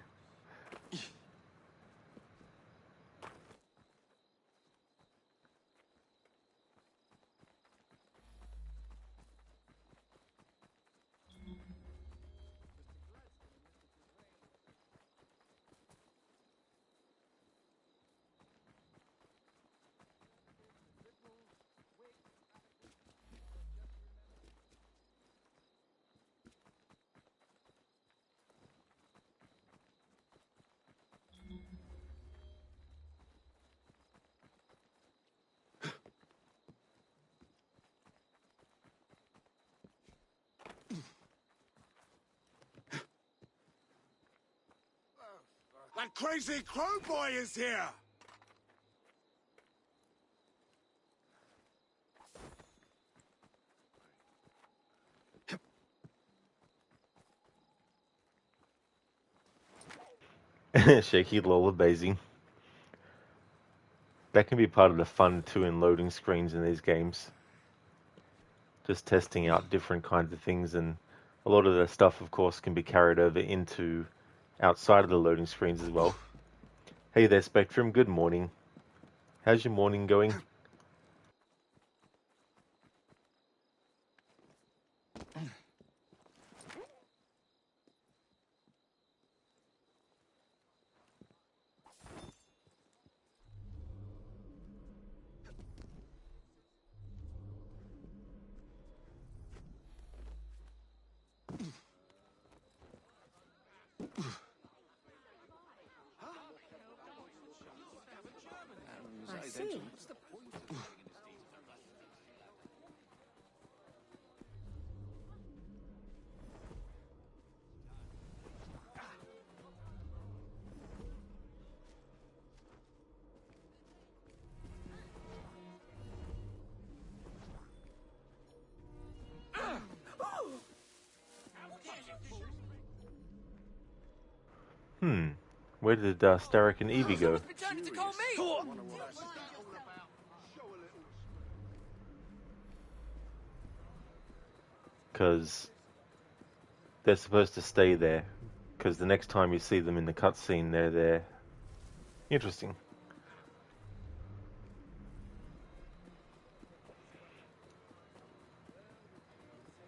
Speaker 20: That crazy crow boy is here!
Speaker 1: Shaky lullaby. That can be part of the fun too in loading screens in these games. Just testing out different kinds of things, and a lot of the stuff, of course, can be carried over into outside of the loading screens as well. Hey there, Spectrum. Good morning. How's your morning going?
Speaker 16: I see.
Speaker 1: Where did Starrick and Evie go?
Speaker 10: Pretended to call me!
Speaker 1: Because they're supposed to stay there. Because the next time you see them in the cutscene, they're there. Interesting.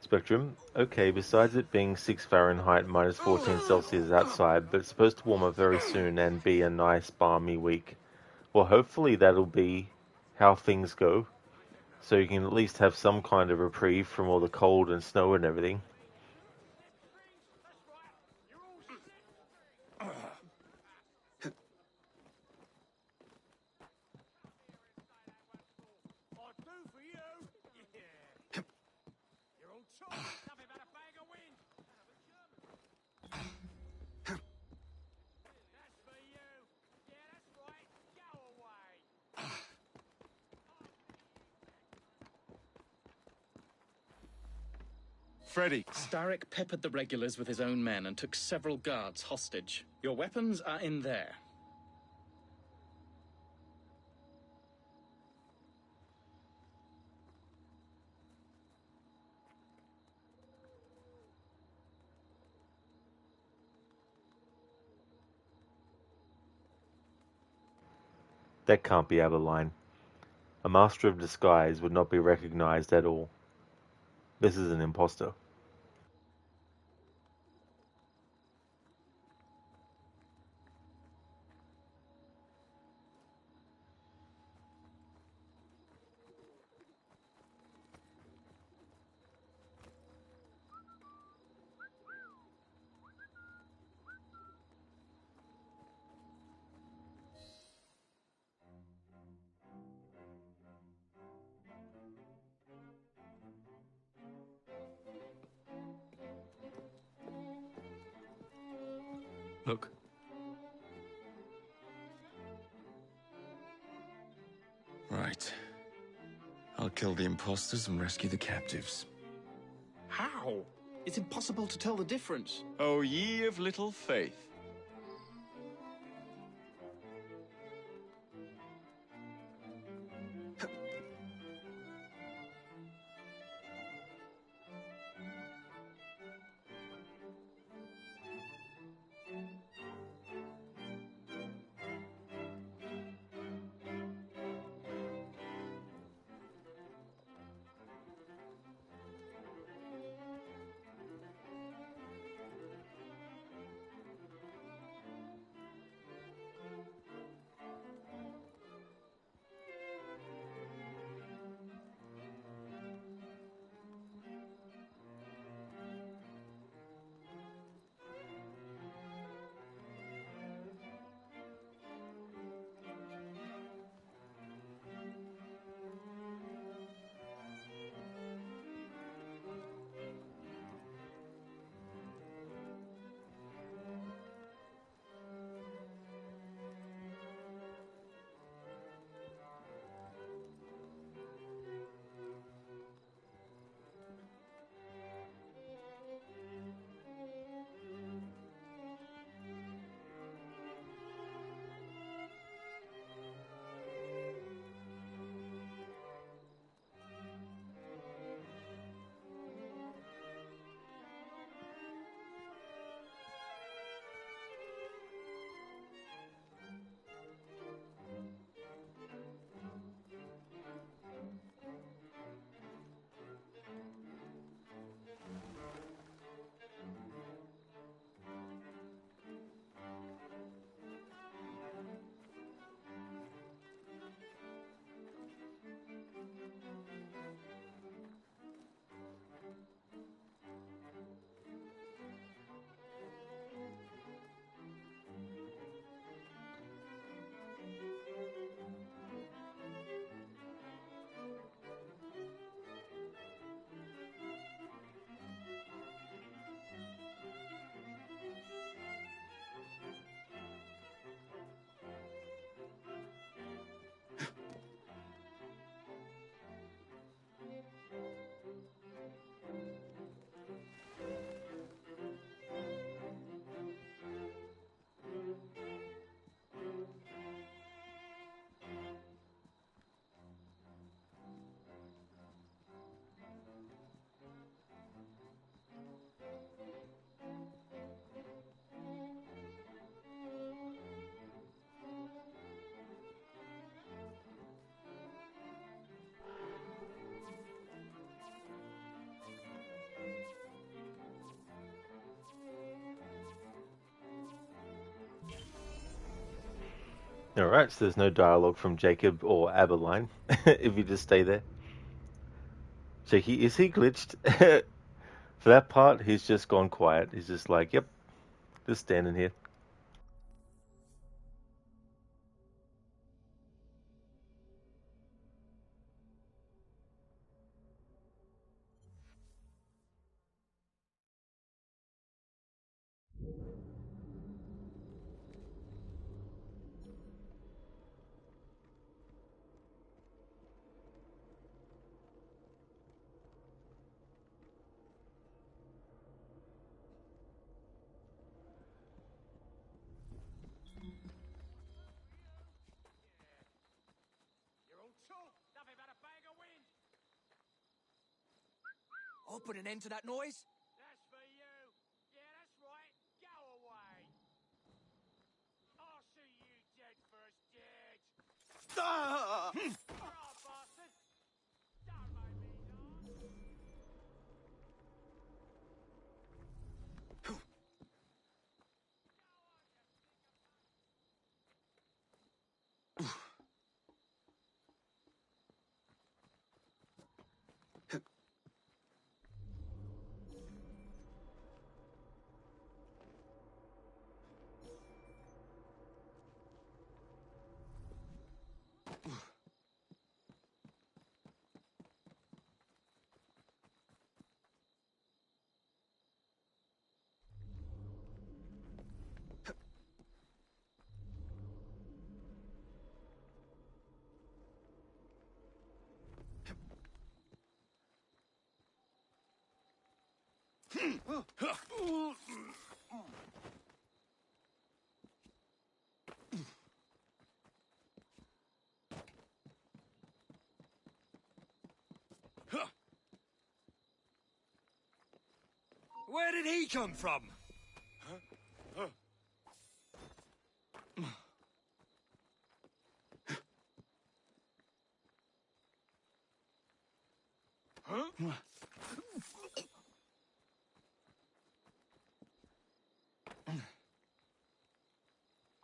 Speaker 1: Spectrum. Okay, besides it being 6 Fahrenheit, minus 14 Celsius outside, but it's supposed to warm up very soon and be a nice, balmy week. Well, hopefully that'll be how things go. So you can at least have some kind of reprieve from all the cold and snow and everything.
Speaker 6: Freddy.
Speaker 13: Starrick peppered the regulars with his own men and took several guards hostage. Your weapons are in there.
Speaker 1: That can't be Adeline. A master of disguise would not be recognized at all. This is an imposter.
Speaker 6: Look. Right. I'll kill the imposters and rescue the captives.
Speaker 13: How? It's impossible to tell the difference.
Speaker 6: Oh, ye of little faith.
Speaker 1: Alright, so there's no dialogue from Jacob or Abeline if you just stay there. So is he glitched? For that part, he's just gone quiet. He's just like, yep, just standing here.
Speaker 10: I'll put an end to that noise.
Speaker 20: That's for you. Yeah, that's right. Go away. I'll see you dead first, dead.
Speaker 10: Ah!
Speaker 20: Right, bastard. Don't make me laugh.
Speaker 10: Where did he come from? Huh?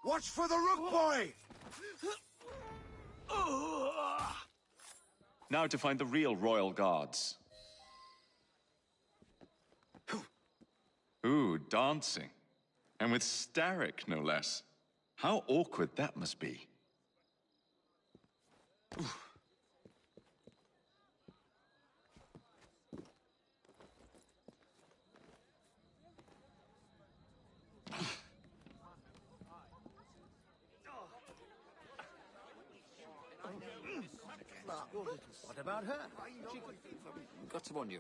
Speaker 20: Watch for the rook boy!
Speaker 6: Now to find the real royal guards. Ooh, dancing. And with Starrick, no less. How awkward that must be.
Speaker 10: What about her? Got to warn you.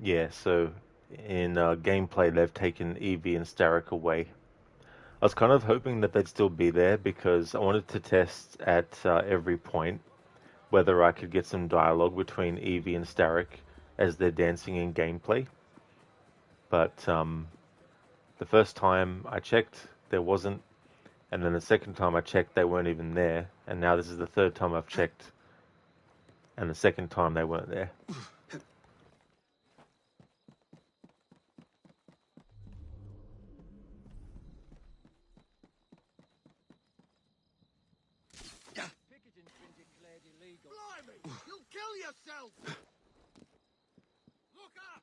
Speaker 1: Yeah, so in gameplay, they've taken Evie and Starrick away. I was kind of hoping that they'd still be there because I wanted to test at every point whether I could get some dialogue between Evie and Starrick as they're dancing in gameplay. But the first time I checked, there wasn't. And then the second time I checked, they weren't even there. And now this is the third time I've checked. And the second time they weren't there.
Speaker 20: Picketing's been declared illegal. Blimey! You'll kill yourself! Look up!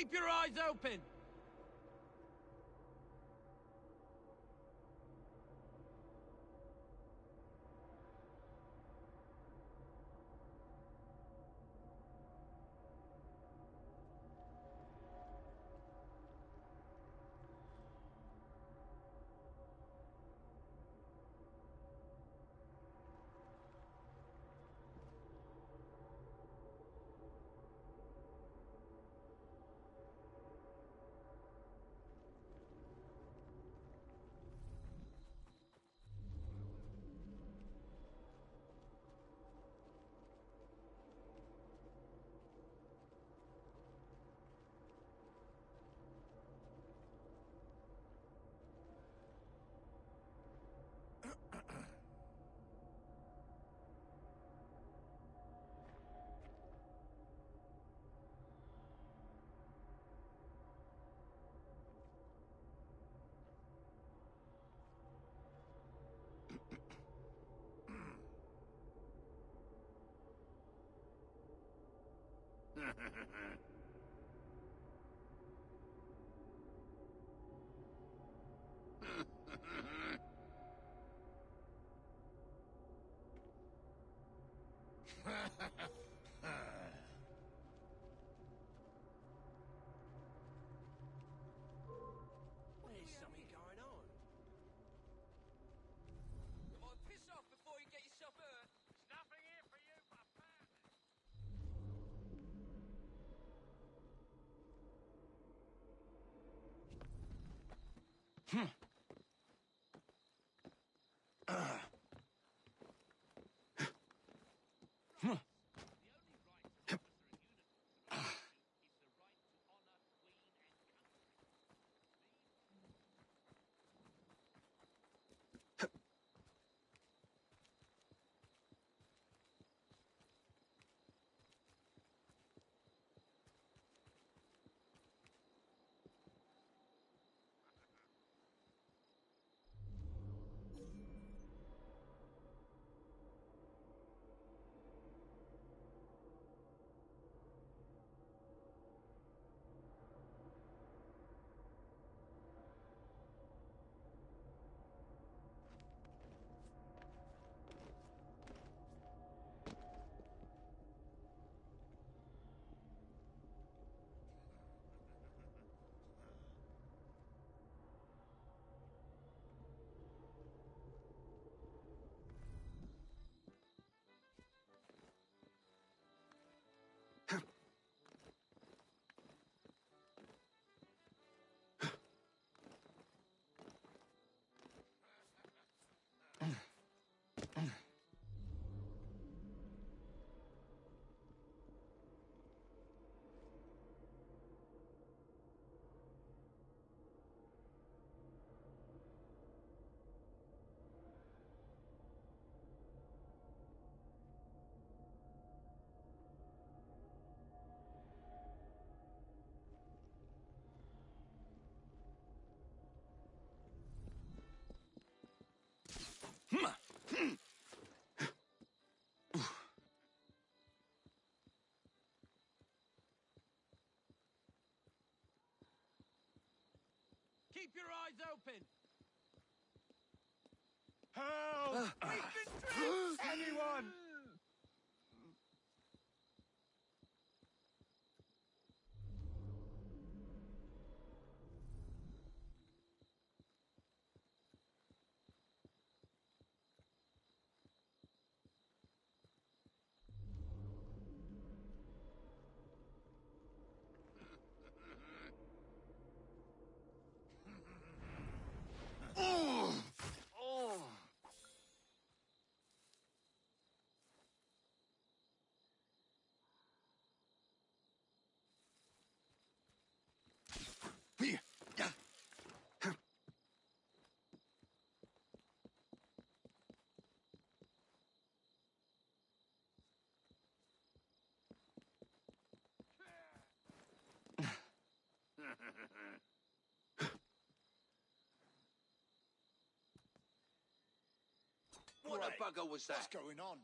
Speaker 10: Keep your eyes open!
Speaker 20: There's something going on.
Speaker 10: Come on, piss off before you get yourself hurt.
Speaker 20: There's nothing here for you but
Speaker 10: Keep your eyes open!
Speaker 20: Help! We've been tricked! Anyone!
Speaker 10: What the bugger was that?
Speaker 20: What's going on?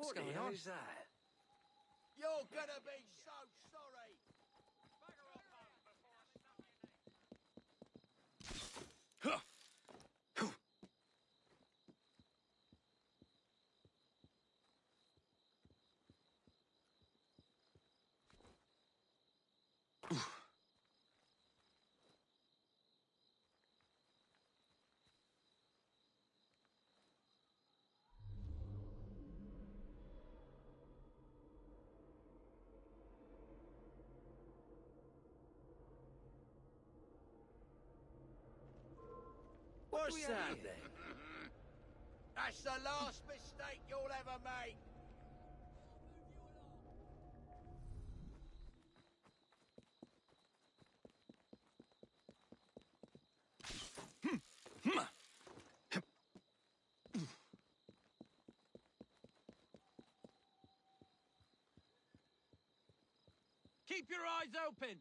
Speaker 10: What's going on? Who's that? You're gonna be so sorry!
Speaker 20: What's that then?
Speaker 10: That's the last mistake you'll ever make!
Speaker 20: Keep your eyes open!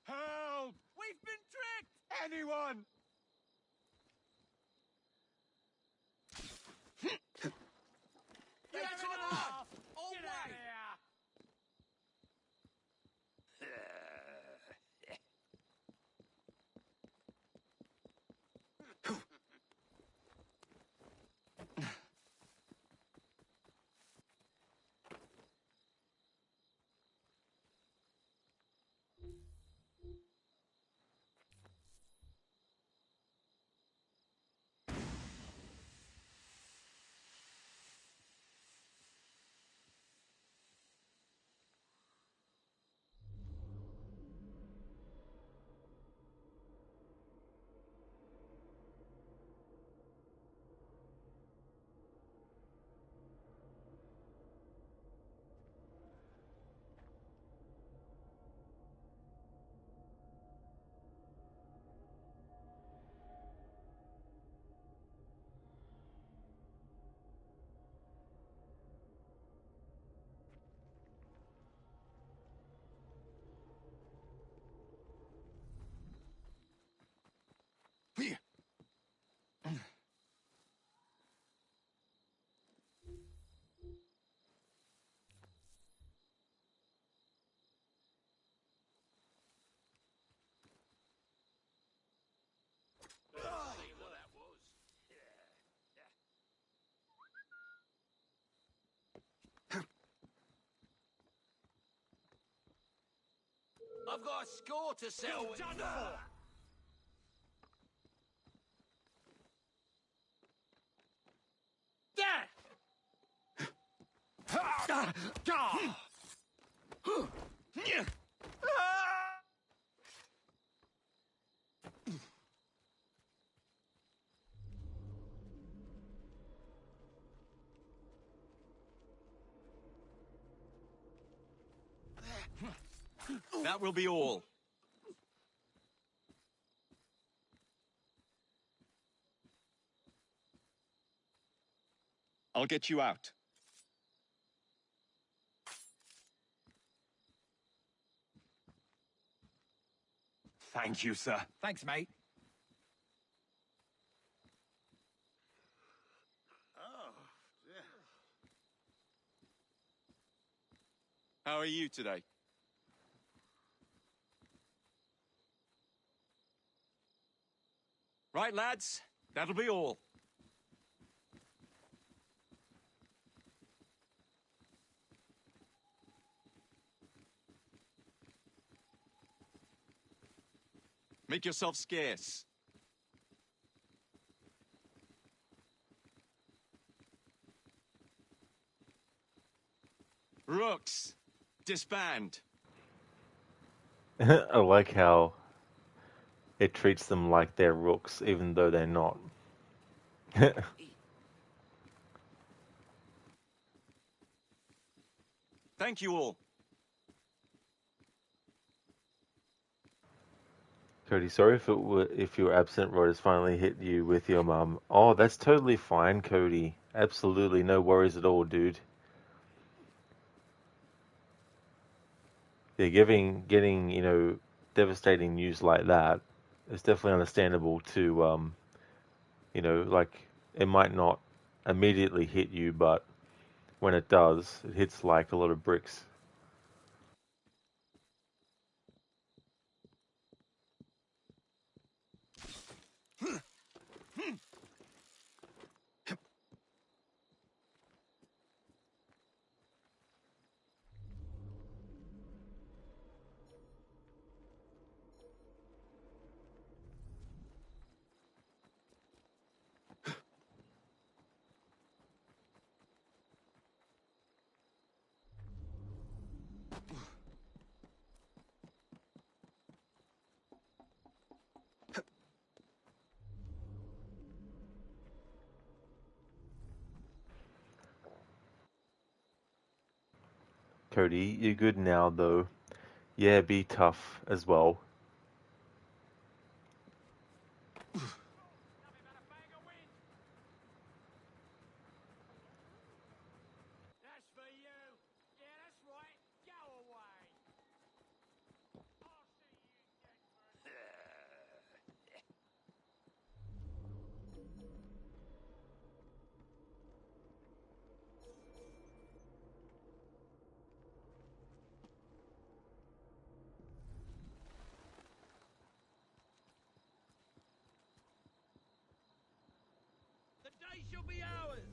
Speaker 8: Help!
Speaker 20: We've been tricked!
Speaker 8: Anyone!
Speaker 10: Get off! Away! I've got a score to settle with.
Speaker 20: Done for!
Speaker 6: That will be all. I'll get you out.
Speaker 8: Thank you, sir.
Speaker 20: Thanks, mate.
Speaker 6: How are you today? Right, lads. That'll be all. Make yourself scarce. Rooks, disband.
Speaker 1: I like how it treats them like they're rooks, even though they're not.
Speaker 6: Thank you all.
Speaker 1: Cody, sorry if your absent rod has finally hit you with your mum. Oh, that's totally fine, Cody. Absolutely no worries at all, dude. Yeah, getting devastating news like that is definitely understandable to like it might not immediately hit you, but when it does, it hits like a lot of bricks. Cody, you're good now, though. Yeah, be tough as well.
Speaker 20: That's for you. Yeah, that's right. Go away. I'll see you dead first.
Speaker 10: The day shall be ours!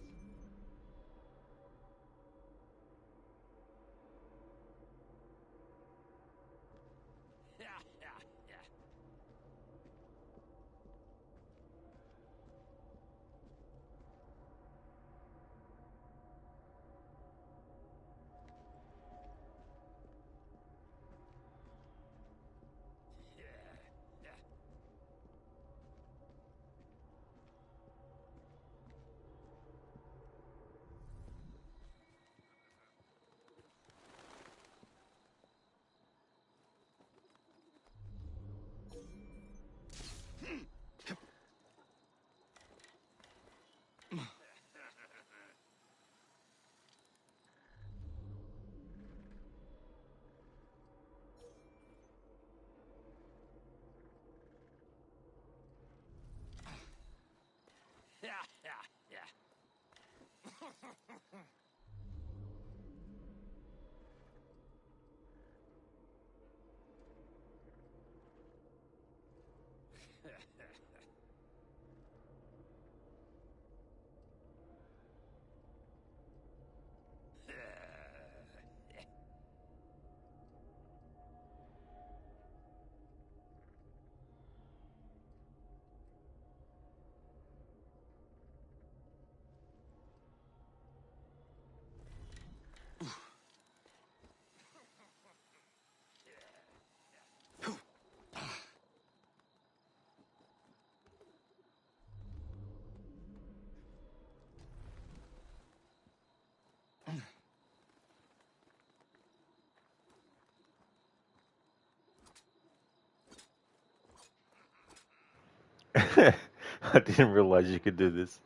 Speaker 1: I didn't realize you could do this.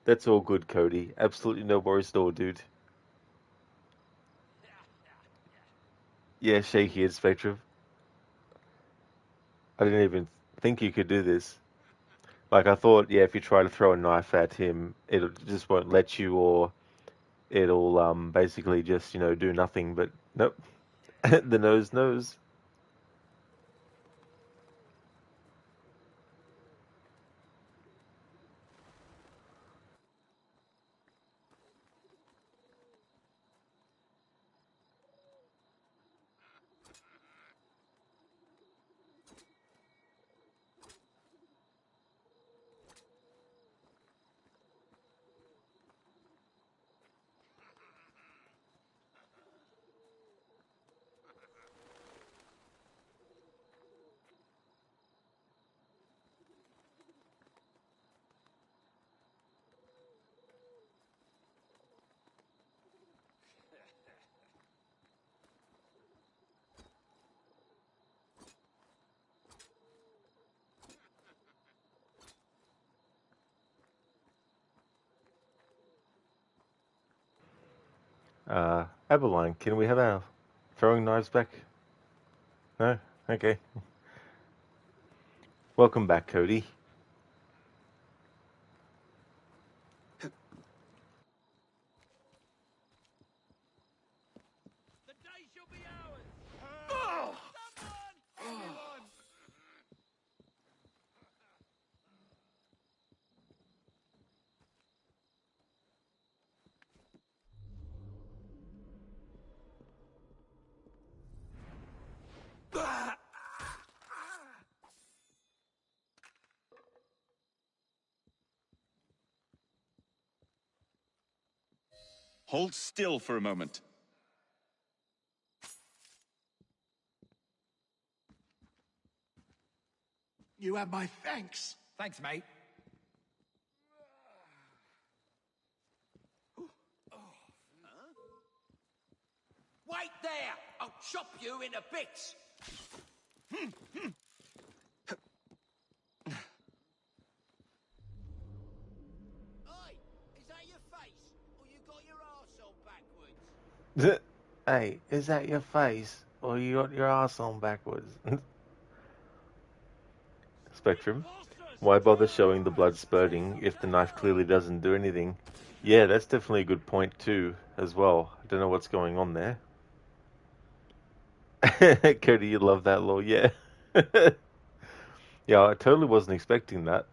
Speaker 1: That's all good, Cody. Absolutely no worries at all, dude. Yeah, shaky head, Spectrum. I didn't even think you could do this. Like, I thought, yeah, if you try to throw a knife at him, it just won't let you, or it'll basically just, do nothing. But nope. The nose knows. Abeline, can we have our throwing knives back? No? Okay. Welcome back, Cody.
Speaker 6: Hold still for a moment.
Speaker 20: You have my thanks. Thanks, mate.
Speaker 10: Wait there! I'll chop you into bits! Oi! Is that your face? Or you got your arsehole backwards?
Speaker 1: Hey, is that your face? Or you got your arse on backwards? Spectrum, why bother showing the blood spurting if the knife clearly doesn't do anything? Yeah, that's definitely a good point too, as well. I don't know what's going on there. Cody, you love that law, yeah. Yeah, I totally wasn't expecting that.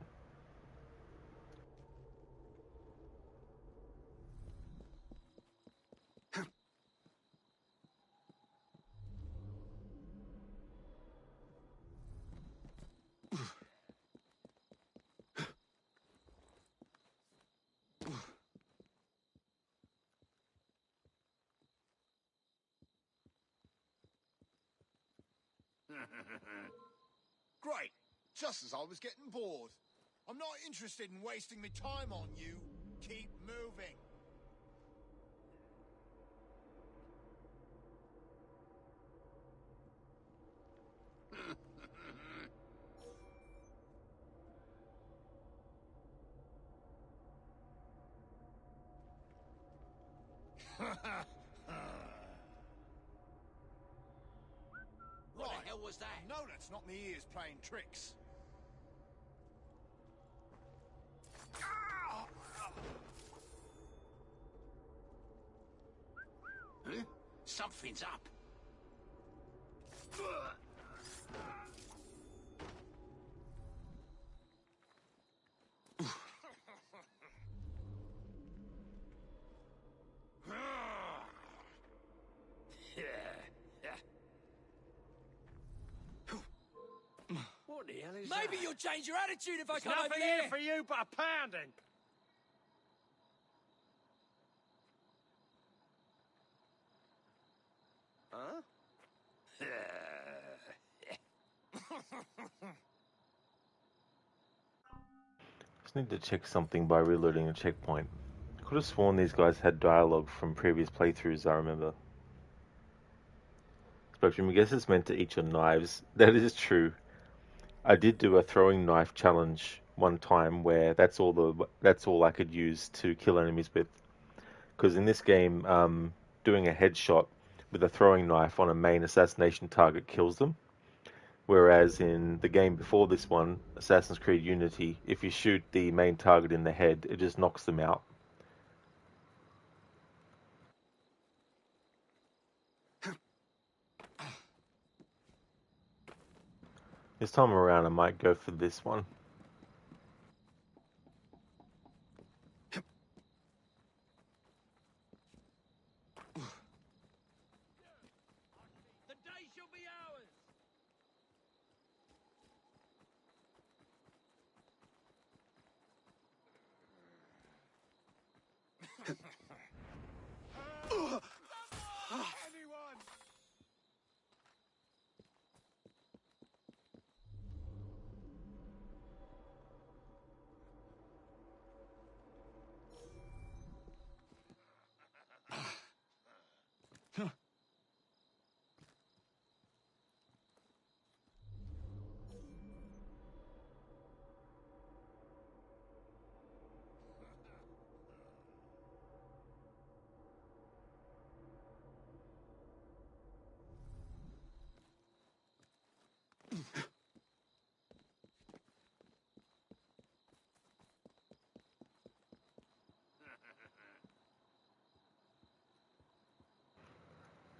Speaker 20: Great. Just as I was getting bored. I'm not interested in wasting my time on you. Keep moving.
Speaker 10: What the hell was that?
Speaker 20: No, that's not me ears playing tricks.
Speaker 10: Huh? Something's up. What the hell is
Speaker 20: Maybe
Speaker 10: that?
Speaker 20: you'll change your attitude if I
Speaker 10: There's
Speaker 20: come over
Speaker 10: nothing
Speaker 20: there.
Speaker 10: here for
Speaker 20: you but a pounding. Huh?
Speaker 1: Just need to check something by reloading a checkpoint. Could have sworn these guys had dialogue from previous playthroughs, I remember. Spectrum, I guess it's meant to eat your knives. That is true. I did do a throwing knife challenge one time where that's all I could use to kill enemies with. Because in this game, doing a headshot with a throwing knife on a main assassination target kills them. Whereas in the game before this one, Assassin's Creed Unity, if you shoot the main target in the head, it just knocks them out. This time around, I might go for this one.
Speaker 10: The day shall be ours!
Speaker 20: Anyone!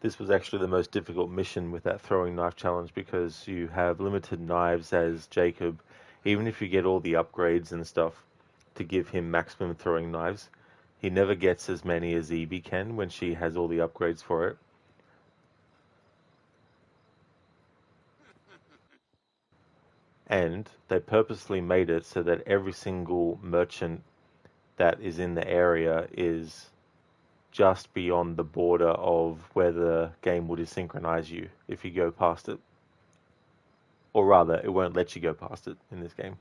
Speaker 1: this was actually the most difficult mission with that throwing knife challenge because you have limited knives as Jacob. Even if you get all the upgrades and stuff to give him maximum throwing knives, he never gets as many as Evie can when she has all the upgrades for it. And they purposely made it so that every single merchant that is in the area is just beyond the border of where the game will desynchronize you if you go past it. Or rather, it won't let you go past it in this game.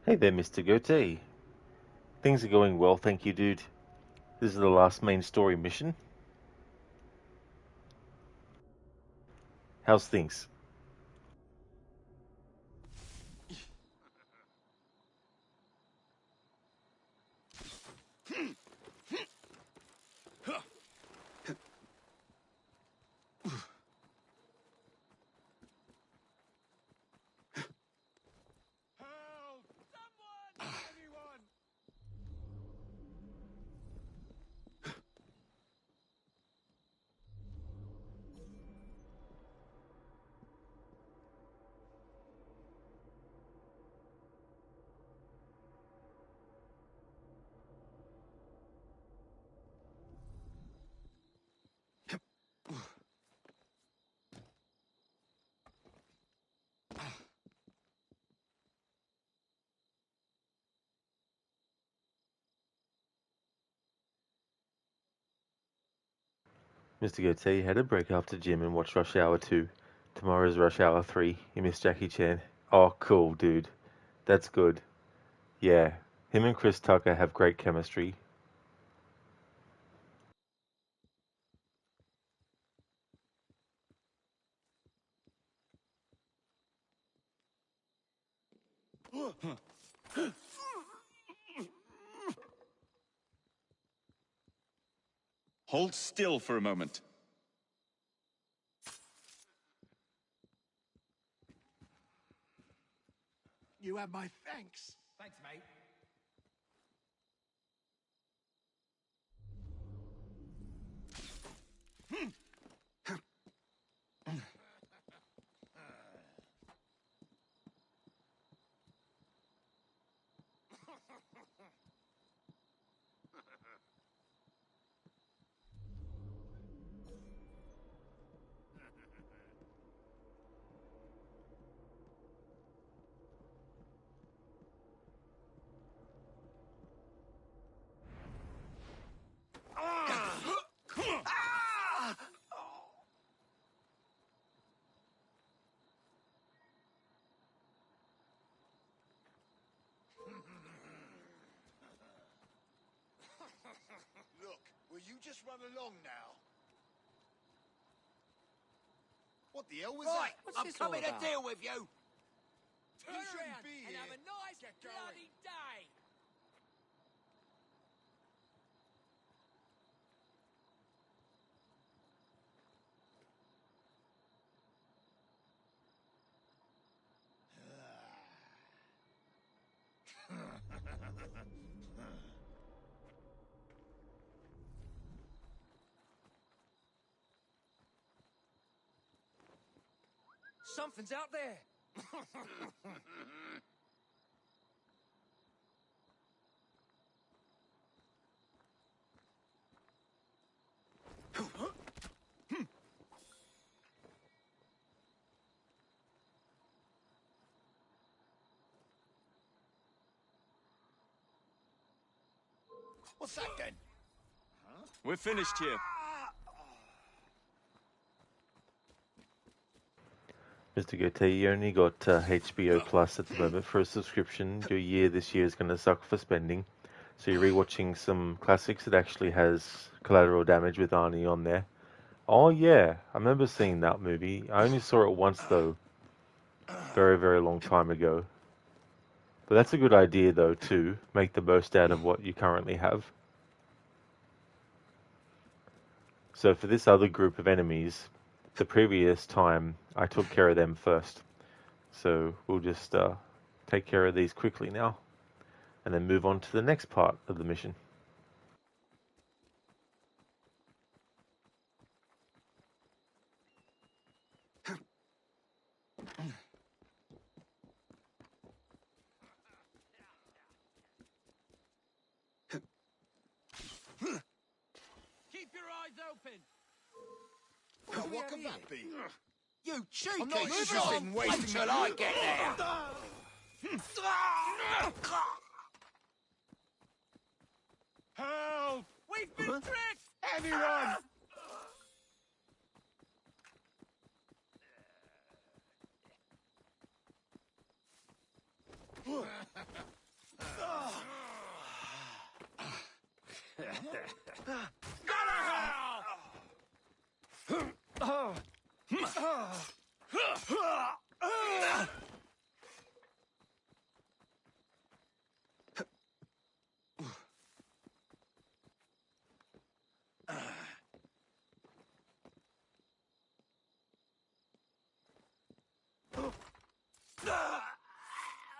Speaker 1: Hey there, Mr. Goatee. Things are going well, thank you, dude. This is the last main story mission. How's things? Mr. Goatee had a break after gym and watched Rush Hour 2. Tomorrow's Rush Hour 3. You miss Jackie Chan. Oh, cool, dude. That's good. Yeah, him and Chris Tucker have great chemistry.
Speaker 6: Hold still for a moment.
Speaker 20: You have my thanks. Thanks, mate.
Speaker 7: Look, will you just run along now? What the hell was
Speaker 10: Right,
Speaker 7: that?
Speaker 10: I'm coming to deal with you. Turn
Speaker 7: You shouldn't
Speaker 10: around
Speaker 7: be
Speaker 10: and
Speaker 7: here.
Speaker 10: have a nice bloody day.
Speaker 20: Something's out there.
Speaker 7: What's that then?
Speaker 6: We're finished here.
Speaker 1: Mr. Goatee, you only got HBO Plus at the moment for a subscription. Your year this year is going to suck for spending. So you're rewatching some classics. It actually has Collateral Damage with Arnie on there. Oh yeah, I remember seeing that movie. I only saw it once though. Very, very long time ago. But that's a good idea though too. Make the most out of what you currently have. So for this other group of enemies, the previous time I took care of them first. So we'll just take care of these quickly now. And then move on to the next part of the mission.
Speaker 10: Keep your eyes open.
Speaker 7: Now, what could that be?
Speaker 10: You cheeky
Speaker 7: I'm not
Speaker 10: move
Speaker 7: interested
Speaker 10: on.
Speaker 7: in
Speaker 10: Wait
Speaker 7: wasting
Speaker 10: till
Speaker 7: my-
Speaker 10: I get there.
Speaker 20: Help!
Speaker 10: We've been tricked.
Speaker 20: Anyone!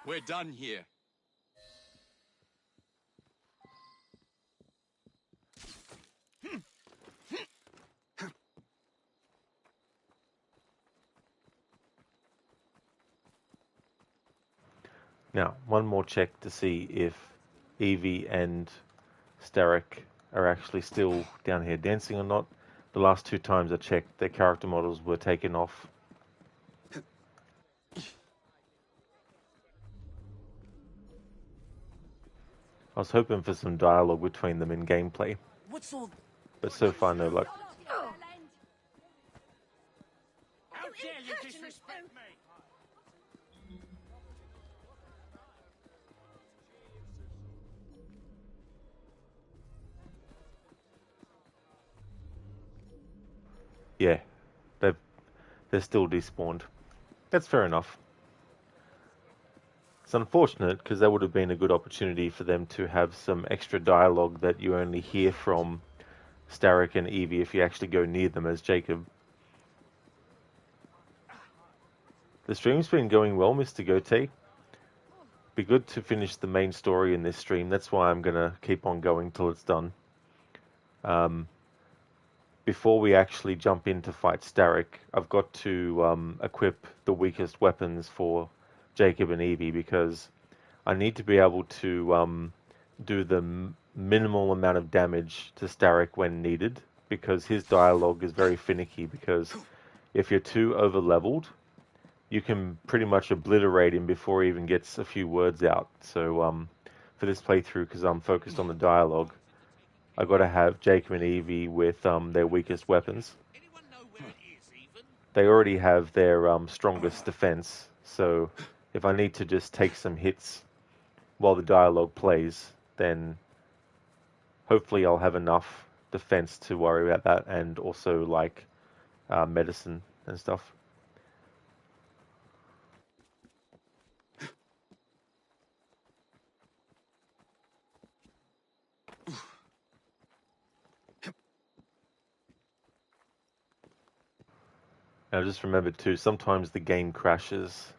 Speaker 6: We're done here.
Speaker 1: Now, one more check to see if Evie and Starrick are actually still down here dancing or not. The last 2 times I checked, their character models were taken off. I was hoping for some dialogue between them in gameplay,
Speaker 4: What's all...
Speaker 1: but so far no luck.
Speaker 20: How dare you disrespect me?
Speaker 1: Yeah, they're still despawned. That's fair enough. It's unfortunate because that would have been a good opportunity for them to have some extra dialogue that you only hear from Starrick and Evie if you actually go near them as Jacob. The stream's been going well, Mr. Gote. Be good to finish the main story in this stream. That's why I'm going to keep on going till it's done. Before we actually jump in to fight Starrick, I've got to equip the weakest weapons for Jacob and Evie because I need to be able to do the minimal amount of damage to Starrick when needed because his dialogue is very finicky because if you're too over-leveled, you can pretty much obliterate him before he even gets a few words out. So for this playthrough, because I'm focused on the dialogue, I've got to have Jacob and Evie with their weakest weapons. They already have their strongest defense, so if I need to just take some hits while the dialogue plays, then hopefully I'll have enough defense to worry about that, and also like medicine and stuff. I just remembered too, sometimes the game crashes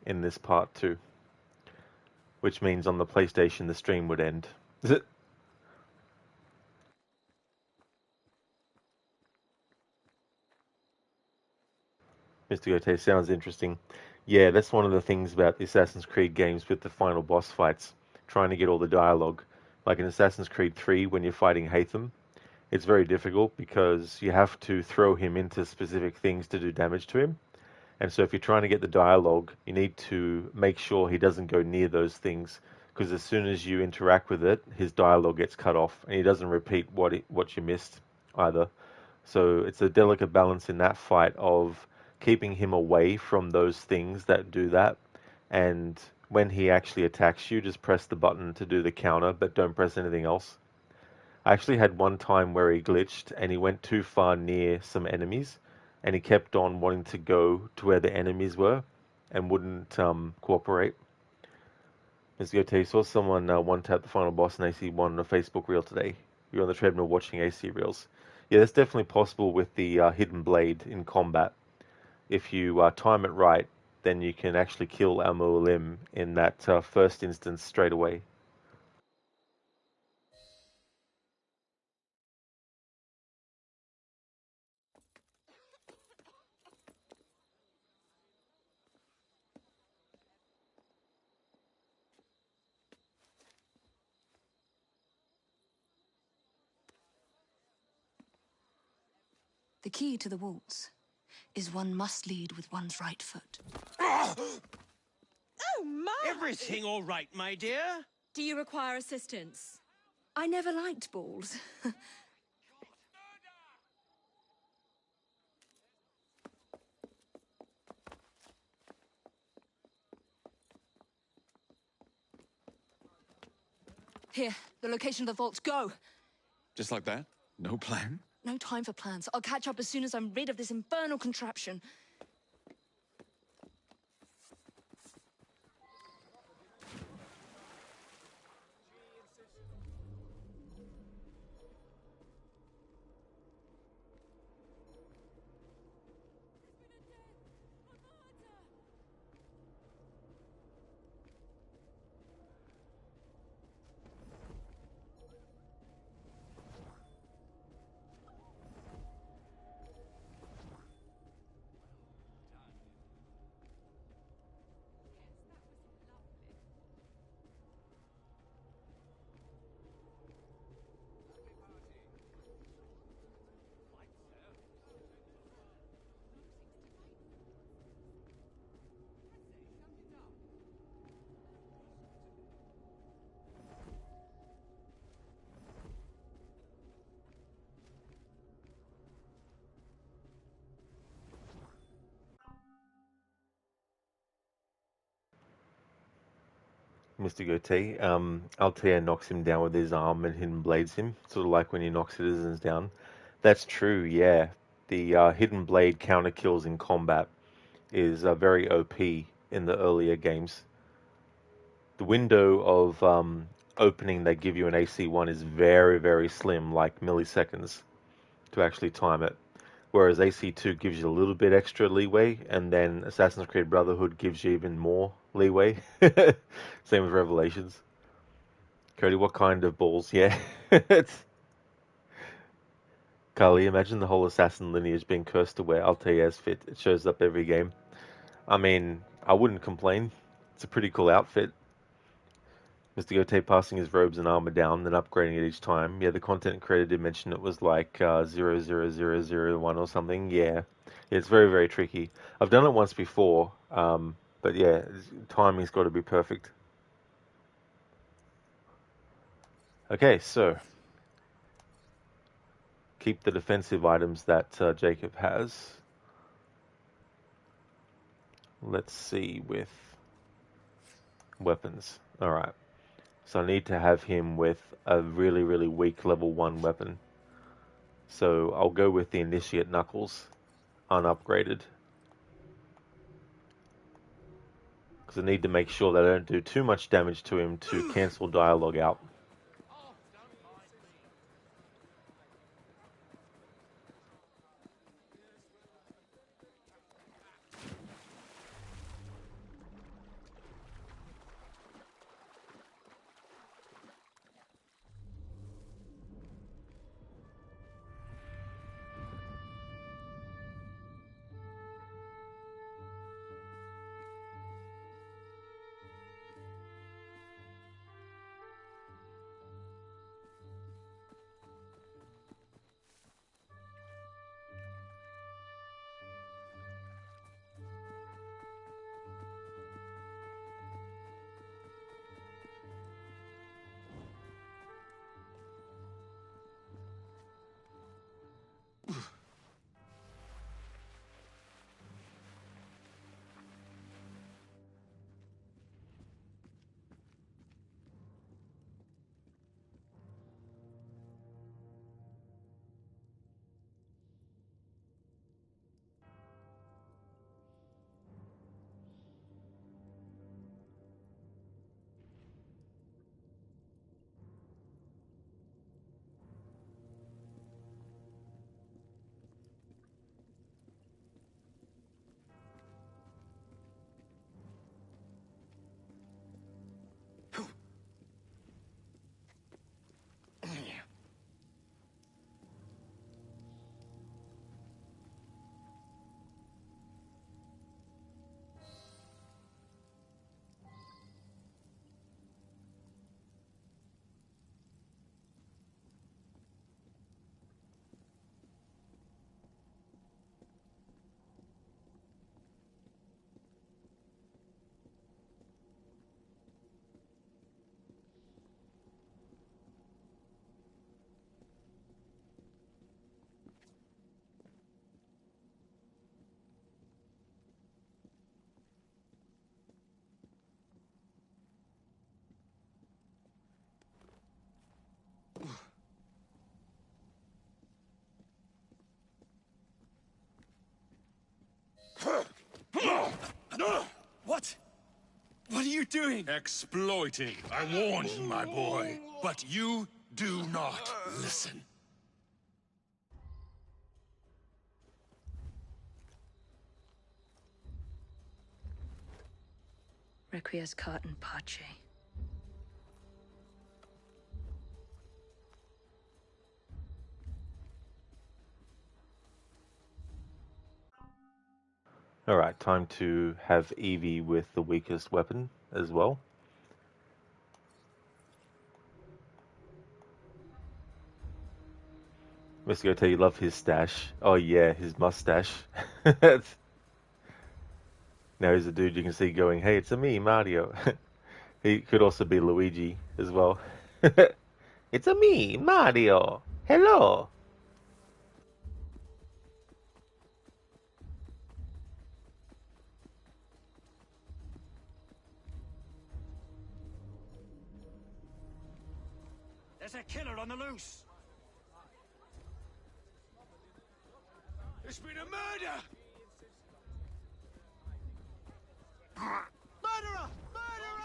Speaker 1: in this part too, which means on the PlayStation the stream would end. Mr. Gote, sounds interesting. Yeah, that's one of the things about the Assassin's Creed games with the final boss fights, trying to get all the dialogue. Like in Assassin's Creed 3, when you're fighting Haytham, it's very difficult because you have to throw him into specific things to do damage to him. And so if you're trying to get the dialogue, you need to make sure he doesn't go near those things, because as soon as you interact with it, his dialogue gets cut off, and he doesn't repeat what you missed either. So it's a delicate balance in that fight of keeping him away from those things that do that, and when he actually attacks you, just press the button to do the counter, but don't press anything else. I actually had one time where he glitched and he went too far near some enemies, and he kept on wanting to go to where the enemies were and wouldn't cooperate. Ms. Gote, saw someone one-tap the final boss in AC1 on a Facebook reel today. You're on the treadmill watching AC reels. Yeah, that's definitely possible with the hidden blade in combat. If you time it right, then you can actually kill Al-Mualim in that first instance straight away.
Speaker 3: The key to the waltz is one must lead with one's right foot.
Speaker 11: Oh, my!
Speaker 10: Everything all right, my dear?
Speaker 11: Do you require assistance?
Speaker 3: I never liked balls. Here, the location of the vaults. Go!
Speaker 6: Just like that? No plan?
Speaker 3: No time for plans. I'll catch up as soon as I'm rid of this infernal contraption.
Speaker 1: Mr. Goatee. Altair knocks him down with his arm and hidden blades him, sort of like when you knock citizens down. That's true, yeah. The hidden blade counter kills in combat is very OP in the earlier games. The window of opening they give you in AC1 is very, very slim, like milliseconds, to actually time it. Whereas AC2 gives you a little bit extra leeway, and then Assassin's Creed Brotherhood gives you even more leeway. Same with Revelations. Cody, what kind of balls? Yeah. It's... Carly, imagine the whole assassin lineage being cursed to wear Altair's fit. It shows up every game. I mean, I wouldn't complain. It's a pretty cool outfit. Mr. Gote passing his robes and armor down, then upgrading it each time. Yeah, the content creator did mention it was like 00001 or something. Yeah, it's very, very tricky. I've done it once before, but yeah, timing's got to be perfect. Okay, so keep the defensive items that Jacob has. Let's see with weapons. Alright, so I need to have him with a really, really weak level 1 weapon. So I'll go with the Initiate Knuckles, unupgraded. Because I need to make sure that I don't do too much damage to him to cancel dialogue out.
Speaker 8: doing? Exploiting. I warned you, my boy. But you do not listen.
Speaker 3: Requiescat in pace.
Speaker 1: Alright, time to have Evie with the weakest weapon as well. Mr. Goatee, you love his stash. Oh yeah, his mustache. Now he's a dude you can see going, hey, it's a me, Mario. He could also be Luigi as well. It's a me, Mario. Hello.
Speaker 20: There's a killer on the loose! There's been a murder! Murderer! Murderer!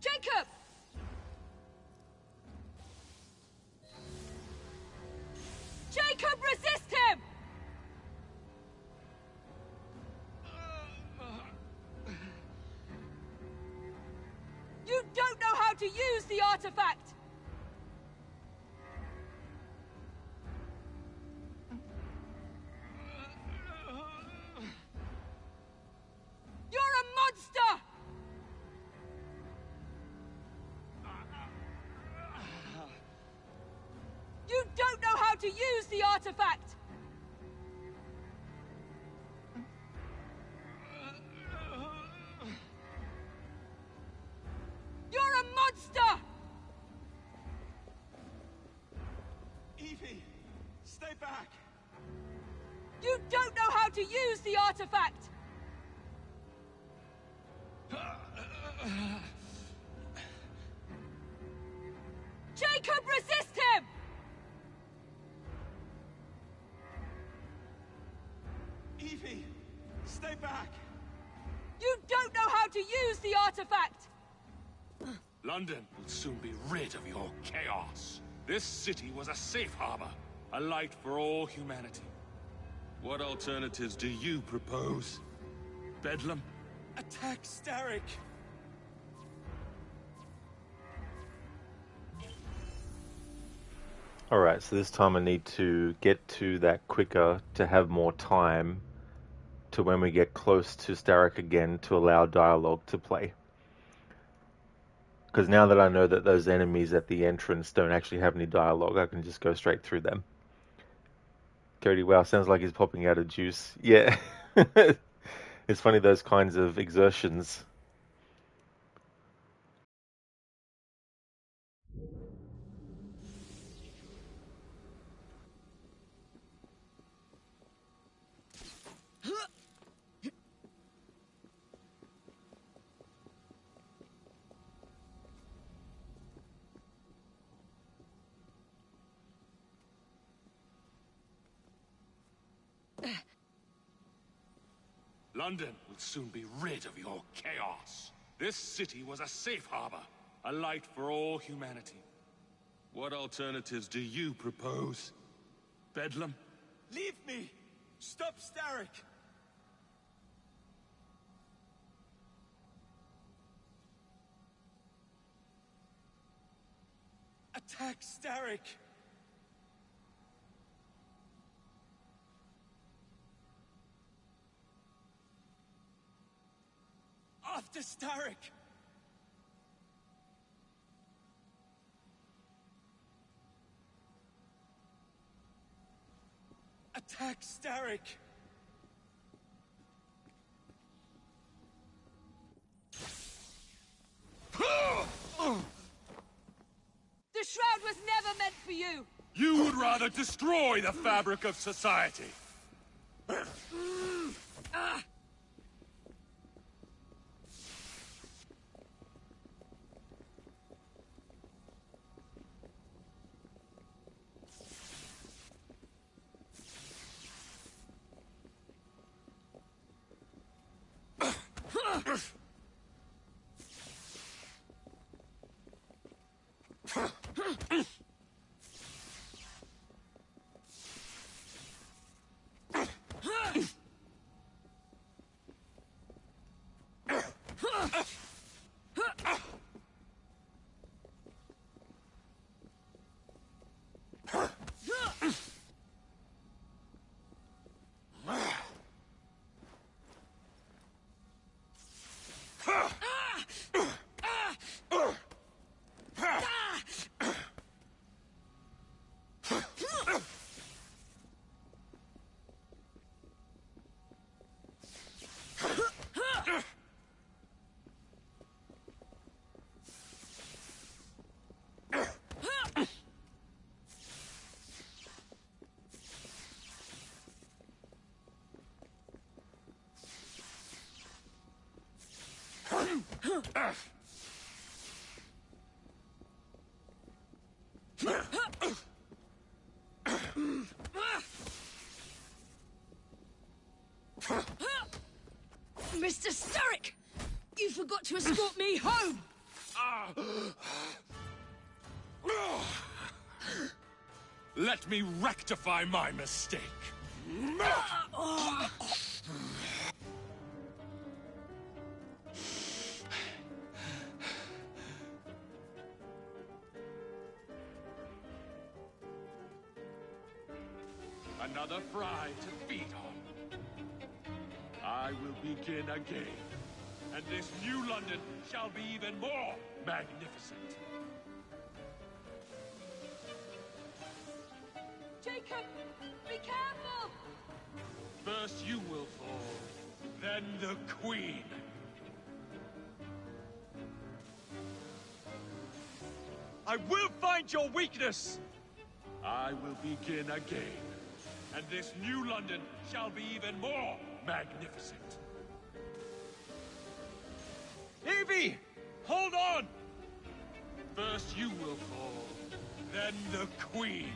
Speaker 11: Jacob! Jacob, resist him! You don't know how to use the artifact! You're a monster! You don't know how to use the artifact! You're a monster!
Speaker 20: Evie, stay back!
Speaker 11: You don't know how to use the artifact! Jacob, resist him!
Speaker 20: Evie, stay back!
Speaker 11: You don't know how to use the artifact!
Speaker 8: London will soon be rid of your chaos. This city was a safe harbor, a light for all humanity. What alternatives do you propose? Bedlam?
Speaker 20: Attack Starrick!
Speaker 1: Alright, so this time I need to get to that quicker to have more time to when we get close to Starrick again to allow dialogue to play. Because now that I know that those enemies at the entrance don't actually have any dialogue, I can just go straight through them. Cody, wow, sounds like he's popping out of juice. Yeah. It's funny, those kinds of exertions.
Speaker 8: London will soon be rid of your chaos. This city was a safe harbor, a light for all humanity. What alternatives do you propose? Bedlam?
Speaker 20: Leave me! Stop Starrick! Attack Starrick! After Starrick! Attack Starrick!
Speaker 11: The shroud was never meant for you!
Speaker 8: You would rather destroy the fabric of society.
Speaker 11: Mr. Starrick! You forgot to escort me home!
Speaker 8: Let me rectify my mistake. Another fry to feed on. I will begin again, and this new London shall be even more magnificent.
Speaker 11: Jacob, be careful!
Speaker 8: First you will fall, then the Queen.
Speaker 20: I will find your weakness!
Speaker 8: I will begin again, and this new London shall be even more magnificent.
Speaker 20: Evie! Hold on!
Speaker 8: First you will fall, then the Queen.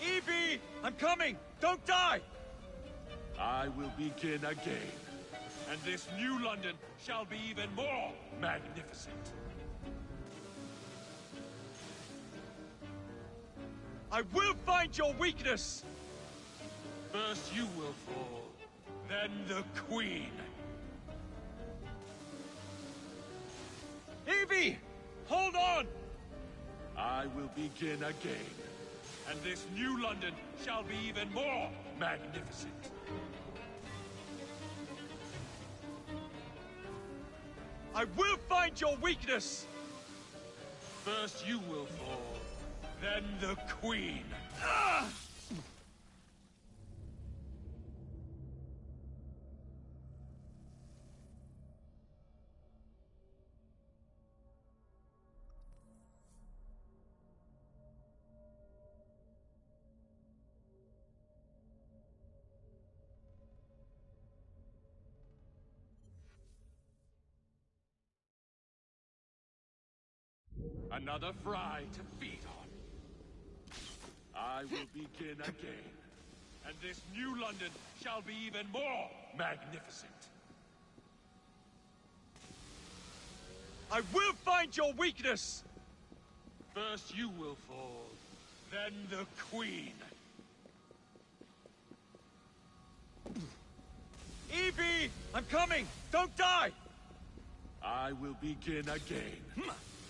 Speaker 20: Evie! I'm coming! Don't die!
Speaker 8: I will begin again, and this new London shall be even more magnificent.
Speaker 20: I will find your weakness!
Speaker 8: First you will fall, then the Queen.
Speaker 20: Evie! Hold on!
Speaker 8: I will begin again, and this new London shall be even more magnificent.
Speaker 20: I will find your weakness!
Speaker 8: First you will fall, then the Queen. Another fry to feed on. I will begin again, And this new London shall be even more magnificent. I will find your weakness! First you will fall, then the Queen. Evie! I'm coming! Don't die! I will begin again.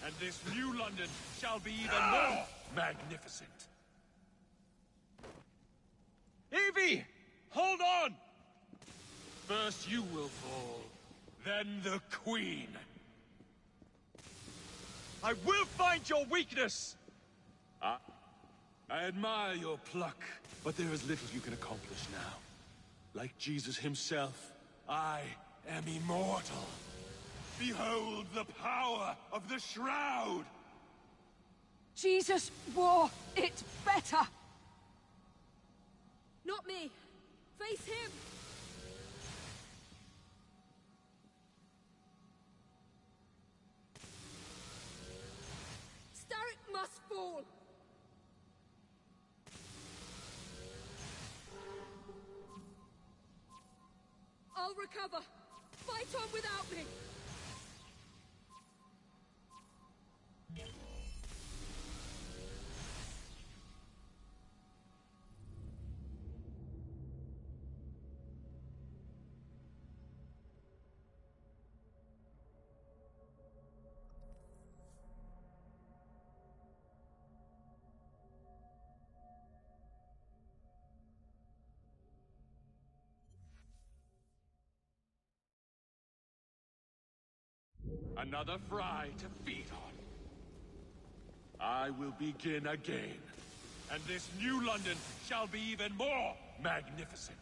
Speaker 8: And this new London shall be even more magnificent. Evie! Hold on! First you will fall, then the Queen. I will find your weakness! I admire your pluck, but there is little you can accomplish now. Like Jesus himself, I am immortal. Behold the power of the Shroud!
Speaker 11: Jesus wore it better! Not me! Face him! Starrick must fall! I'll recover! Fight on without me!
Speaker 8: Another fry to feed on. I will begin again. And this new London shall be even more magnificent.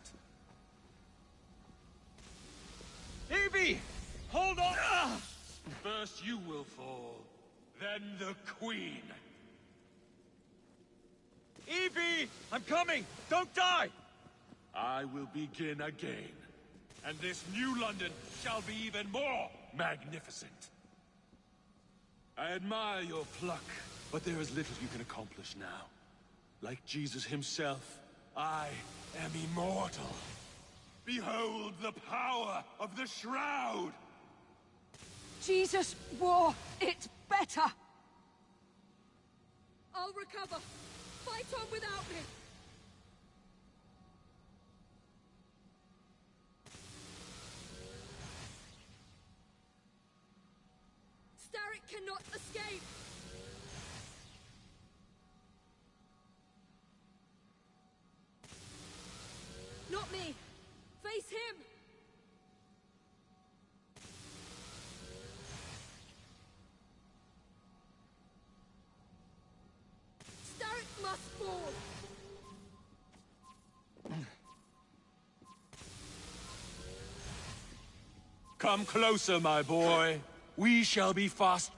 Speaker 8: Evie! Hold on! First you will fall, then the Queen. Evie! I'm coming! Don't die! I will begin again. And this new London shall be even more magnificent. I admire your pluck, but there is little you can accomplish now. Like Jesus himself, I am immortal. Behold the power of the Shroud!
Speaker 11: Jesus wore it better! I'll recover! Fight on without me! Starrick cannot escape! Not me! Face him! Starrick must fall!
Speaker 8: Come closer, my boy. We shall be fast.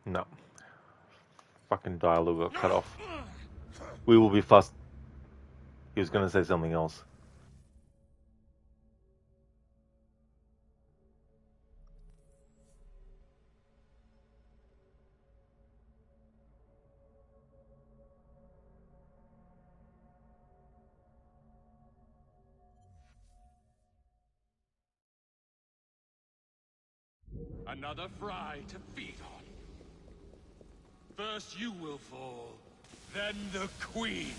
Speaker 1: No. Fucking dialogue got cut off. We will be fast. He was going to say something else.
Speaker 8: Another fry to feed on. First you will fall, then the Queen.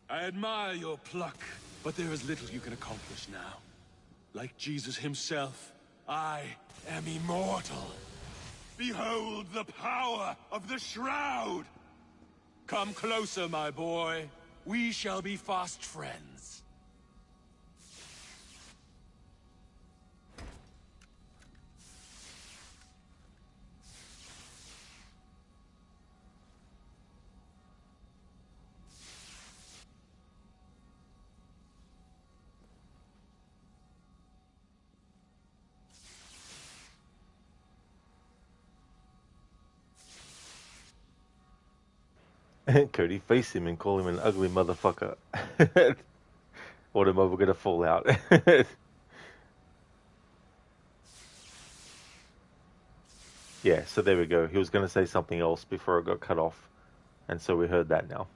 Speaker 8: I admire your pluck, but there is little you can accomplish now. Like Jesus himself, I am immortal. Behold the power of the Shroud! Come closer, my boy. We shall be fast friends.
Speaker 1: Cody, face him and call him an ugly motherfucker. Or am I gonna fall out? Yeah, so there we go. He was gonna say something else before it got cut off. And so we heard that now.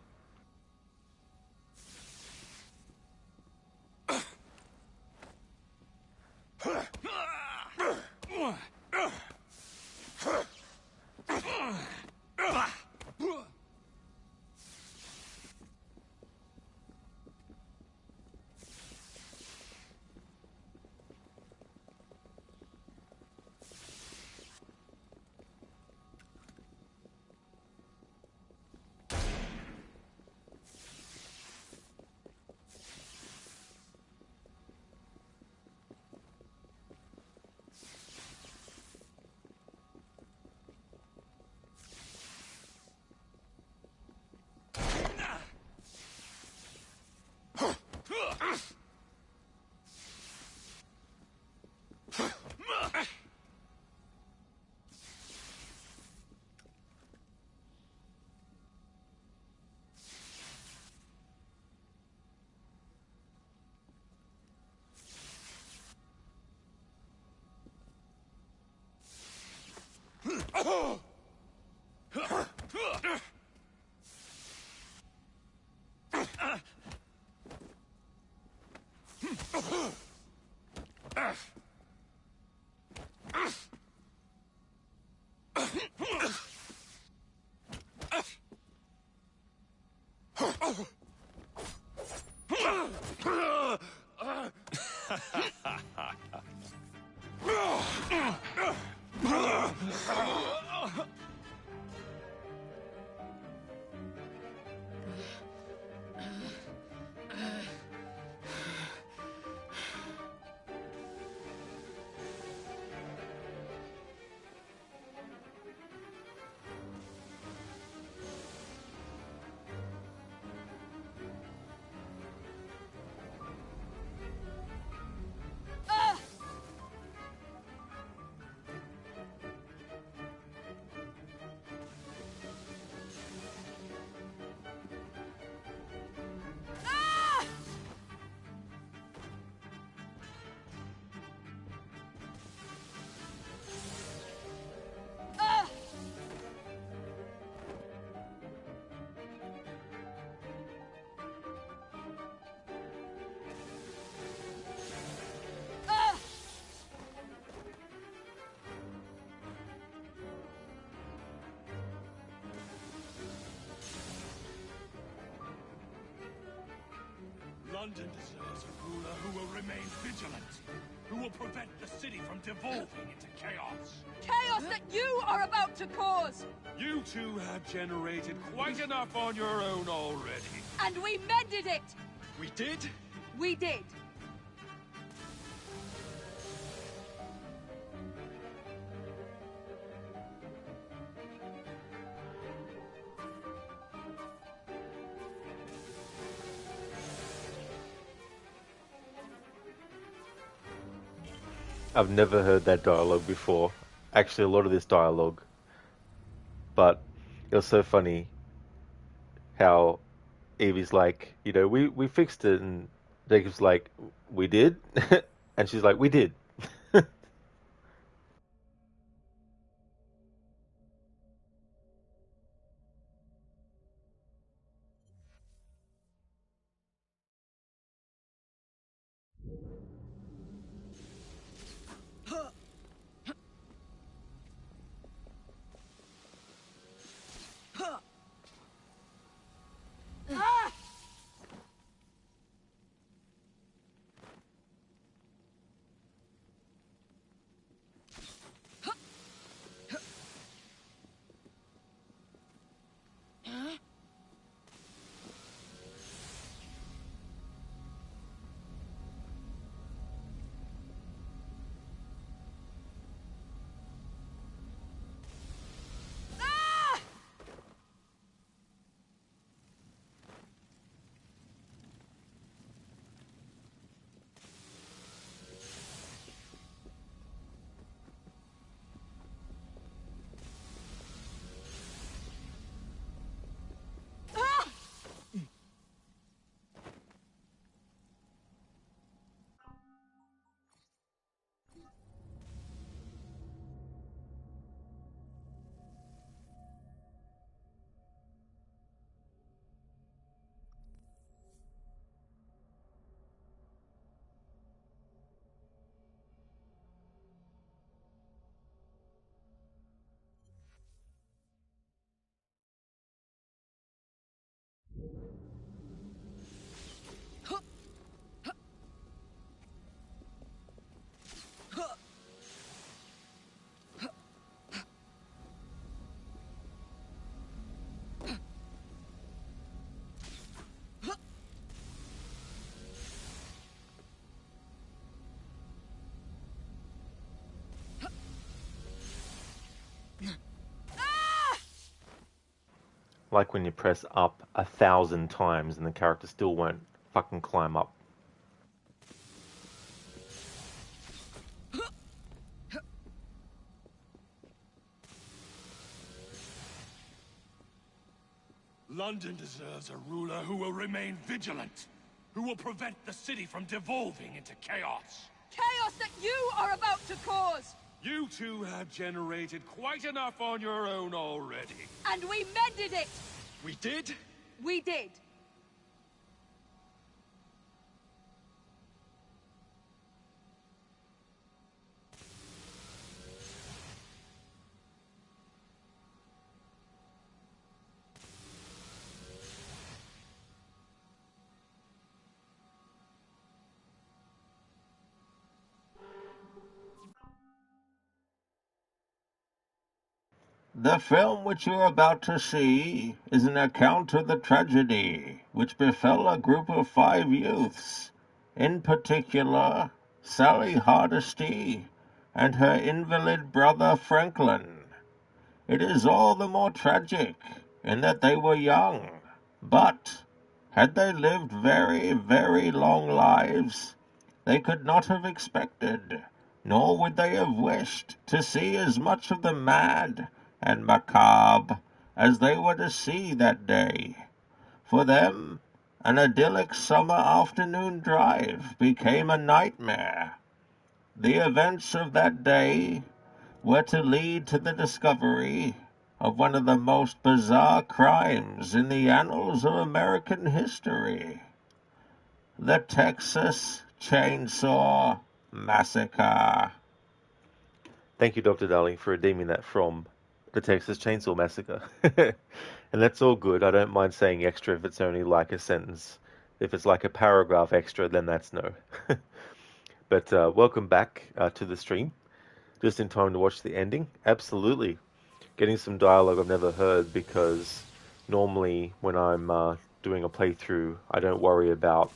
Speaker 8: London deserves a ruler who will remain vigilant, who will prevent the city from devolving into chaos.
Speaker 11: Chaos that you are about to cause!
Speaker 8: You two have generated quite enough on your own already.
Speaker 11: And we mended it!
Speaker 8: We did?
Speaker 11: We did.
Speaker 1: I've never heard that dialogue before. Actually, a lot of this dialogue. But it was so funny how Evie's like, we fixed it, and Jacob's like, we did? And she's like, we did. like when you press up 1,000 times and the character still won't fucking climb up.
Speaker 8: London deserves a ruler who will remain vigilant, who will prevent the city from devolving into chaos.
Speaker 11: Chaos that you are about to cause!
Speaker 8: You two have generated quite enough on your own already.
Speaker 11: And we mended it!
Speaker 8: We did?
Speaker 11: We did.
Speaker 9: The film which you are about to see is an account of the tragedy which befell a group of 5 youths, in particular Sally Hardesty and her invalid brother Franklin. It is all the more tragic in that they were young, but had they lived very, very long lives, they could not have expected, nor would they have wished, to see as much of the mad and macabre as they were to see that day. For them, an idyllic summer afternoon drive became a nightmare. The events of that day were to lead to the discovery of one of the most bizarre crimes in the annals of American history: the Texas Chainsaw Massacre.
Speaker 1: Thank you, Dr. Darling, for redeeming that from the Texas Chainsaw Massacre. And that's all good. I don't mind saying extra if it's only like a sentence. If it's like a paragraph extra, then that's no. But welcome back to the stream. Just in time to watch the ending. Absolutely. Getting some dialogue I've never heard, because normally when I'm doing a playthrough, I don't worry about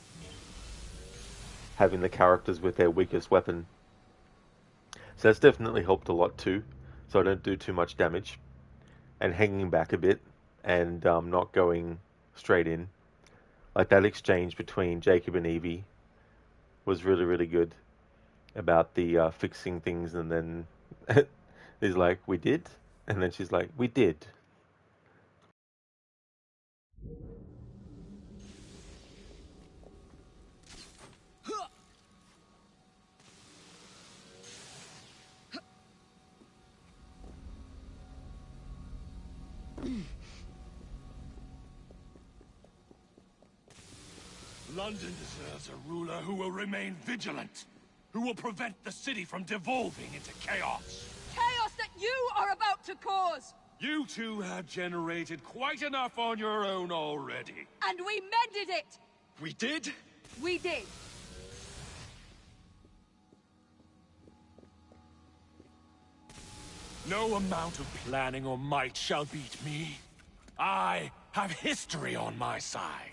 Speaker 1: having the characters with their weakest weapon. So that's definitely helped a lot too, so I don't do too much damage. And hanging back a bit, and not going straight in. Like that exchange between Jacob and Evie was really, really good, about the fixing things, and then he's like, we did? And then she's like, we did.
Speaker 8: London deserves a ruler who will remain vigilant, who will prevent the city from devolving into chaos.
Speaker 11: Chaos that you are about to cause!
Speaker 8: You two have generated quite enough on your own already.
Speaker 11: And we mended it!
Speaker 8: We did?
Speaker 11: We did.
Speaker 8: No amount of planning or might shall beat me. I have history on my side.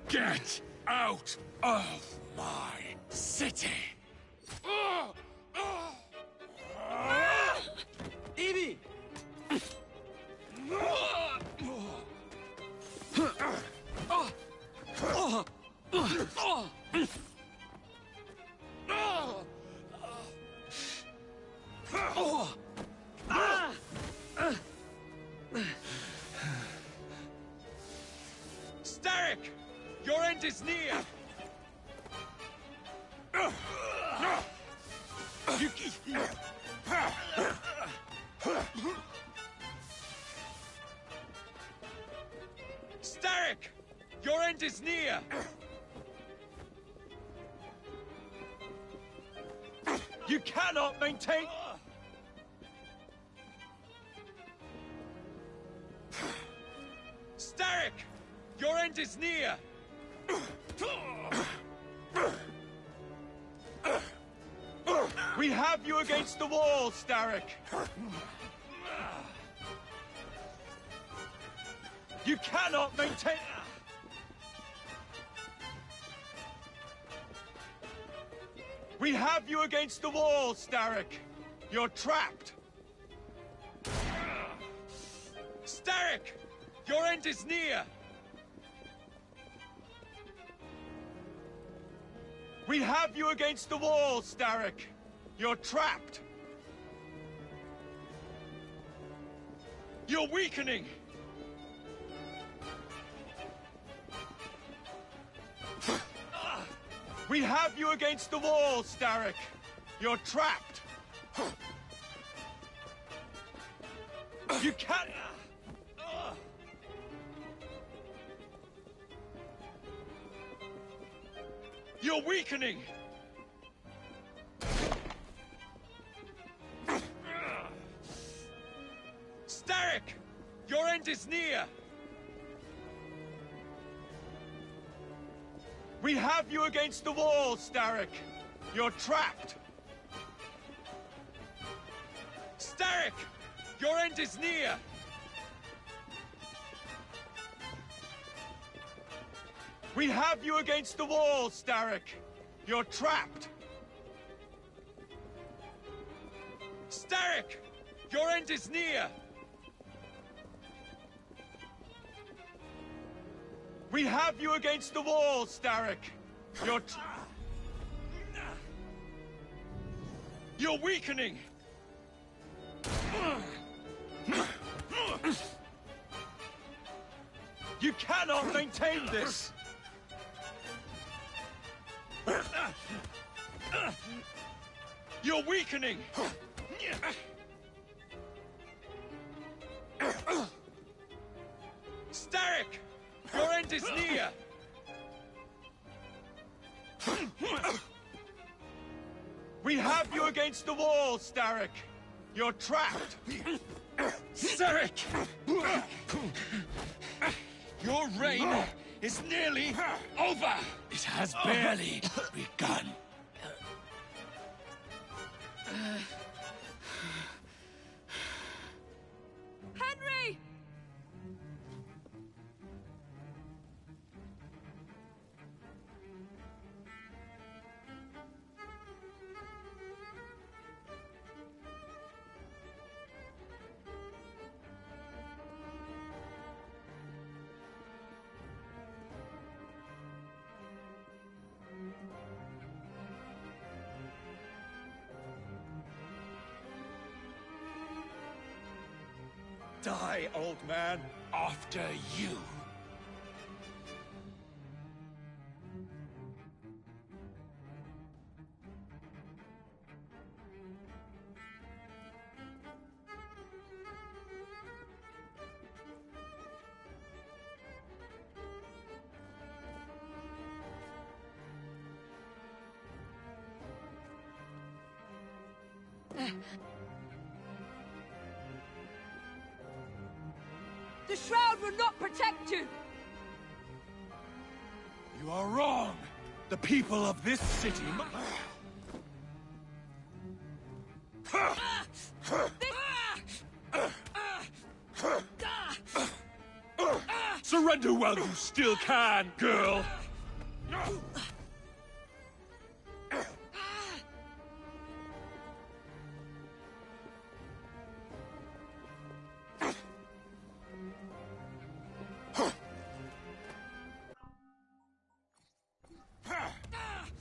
Speaker 8: Get out of my city!
Speaker 10: Evie!
Speaker 8: Starrick! Your end is near! Starrick! Your end is near! You cannot maintain... Starrick! Your end is near! We have you against the wall, Starrick! You cannot maintain... We have you against the wall, Starrick! You're trapped! Starrick! Your end is near! We have you against the wall, Starrick! You're trapped! You're weakening! We have you against the wall, Starrick! You're trapped! You can't... You're weakening! Starrick! Your end is near! We have you against the wall, Starrick! You're trapped! Starrick! Your end is near! We have you against the wall, Starrick! You're trapped! Starrick! Your end is near! We have you against the wall, Starrick! You're weakening! You cannot maintain this! You're weakening! Starrick! Your end is near! We have you against the wall, Starrick! You're trapped! Starrick! Your reign is nearly over! It has barely begun.
Speaker 11: Henry!
Speaker 8: Die, old man, after you.
Speaker 11: The Shroud will not protect you!
Speaker 8: You are wrong. The people of this city Surrender while you still can, girl!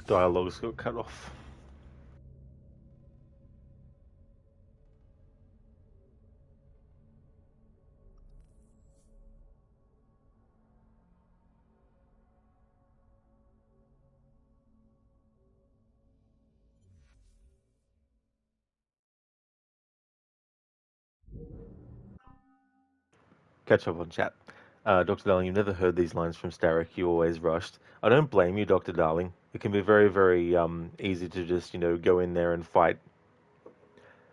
Speaker 1: Dialogues got cut off. Catch up on chat. Dr. Darling, you've never heard these lines from Starrick. You always rushed. I don't blame you, Dr. Darling. It can be very, very easy to just, go in there and fight.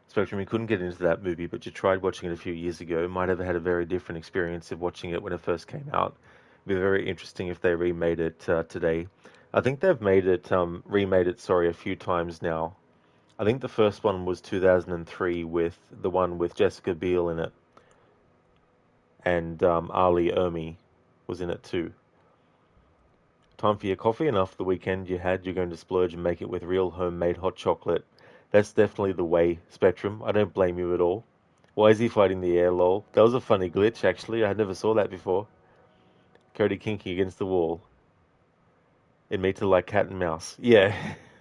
Speaker 1: Spectrum, you couldn't get into that movie, but you tried watching it a few years ago. Might have had a very different experience of watching it when it first came out. It'd be very interesting if they remade it today. I think they've remade it, a few times now. I think the first one was 2003 with the one with Jessica Biel in it. And Ali Ermi was in it too. Time for your coffee, and after the weekend you're going to splurge and make it with real homemade hot chocolate. That's definitely the way, Spectrum. I don't blame you at all. Why is he fighting the air, lol? That was a funny glitch, actually. I never saw that before. Cody kinking against the wall. It made it like cat and mouse. Yeah.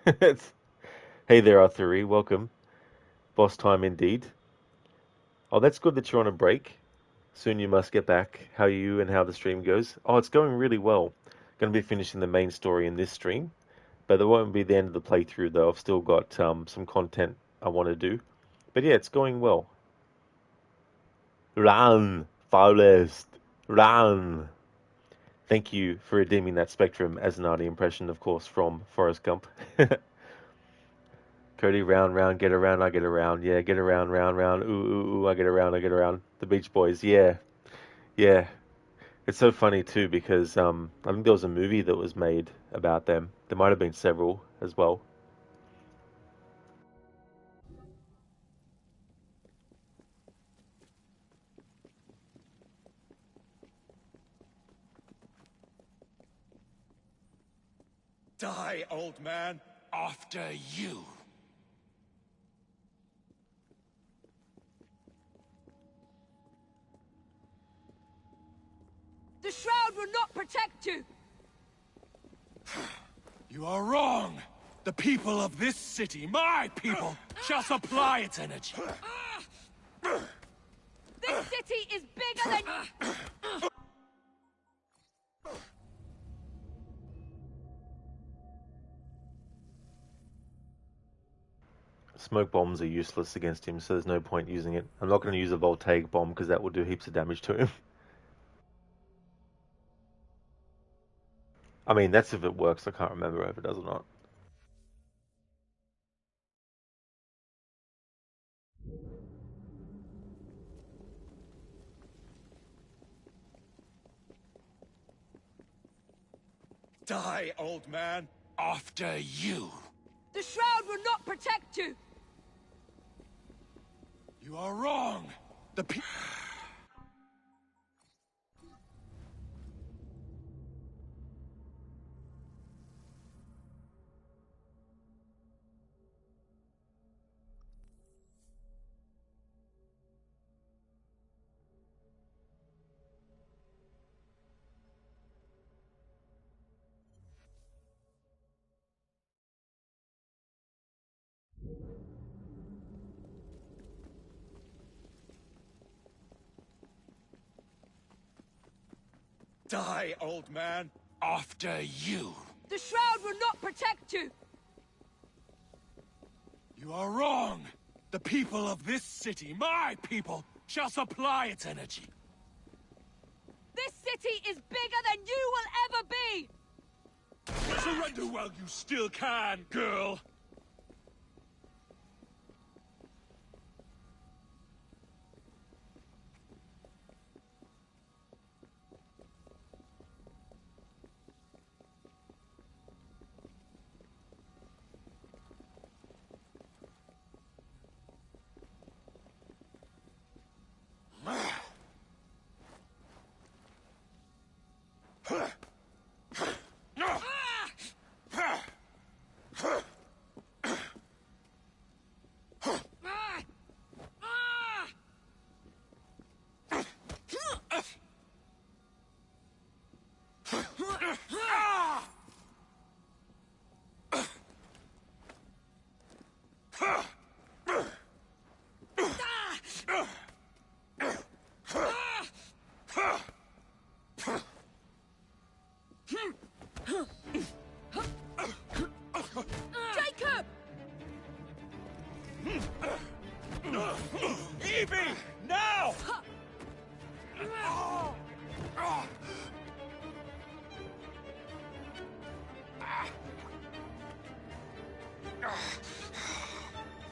Speaker 1: Hey there, Arthuri. Welcome. Boss time indeed. Oh, that's good that you're on a break. Soon you must get back. How are you and how the stream goes? Oh, it's going really well. Going to be finishing the main story in this stream. But that won't be the end of the playthrough, though. I've still got some content I want to do. But yeah, it's going well. Run, Foulest. Run. Thank you for redeeming that Spectrum as an Artie impression, of course, from Forrest Gump. Cody, round, round, get around, I get around. Yeah, get around, round, round. Ooh, ooh, ooh, I get around, I get around. The Beach Boys, yeah. Yeah. It's so funny, too, because I think there was a movie that was made about them. There might have been several as well.
Speaker 8: Die, old man. After you.
Speaker 11: The Shroud will not protect you!
Speaker 8: You are wrong. The people of this city, my people, shall supply its energy.
Speaker 11: This city is bigger than...
Speaker 1: Smoke bombs are useless against him, so there's no point using it. I'm not going to use a voltaic bomb because that will do heaps of damage to him. I mean, that's if it works. I can't remember if it does or not.
Speaker 8: Die, old man. After you.
Speaker 11: The Shroud will not protect you!
Speaker 8: You are wrong. The people... Die, old man. After you.
Speaker 11: The Shroud will not protect you!
Speaker 8: You are wrong. The people of this city, my people, shall supply its energy.
Speaker 11: This city is bigger than you will ever be!
Speaker 8: Surrender while you still can, girl.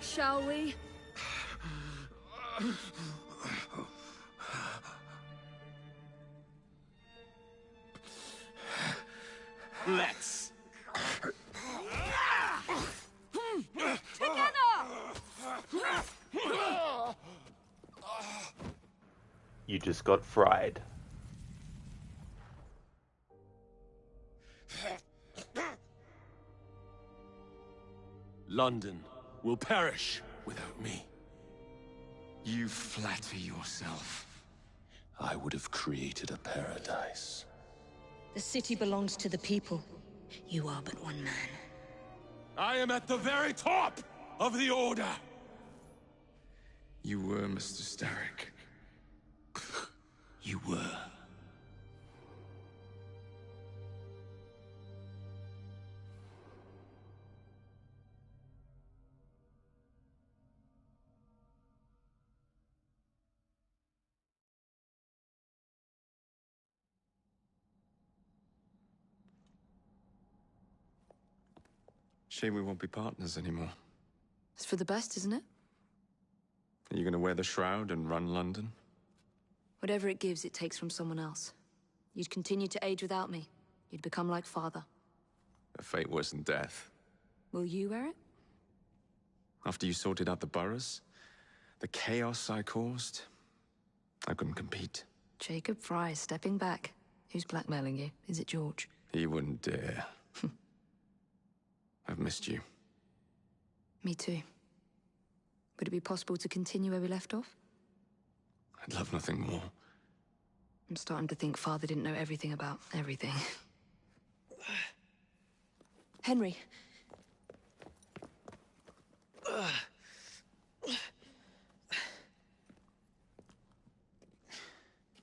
Speaker 3: Shall we?
Speaker 8: Let's.
Speaker 1: You just got fried.
Speaker 8: London will perish without me.
Speaker 6: You flatter yourself.
Speaker 8: I would have created a paradise.
Speaker 3: The city belongs to the people. You are but one man.
Speaker 8: I am at the very top of the Order!
Speaker 6: You were, Mr. Starrick.
Speaker 8: You were.
Speaker 6: Shame we won't be partners anymore.
Speaker 3: It's for the best, isn't it?
Speaker 6: Are you gonna wear the shroud and run London?
Speaker 3: Whatever it gives, it takes from someone else. You'd continue to age without me. You'd become like father.
Speaker 6: A fate worse than death.
Speaker 3: Will you wear it?
Speaker 6: After you sorted out the boroughs, the chaos I caused, I couldn't compete.
Speaker 3: Jacob Fry is stepping back. Who's blackmailing you? Is it George?
Speaker 6: He wouldn't dare. I've missed you.
Speaker 3: Me too. Would it be possible to continue where we left off?
Speaker 6: I'd love nothing more.
Speaker 3: I'm starting to think Father didn't know everything about everything. Henry.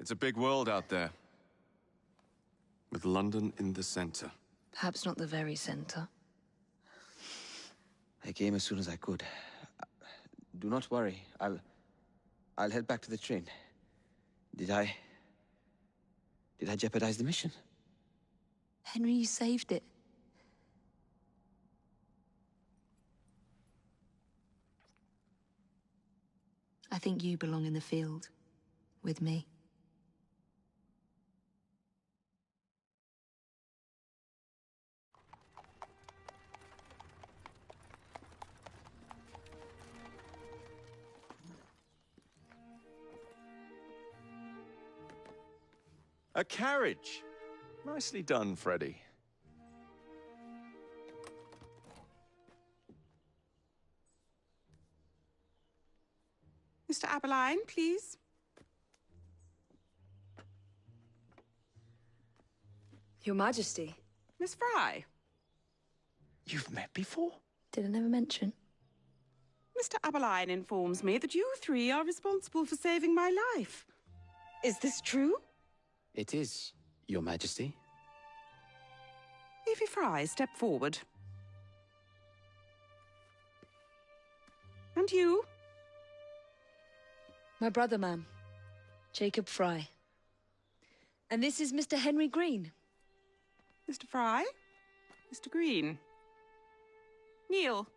Speaker 6: It's a big world out there. With London in the center.
Speaker 3: Perhaps not the very center.
Speaker 14: I came as soon as I could. Do not worry. I'll head back to the train. Did I jeopardize the mission?
Speaker 3: Henry, you saved it. I think you belong in the field. With me.
Speaker 6: A carriage! Nicely done, Freddy.
Speaker 18: Mr. Aberline, please.
Speaker 3: Your Majesty.
Speaker 18: Miss Fry.
Speaker 14: You've met before?
Speaker 3: Did I never mention?
Speaker 18: Mr. Aberline informs me that you three are responsible for saving my life. Is this true?
Speaker 14: It is, Your Majesty.
Speaker 18: Evie Fry, step forward. And you?
Speaker 3: My brother, ma'am. Jacob Fry. And this is Mr. Henry Green.
Speaker 18: Mr. Fry? Mr. Green? Kneel.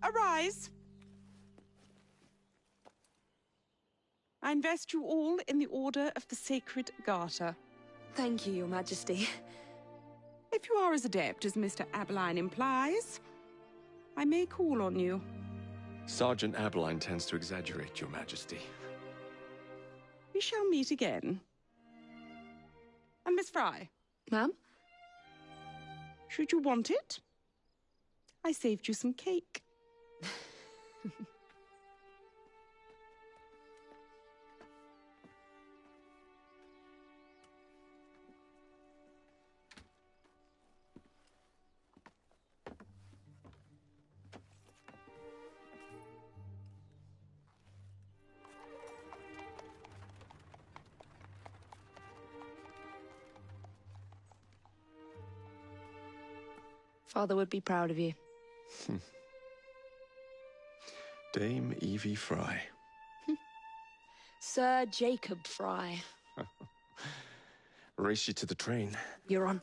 Speaker 18: Arise. I invest you all in the Order of the Sacred Garter.
Speaker 3: Thank you, Your Majesty.
Speaker 18: If you are as adept as Mr. Aberline implies, I may call on you.
Speaker 6: Sergeant Aberline tends to exaggerate, Your Majesty.
Speaker 18: We shall meet again. And Miss Fry?
Speaker 3: Ma'am?
Speaker 18: Should you want it? I saved you some cake.
Speaker 3: Father would be proud of you.
Speaker 6: Dame Evie Fry.
Speaker 3: Sir Jacob Fry.
Speaker 6: Race you to the train.
Speaker 3: You're on.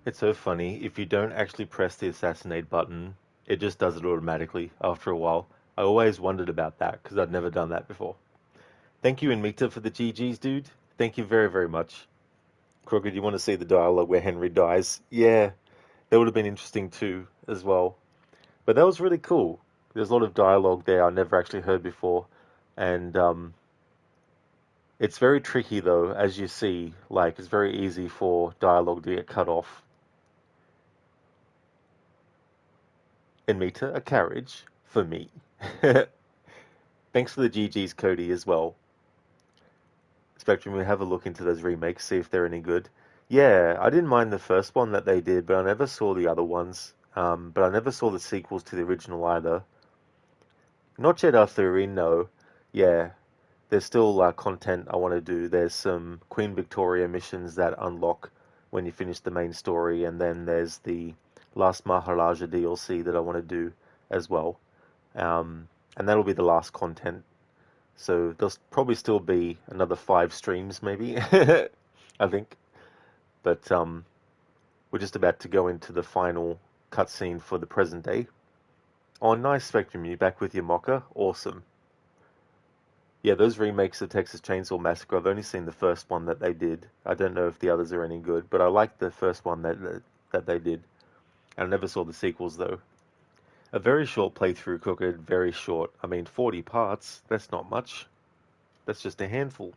Speaker 1: It's so funny. If you don't actually press the assassinate button, it just does it automatically after a while. I always wondered about that because I'd never done that before. Thank you, Inmita, for the GGs, dude. Thank you very, very much. Crooked, you want to see the dialogue where Henry dies? Yeah, that would have been interesting too, as well. But that was really cool. There's a lot of dialogue there I never actually heard before. And it's very tricky, though, as you see. Like, it's very easy for dialogue to get cut off. Inmita, a carriage for me. Thanks for the GGs, Cody, as well. Spectrum, we have a look into those remakes, see if they're any good. Yeah, I didn't mind the first one that they did, but I never saw the other ones. But I never saw the sequels to the original either. Not yet after they're in, though. Yeah, there's still content I want to do. There's some Queen Victoria missions that unlock when you finish the main story, and then there's the Last Maharaja DLC that I want to do as well. And that'll be the last content. So there'll probably still be another 5 streams, maybe, I think. But we're just about to go into the final cutscene for the present day. Oh, nice, Spectrum, you back with your mocha? Awesome. Yeah, those remakes of Texas Chainsaw Massacre, I've only seen the first one that they did. I don't know if the others are any good, but I like the first one that they did. I never saw the sequels, though. A very short playthrough, Crooked, very short. I mean, 40 parts, that's not much. That's just a handful.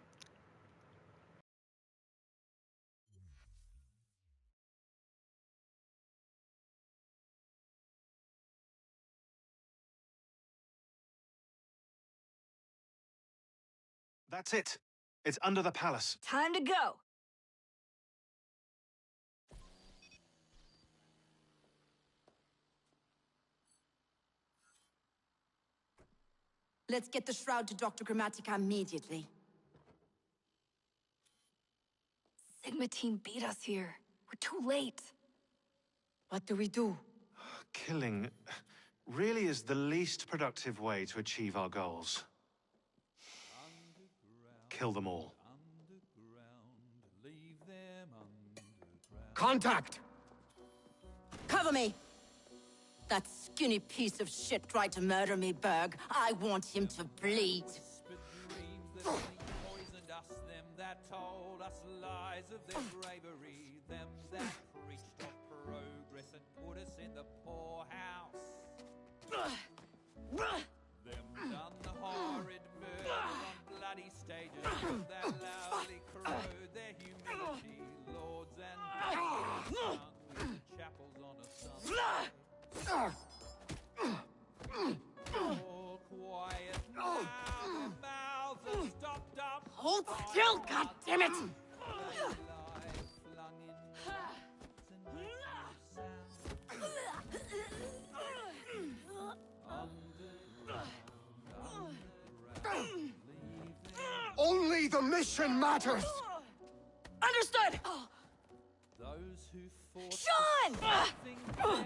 Speaker 5: That's it. It's under the palace.
Speaker 11: Time to go.
Speaker 17: Let's get the shroud to Dr. Grammatica immediately.
Speaker 3: Sigma team beat us here. We're too late.
Speaker 17: What do we do?
Speaker 5: Killing really is the least productive way to achieve our goals. Kill them all.
Speaker 4: Contact!
Speaker 17: Cover me! That skinny piece of shit tried to murder me, Berg. I want him to bleed.
Speaker 10: Poisoned us, them that told us lies of their bravery, them that preached of progress and put us in the poorhouse. Them done the horrid murder on bloody stages of their loudly corrode their humility, lords and barons sung in the chapels on a Sunday. All quiet now, the mouths are stopped up.
Speaker 17: Hold still, goddammit!
Speaker 4: Only the mission matters!
Speaker 17: Understood!
Speaker 10: Those who fought
Speaker 17: Sean!
Speaker 10: for something better,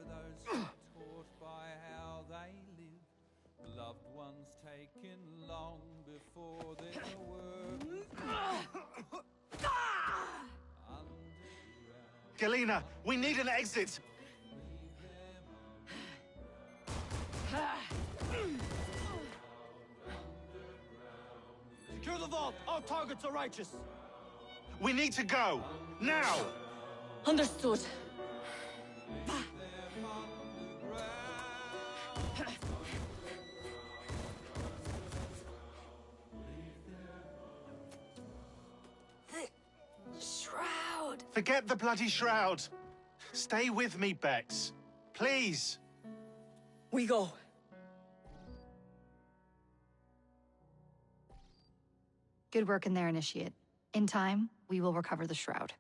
Speaker 10: those who taught by how they lived, loved ones taken long before their work.
Speaker 5: Galena, we need an exit!
Speaker 22: Secure the vault! All targets are righteous!
Speaker 5: We need to go! Now!
Speaker 17: Understood.
Speaker 3: Shroud!
Speaker 5: Forget the bloody shroud! Stay with me, Bex. Please!
Speaker 17: We go.
Speaker 23: Good work in there, Initiate. In time,
Speaker 2: we will recover the shroud.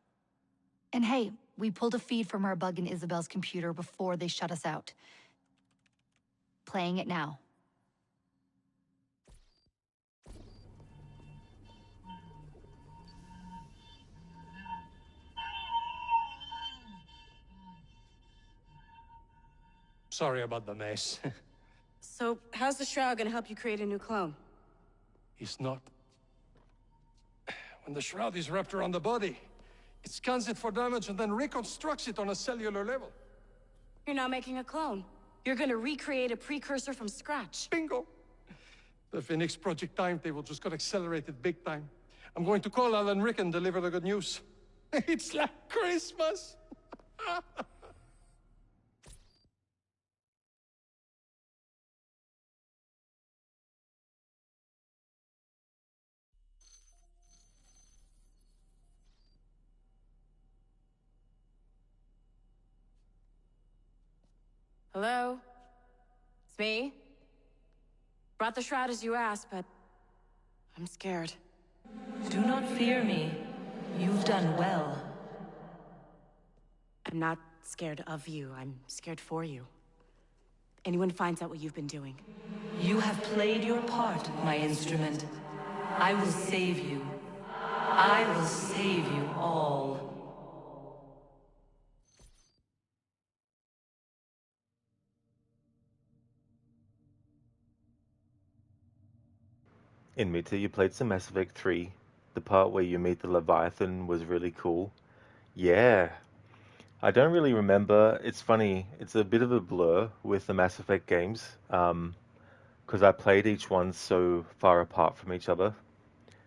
Speaker 2: And hey, we pulled a feed from our bug in Isabel's computer before they shut us out. Playing it now.
Speaker 8: Sorry about the mess.
Speaker 12: So, how's the shroud gonna help you create a new clone?
Speaker 8: It's not. When the shroud is wrapped around the body, it scans it for damage and then reconstructs it on a cellular level.
Speaker 12: You're not making a clone. You're gonna recreate a precursor from scratch.
Speaker 8: Bingo! The Phoenix Project timetable just got accelerated big time. I'm going to call Alan Rick and deliver the good news. It's like Christmas!
Speaker 12: Hello? It's me? Brought the shroud as you asked, but I'm scared.
Speaker 23: Do not fear me. You've done well.
Speaker 12: I'm not scared of you. I'm scared for you. Anyone finds out what you've been doing.
Speaker 23: You have played your part, my instrument. I will save you. I will save you all.
Speaker 1: In Mita, you played some Mass Effect 3. The part where you meet the Leviathan was really cool. Yeah. I don't really remember. It's funny. It's a bit of a blur with the Mass Effect games. Because I played each one so far apart from each other.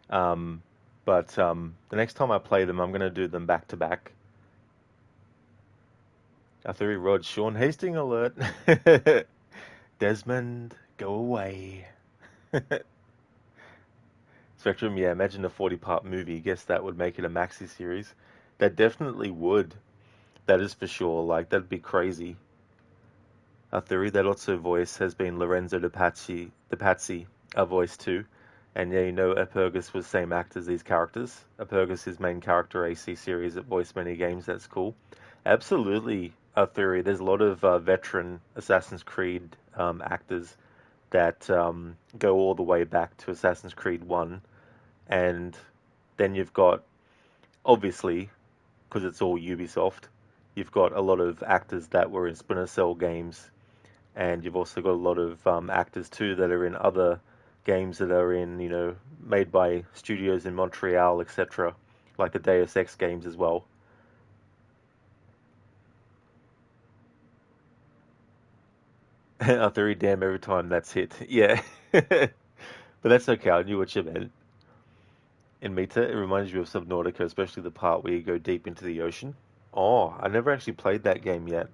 Speaker 1: But the next time I play them, I'm going to do them back to back. Arthur Rod, Sean Hastings alert. Desmond, go away. Spectrum, yeah, imagine a 40-part movie. Guess that would make it a maxi series. That definitely would. That is for sure. Like, that'd be crazy. Our theory that Otso voice has been Lorenzo the Patsy, our voice too. And yeah, you know, Apergus was same actor as these characters. Apergus is main character AC series that voiced many games. That's cool. Absolutely, our theory. There's a lot of veteran Assassin's Creed actors that go all the way back to Assassin's Creed 1. And then you've got, obviously, because it's all Ubisoft, you've got a lot of actors that were in Splinter Cell games, and you've also got a lot of actors too that are in other games that are in, you know, made by studios in Montreal, etc., like the Deus Ex games as well. Arthur, damn, every time that's hit. Yeah. But that's okay, I knew what you meant. In Mita, it reminds you of Subnautica, especially the part where you go deep into the ocean. Oh, I never actually played that game yet,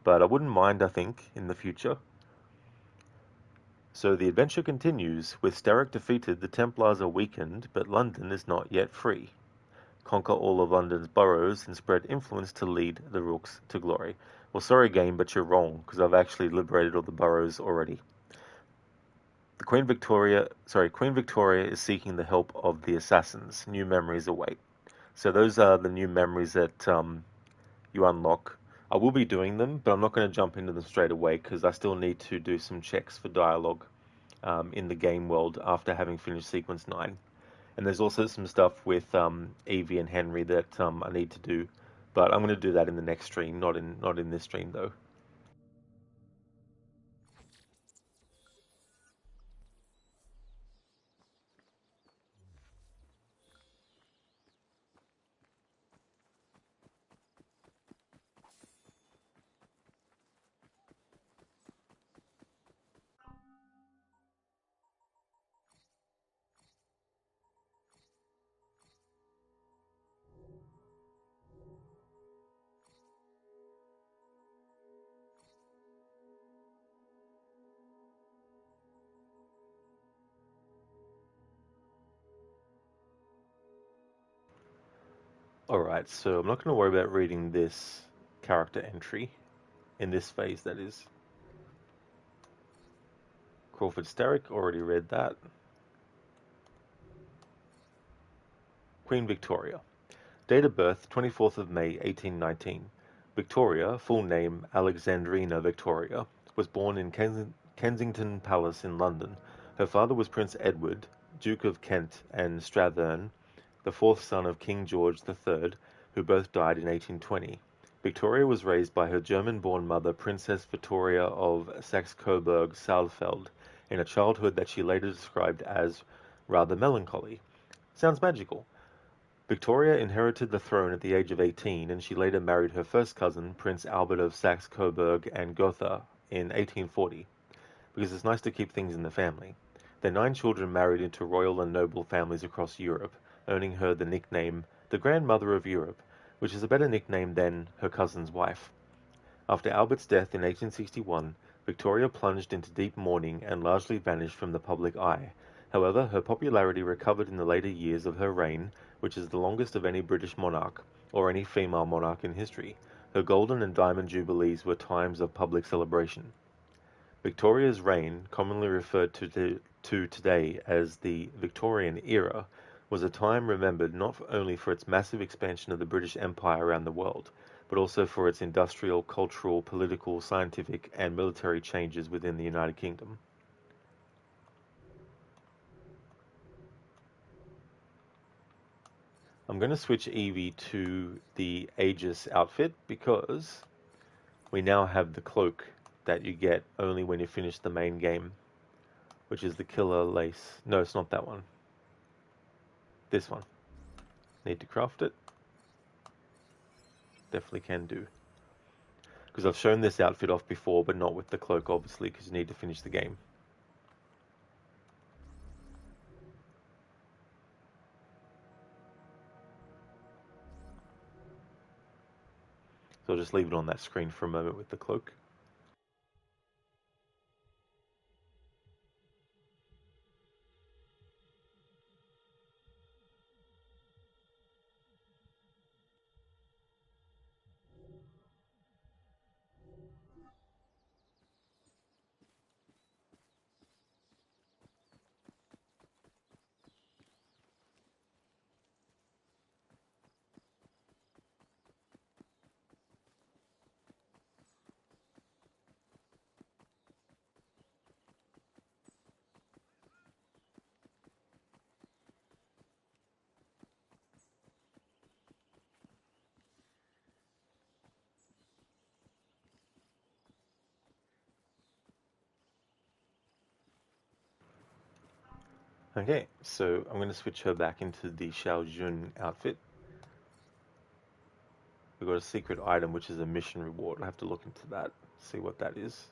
Speaker 1: but I wouldn't mind, I think, in the future. So the adventure continues. With Starrick defeated, the Templars are weakened, but London is not yet free. Conquer all of London's boroughs and spread influence to lead the Rooks to glory. Well, sorry game, but you're wrong, because I've actually liberated all the boroughs already. Queen Victoria is seeking the help of the assassins. New memories await. So those are the new memories that you unlock. I will be doing them, but I'm not going to jump into them straight away because I still need to do some checks for dialogue in the game world after having finished Sequence 9. And there's also some stuff with Evie and Henry that I need to do, but I'm going to do that in the next stream, not in this stream though. Alright, so I'm not going to worry about reading this character entry, in this phase that is. Crawford Starrick, already read that. Queen Victoria. Date of birth, 24th of May, 1819. Victoria, full name Alexandrina Victoria, was born in Kensington Palace in London. Her father was Prince Edward, Duke of Kent and Strathearn, the fourth son of King George III, who both died in 1820. Victoria was raised by her German-born mother, Princess Victoria of Saxe-Coburg-Saalfeld, in a childhood that she later described as rather melancholy. Sounds magical. Victoria inherited the throne at the age of 18, and she later married her first cousin, Prince Albert of Saxe-Coburg and Gotha, in 1840, because it's nice to keep things in the family. Their 9 children married into royal and noble families across Europe, earning her the nickname the Grandmother of Europe, which is a better nickname than her cousin's wife. After Albert's death in 1861, Victoria plunged into deep mourning and largely vanished from the public eye. However, her popularity recovered in the later years of her reign, which is the longest of any British monarch, or any female monarch in history. Her golden and diamond jubilees were times of public celebration. Victoria's reign, commonly referred to today as the Victorian era, was a time remembered not only for its massive expansion of the British Empire around the world, but also for its industrial, cultural, political, scientific, and military changes within the United Kingdom. I'm going to switch Evie to the Aegis outfit because we now have the cloak that you get only when you finish the main game, which is the killer lace. No, it's not that one. This one. Need to craft it. Definitely can do. Because I've shown this outfit off before, but not with the cloak, obviously, because you need to finish the game. So I'll just leave it on that screen for a moment with the cloak. Okay, so I'm going to switch her back into the Xiao Jun outfit. We've got a secret item, which is a mission reward. I'll have to look into that, see what that is.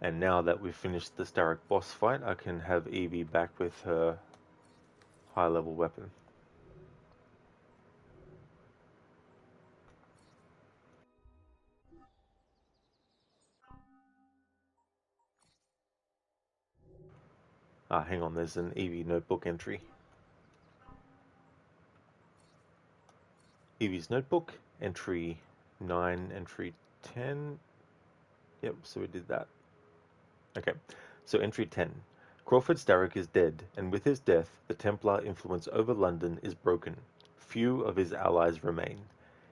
Speaker 1: And now that we've finished the Starrick boss fight, I can have Evie back with her high-level weapon. Hang on, there's an Evie notebook entry. Evie's notebook, entry 9, entry 10. Yep, so we did that. Okay, so entry 10. Crawford Starrick is dead, and with his death, the Templar influence over London is broken. Few of his allies remain.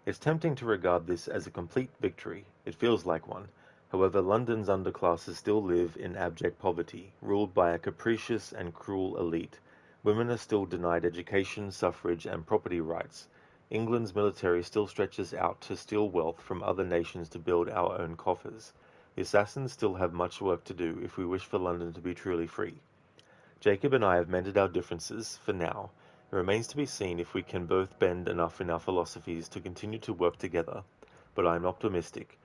Speaker 1: It's tempting to regard this as a complete victory. It feels like one. However, London's underclasses still live in abject poverty, ruled by a capricious and cruel elite. Women are still denied education, suffrage, and property rights. England's military still stretches out to steal wealth from other nations to build our own coffers. The assassins still have much work to do if we wish for London to be truly free. Jacob and I have mended our differences, for now. It remains to be seen if we can both bend enough in our philosophies to continue to work together, but I am optimistic.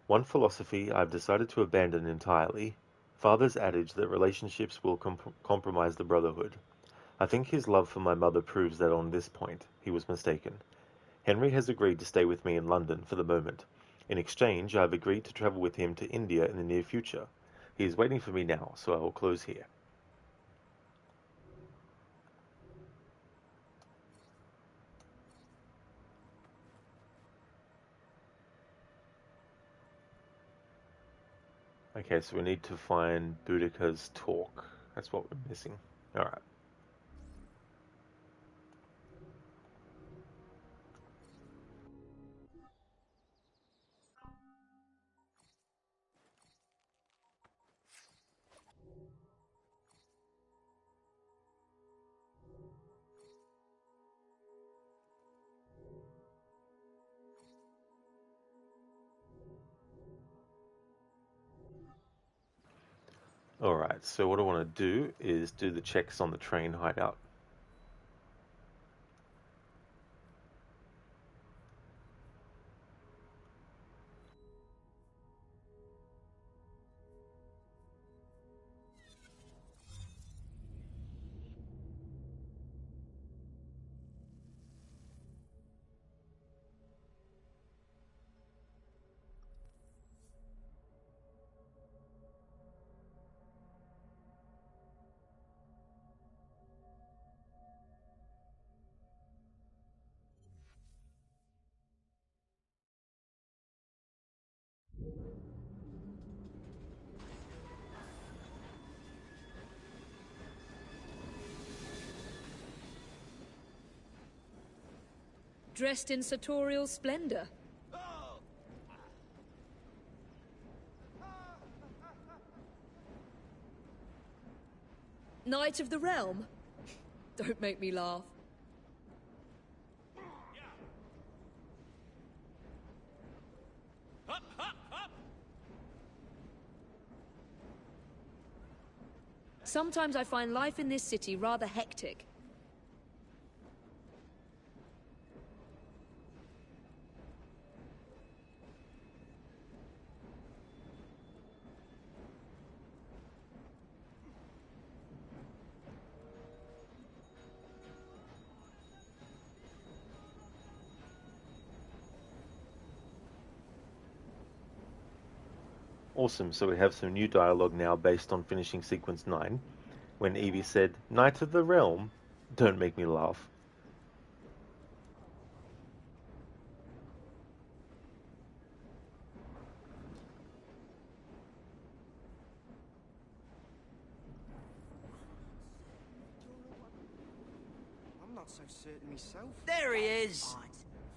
Speaker 1: One philosophy I have decided to abandon entirely: Father's adage that relationships will compromise the brotherhood. I think his love for my mother proves that on this point he was mistaken. Henry has agreed to stay with me in London for the moment. In exchange, I have agreed to travel with him to India in the near future. He is waiting for me now, so I will close here. Okay, so we need to find Boudica's talk. That's what we're missing. Alright. Alright, so what I want to do is do the checks on the train hideout.
Speaker 3: Dressed in sartorial splendor. Knight of the Realm? Don't make me laugh. Sometimes I find life in this city rather hectic.
Speaker 1: Awesome, so we have some new dialogue now based on finishing sequence 9, when Evie said, Knight of the Realm, don't make me laugh.
Speaker 22: I'm not so certain myself.
Speaker 4: There he is!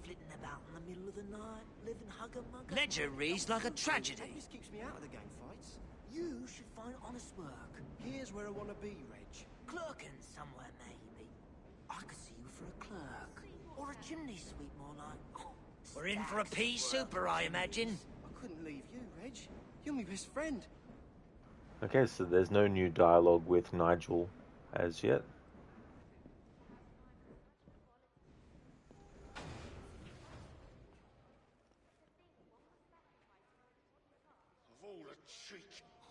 Speaker 4: Flitting about in the middle of the night, living hugger-mugger. Ledger reads like a tragedy.
Speaker 22: This keeps me out of the gang fights.
Speaker 4: You should find honest work.
Speaker 22: Here's where I want to be, Reg.
Speaker 4: Clerking somewhere, maybe. I could see you for a clerk. Or a chimney sweep, more like. Oh, we're in for a pea super, I imagine.
Speaker 22: I couldn't leave you, Reg. You're my best friend.
Speaker 1: Okay, so there's no new dialogue with Nigel as yet.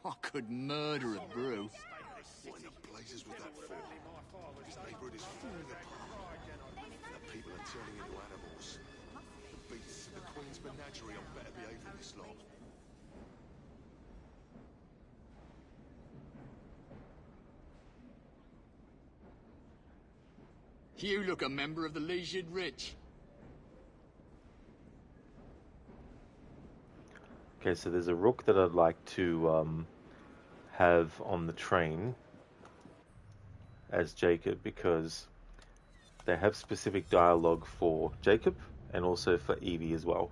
Speaker 15: I could murder a brew.
Speaker 7: What in the blazes was that for? His neighbourhood is falling apart. The people are turning into animals. The beasts of the Queen's menagerie are better behaved than this lot.
Speaker 15: You look a member of the Leisured Rich.
Speaker 1: Okay, so there's a rook that I'd like to have on the train as Jacob, because they have specific dialogue for Jacob and also for Evie as well.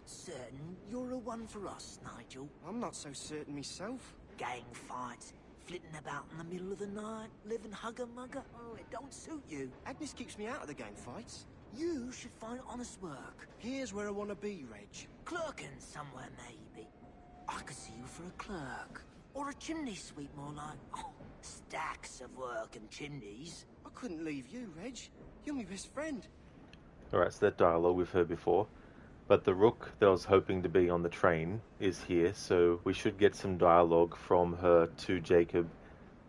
Speaker 4: Certain you're a one for us, Nigel?
Speaker 22: I'm not so certain myself.
Speaker 4: Gang fights, flitting about in the middle of the night, living hugger-mugger. Oh, it don't suit you.
Speaker 22: Agnes keeps me out of the gang fights.
Speaker 4: You should find honest work.
Speaker 22: Here's where I want to be, Reg.
Speaker 4: Clerking somewhere, maybe. I could see you for a clerk. Or a chimney sweep, more like. Oh, stacks of work and chimneys.
Speaker 22: I couldn't leave you, Reg. You're my best friend.
Speaker 1: Alright, so that dialogue we've heard before. But the Rook that I was hoping to be on the train is here, so we should get some dialogue from her to Jacob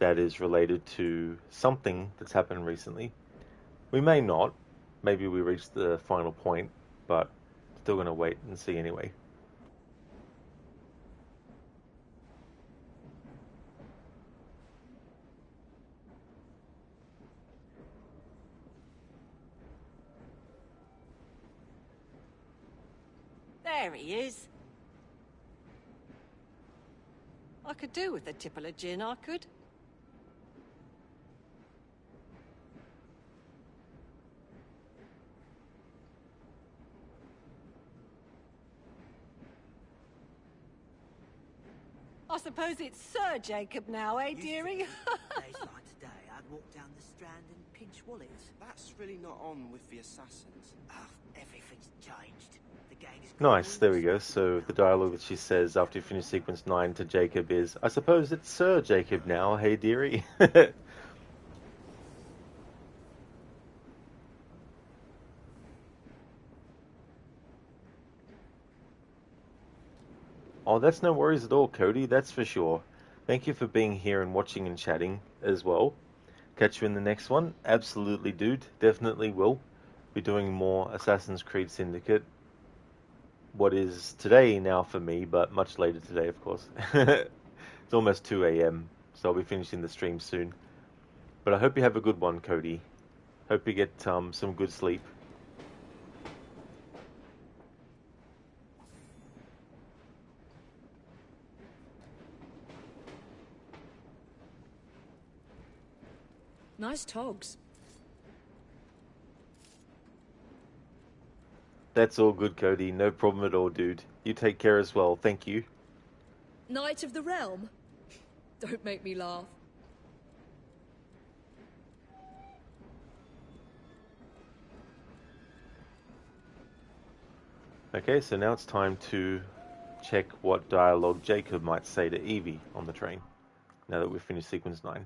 Speaker 1: that is related to something that's happened recently. We may not. Maybe we reach the final point, but still going to wait and see anyway.
Speaker 16: There he is. I could do with a tipple of gin, I could. I suppose it's Sir Jacob now, eh, dearie?
Speaker 4: Days like today, I'd walk down the Strand and pinch wallets.
Speaker 22: That's really not on with the assassins.
Speaker 4: Everything's changed. The gang is
Speaker 1: Nice, there we go. So the dialogue that she says after you finish sequence 9 to Jacob is, I suppose it's Sir Jacob now, hey dearie. Oh, that's no worries at all, Cody, that's for sure. Thank you for being here and watching and chatting as well. Catch you in the next one. Absolutely, dude. Definitely will. Be doing more Assassin's Creed Syndicate. What is today now for me, but much later today, of course. It's almost 2 a.m., so I'll be finishing the stream soon. But I hope you have a good one, Cody. Hope you get some good sleep.
Speaker 3: Nice togs.
Speaker 1: That's all good, Cody. No problem at all, dude. You take care as well. Thank you.
Speaker 3: Knight of the Realm? Don't make me laugh.
Speaker 1: Okay, so now it's time to check what dialogue Jacob might say to Evie on the train, now that we've finished sequence 9.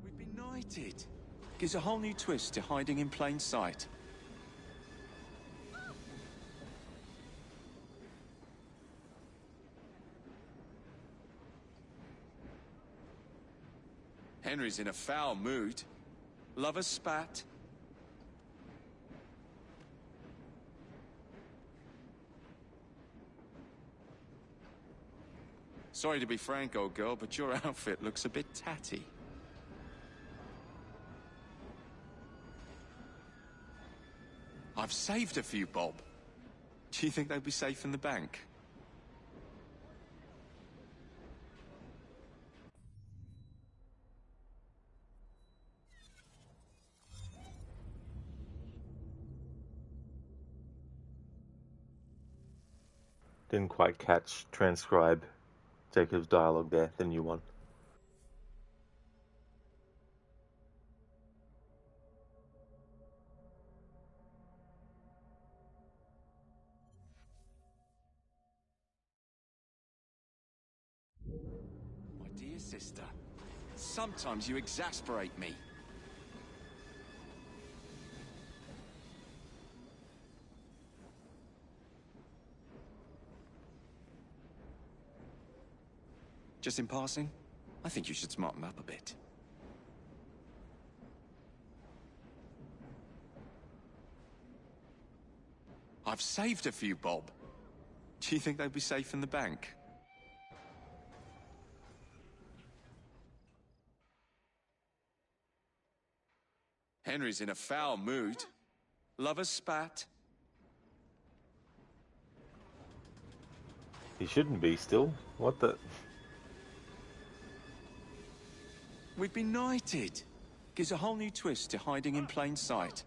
Speaker 6: We've been knighted. Gives a whole new twist to hiding in plain sight. Henry's in a foul mood. Lover spat. Sorry to be frank, old girl, but your outfit looks a bit tatty. I've saved a few bob. Do you think they'd be safe in the bank?
Speaker 1: Didn't quite transcribe Jacob's dialogue there, the new one.
Speaker 13: sister. Sometimes you exasperate me. Just in passing, I think you should smarten up a bit. I've saved a few, Bob. Do you think they'd be safe in the bank? Henry's in a foul mood. Lovers spat.
Speaker 1: He shouldn't be still. What the...
Speaker 13: We've been knighted. Gives a whole new twist to hiding in plain sight.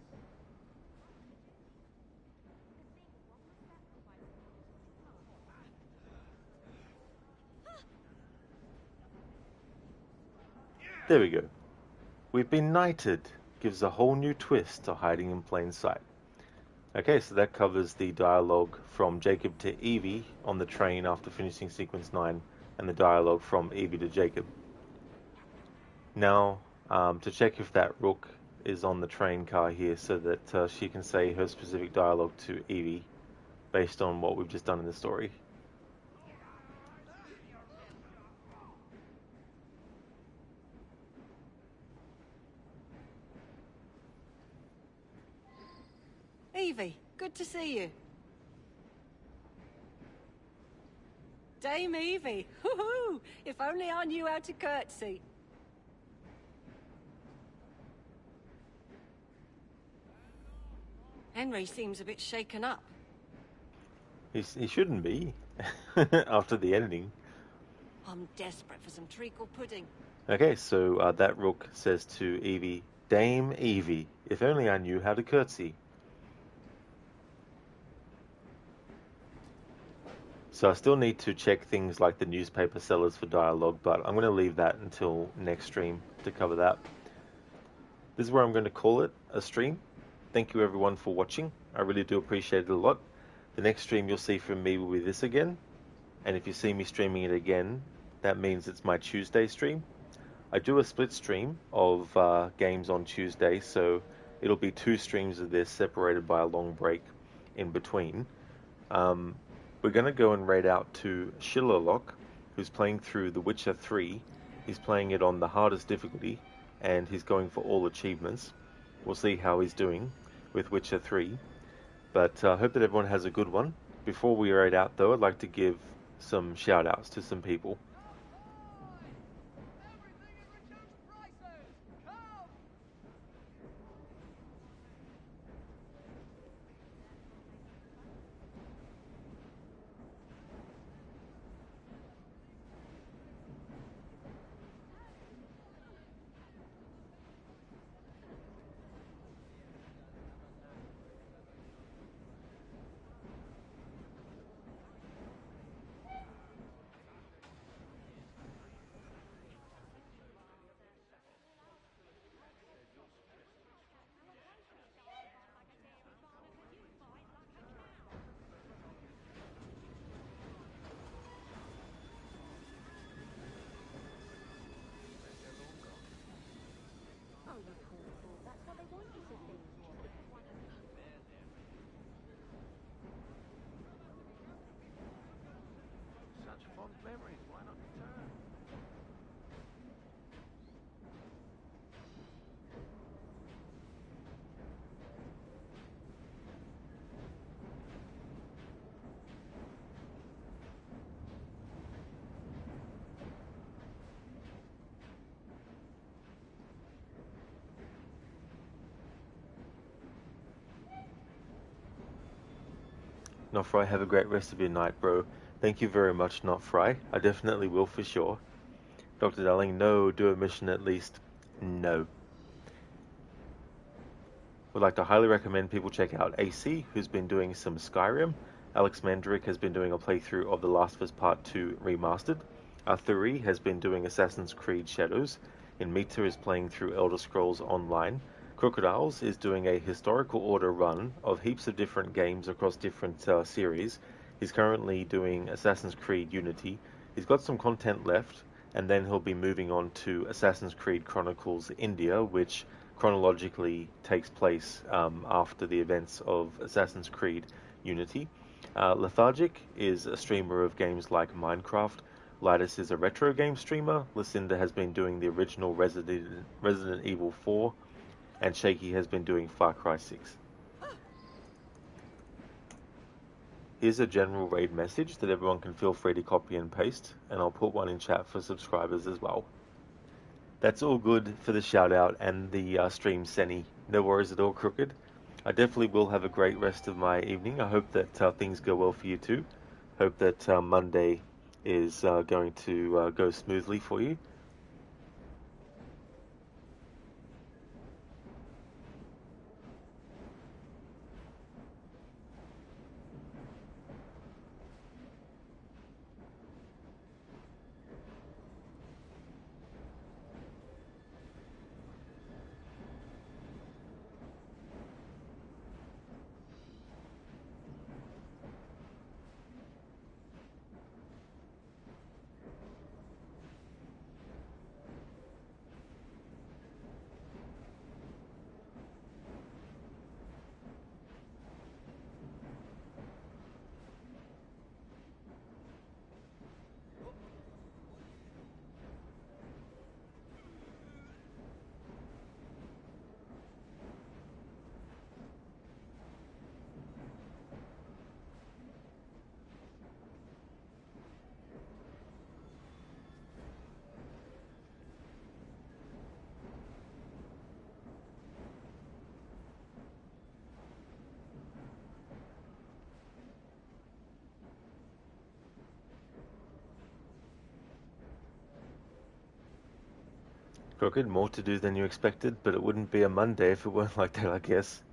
Speaker 1: There we go. We've been knighted. Gives a whole new twist to hiding in plain sight. Okay, so that covers the dialogue from Jacob to Evie on the train after finishing sequence 9, and the dialogue from Evie to Jacob. Now, to check if that rook is on the train car here so that she can say her specific dialogue to Evie based on what we've just done in the story.
Speaker 16: Evie, good to see you. Dame Evie, hoo-hoo! If only I knew how to curtsy. Henry seems a bit shaken up.
Speaker 1: He shouldn't be, after the editing.
Speaker 16: I'm desperate for some treacle pudding.
Speaker 1: Okay, so that rook says to Evie, Dame Evie, if only I knew how to curtsy. So I still need to check things like the newspaper sellers for dialogue, but I'm going to leave that until next stream to cover that. This is where I'm going to call it a stream. Thank you everyone for watching. I really do appreciate it a lot. The next stream you'll see from me will be this again. And if you see me streaming it again, that means it's my Tuesday stream. I do a split stream of games on Tuesday, so it'll be 2 streams of this separated by a long break in between. We're going to go and raid out to Shillerlock, who's playing through The Witcher 3. He's playing it on the hardest difficulty, and he's going for all achievements. We'll see how he's doing with Witcher 3. But I hope that everyone has a good one. Before we raid out, though, I'd like to give some shout-outs to some people. Not Fry, have a great rest of your night, bro. Thank you very much, Not Fry. I definitely will for sure. Dr. Darling, no, do a mission at least. No. Would like to highly recommend people check out AC, who's been doing some Skyrim. Alex Mandrick has been doing a playthrough of The Last of Us Part 2 Remastered. Arthuri has been doing Assassin's Creed Shadows. Inmita is playing through Elder Scrolls Online. Crocodiles is doing a historical order run of heaps of different games across different series. He's currently doing Assassin's Creed Unity. He's got some content left, and then he'll be moving on to Assassin's Creed Chronicles India, which chronologically takes place after the events of Assassin's Creed Unity. Lethargic is a streamer of games like Minecraft. Lidus is a retro game streamer. Lucinda has been doing the original Resident Evil 4, and Shaky has been doing Far Cry 6. Here's a general raid message that everyone can feel free to copy and paste, and I'll put one in chat for subscribers as well. That's all good for the shout out and the stream, Senny. No worries at all, Crooked. I definitely will have a great rest of my evening. I hope that things go well for you too. Hope that Monday is going to go smoothly for you. Crooked, more to do than you expected, but it wouldn't be a Monday if it weren't like that, I guess.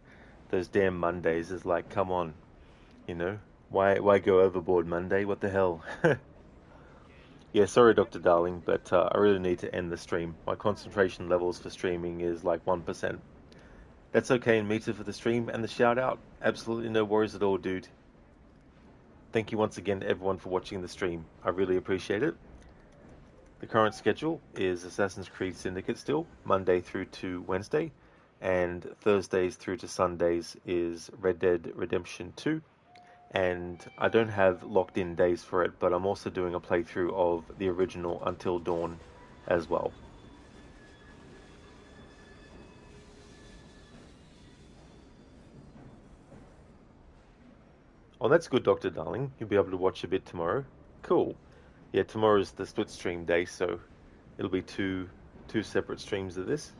Speaker 1: Those damn Mondays is like, come on, you know? Why go overboard Monday? What the hell? Yeah, sorry, Dr. Darling, but I really need to end the stream. My concentration levels for streaming is like 1%. That's okay, and Mita for the stream and the shout out. Absolutely no worries at all, dude. Thank you once again to everyone for watching the stream. I really appreciate it. The current schedule is Assassin's Creed Syndicate still, Monday through to Wednesday, and Thursdays through to Sundays is Red Dead Redemption 2, and I don't have locked in days for it, but I'm also doing a playthrough of the original Until Dawn as well. Oh, that's good, Dr. Darling. You'll be able to watch a bit tomorrow. Cool. Yeah, tomorrow's the split stream day, so it'll be two separate streams of this.